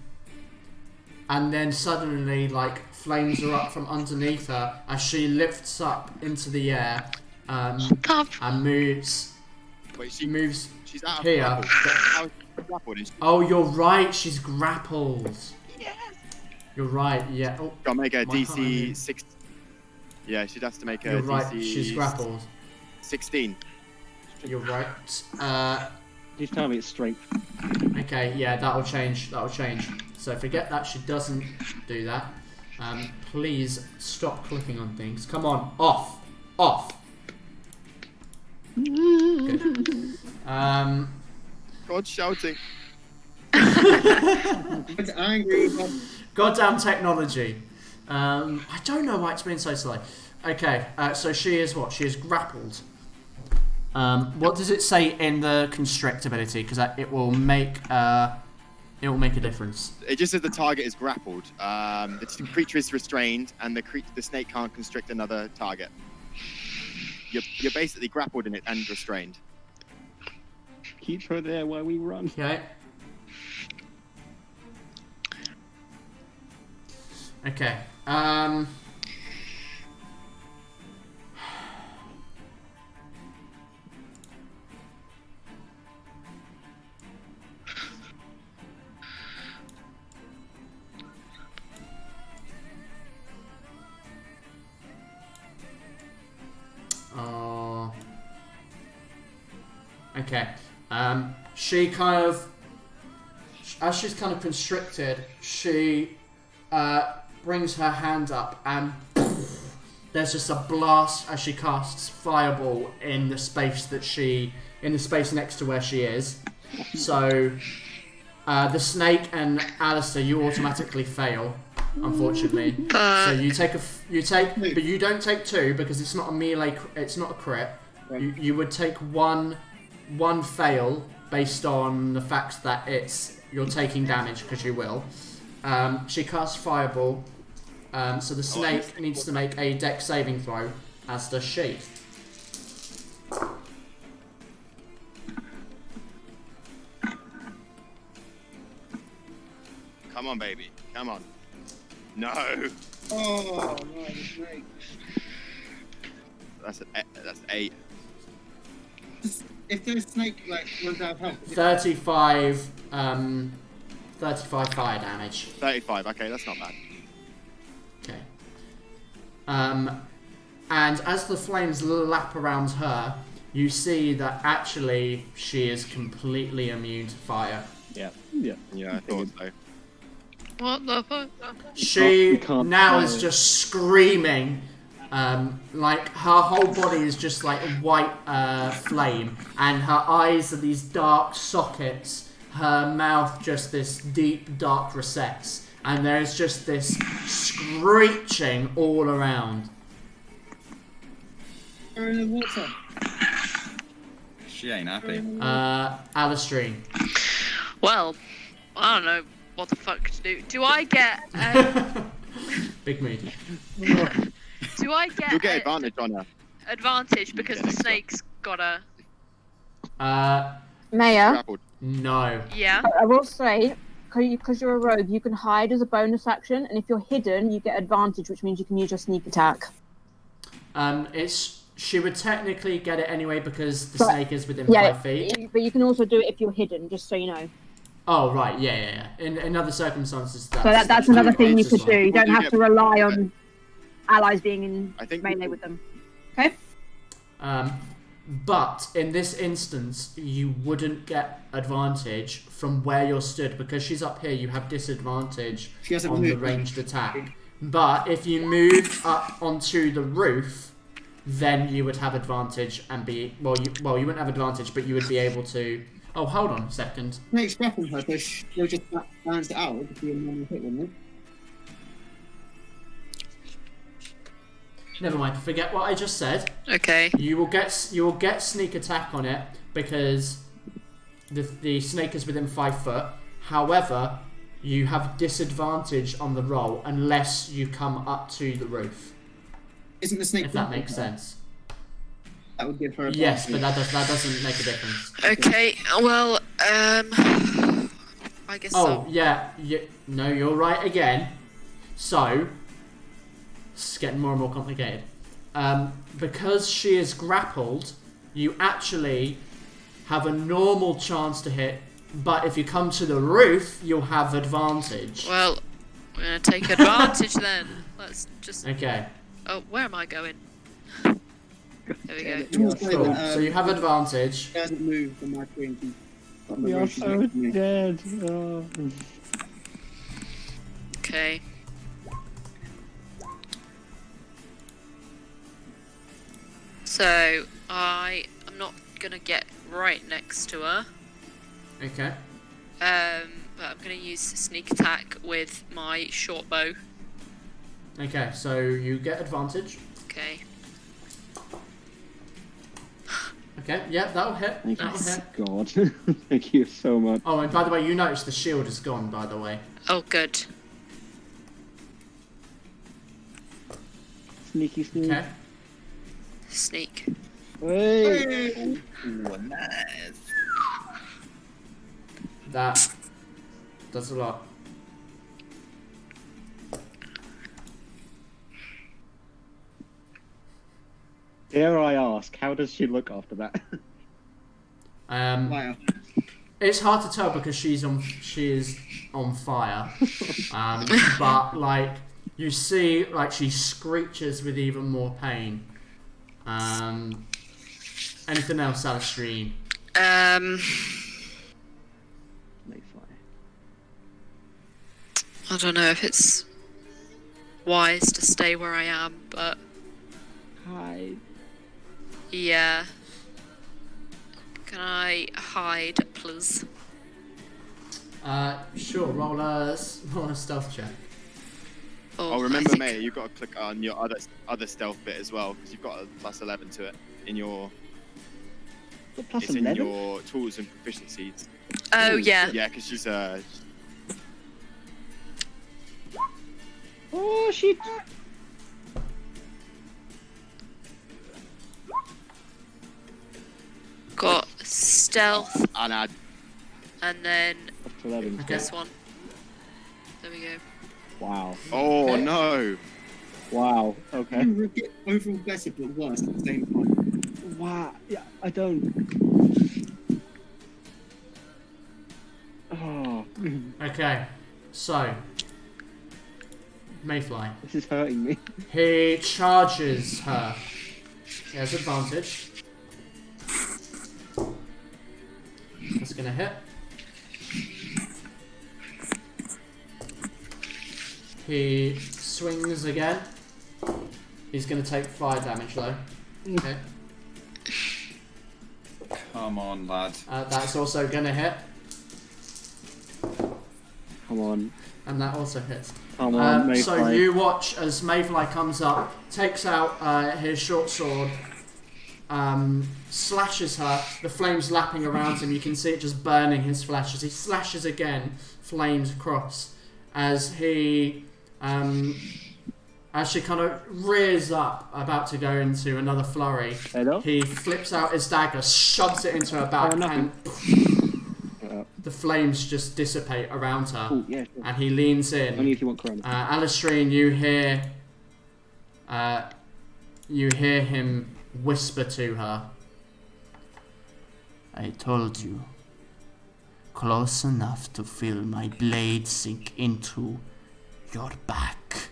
Speaker 1: then suddenly, like, flames are up from underneath her as she lifts up into the air, and moves.
Speaker 9: Wait, she's out of
Speaker 1: here.
Speaker 9: grapple. How is she grappled? Is she-
Speaker 1: Oh, you're right. She's grappled.
Speaker 11: Yes.
Speaker 1: You're right. Yeah. Oh,
Speaker 9: Gotta make a
Speaker 1: my
Speaker 9: DC
Speaker 1: timing.
Speaker 9: 6. Yeah, she'd have to make a
Speaker 1: You're
Speaker 9: DC
Speaker 1: right. She's grappled.
Speaker 9: 16.
Speaker 1: You're right.
Speaker 8: Please tell me it's strength.
Speaker 1: Okay, yeah, that'll change. That'll change. So forget that she doesn't do that. Please stop clicking on things. Come on, off. Good.
Speaker 9: God's shouting.
Speaker 12: It's angry.
Speaker 1: Goddamn technology. I don't know why it's been so slow. Okay, so she is what? She is grappled. What does it say in the constrict ability? Because it will make a difference.
Speaker 9: It just says the target is grappled. The creature is restrained, and the snake can't constrict another target. You're basically grappled in it and restrained.
Speaker 8: Keep her there while we run.
Speaker 1: Okay. Okay. Okay. She kind of, as she's kind of constricted, she brings her hand up and there's just a blast as she casts fireball in the space next to where she is. So the snake and Alistair, you automatically fail, unfortunately. So but you don't take 2 because it's not a melee. It's not a crit. You would take one fail based on the fact that you're taking damage because you will. She casts fireball, so the snake needs to make a dex saving throw, as does she.
Speaker 9: Come on, baby. Come on. No.
Speaker 12: Oh, no, the snake.
Speaker 9: That's 8.
Speaker 12: If the snake runs out of health.
Speaker 1: 35 fire damage.
Speaker 9: 35. Okay, that's not bad.
Speaker 1: Okay. And as the flames lap around her, you see that actually she is completely immune to fire.
Speaker 8: Yeah,
Speaker 9: I thought so.
Speaker 11: What the fuck?
Speaker 1: She now is just screaming. Like her whole body is just like white flame, and her eyes are these dark sockets. Her mouth just this deep dark recess, and there's just this screeching all around.
Speaker 12: They're in the water.
Speaker 6: She ain't happy.
Speaker 1: Alistrine.
Speaker 11: Well, I don't know what the fuck to do. Do I get a...
Speaker 1: Big mood.
Speaker 11: Do I get
Speaker 9: You'll get advantage on her.
Speaker 11: advantage because the snake's got a...
Speaker 3: Maya,
Speaker 9: Grappled.
Speaker 1: No.
Speaker 11: Yeah?
Speaker 3: I will say, because you're a rogue, you can hide as a bonus action, and if you're hidden, you get advantage, which means you can use your sneak attack.
Speaker 1: She would technically get it anyway because the snake is within 5 feet.
Speaker 3: But you can also do it if you're hidden, just so you know.
Speaker 1: Oh, right, yeah. In other circumstances,
Speaker 3: So that's another thing you could do. You don't have to rely on allies being in melee with them. Okay?
Speaker 1: But in this instance, you wouldn't get advantage from where you're stood because she's up here. You have disadvantage on the ranged attack. But if you move up onto the roof, then you would have advantage and be you wouldn't have advantage, but you would be able to. Oh, hold on a second.
Speaker 12: Snake's grappling her, so she'll just balance it out. It would be a normal hit, wouldn't it?
Speaker 1: Never mind. Forget what I just said.
Speaker 11: Okay.
Speaker 1: You will get sneak attack on it because the snake is within 5 foot. However, you have disadvantage on the roll unless you come up to the roof.
Speaker 12: Isn't the snake?
Speaker 1: If that makes sense.
Speaker 12: That would give her.
Speaker 1: Yes, but that doesn't make a difference.
Speaker 11: Okay. Well, I guess.
Speaker 1: Oh yeah. No, you're right again. So. It's getting more and more complicated. Because she is grappled, you actually have a normal chance to hit, but if you come to the roof, you'll have advantage.
Speaker 11: Well, we're gonna take advantage then. Let's just.
Speaker 1: Okay.
Speaker 11: Oh, where am I going? There we go.
Speaker 1: Cool. So you have advantage.
Speaker 12: She hasn't moved from my screen.
Speaker 8: We are so dead.
Speaker 11: Okay. So I'm not gonna get right next to her.
Speaker 1: Okay.
Speaker 11: But I'm gonna use sneak attack with my short bow.
Speaker 1: Okay, so you get advantage.
Speaker 11: Okay.
Speaker 1: Okay, yeah, that'll hit.
Speaker 8: Thank
Speaker 1: That'll
Speaker 8: you,
Speaker 1: hit.
Speaker 8: God. Thank you so much.
Speaker 1: Oh, and by the way, you notice the shield is gone, by the way.
Speaker 11: Oh, good.
Speaker 8: Sneaky sneak.
Speaker 1: Okay.
Speaker 11: Sneak.
Speaker 8: Hey.
Speaker 9: Ooh, nice.
Speaker 1: That does a lot.
Speaker 8: Dare I ask, how does she look after that?
Speaker 12: Wow.
Speaker 1: It's hard to tell because she is on fire. But like you see, like she screeches with even more pain. Anything else, Alistrine?
Speaker 8: Mayfly.
Speaker 11: I don't know if it's wise to stay where I am, but
Speaker 8: Hi.
Speaker 11: yeah. Can I hide, please?
Speaker 1: Sure. Roll a stealth check.
Speaker 9: Oh, remember, May, you've got to click on your other stealth bit as well, because you've got a +11 to it in your.
Speaker 8: Plus
Speaker 9: It's
Speaker 8: 11?
Speaker 9: in your tools and proficiencies.
Speaker 11: Oh, yeah.
Speaker 9: Yeah, because she's
Speaker 8: Oh, shit.
Speaker 11: Got stealth
Speaker 9: and
Speaker 11: then
Speaker 8: Up to 11.
Speaker 1: Okay.
Speaker 11: this one. There we go.
Speaker 8: Wow.
Speaker 9: Oh
Speaker 1: Okay.
Speaker 9: no!
Speaker 8: Wow. Okay.
Speaker 12: You get overall better but worse at the same time.
Speaker 8: Wow. Yeah, I don't. Oh,
Speaker 1: Okay. So, Mayfly.
Speaker 8: this is hurting me.
Speaker 1: He charges her. He has advantage. That's gonna hit. He swings again. He's gonna take fire damage though. Okay.
Speaker 6: Come on, lad.
Speaker 1: That's also gonna hit.
Speaker 8: Come on.
Speaker 1: And that also hits.
Speaker 8: Come on, Mayfly.
Speaker 1: So you watch as Mayfly comes up, takes out his short sword, slashes her, the flames lapping around him. You can see it just burning his flesh. As he slashes again, flames across. As he, as she kind of rears up, about to go into another flurry,
Speaker 8: Hello?
Speaker 1: he flips out his dagger, shoves it into her back,
Speaker 8: nothing.
Speaker 1: and the flames just dissipate around her.
Speaker 8: Cool, yeah, sure.
Speaker 1: And he leans in.
Speaker 8: Only if you want Corona.
Speaker 1: Alistrine, you hear him whisper to her. I told you. Close enough to feel my blade sink into your back.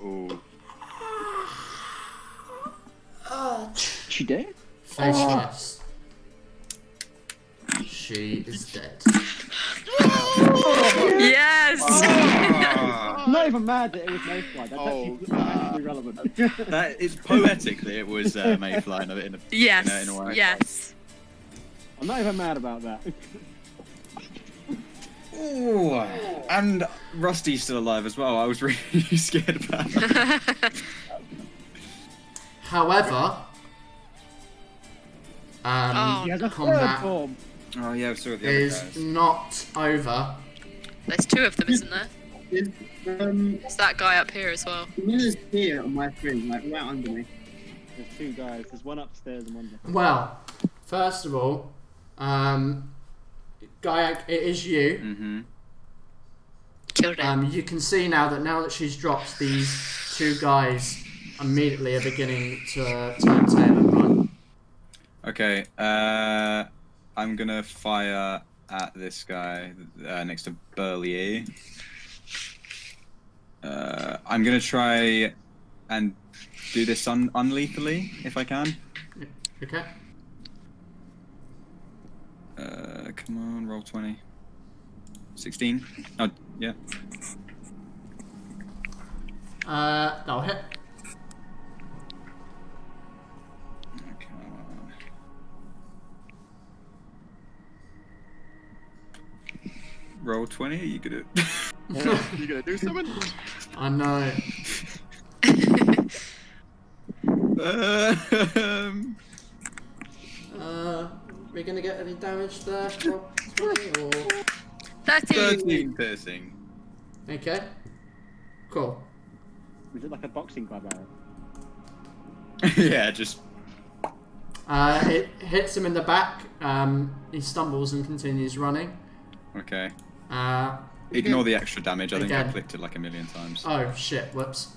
Speaker 9: Ooh.
Speaker 8: She dead?
Speaker 1: Faceless. She is dead.
Speaker 11: Yes!
Speaker 8: I'm not even mad that it was Mayfly. That's actually relevant.
Speaker 6: That is poetically, it was Mayfly in a
Speaker 11: Yes.
Speaker 6: in a way.
Speaker 11: Yes.
Speaker 8: I'm not even mad about that.
Speaker 6: Ooh, and Rusty's still alive as well. I was really scared about that.
Speaker 1: However,
Speaker 8: He has a third
Speaker 1: combat
Speaker 8: form.
Speaker 6: Oh yeah, so the other
Speaker 1: is
Speaker 6: guys.
Speaker 1: not over.
Speaker 11: There's two of them, isn't there?
Speaker 12: There's
Speaker 11: There's that guy up here as well.
Speaker 12: Miller's here on my screen, like right under me.
Speaker 8: There's two guys. There's one upstairs and one down.
Speaker 1: Well, first of all, Gaiak, it is you.
Speaker 6: Mm-hmm.
Speaker 11: Killed him.
Speaker 1: You can see now that she's dropped, these two guys immediately are beginning to turn tail and run.
Speaker 6: Okay, I'm gonna fire at this guy next to Val-Aeria. I'm gonna try and do this unlethally if I can.
Speaker 1: Okay.
Speaker 6: Come on, roll 20. 16. Oh, yeah.
Speaker 1: That'll hit.
Speaker 6: Roll 20, are you gonna...
Speaker 9: You gonna do something?
Speaker 1: I know. We gonna get any damage there? Roll 20 or...
Speaker 6: 13 piercing.
Speaker 1: Okay. Cool.
Speaker 8: Was it like a boxing glove arrow?
Speaker 6: Yeah, just...
Speaker 1: It hits him in the back. He stumbles and continues running.
Speaker 6: Okay.
Speaker 1: Ignore
Speaker 6: the extra damage. I think I
Speaker 1: Again.
Speaker 6: clicked it like a million times.
Speaker 1: Oh shit! Whoops.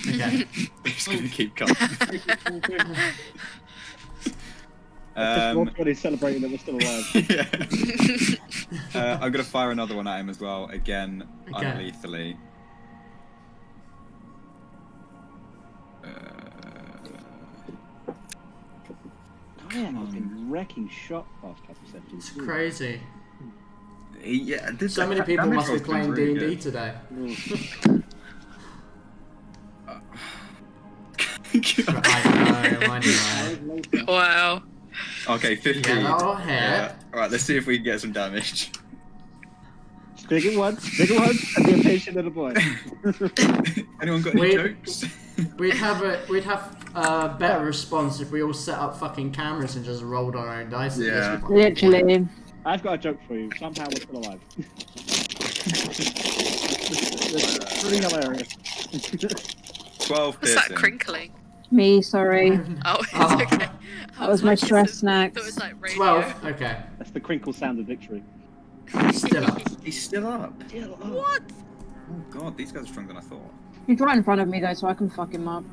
Speaker 1: Okay.
Speaker 6: It's gonna keep coming.
Speaker 8: Everybody's celebrating that we're still alive.
Speaker 6: Yeah. I'm gonna fire another one at him as well. Again,
Speaker 1: Okay.
Speaker 6: unlethally.
Speaker 8: Man, I've been wrecking shot past couple sessions.
Speaker 1: It's crazy.
Speaker 6: Yeah,
Speaker 1: So many people must be playing D&D today. I know.
Speaker 11: Wow.
Speaker 6: Okay, 15.
Speaker 1: Yeah, that'll hit.
Speaker 6: Yeah. Alright, let's see if we can get some damage.
Speaker 8: Bigger once, and be a patient little boy.
Speaker 6: Anyone got any jokes?
Speaker 1: We'd have a better response if we all set up fucking cameras and just rolled our own dice. at
Speaker 6: Yeah.
Speaker 1: this point.
Speaker 3: Literally.
Speaker 8: I've got a joke for you. Somehow we're still alive. It's pretty hilarious.
Speaker 6: 12
Speaker 11: What's that
Speaker 6: piercing.
Speaker 11: crinkling?
Speaker 3: Me, sorry.
Speaker 11: Oh, it's
Speaker 1: Oh.
Speaker 11: okay.
Speaker 3: That was my stress
Speaker 11: I
Speaker 3: snacks.
Speaker 11: thought it was like radio.
Speaker 1: 12. Okay.
Speaker 8: That's the crinkle sound of victory.
Speaker 1: Still up.
Speaker 6: He's still up.
Speaker 11: What?
Speaker 6: Oh god, these guys are stronger than I thought.
Speaker 3: He's right in front of me though, so I can fuck him up.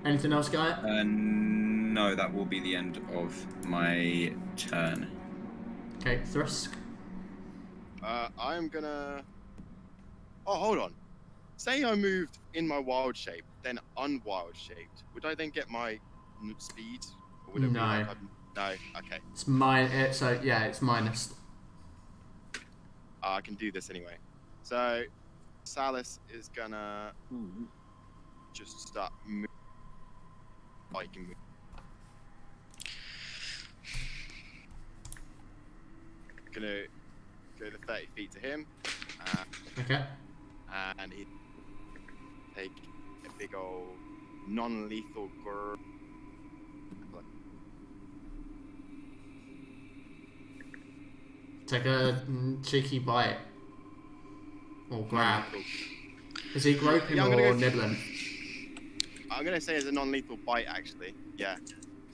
Speaker 1: Anything else, guy?
Speaker 6: No, that will be the end of my turn.
Speaker 1: Okay, Thrusk.
Speaker 9: I'm gonna... Oh, hold on. Say I moved in my wild shape, then unwild shaped. Would I then get my speed? Or would it be
Speaker 1: No.
Speaker 9: like no, okay.
Speaker 1: It's so yeah, it's minus.
Speaker 9: I can do this anyway. So, Salus is gonna just start moving. Oh, he can move. Gonna go to 30 feet to him.
Speaker 1: Okay.
Speaker 9: And he take a big old non-lethal grr.
Speaker 1: Take a cheeky bite. Or grab. Is he groping
Speaker 9: Yeah, I'm
Speaker 1: or
Speaker 9: gonna go-
Speaker 1: nibbling?
Speaker 9: I'm gonna say it's a non-lethal bite actually. Yeah.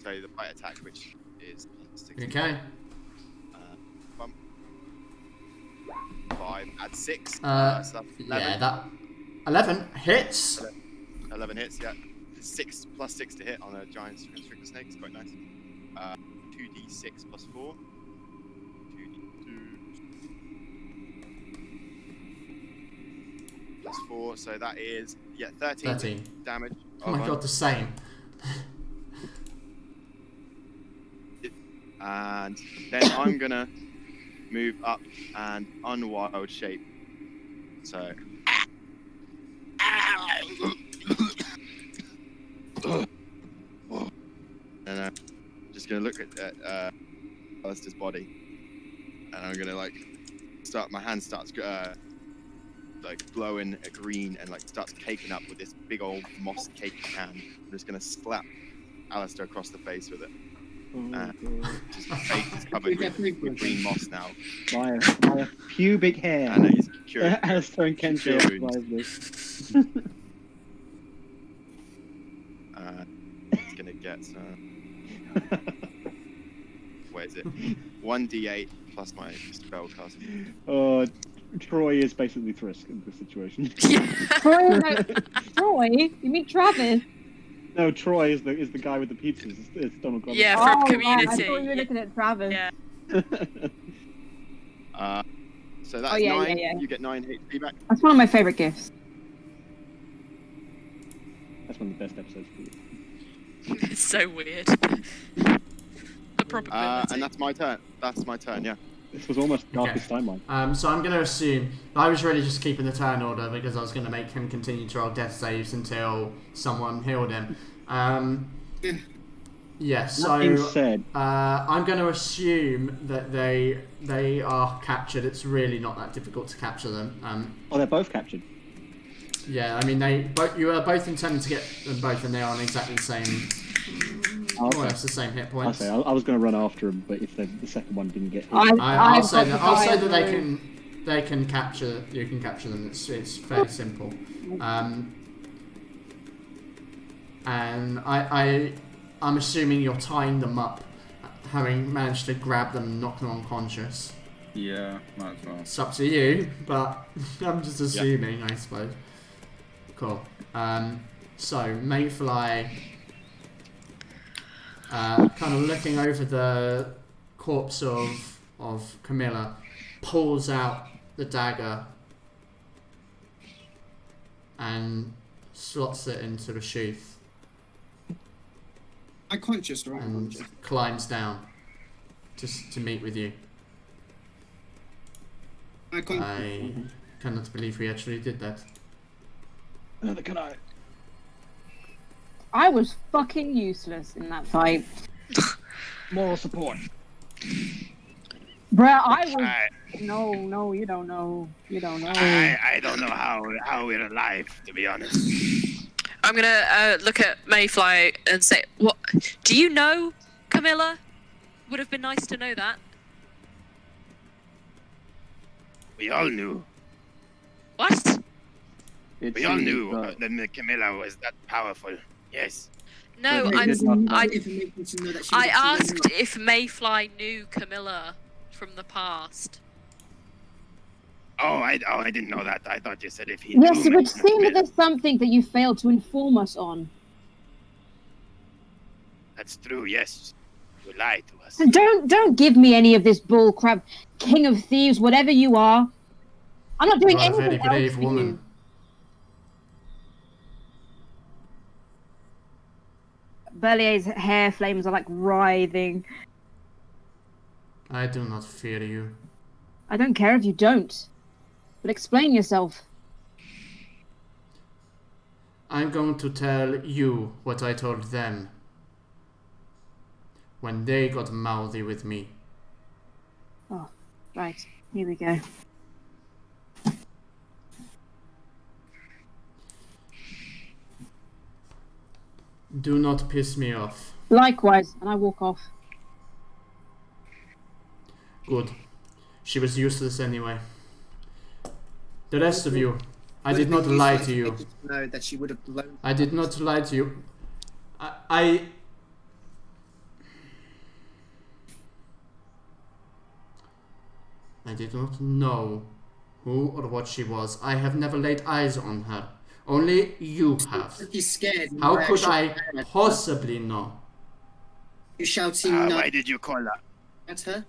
Speaker 9: So the bite attack, which is 60.
Speaker 1: Okay.
Speaker 9: Bump. 5, add 6. So that's 11.
Speaker 1: Yeah, that 11 hits.
Speaker 9: 11 hits, yeah. 6 plus 6 to hit on a giant constrictor snake. It's quite nice. 2d6 plus 4. 2d2 plus 4. So that is, 13 damage.
Speaker 1: Oh my god, the same.
Speaker 9: And then I'm gonna move up and unwild shape. So. And I'm just gonna look at Alistair's body, and I'm gonna my hand starts glowing a green and starts caking up with this big old moss cake hand. I'm just gonna slap Alistair across the face with it. His face is covered with green moss now.
Speaker 8: My pubic hair.
Speaker 9: And he's cured.
Speaker 8: Alistair and Kenji
Speaker 9: Cured.
Speaker 8: this.
Speaker 9: He's gonna get where is it? 1d8 plus my spell casting.
Speaker 8: Troy is basically Thrusk in this situation.
Speaker 3: Troy? You mean Travis?
Speaker 8: No, Troy is the guy with the pizzas. It's Donald Glover.
Speaker 11: Yeah, from
Speaker 3: Right,
Speaker 11: Community.
Speaker 3: I thought you were looking at Travis.
Speaker 11: Yeah.
Speaker 9: So that's 9. You get 9 HP back.
Speaker 3: That's one of my favourite gifts.
Speaker 8: That's one of the best episodes for you.
Speaker 11: It's so weird. The probability.
Speaker 9: And that's my turn. That's my turn, yeah.
Speaker 8: This was almost darkest timeline.
Speaker 1: So I'm going to assume I was really just keeping the turn order because I was going to make him continue to roll death saves until someone healed him. Yeah. So I'm going to assume that they are captured. It's really not that difficult to capture them.
Speaker 8: They're both captured.
Speaker 1: Yeah, I mean you are both intending to get them both, and they are on exactly the same. Well, that's the same hit points.
Speaker 8: I was going to run after him, but if the second one didn't get hit,
Speaker 1: I'll say that they can capture. You can capture them. It's fairly simple. And I'm assuming you're tying them up, having managed to grab them and knock them unconscious.
Speaker 6: Yeah, might as well.
Speaker 1: It's up to you, but I'm just assuming, I suppose. Cool. So Mayfly. Kind of looking over the corpse of Camilla, pulls out the dagger and slots it into the sheath.
Speaker 12: I'm conscious, right?
Speaker 1: And climbs down to meet with you. I cannot believe we actually did that.
Speaker 8: Neither can I.
Speaker 3: I was fucking useless in that fight.
Speaker 8: Moral support.
Speaker 3: Bruh, I was... No, you don't know. You don't know.
Speaker 7: I don't know how we're alive, to be honest.
Speaker 11: I'm gonna look at Mayfly and say, "What? Do you know Camilla? Would have been nice to know that."
Speaker 7: We all knew.
Speaker 11: What?
Speaker 7: We all knew that Camilla was that powerful. Yes.
Speaker 11: No, I asked if Mayfly knew Camilla from the past.
Speaker 7: Oh, I didn't know that. I thought you said if he.
Speaker 3: Yes, it would seem that there's something that you failed to inform us on.
Speaker 7: That's true. Yes, you lied to us.
Speaker 3: Don't give me any of this bull crap, king of thieves, whatever you are. I'm not doing anything
Speaker 1: very brave
Speaker 3: else for
Speaker 1: woman.
Speaker 3: you. Val-Aeria's hair flames are like writhing.
Speaker 1: I do not fear you.
Speaker 3: I don't care if you don't. But explain yourself.
Speaker 1: I'm going to tell you what I told them when they got mouthy with me.
Speaker 3: Oh, right. Here we go.
Speaker 1: Do not piss me off.
Speaker 3: Likewise, and I walk off.
Speaker 1: Good. She was useless anyway. The rest of you, I did not lie to you.
Speaker 12: Know that she would have blown.
Speaker 1: I did not lie to you. I did not know who or what she was. I have never laid eyes on her. Only you have.
Speaker 12: He's scared.
Speaker 1: How could I possibly know?
Speaker 12: You shouting no
Speaker 7: Why did you call her?
Speaker 12: at her?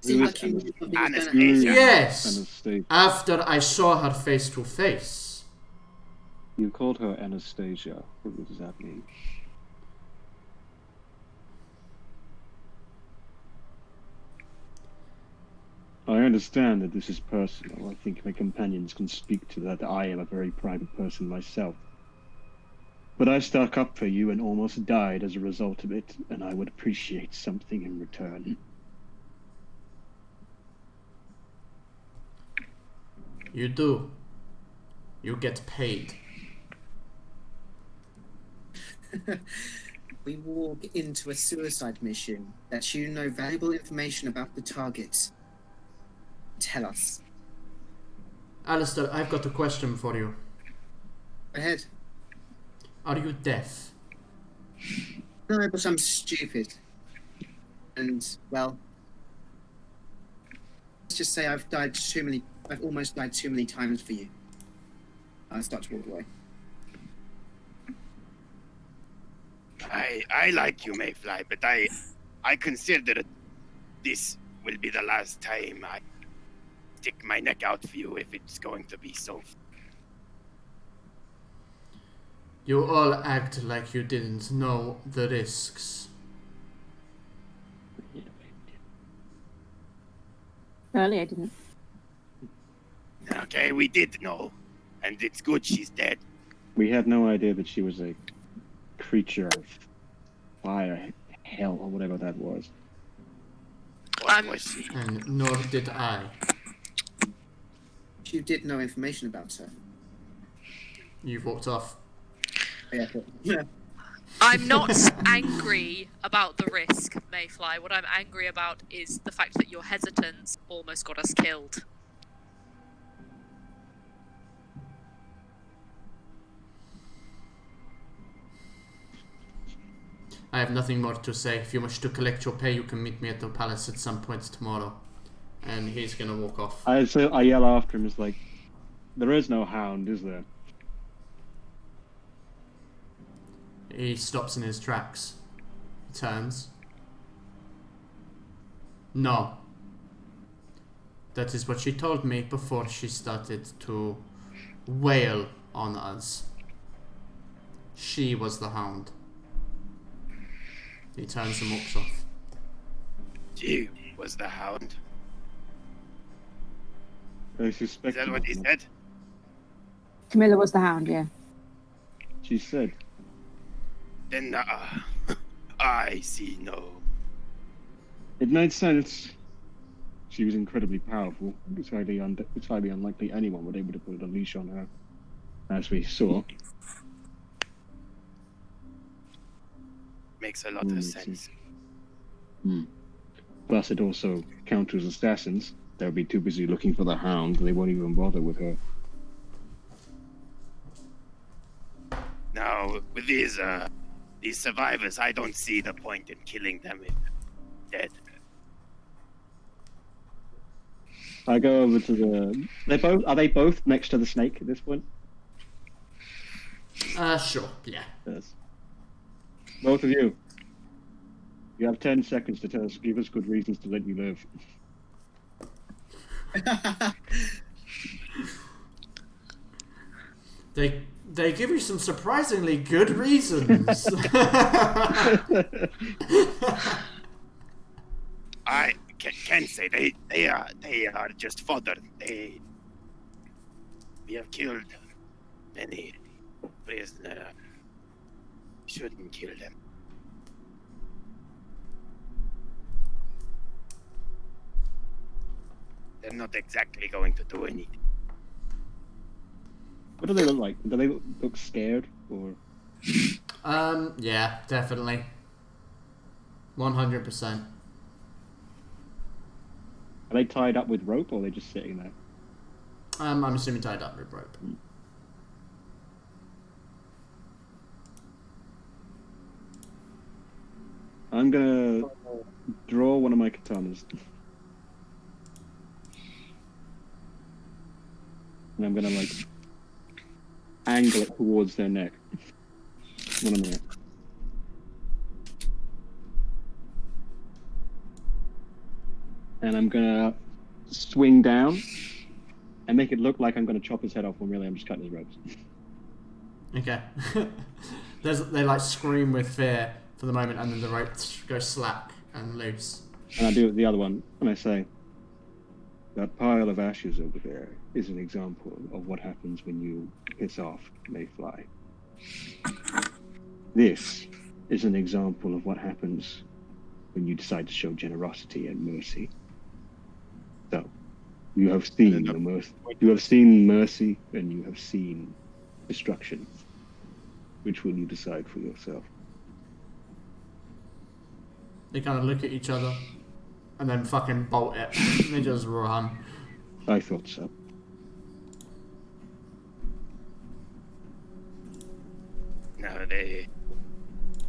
Speaker 12: Seemed like you knew something was gonna
Speaker 7: Anastasia.
Speaker 1: Yes!
Speaker 8: Anastasia.
Speaker 1: After I saw her face to face.
Speaker 8: You called her Anastasia. What does that mean? I understand that this is personal. I think my companions can speak to that. I am a very private person myself. But I stuck up for you and almost died as a result of it, and I would appreciate something in return.
Speaker 1: You do. You get paid.
Speaker 12: We walk into a suicide mission that you know valuable information about the target. Tell us.
Speaker 1: Alistair, I've got a question for you.
Speaker 12: Go ahead.
Speaker 1: Are you deaf?
Speaker 12: No, but I'm stupid. And, well, let's just say I've almost died too many times for you. I start to walk away.
Speaker 7: I like you, Mayfly, but I consider this will be the last time I stick my neck out for you if it's going to be so.
Speaker 1: You all act like you didn't know the risks.
Speaker 3: Earlier, I didn't.
Speaker 7: Okay, we did know. And it's good she's dead.
Speaker 8: We had no idea that she was a creature of fire, hell, or whatever that was.
Speaker 7: What was she?
Speaker 1: And nor did I.
Speaker 12: You did know information about her.
Speaker 1: You've walked off.
Speaker 12: Yeah.
Speaker 11: I'm not angry about the risk, Mayfly. What I'm angry about is the fact that your hesitance almost got us killed.
Speaker 1: I have nothing more to say. If you wish to collect your pay, you can meet me at the palace at some point tomorrow. And he's gonna walk off.
Speaker 8: I yell after him, it's like, there is no hound, is there?
Speaker 1: He stops in his tracks. He turns. No. That is what she told me before she started to wail on us. She was the hound. He turns and walks off.
Speaker 7: She was the hound.
Speaker 8: I suspect.
Speaker 7: Is that what he said?
Speaker 3: Camilla was the hound, yeah.
Speaker 8: She said.
Speaker 7: Then, I see no.
Speaker 8: It made sense. She was incredibly powerful. It's highly unlikely anyone would be able to put a leash on her, as we saw.
Speaker 7: Makes a lot of sense.
Speaker 8: Plus, it also counters assassins. They'll be too busy looking for the hound, they won't even bother with her.
Speaker 7: Now, with these survivors, I don't see the point in killing them if they're dead.
Speaker 8: I go over to the... Are they both next to the snake at this point?
Speaker 1: Sure, yeah.
Speaker 8: Yes. Both of you. You have 10 seconds to give us good reasons to let you live.
Speaker 1: They give you some surprisingly good reasons.
Speaker 7: I can say they are just fodder. We have killed many prisoners. Shouldn't kill them. They're not exactly going to do anything.
Speaker 8: What do they look like? Do they look scared, or...?
Speaker 1: Yeah, definitely. 100%.
Speaker 8: Are they tied up with rope, or are they just sitting there?
Speaker 1: I'm assuming tied up with rope.
Speaker 8: I'm gonna draw one of my katanas. And I'm gonna, like, angle it towards their neck. One minute. And I'm gonna swing down and make it look like I'm gonna chop his head off when really I'm just cutting his ropes.
Speaker 1: Okay. They like scream with fear for the moment, and then the ropes go slack and loose.
Speaker 8: And I do the other one, and I say, that pile of ashes over there is an example of what happens when you piss off Mayfly. This is an example of what happens when you decide to show generosity and mercy. So, you have seen the mercy. You have seen mercy, and you have seen destruction. Which will you decide for yourself?
Speaker 1: They kind of look at each other, and then fucking bolt it. They just run.
Speaker 8: I thought so.
Speaker 7: No,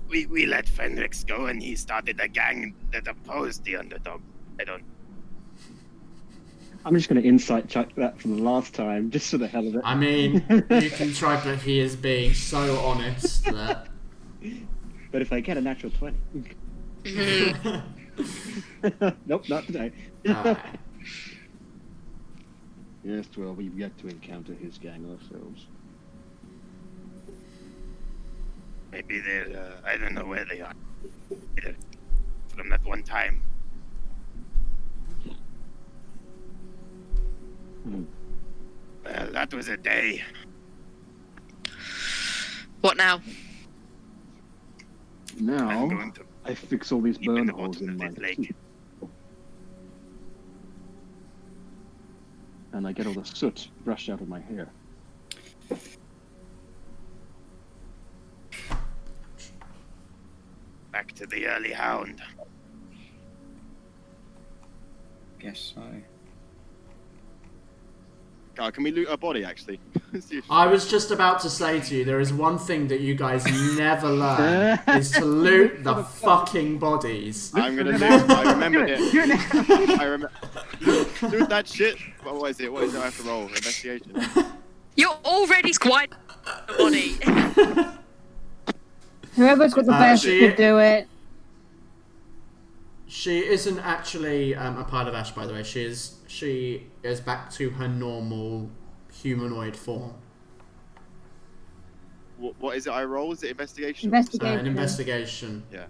Speaker 7: we let Fenrix go, and he started a gang that opposed the underdog.
Speaker 8: I'm just going to insight check that for the last time, just for the hell of it.
Speaker 1: I mean, you can try, but he is being so honest that...
Speaker 8: But if I get a natural 20... Nope, not today. Yes, well, we've yet to encounter his gang ourselves.
Speaker 7: Maybe they're, I don't know where they are. From that one time. that was a day.
Speaker 11: What now?
Speaker 2: Now,
Speaker 7: I'm going to
Speaker 2: I fix all these
Speaker 7: keep in
Speaker 2: burn
Speaker 7: the
Speaker 2: holes
Speaker 7: water
Speaker 2: in
Speaker 7: of
Speaker 2: my
Speaker 7: this lake.
Speaker 2: and I get all the soot brushed out of my hair.
Speaker 7: Back to the early hound.
Speaker 6: Guess so.
Speaker 9: Can we loot our body, actually?
Speaker 1: I was just about to say to you, there is one thing that you guys never learn, is to loot the fucking bodies.
Speaker 9: I'm gonna loot. I remembered it. I remember. Loot that shit. What is it? What is it? I have to roll. Investigation.
Speaker 11: You're already quite the body.
Speaker 3: Whoever's got the best should do it.
Speaker 1: She isn't actually a pile of ash, by the way. She is back to her normal humanoid form.
Speaker 9: What is it? I roll? Is it investigation?
Speaker 3: Investigation.
Speaker 1: An investigation.
Speaker 9: Yeah.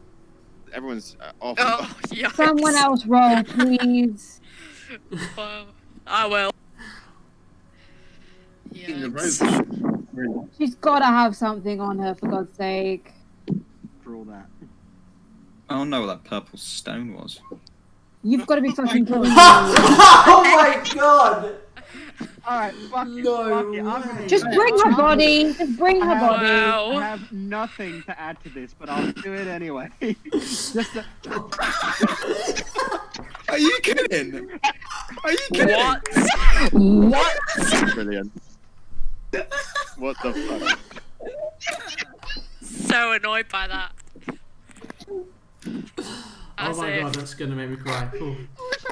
Speaker 9: Everyone's off.
Speaker 11: Oh, yeah.
Speaker 3: Someone else roll, please.
Speaker 11: Well, I will.
Speaker 12: In the
Speaker 11: Yikes.
Speaker 12: rope.
Speaker 3: She's got to have something on her, for God's sake.
Speaker 2: For all that.
Speaker 6: I don't know what that purple stone was.
Speaker 3: You've got to be fucking kidding me.
Speaker 1: Oh my god!
Speaker 13: Alright, fuck it.
Speaker 1: No
Speaker 13: Fuck it. I'm gonna
Speaker 3: Just
Speaker 13: do it.
Speaker 3: bring her body. Just bring her body.
Speaker 11: Wow.
Speaker 13: I have nothing to add to this, but I'll do it anyway. Just
Speaker 6: Are you kidding? Are you kidding?
Speaker 11: What?
Speaker 9: Brilliant. What the fuck?
Speaker 11: So annoyed by that.
Speaker 1: Oh
Speaker 11: As
Speaker 1: my
Speaker 11: if.
Speaker 1: god, that's gonna make me cry. Ooh.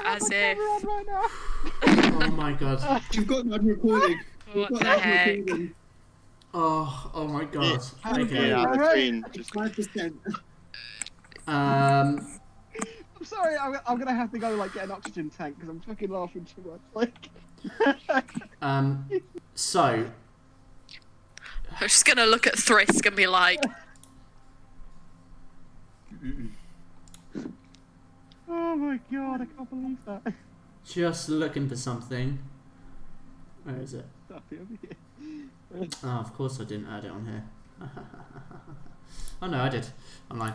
Speaker 11: As if.
Speaker 13: right now.
Speaker 1: Oh my god.
Speaker 12: You've got that recording.
Speaker 11: What
Speaker 12: You've
Speaker 11: the
Speaker 12: got that
Speaker 11: heck?
Speaker 12: recording.
Speaker 1: Oh my god. Okay.
Speaker 9: Yeah, the screen. Just
Speaker 12: 5%.
Speaker 13: I'm sorry, I'm gonna have to go like get an oxygen tank because I'm fucking laughing too much. Like.
Speaker 1: So
Speaker 11: I'm just gonna look at Thrisk and be like,
Speaker 13: Oh my god, I can't believe that.
Speaker 1: just looking for something. Where is it?
Speaker 13: Stuff over here.
Speaker 1: Oh, of course I didn't add it on here. Oh no, I did. Online.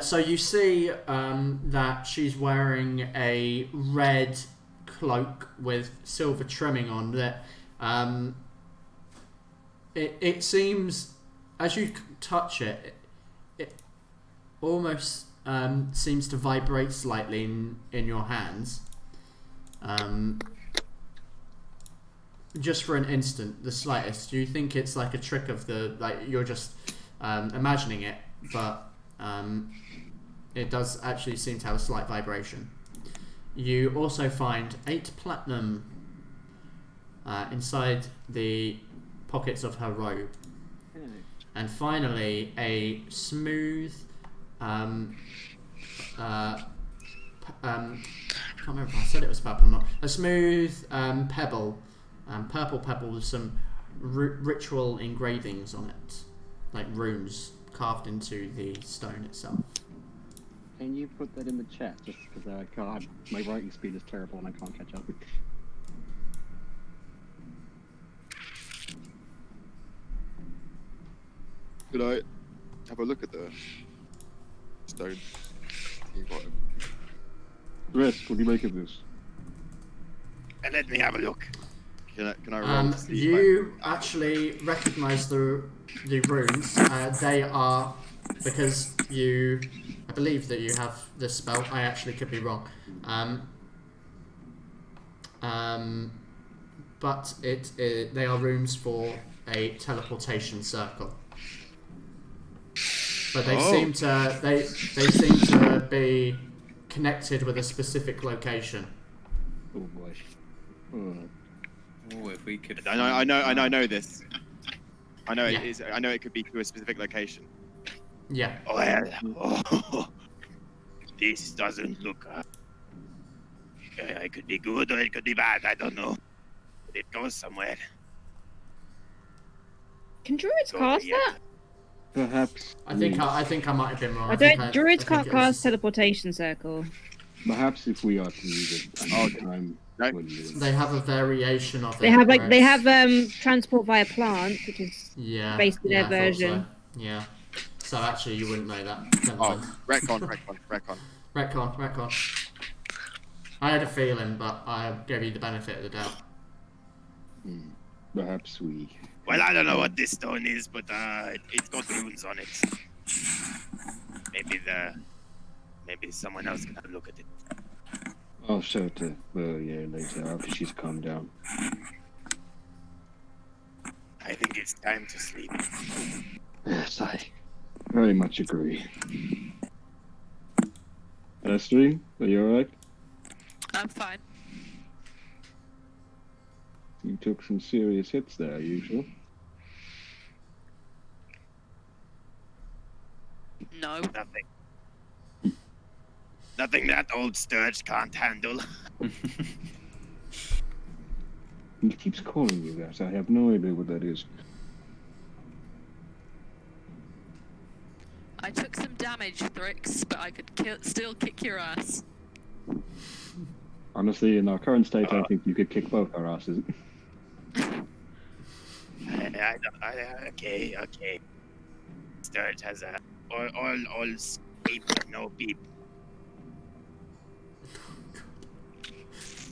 Speaker 1: So you see that she's wearing a red cloak with silver trimming on that. It seems, as you touch it, it almost seems to vibrate slightly in your hands. Just for an instant, the slightest. You think it's like a trick of the, like you're just imagining it, but it does actually seem to have a slight vibration. You also find 8 platinum inside the pockets of her robe. And finally, a smooth, I can't remember if I said it was purple or not. A smooth pebble, purple pebble with some ritual engravings on it, like runes carved into the stone itself.
Speaker 2: Can you put that in the chat? Just because God, my writing speed is terrible and I can't catch up.
Speaker 9: Could I have a look at the stone? You got it.
Speaker 2: Risk, what do you make of this?
Speaker 7: And let me have a look.
Speaker 9: Can I roll to see?
Speaker 1: You actually recognise the runes. They are, because you, I believe that you have this spell. I actually could be wrong. But they are runes for a teleportation circle. But they seem to they seem to be connected with a specific location.
Speaker 2: Oh boy.
Speaker 6: Oh, if we could.
Speaker 9: I know this. I know
Speaker 1: Yeah.
Speaker 9: it is. I know it could be to a specific location.
Speaker 1: Yeah.
Speaker 7: Well, this doesn't look. It could be good or it could be bad. I don't know. But it goes somewhere.
Speaker 10: Can druids cast that?
Speaker 2: Perhaps.
Speaker 1: I think I might have been wrong.
Speaker 10: I
Speaker 1: think
Speaker 10: don't. Druids
Speaker 1: I think
Speaker 10: can't
Speaker 1: it was-
Speaker 10: cast teleportation circle.
Speaker 2: Perhaps if we are to use it another time.
Speaker 1: They have a variation of it.
Speaker 3: They have they
Speaker 1: where
Speaker 3: have transport via plants, which is
Speaker 1: yeah,
Speaker 3: basically
Speaker 1: yeah,
Speaker 3: their
Speaker 1: I thought
Speaker 3: version.
Speaker 1: So. Yeah. So actually, you wouldn't know that.
Speaker 9: Oh, retcon.
Speaker 1: Retcon. I had a feeling, but I gave you the benefit of the doubt.
Speaker 2: Perhaps we.
Speaker 7: Well, I don't know what this stone is, but it's got runes on it. Maybe someone else can have a look at it.
Speaker 2: I'll show it to Val-Aeria later after she's calmed down.
Speaker 7: I think it's time to sleep.
Speaker 2: Yes, I very much agree. Esther, are you alright?
Speaker 11: I'm fine.
Speaker 2: You took some serious hits there, usual.
Speaker 11: No.
Speaker 7: Nothing that old Sturge can't handle.
Speaker 2: He keeps calling you that. I have no idea what that is.
Speaker 11: I took some damage, Thrix, but I could still kick your ass.
Speaker 2: Honestly, in our current state, I think you could kick both our asses.
Speaker 7: Okay. Sturge has a all beep, no beep.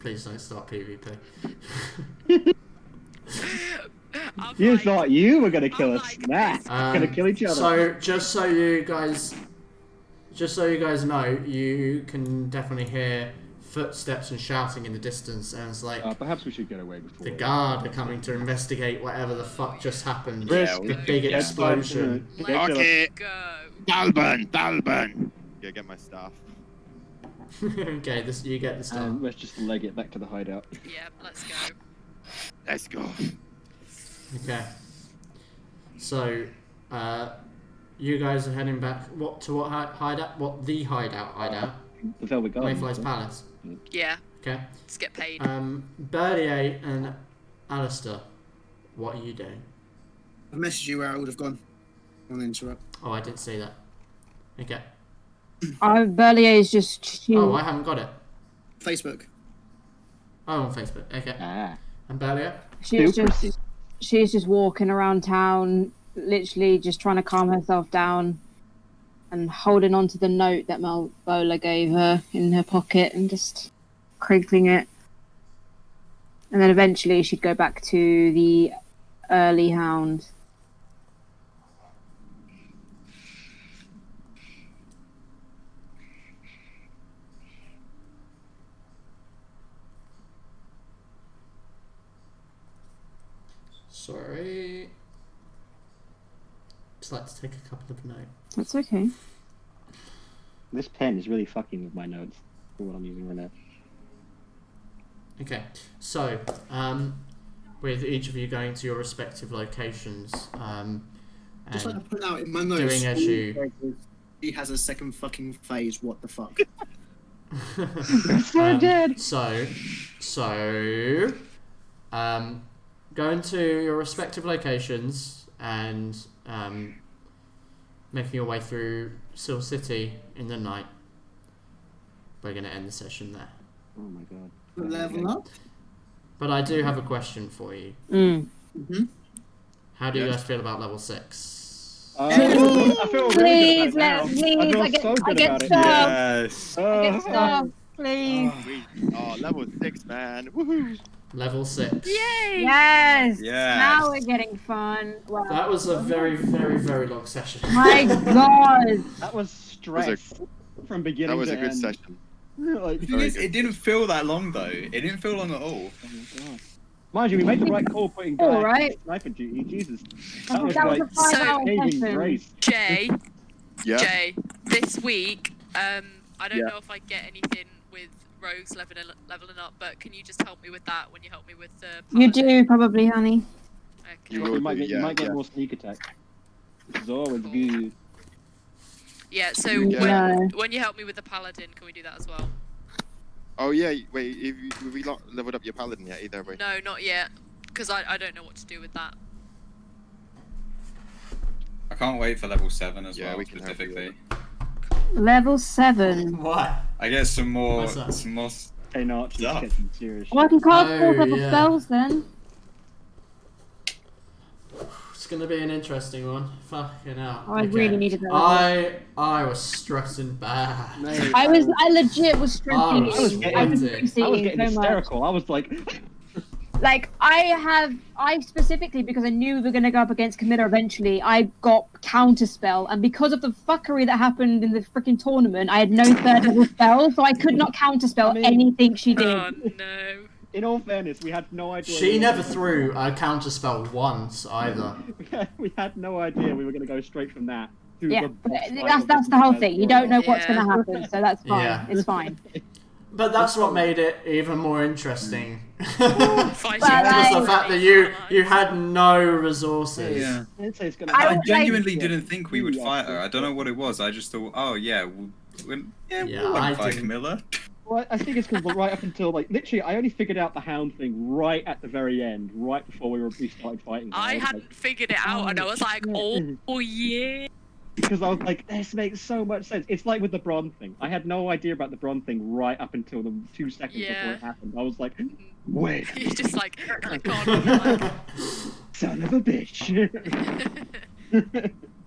Speaker 1: Please don't start PvP.
Speaker 13: You thought you were gonna kill us. Nah, gonna kill each other.
Speaker 1: So just so you guys know, you can definitely hear footsteps and shouting in the distance, and it's like
Speaker 2: perhaps we should get away before
Speaker 1: the guard are coming to investigate whatever the fuck just happened.
Speaker 2: Yeah,
Speaker 1: the big explosion.
Speaker 7: Okay, Dalburn.
Speaker 9: Yeah, get my staff.
Speaker 1: Okay, you get the stuff.
Speaker 8: Let's just leg it back to the hideout.
Speaker 11: Yeah, let's go.
Speaker 7: Let's go.
Speaker 1: Okay. So, you guys are heading back. What hideout? What the hideout?
Speaker 8: The Velvet Garden.
Speaker 1: Mayfly's Palace.
Speaker 11: Yeah.
Speaker 1: Okay.
Speaker 11: Let's get paid.
Speaker 1: Val-Aeria and Alistair, what are you doing?
Speaker 12: I messaged you where I would have gone. I want to interrupt.
Speaker 1: Oh, I didn't see that. Okay.
Speaker 3: Val-Aeria is just.
Speaker 1: Oh, I haven't got it.
Speaker 12: Facebook.
Speaker 1: Oh, on Facebook. Okay.
Speaker 8: Ah.
Speaker 1: And Val-Aeria?
Speaker 3: She's just walking around town, literally just trying to calm herself down, and holding on to the note that Malvola gave her in her pocket and just crinkling it. And then eventually she'd go back to the early hound.
Speaker 1: Sorry. Just like to take a couple of notes.
Speaker 3: That's okay.
Speaker 8: This pen is really fucking with my notes for what I'm using right now.
Speaker 1: Okay, so with each of you going to your respective locations,
Speaker 12: Just like
Speaker 1: and
Speaker 12: to put out in my notes.
Speaker 1: doing as you.
Speaker 12: He has a second fucking phase. What the fuck?
Speaker 13: So dead.
Speaker 1: So, going to your respective locations and making your way through Soule City in the night. We're going to end the session there.
Speaker 8: Oh my god.
Speaker 12: Level up.
Speaker 1: But I do have a question for you.
Speaker 12: Mm-hmm.
Speaker 1: How do you guys feel about level 6?
Speaker 13: I feel really
Speaker 3: Please,
Speaker 13: good about it now.
Speaker 3: please,
Speaker 13: I
Speaker 3: I
Speaker 13: feel so good
Speaker 3: get
Speaker 13: about it.
Speaker 3: stuff.
Speaker 6: Yes.
Speaker 3: I get stuff, please.
Speaker 9: Oh, level 6, man. Woohoo.
Speaker 1: Level 6.
Speaker 11: Yay!
Speaker 3: Yes.
Speaker 6: Yes.
Speaker 3: Now we're getting fun. Wow.
Speaker 1: That was a very, very, very long session.
Speaker 3: My god.
Speaker 13: That was stress from beginning
Speaker 9: That was
Speaker 13: to
Speaker 9: a good
Speaker 13: end.
Speaker 9: session.
Speaker 13: Like,
Speaker 6: The thing is, it didn't feel that long though. It didn't feel long at all.
Speaker 13: mind you, we made the right call putting
Speaker 3: All
Speaker 13: back
Speaker 3: right.
Speaker 13: sniper duty. Jesus.
Speaker 3: That was
Speaker 13: like
Speaker 3: a 5-hour
Speaker 13: saving
Speaker 3: session.
Speaker 13: grace.
Speaker 11: Jay,
Speaker 9: Yeah.
Speaker 11: Jay, this week, I don't
Speaker 9: Yeah.
Speaker 11: know if I get anything with rogues leveling up, but can you just help me with that when you help me with the
Speaker 3: You
Speaker 11: paladin?
Speaker 3: do probably, honey.
Speaker 11: Okay.
Speaker 9: You
Speaker 13: You
Speaker 9: will
Speaker 13: might
Speaker 9: do,
Speaker 13: get, you
Speaker 9: yeah,
Speaker 13: might get
Speaker 9: yeah.
Speaker 13: more sneak attack. Which is always good.
Speaker 11: Yeah, so
Speaker 3: Yeah.
Speaker 11: when you help me with the paladin, can we do that as well?
Speaker 9: Oh yeah, wait, have we not leveled up your paladin yet either, way?
Speaker 11: No, not yet, because I don't know what to do with that.
Speaker 6: I can't wait for level 7 as
Speaker 9: Yeah,
Speaker 6: well,
Speaker 9: we can help you
Speaker 6: specifically.
Speaker 3: Level 7.
Speaker 1: Why?
Speaker 6: I get some more.
Speaker 1: What's that?
Speaker 6: Some more.
Speaker 8: Hey, no, let's
Speaker 6: Stuff.
Speaker 8: get some serious
Speaker 3: Well, I can cast
Speaker 1: Oh,
Speaker 3: 4 level
Speaker 1: yeah.
Speaker 3: spells then.
Speaker 1: It's gonna be an interesting one. Fucking hell.
Speaker 3: Oh, I really needed that.
Speaker 1: I was stressing bad.
Speaker 2: Mate,
Speaker 3: I legit was stressing.
Speaker 1: I was
Speaker 3: I was
Speaker 1: getting
Speaker 3: getting
Speaker 8: hysterical. I was like,
Speaker 3: Like, I specifically, because I knew we were going to go up against Camilla eventually, I got counterspell, and because of the fuckery that happened in the freaking tournament, I had no 3rd level spell, so I could not counterspell anything she did.
Speaker 11: Oh no.
Speaker 8: in all fairness, we had no idea.
Speaker 1: She never threw a counterspell once either.
Speaker 8: We had no idea we were going to go straight from that. To
Speaker 3: Yeah,
Speaker 8: the
Speaker 3: but
Speaker 8: boss fight
Speaker 3: that's
Speaker 8: of
Speaker 3: the whole thing. You don't know what's
Speaker 11: Yeah.
Speaker 3: going to happen, so that's fine.
Speaker 1: Yeah.
Speaker 3: It's fine.
Speaker 1: But that's what made it even more interesting.
Speaker 11: Fighting
Speaker 1: Just the
Speaker 3: like-
Speaker 1: fact that you had no resources.
Speaker 6: Yeah.
Speaker 8: I'd say it's gonna
Speaker 3: I
Speaker 6: I
Speaker 3: would
Speaker 6: genuinely
Speaker 8: like-
Speaker 6: didn't think we would fight her. I don't know what it was. I just thought, oh yeah, we'll
Speaker 1: I
Speaker 6: fight
Speaker 1: didn't.
Speaker 6: Camilla.
Speaker 8: Well, I think it's because right up until literally, I only figured out the hound thing right at the very end, right before we started fighting.
Speaker 11: I
Speaker 8: was
Speaker 11: hadn't figured it out, and I was like, oh yeah.
Speaker 8: because I was like, this makes so much sense. It's like with the Bron thing. I had no idea about the Bron thing right up until the 2 seconds before
Speaker 11: Yeah.
Speaker 8: it happened. I was like, wait,
Speaker 11: You just like click on, and you're like,
Speaker 8: son of a bitch.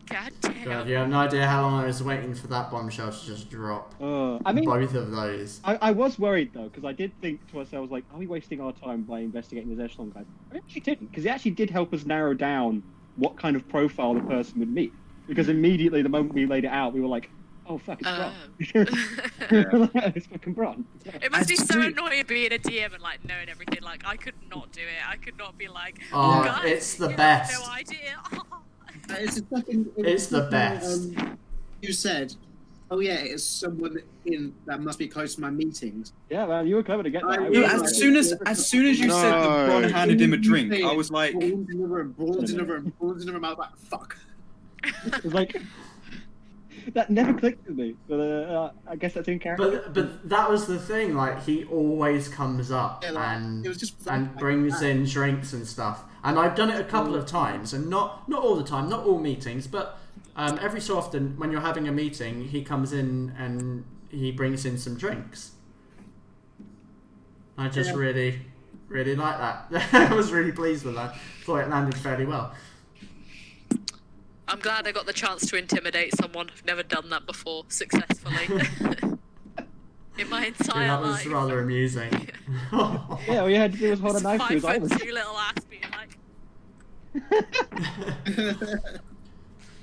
Speaker 11: God damn.
Speaker 1: God, you have no idea how long I was waiting for that bombshell to just drop.
Speaker 8: I mean,
Speaker 1: Both of those.
Speaker 8: I was worried though, because I did think to myself, like, are we wasting our time by investigating this echelon guy? I actually didn't, because it actually did help us narrow down what kind of profile the person would meet. Because immediately, the moment we laid it out, we were like, oh fuck, it's Bron. It's fucking Bron.
Speaker 11: It must be
Speaker 6: That's
Speaker 11: so
Speaker 6: sweet.
Speaker 11: annoying being a DM and like knowing everything. Like I could not do it. I could not be like,
Speaker 1: Oh,
Speaker 11: guys,
Speaker 1: it's the
Speaker 11: you have
Speaker 1: best.
Speaker 11: No idea.
Speaker 12: It's the second.
Speaker 1: It's the best.
Speaker 12: You said, "Oh yeah, it's someone that must be close to my meetings."
Speaker 8: Yeah, man, you were clever to get that.
Speaker 12: Yeah,
Speaker 6: As soon as you said that Bron handed him a drink, I was like,
Speaker 12: Brawls in the room, brawls in the room, brawls in the room. I was like, "Fuck."
Speaker 8: It was like that never clicked with me, but I guess that's in character.
Speaker 1: But that was the thing. Like he always comes up
Speaker 12: Yeah, like,
Speaker 1: and
Speaker 12: it was just
Speaker 1: and brings in drinks and stuff. And I've done it a couple of times, and not all the time, not all meetings, but every so often when you're having a meeting, he comes in and he brings in some drinks. I just really like that. I was really pleased with that. Thought it landed fairly well.
Speaker 11: I'm glad I got the chance to intimidate someone. I've never done that before successfully in my entire
Speaker 1: Yeah, that was
Speaker 11: life.
Speaker 1: rather amusing.
Speaker 8: Yeah, all you had to do was hold a
Speaker 11: This
Speaker 8: knife to his
Speaker 11: 5'2"
Speaker 8: eyelids.
Speaker 11: little ass being like,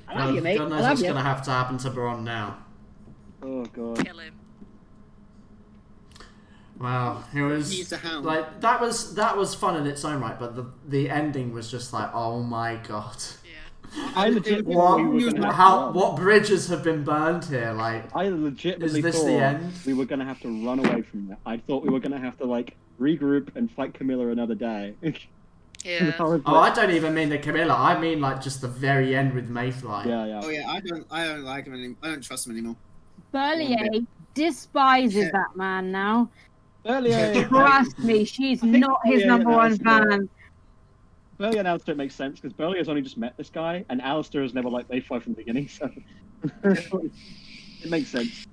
Speaker 3: I love you, mate.
Speaker 1: God
Speaker 3: I
Speaker 1: knows
Speaker 3: love
Speaker 1: what's
Speaker 3: you.
Speaker 1: going to have to happen to Bron now.
Speaker 8: Oh god.
Speaker 11: kill him.
Speaker 1: Wow, it was
Speaker 12: He's the hound.
Speaker 1: like that was fun in its own right, but the ending was just like, oh my god,
Speaker 11: Yeah.
Speaker 8: I legitimately
Speaker 1: what
Speaker 8: thought we were gonna have to
Speaker 1: what bridges have been burned here? Like,
Speaker 8: I legitimately
Speaker 1: Is this
Speaker 8: thought
Speaker 1: the end?
Speaker 8: we were gonna have to run away from that. I thought we were gonna have to like regroup and fight Camilla another day.
Speaker 11: Yeah.
Speaker 8: I was
Speaker 1: oh,
Speaker 8: like,
Speaker 1: I don't even mean the Camilla. I mean like just the very end with Mayfly.
Speaker 8: yeah.
Speaker 12: Oh yeah, I don't like him anymore. I don't trust him anymore.
Speaker 3: Val-Aeria despises that man now.
Speaker 8: Earlier,
Speaker 3: Trust me, she's
Speaker 8: think
Speaker 3: not his
Speaker 8: Val-Aeria
Speaker 3: number one
Speaker 8: and Alistair-
Speaker 3: fan.
Speaker 8: Burley and Alistair makes sense because Burley has only just met this guy, and Alistair has never liked Mayfly from the beginning, so it makes sense.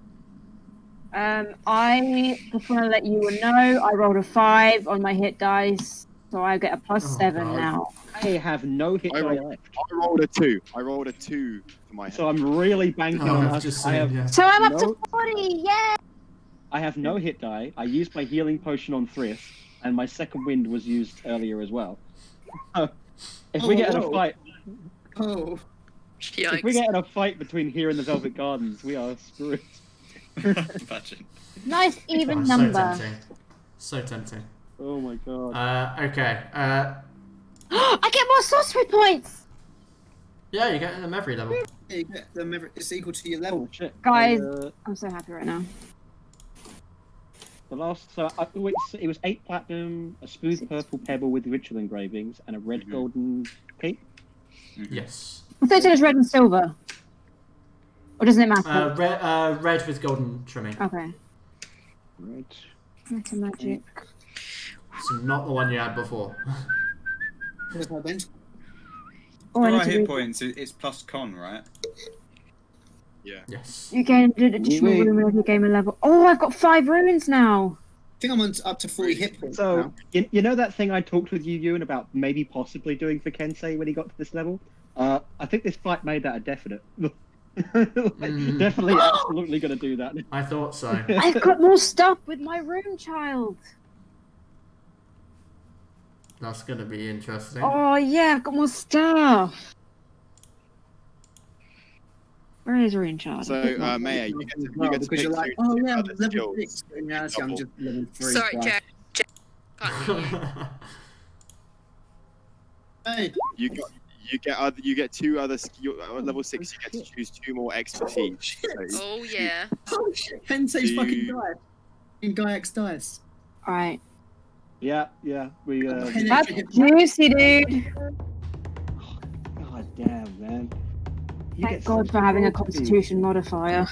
Speaker 3: I just want to let you know I rolled a 5 on my hit dice, so I get a
Speaker 1: Oh,
Speaker 3: +7
Speaker 1: God.
Speaker 3: now.
Speaker 8: I have no hit
Speaker 9: I
Speaker 8: die
Speaker 9: rolled-
Speaker 8: left,
Speaker 9: I rolled a 2. I rolled a 2 for my head.
Speaker 8: so I'm really banking
Speaker 1: Oh,
Speaker 8: on
Speaker 1: I've
Speaker 8: us.
Speaker 1: just
Speaker 8: I
Speaker 1: seen,
Speaker 8: have
Speaker 1: yeah.
Speaker 3: So I'm up
Speaker 8: No.
Speaker 3: to 40, yeah!
Speaker 8: I have no hit die. I used my healing potion on Thrift, and my second wind was used earlier as well. If we get in a
Speaker 12: whoa.
Speaker 8: fight,
Speaker 12: Oh,
Speaker 8: if we
Speaker 11: Yikes.
Speaker 8: get in a fight between here and the Velvet Gardens, we are screwed.
Speaker 6: Imagine.
Speaker 3: Nice even
Speaker 1: Oh,
Speaker 3: number.
Speaker 1: So tempting. So tempting.
Speaker 8: Oh my god.
Speaker 1: Okay.
Speaker 3: I get more sorcery points!
Speaker 1: Yeah, you get them every level.
Speaker 12: yeah, you get them it's equal to your
Speaker 8: Oh
Speaker 12: level.
Speaker 8: shit.
Speaker 3: Guys. I'm so happy right now.
Speaker 8: The last, it was 8 platinum, a smooth purple pebble with ritual engravings, and a red golden cape.
Speaker 1: Yes.
Speaker 3: I thought it was red and silver. Or doesn't it matter?
Speaker 1: Red with golden trimming.
Speaker 3: Okay.
Speaker 8: Red.
Speaker 3: Meta magic.
Speaker 1: So not the one you had before.
Speaker 12: There's my bench.
Speaker 3: Oh, I
Speaker 6: For
Speaker 3: need
Speaker 6: our
Speaker 3: to
Speaker 6: hit
Speaker 3: read.
Speaker 6: points, it's plus con, right?
Speaker 9: Yeah.
Speaker 1: Yes.
Speaker 3: You gain an additional
Speaker 2: Wait.
Speaker 3: rune whenever you gain a level. Oh, I've got 5 runes now.
Speaker 12: I think I'm up to 40 hit points
Speaker 13: So,
Speaker 12: now.
Speaker 13: you know that thing I talked with you, Ewan, about maybe possibly doing for Kensei when he got to this level? I think this fight made that a definite. Definitely, absolutely going to do that.
Speaker 1: I thought so.
Speaker 3: I've got more stuff with my rune child.
Speaker 1: That's going to be interesting.
Speaker 3: Oh yeah, I've got more stuff. Where is rune child?
Speaker 9: So, Maya, you get to
Speaker 12: because
Speaker 9: pick
Speaker 12: you're like,
Speaker 9: two
Speaker 12: oh yeah, I'm
Speaker 9: other
Speaker 12: level
Speaker 9: skills.
Speaker 12: 6. But in reality, I'm just level 3.
Speaker 11: Sorry,
Speaker 12: twice.
Speaker 11: Jack. Can't hear you.
Speaker 12: Hey,
Speaker 9: You get 2 other level 6. You get to choose 2 more expertise.
Speaker 12: oh shit!
Speaker 11: Oh yeah.
Speaker 12: Oh shit! Kensei's fucking dice. In Gaiax dice.
Speaker 3: Alright.
Speaker 13: Yeah, we.
Speaker 3: That's juicy, dude.
Speaker 13: God damn, man. You
Speaker 3: Thank
Speaker 13: get
Speaker 3: God
Speaker 13: such
Speaker 3: for having a
Speaker 13: royalty.
Speaker 3: constitution modifier.